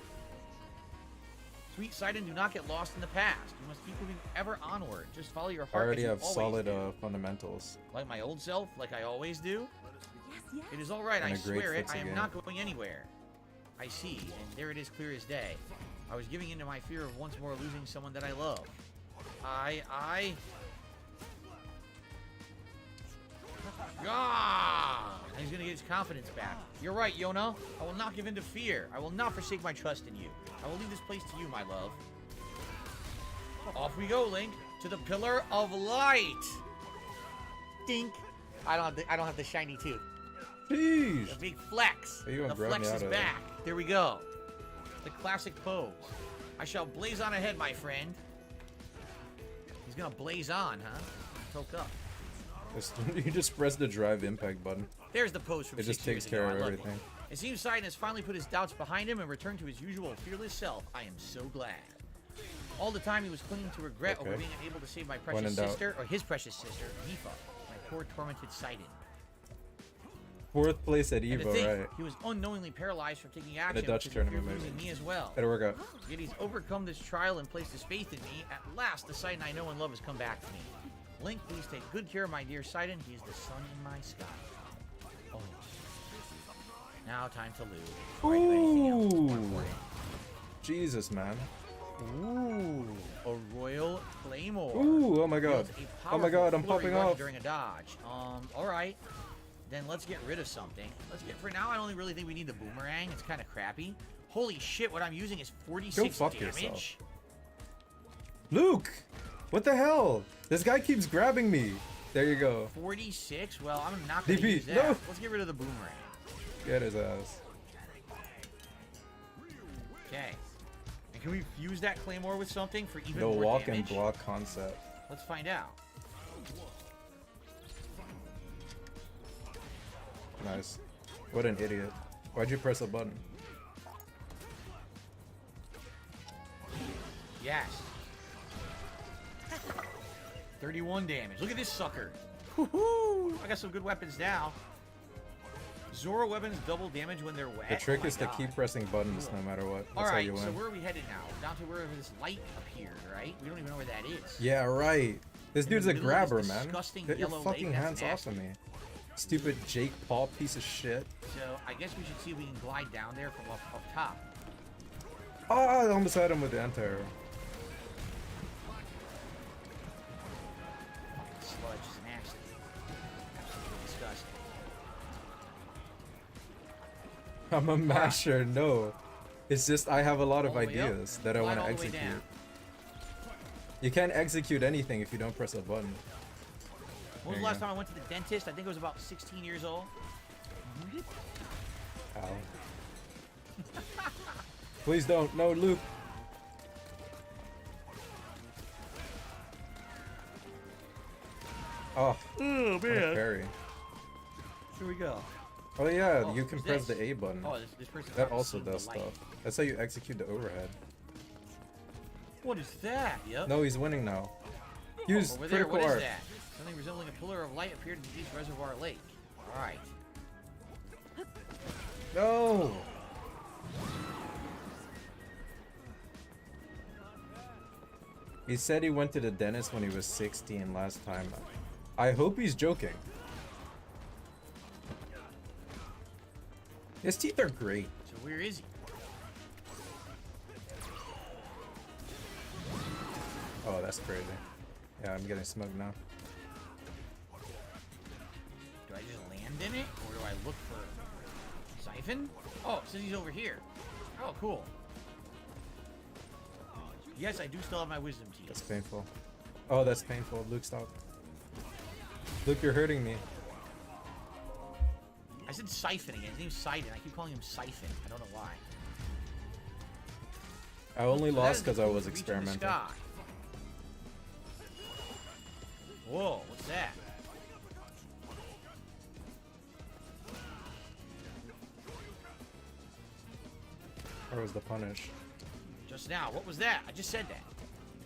Sweet Sidon, do not get lost in the past. You must keep moving ever onward. Just follow your I heart. already as you have always solid do. fundamentals. Like my old self, like I always do. Yes. It is all right, And I a great swear it. fix I am again. not going anywhere. I see, and there it is clear as day. I was giving in to my fear of once more losing someone that I love. Ah! He's gonna get his confidence back. You're right, Yona. I will not give in to fear. I will not forsake my trust in you. I will leave this place to you, my love. Off we go, Link, to the Pillar of Light. Dink. I don't have the shiny tooth. Jeez. The big flex. You gonna The grab flex me out is of back. There we go. The classic pose. I shall blaze on ahead, my friend. He's gonna blaze on, huh? Toke up. You just press the drive impact button. There's the pose from It just 6 years takes care ago. of I love everything. It seems Sidon has finally put his doubts behind him and returned to his usual fearless self. I am so glad. All the time he was clinging to regret over Okay. being unable to save my When precious in doubt. sister, or his precious sister, Nifa, my poor tormented Sidon. 4th place at And to Evo, think, right? he was unknowingly paralyzed from taking action Dutch because he feared tournament, losing maybe. me as well. It'll work out. Yet he's overcome this trial and placed his faith in me. At last, the Sidon I know and love has come back to me. Link, please take good care of my dear Sidon. He is the sun in my sky. Oh. Now time to lose. Before I do anything else, more Ooh. important. Jesus, man. Ooh, a royal claymore. Ooh, oh my god. Wields a Oh my god, I'm powerful flurry popping rush off. during a dodge. All right. Then let's get rid of something. For now, I don't really think we need the boomerang. It's kind of crappy. Holy shit, what I'm using is 46 fuck damage. yourself. Luke! What the hell? This guy keeps grabbing me. There you go. 46? Well, I'm not going to DP, use that. no. Let's get rid of the boomerang. Get his ass. Okay. And can we fuse that claymore with something for even The more walk damage? and block concept. Let's find out. Nice. What an idiot. Why'd you press a button? Yes. 31 damage. Look at this sucker. Woohoo! I got some good weapons now. Zora weapons double damage when they're wet. The trick Oh my is to God. keep pressing buttons no matter what. That's how Alright, you so win. where are we headed now? Down to where this light appeared, right? We don't even know where that is. Yeah, right. This In dude's the a middle of this grabber, man. disgusting Get your yellow fucking lake, that's hands off of nasty. me. Stupid Jake Paul piece of shit. So I guess we should see if we can glide down there from up top. Oh, I almost had him with the anti-arrow. Sludge is nasty. Absolutely disgusting. I'm a masher, no. It's just I have a lot of All the way up, ideas and that I glide want to all the way execute. down. You can't execute anything if you don't press a button. When was There the you last go. time I went to the dentist? I think I was about 16 years old. Ow. Please don't. No, Luke. Oh, Oh, what a parry. Here we go. Oh yeah, Oh, you can who's press this? the A button. Oh, this person's That already also seen the does light. stuff. That's how you execute the overhead. What is that? Yep. No, he's winning now. Use Over there, critical what is art. that? Something resembling a pillar of light appeared in the East Reservoir Lake. Alright. No. He said he went to the dentist when he was 16 last time. I hope he's joking. His teeth are great. So where is he? Oh, that's crazy. Yeah, I'm getting smoked now. Do I just land in it, or do I look for Siphon? Oh, it says he's over here. Oh, cool. Yes, I do still have my wisdom teeth. That's painful. Oh, that's painful. Luke, stop. Luke, you're hurting me. I said Siphon again. His name's Sidon. I keep calling him Siphon. I don't know why. I only So that lost is because the I key was to reaching the experimenting. sky. Whoa, what's that? Where was the punish? Just now. What was that? I just said that.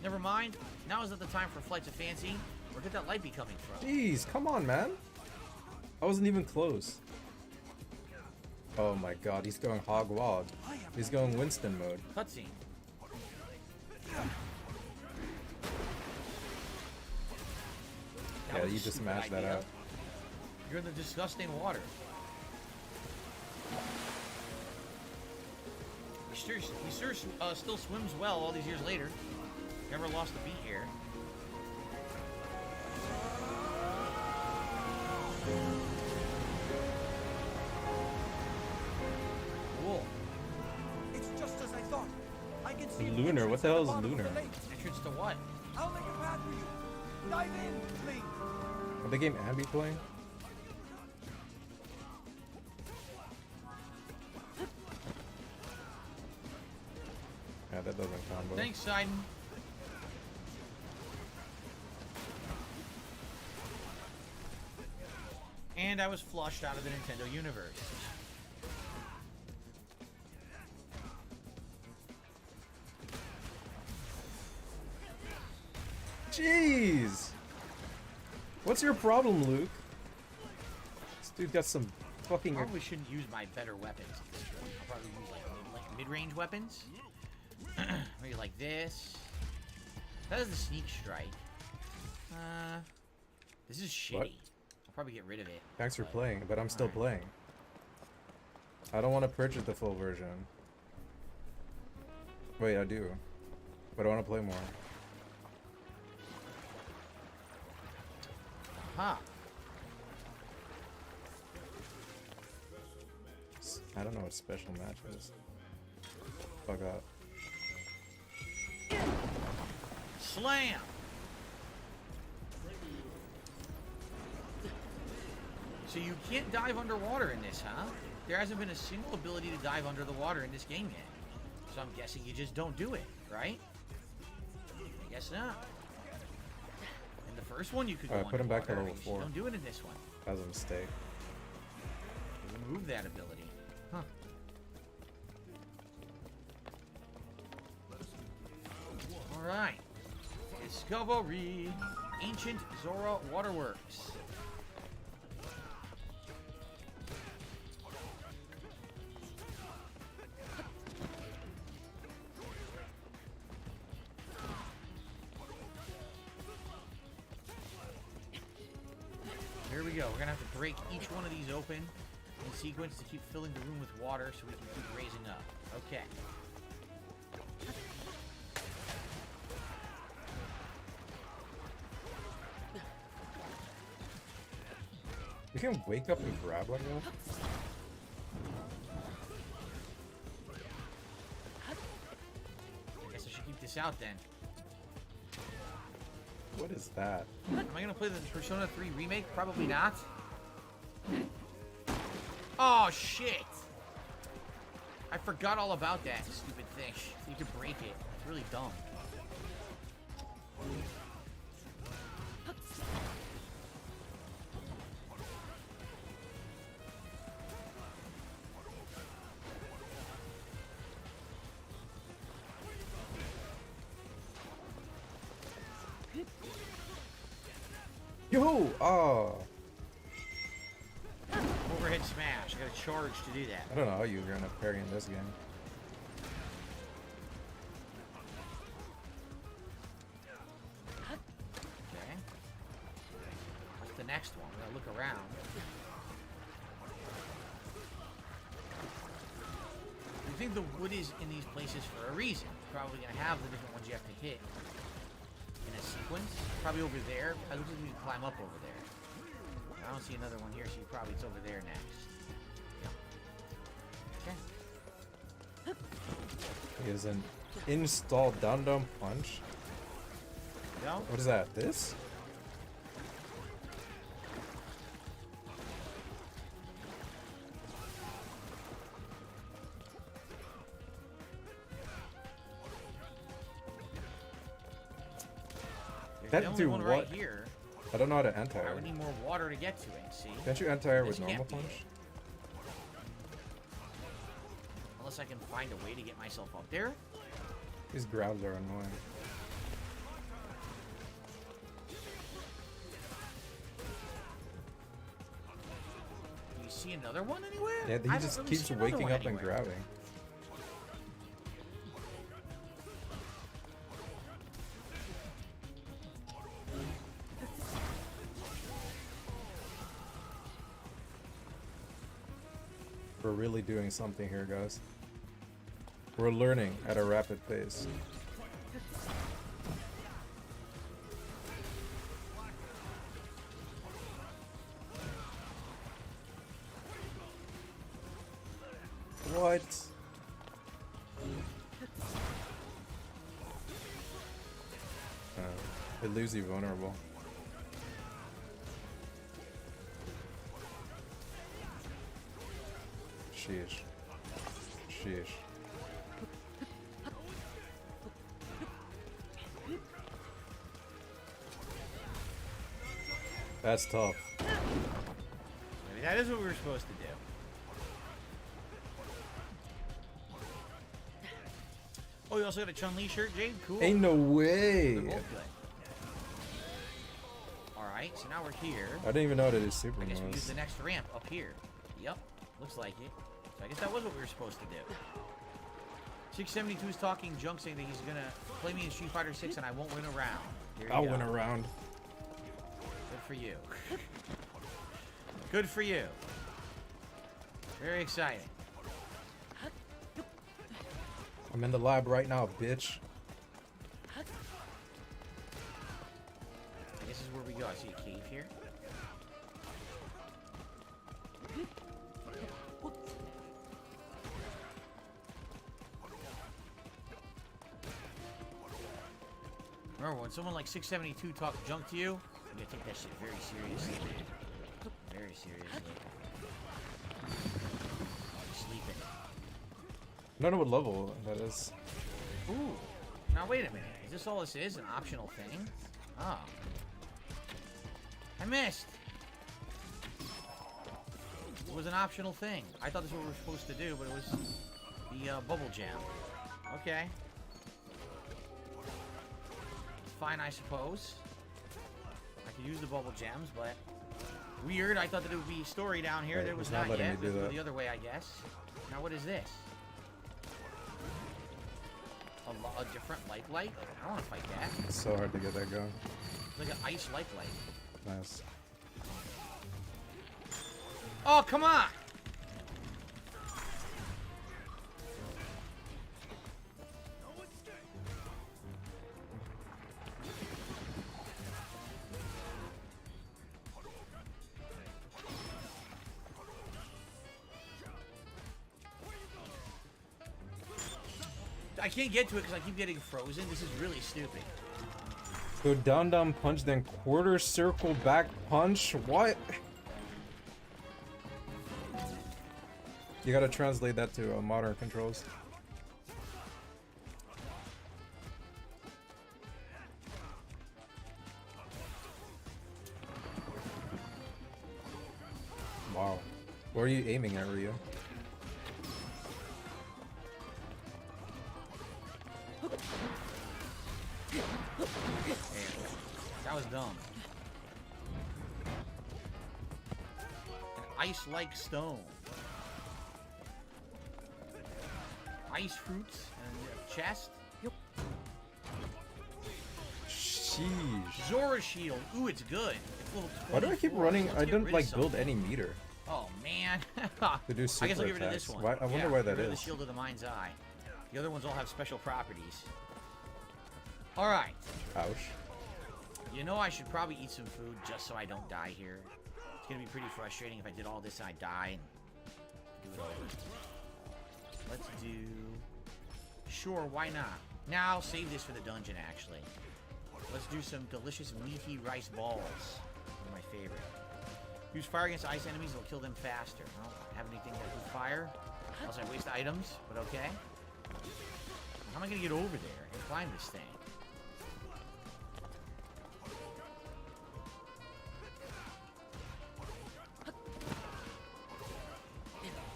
Never mind. Now is not the time for flights of fancy. Where could that light be coming from? Jeez, come on, man. I wasn't even close. Oh my god, he's going hog wild. He's going Winston mode. Cutscene. Yeah, was a you just stupid mashed that idea. out. You're in the disgusting water. He still swims well all these years later. Never lost a beat here. Cool. It's just as I thought. I can see Lunar, what the hell is Lunar? Entrance to what? I'll make a path for you. Dive in, please. Are the game Abby playing? Yeah, that doesn't combo. Thanks, Sidon. And I was flushed out of the Nintendo universe. Jeez! What's your problem, Luke? This dude got some fucking... Probably shouldn't use my better weapons. I'll probably use like mid-range weapons. Maybe like this. That is the sneak strike. This is shitty. What? I'll probably get rid of it. Thanks for but- playing, but I'm still Alright. playing. I don't want to purchase the full version. Wait, I do. But I want to play more. Huh. I don't know what special match is. Fuck up. Slam! So you can't dive underwater in this, huh? There hasn't been a single ability to dive under the water in this game yet. So I'm guessing you just don't do it, right? I guess not. In the first one you could go Alright, put him back to underwater, level you just 4. don't do it in this one. That was a mistake. Remove that ability. Huh. Alright. Discovery. Ancient Zora Waterworks. Here we go. We're gonna have to break each one of these open in sequence to keep filling the room with water so we can keep raising up. Okay. You can wake up and grab like that? I guess I should keep this out then. What is that? Am I gonna play the Persona 3 remake? Probably not. Oh shit! I forgot all about that stupid thing. You could break it. It's really dumb. Yo! Oh! Overhead smash. I gotta charge to do that. I don't know how you're gonna parry in this game. Okay. What's the next one? We gotta look around. I think the wood is in these places for a reason. It's probably gonna have the different ones you have to hit in a sequence. Probably over there. I look like we can climb up over there. I don't see another one here, so probably it's over there next. Yep. Okay. He has an install Dum Punch. No? What is that? This? There's That definitely do one what? right here. I don't know how to I anti-air. would need more water to get to it, see? Can't you anti-air This with normal can't be punch? it. Unless I can find a way to get myself up there. These grabs are annoying. Do you see another one anywhere? Yeah, I he haven't just really keeps seen another waking one up and anywhere. grabbing. We're really doing something here, guys. We're learning at a rapid pace. What? It leaves you vulnerable. Sheesh. Sheesh. That's tough. Maybe that is what we were supposed to do. Oh, you also got a Chun-Li shirt, Jade? Cool. Ain't no way. They're both good. Alright, so now we're here. I didn't even know that his super I guess we use was. the next ramp up here. Yep, looks like it. So I guess that was what we were supposed to do. 672 is talking junk, saying that he's gonna play me in Street Fighter 6 and I won't win a round. Here you I'll go. win a round. Good for you. Good for you. Very exciting. I'm in the lab right now, bitch. I guess this is where we go. I see a cave here. Remember, when someone like 672 talks junk to you, you gotta take that shit very seriously, dude. Very seriously. You're sleeping. I don't know what level that is. Ooh. Now wait a minute. Is this all this is? An optional thing? Oh. I missed. It was an optional thing. I thought this was what we were supposed to do, but it was the bubble jam. Okay. Fine, I suppose. I could use the bubble gems, but weird. I thought that it would be story down here. Right, There was it's not not letting yet. me do Let's go that. the other way, I guess. Now what is this? A different light? I don't want to fight that. It's so hard to get that going. It's like an ice light. Nice. Oh, come on! I can't get to it because I keep getting frozen. This is really stupid. Go down punch, then quarter circle back punch? What? You gotta translate that to modern controls. Wow. Where are you aiming at, Ryu? That was dumb. An ice-like stone. Ice fruits and a chest. Yep. Sheesh. Zora shield. Ooh, it's good. It's level Why do I keep 24. running? Let's I get don't rid of like some. build any meter. Oh man. To do I guess I'll super get rid of this attacks. one. Why, I wonder Yeah, why that get rid of is. The shield of the mind's eye. The other ones all have special properties. All right. Ouch. You know I should probably eat some food just so I don't die here. It's gonna be pretty frustrating if I did all this and I die and do it over. Let's do... Sure, why not? Now I'll save this for the dungeon, actually. Let's do some delicious meaty rice balls. One of my favorite. Use fire against ice enemies, it'll kill them faster. I don't have anything that do fire. Else I waste items, but okay. How am I gonna get over there and climb this thing?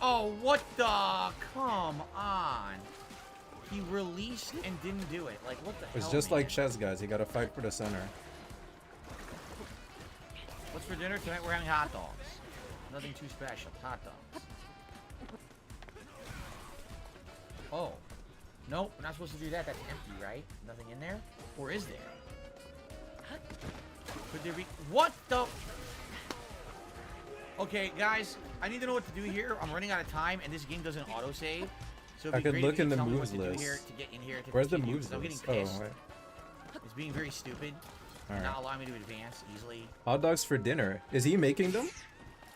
Oh, what the? Come on. He released and didn't do it. Like, what the hell, It's just man? like chess, guys. You gotta fight for the center. What's for dinner? Tonight we're having hot dogs. Nothing too special. Hot dogs. Oh. Nope, we're not supposed to do that. That's empty, right? Nothing in there? Or is there? Could there be... What the... Okay, guys, I need to know what to do here. I'm running out of time, and this game doesn't autosave. So it'd I be could great look if you in the tell me what moves to do list. here to get in here to Where's the continue, moves 'cause I'm getting list? Oh, pissed. wait. It's being very stupid. Alright. Not allowing me to advance easily. Hot dogs for dinner. Is he making them?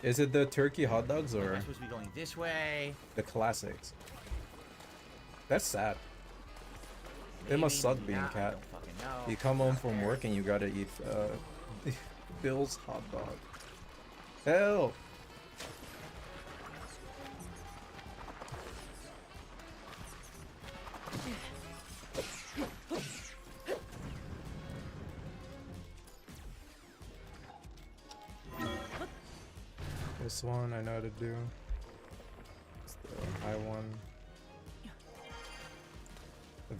Is it the turkey hot dogs Am or I supposed to be going this way? the classics? That's sad. It Maybe, must suck maybe being not, I cat. don't fucking know. You come home from work and you gotta eat Bill's hot dog. Hell! This one I know how to do. It's the high one.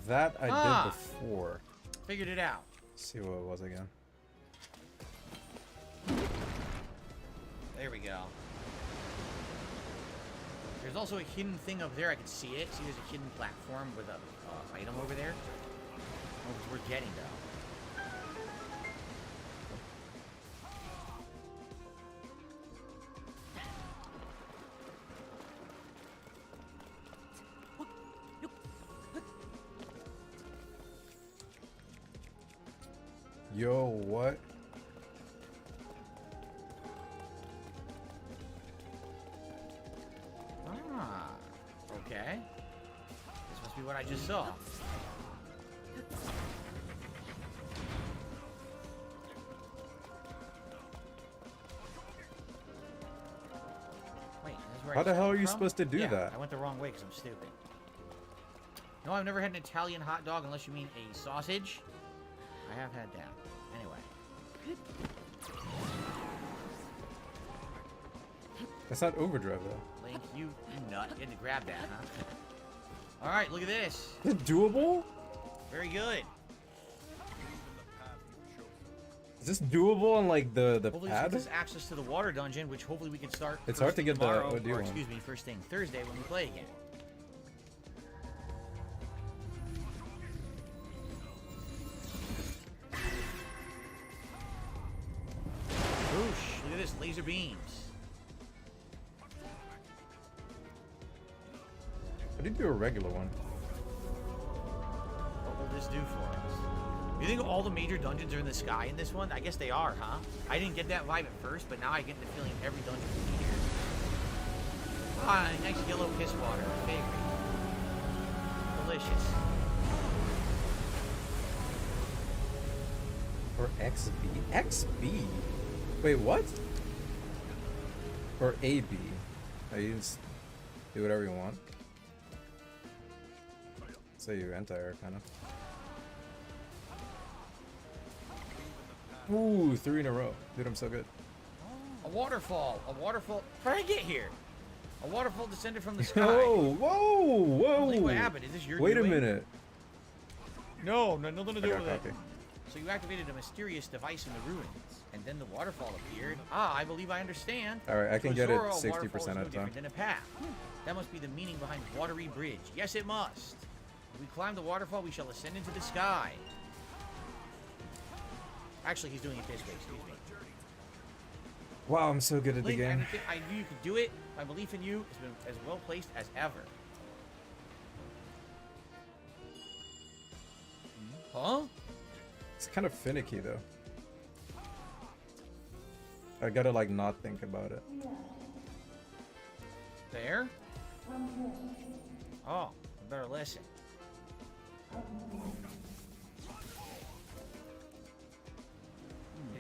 That I did before. Figured it out. Let's see what it was again. There we go. There's also a hidden thing up there. I can see it. See, there's a hidden platform with a item over there. Oh, we're getting though. Yo, what? Ah, okay. This must be what I just saw. Wait, this is where How I the hell started are you from? supposed to do Yeah, that? I went the wrong way because I'm stupid. No, I've never had an Italian hot dog unless you mean a sausage. I have had that. Anyway. That's not overdrive though. Link, you nut. You had to grab that, huh? Alright, look at this. Is it doable? Very good. Is this doable on like the Hopefully this pad? gives us access to the water dungeon, which hopefully we can start It's first hard to thing get the tomorrow, OD or one. excuse me, first thing Thursday when we play again. Whoosh, look at this, laser beams. How do you do a regular one? What will this do for us? You think all the major dungeons are in the sky in this one? I guess they are, huh? I didn't get that vibe at first, but now I get the feeling every dungeon will be here. Ah, nice yellow piss water. My favorite. Delicious. Or XB? XB? Wait, what? Or AB? Oh, you just do whatever you want. Say you anti-air, kind of. Ooh, 3 in a row. Dude, I'm so good. A waterfall. A waterfall. How did I get here? A waterfall descended from the sky. Whoa, whoa, whoa! Link, what happened? Is this your Wait doing? a minute. No, nothing to I do got with it. cocky. So you activated a mysterious device in the ruins, and then the waterfall appeared. Ah, I believe I understand. Alright, I can To get it Azora, a waterfall 60% is of no the time. different than a path. That must be the meaning behind Watery Bridge. Yes, it must. If we climb the waterfall, we shall ascend into the sky. Actually, he's doing it this way, excuse me. Wow, I'm so good at the Link, game. I knew you could do it. My belief in you has been as well placed as ever. Huh? It's kind of finicky though. I gotta like not think about it. There? Oh, I better listen.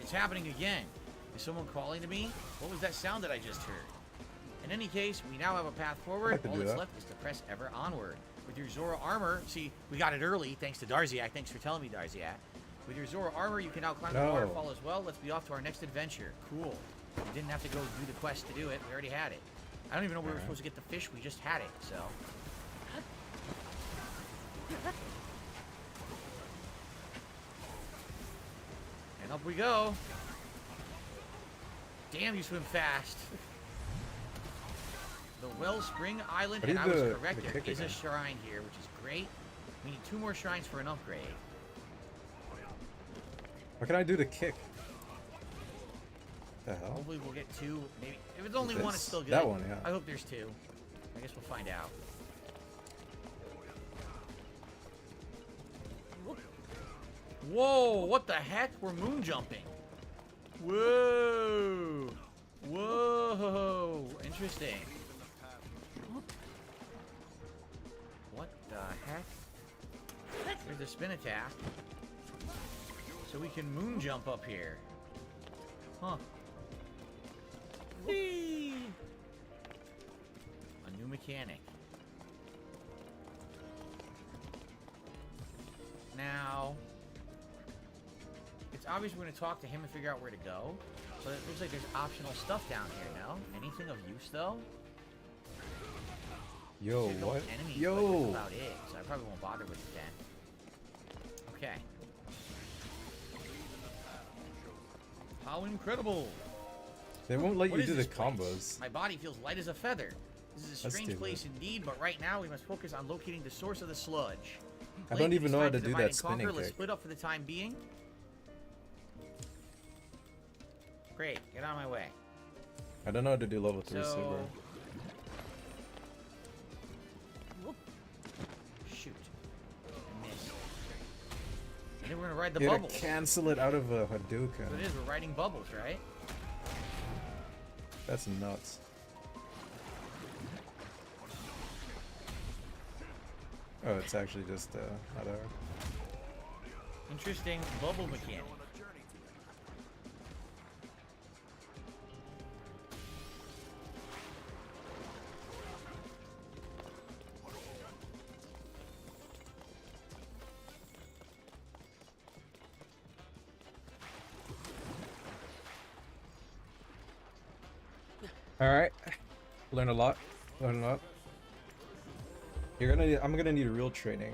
It's happening again. Is someone calling to me? What was that sound that I just heard? In any case, we now have a path forward. can All do that's that. left is to press ever onward. With your Zora armor, see, we got it early thanks to Darziak. Thanks for telling me, Darziak. With your Zora armor, you can now climb the No. waterfall as well. Let's be off to our next adventure. Cool. We didn't have to go do the quest to do it. We already had it. I don't even know where we were supposed to get the fish. We just had it, so. And up we go. Damn, you swim fast. The Wellspring Island, What and is I was the correct, there kick is a again? shrine here, which is great. We need 2 more shrines for an upgrade. Why can I do the kick? The hell? Hopefully we'll get 2, maybe. If it's only one, it's This- still good. that one, yeah. I hope there's 2. I guess we'll find out. Whoa, what the heck? We're moon jumping. Whoa. Whoa. Interesting. What the heck? There's a spin attack. So we can moon jump up here. Huh. Whee! A new mechanic. Now, it's obvious we're going to talk to him and figure out where to go. But it looks like there's optional stuff down here, no? Anything of use, though? Yo, There's no what? enemies, but that's Yo! about it, so I probably won't bother with it then. Okay. How incredible! They won't let What you is do the this place? combos. My body feels light as a feather. This is a That's strange stupid. place indeed, but right now we must focus on locating the source of the sludge. I Blake, don't it even is know how time to do divide that and conquer. spinning Let's kick. split up for the time being. Great, get out of my way. I don't know how to do level 3 So, super. shoot, I missed. And then we're gonna ride the You gotta bubbles. cancel it out of a That's Hadouken. what it is. We're riding bubbles, right? That's nuts. Oh, it's actually just not hard. Interesting bubble mechanic. All right, learn a lot. Learn a lot. You're gonna. I'm gonna need a real training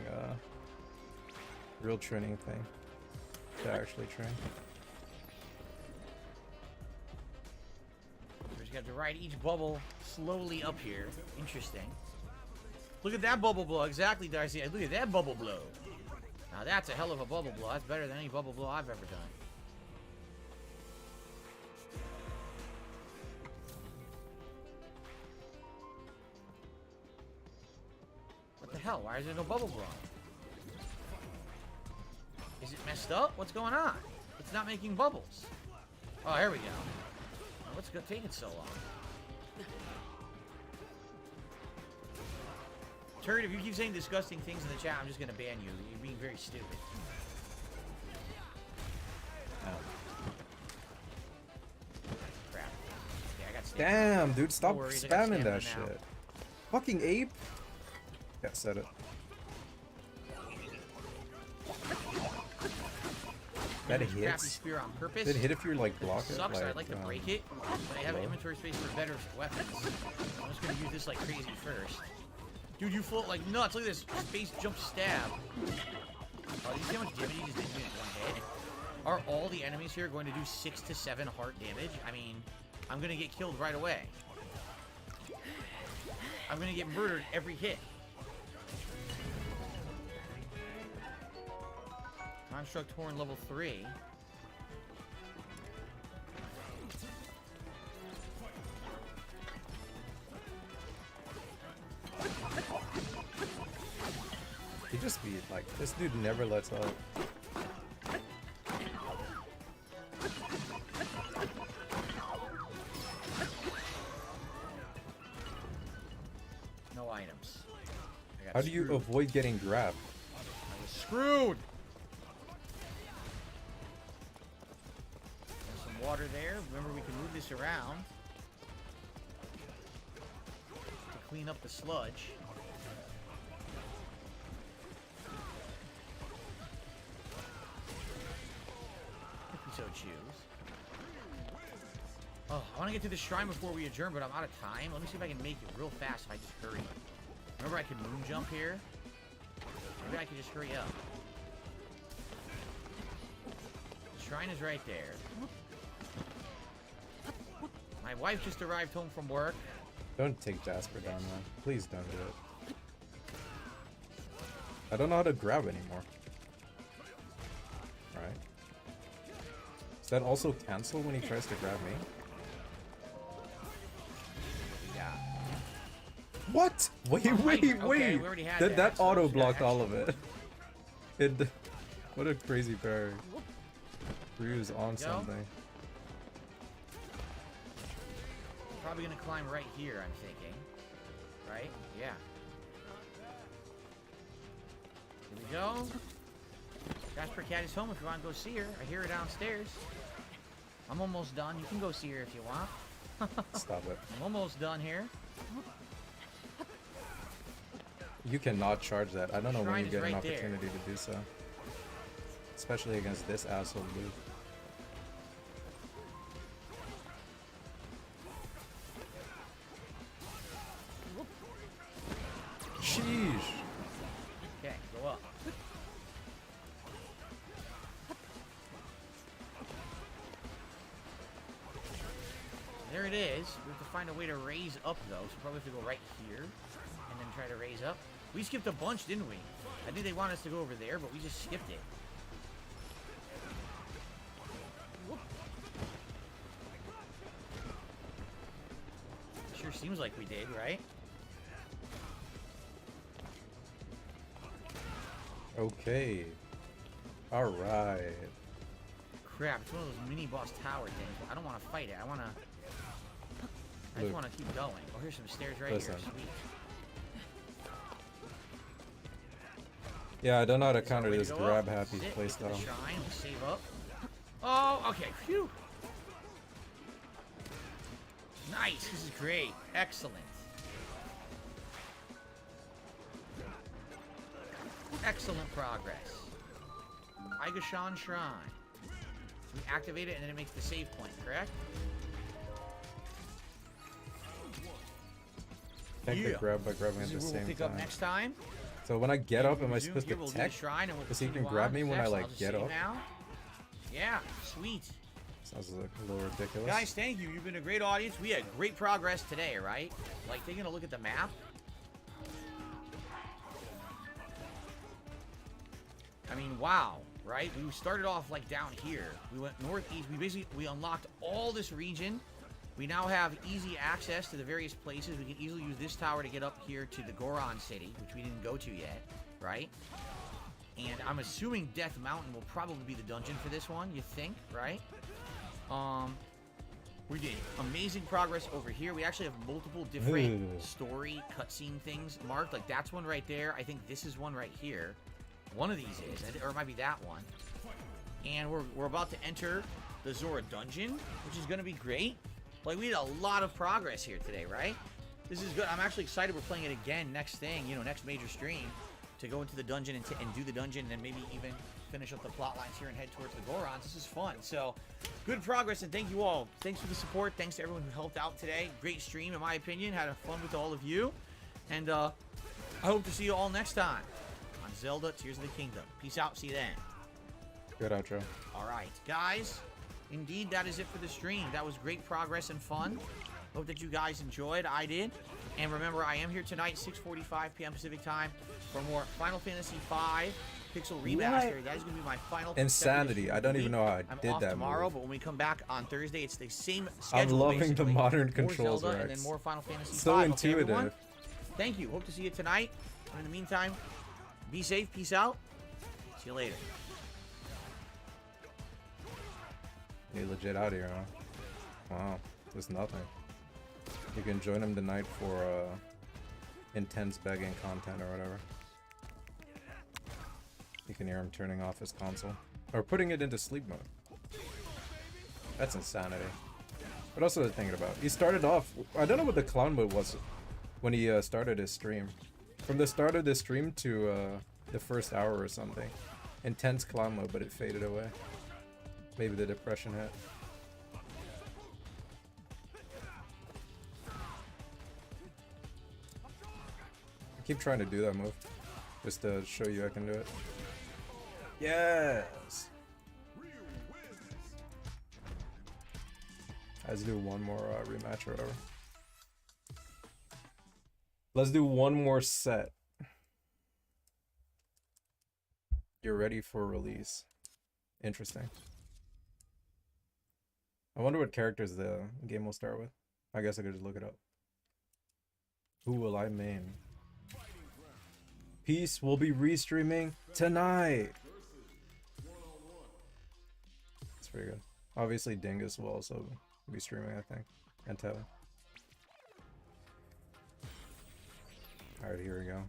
thing to actually train. We just got to ride each bubble slowly up here. Interesting. Look at that bubble blow. Exactly, Darcy. Look at that bubble blow. Now that's a hell of a bubble blow. That's better than any bubble blow I've ever done. What the hell? Why is there no bubble blow? Is it messed up? What's going on? It's not making bubbles. Oh, here we go. What's gonna take it so long? Turd, if you keep saying disgusting things in the chat, I'm just gonna ban you. You're being very stupid. Crap. Okay, I got stamina. Damn, dude, stop worries, I got spamming stamina that now. shit. Fucking ape. Yeah, said it. That Use crappy hits. spear on purpose. Did it hit if you're like block it? Sucks. I'd like to break it, but I have low. inventory space for better weapons. I'm just gonna use this like crazy first. Dude, you float like nuts. Look at this space jump stab. Oh, you see how much damage he just did to me in one hit? Are all the enemies here going to do 6 to 7 heart damage? I mean, I'm gonna get killed right away. I'm gonna get murdered every hit. Construct Horn level 3. He just be like, this dude never lets up. How do you avoid getting grabbed? I was screwed. There's some water there. Remember, we can move this around to clean up the sludge. If we so choose. Oh, I want to get to the shrine before we adjourn, but I'm out of time. Let me see if I can make it real fast if I just hurry. Remember, I can moon jump here? Maybe I can just hurry up. The shrine is right there. My wife just arrived home from work. Don't take Jasper down, man. Please don't do it. I don't know how to grab anymore. Alright. Does that also cancel when he tries to grab me? Yeah. What? Wait, Oh, wait, okay, wait! we already had That that, so auto it's blocked not all of it. What a crazy parry. Ryu's on Go. something. Probably gonna climb right here, I'm thinking. Right? Yeah. Here we go. Jasper Cat is home if you want to go see her. I hear her downstairs. I'm almost done. You can go see her if you want. Stop it. I'm almost done here. You cannot charge that. I don't know when Shrine you is get an right there. opportunity to do so. Especially against this asshole dude. Sheesh. Okay, go up. There it is. We have to find a way to raise up, though. So probably have to go right here and then try to raise up. We skipped a bunch, didn't we? I think they want us to go over there, but we just skipped it. Sure seems like we did, right? Okay. Alright. Crap, it's one of those mini boss tower things. I don't want to fight it. I just Look. want to keep going. Oh, here's some stairs right Listen. here. Sweet. Yeah, I don't know how to Is there a counter way to this go grab up? happy Sit, get to the playstyle. shrine, we'll save up. Oh, okay. Phew. Nice. This is great. Excellent. Excellent progress. Aigashan Shrine. So we activate it and then it makes the save point, correct? Can't Yeah. get grabbed by grabbing This at is the where we'll same pick up time. next time. So when I get up, am I Resume supposed here, to we'll do the tech? shrine and we'll Because he can continue grab on. me when I Excellent. like I'll just get save up? now. Yeah, sweet. Sounds like a little ridiculous. Guys, thank you. You've been a great audience. We had great progress today, right? Like, taking a look at the map. I mean, wow, right? We started off, like, down here. We went northeast. We unlocked all this region. We now have easy access to the various places. We can easily use this tower to get up here to the Goron City, which we didn't go to yet, right? And I'm assuming Death Mountain will probably be the dungeon for this one, you think, right? We did amazing progress over here. We actually have multiple different story cutscene things marked. Like, that's one right there. I think this is one right here. One of these is, or it might be that one. And we're about to enter the Zora dungeon, which is going to be great. Like, we had a lot of progress here today, right? This is good. I'm actually excited we're playing it again next thing, next major stream, to go into the dungeon and do the dungeon, and then maybe even finish up the plot lines here and head towards the Gorons. This is fun. So, good progress, and thank you all. Thanks for the support. Thanks to everyone who helped out today. Great stream, in my opinion. Had fun with all of you. And I hope to see you all next time on Zelda Tears of the Kingdom. Peace out. See you then. Good outro. All right, guys. Indeed, that is it for the stream. That was great progress and fun. Hope that you guys enjoyed. I did. And remember, I am here tonight, 6:45 p.m. Pacific time, for more Final Fantasy V Pixel Remaster. That is going to be my final Insanity. I don't even know how I I'm did off that tomorrow, move. but when we come back on Thursday, it's the same schedule. I'm loving the basically. modern More controls, Zelda and Rex. then more Final Fantasy So V. Okay, everyone? intuitive. Thank you. Hope to see you tonight. And in the meantime, be safe. Peace out. See you later. You're legit out here, huh? Wow. There's nothing. You can join him tonight for intense begging content or whatever. You can hear him turning off his console. Or putting it into sleep mode. That's insanity. What else was I thinking about? He started off... I don't know what the clown mode was when he started his stream. From the start of the stream to the first hour or something. Intense clown mode, but it faded away. Maybe the depression hit. I keep trying to do that move. Just to show you I can do it. Yes! Let's do one more rematch or whatever. Let's do one more set. You're ready for release. Interesting. I wonder what characters the game will start with. I guess I could just look it up. Who will I main? Peace will be restreaming tonight. That's pretty good. Obviously, Dingus will also be streaming, I think. And Tevin. Alright, here we go.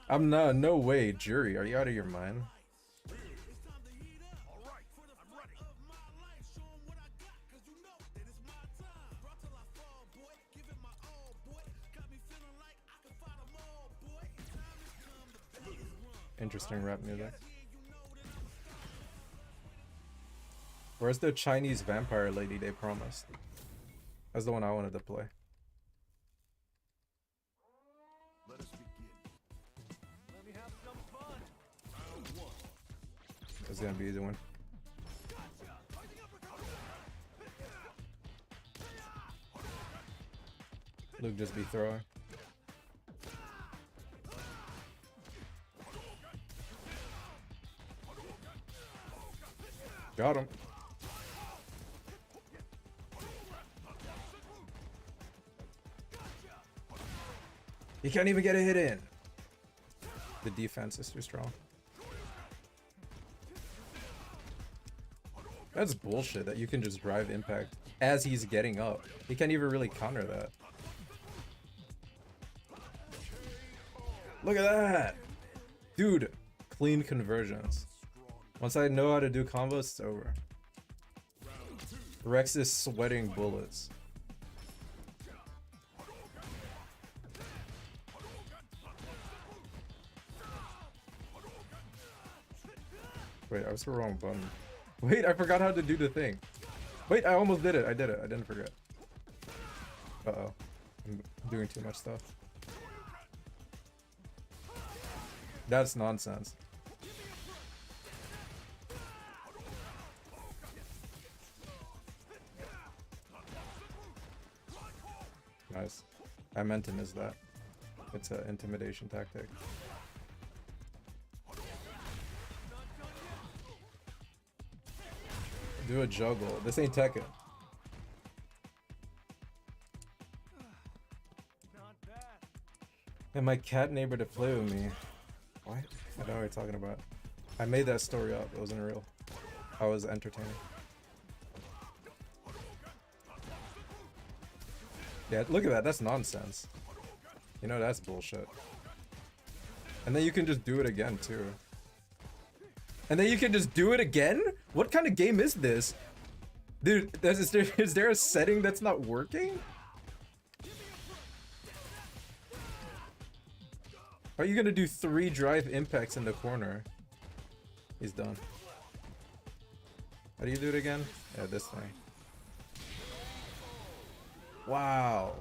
I'm not, no way, Jury. Are you out of your mind? Interesting rap music. Where's the Chinese vampire lady they promised? That's the one I wanted to play. Let us begin. Let me have some fun. It's gonna be the one. Luke just be throwing. Got him. He can't even get a hit in. The defense is too strong. That's bullshit that you can just drive impact as he's getting up. He can't even really counter that. Look at that! Dude, clean conversions. Once I know how to do combos, it's over. Rex is sweating bullets. Wait, I was the wrong button. Wait, I forgot how to do the thing. Wait, I almost did it. I did it. I didn't forget. Uh-oh. I'm doing too much stuff. That's nonsense. Nice. I meant to miss that. It's an intimidation tactic. Do a juggle. This ain't Tekken. And my cat neighbor to play with me. What? I don't know what you're talking about. I made that story up. It wasn't real. I was entertaining. Yeah, look at that. That's nonsense. You know, that's bullshit. And then you can just do it again, too. And then you can just do it again? What kind of game is this? Dude, is there a setting that's not working? Are you gonna do 3 drive impacts in the corner? He's done. How do you do it again? Yeah, this thing. Wow.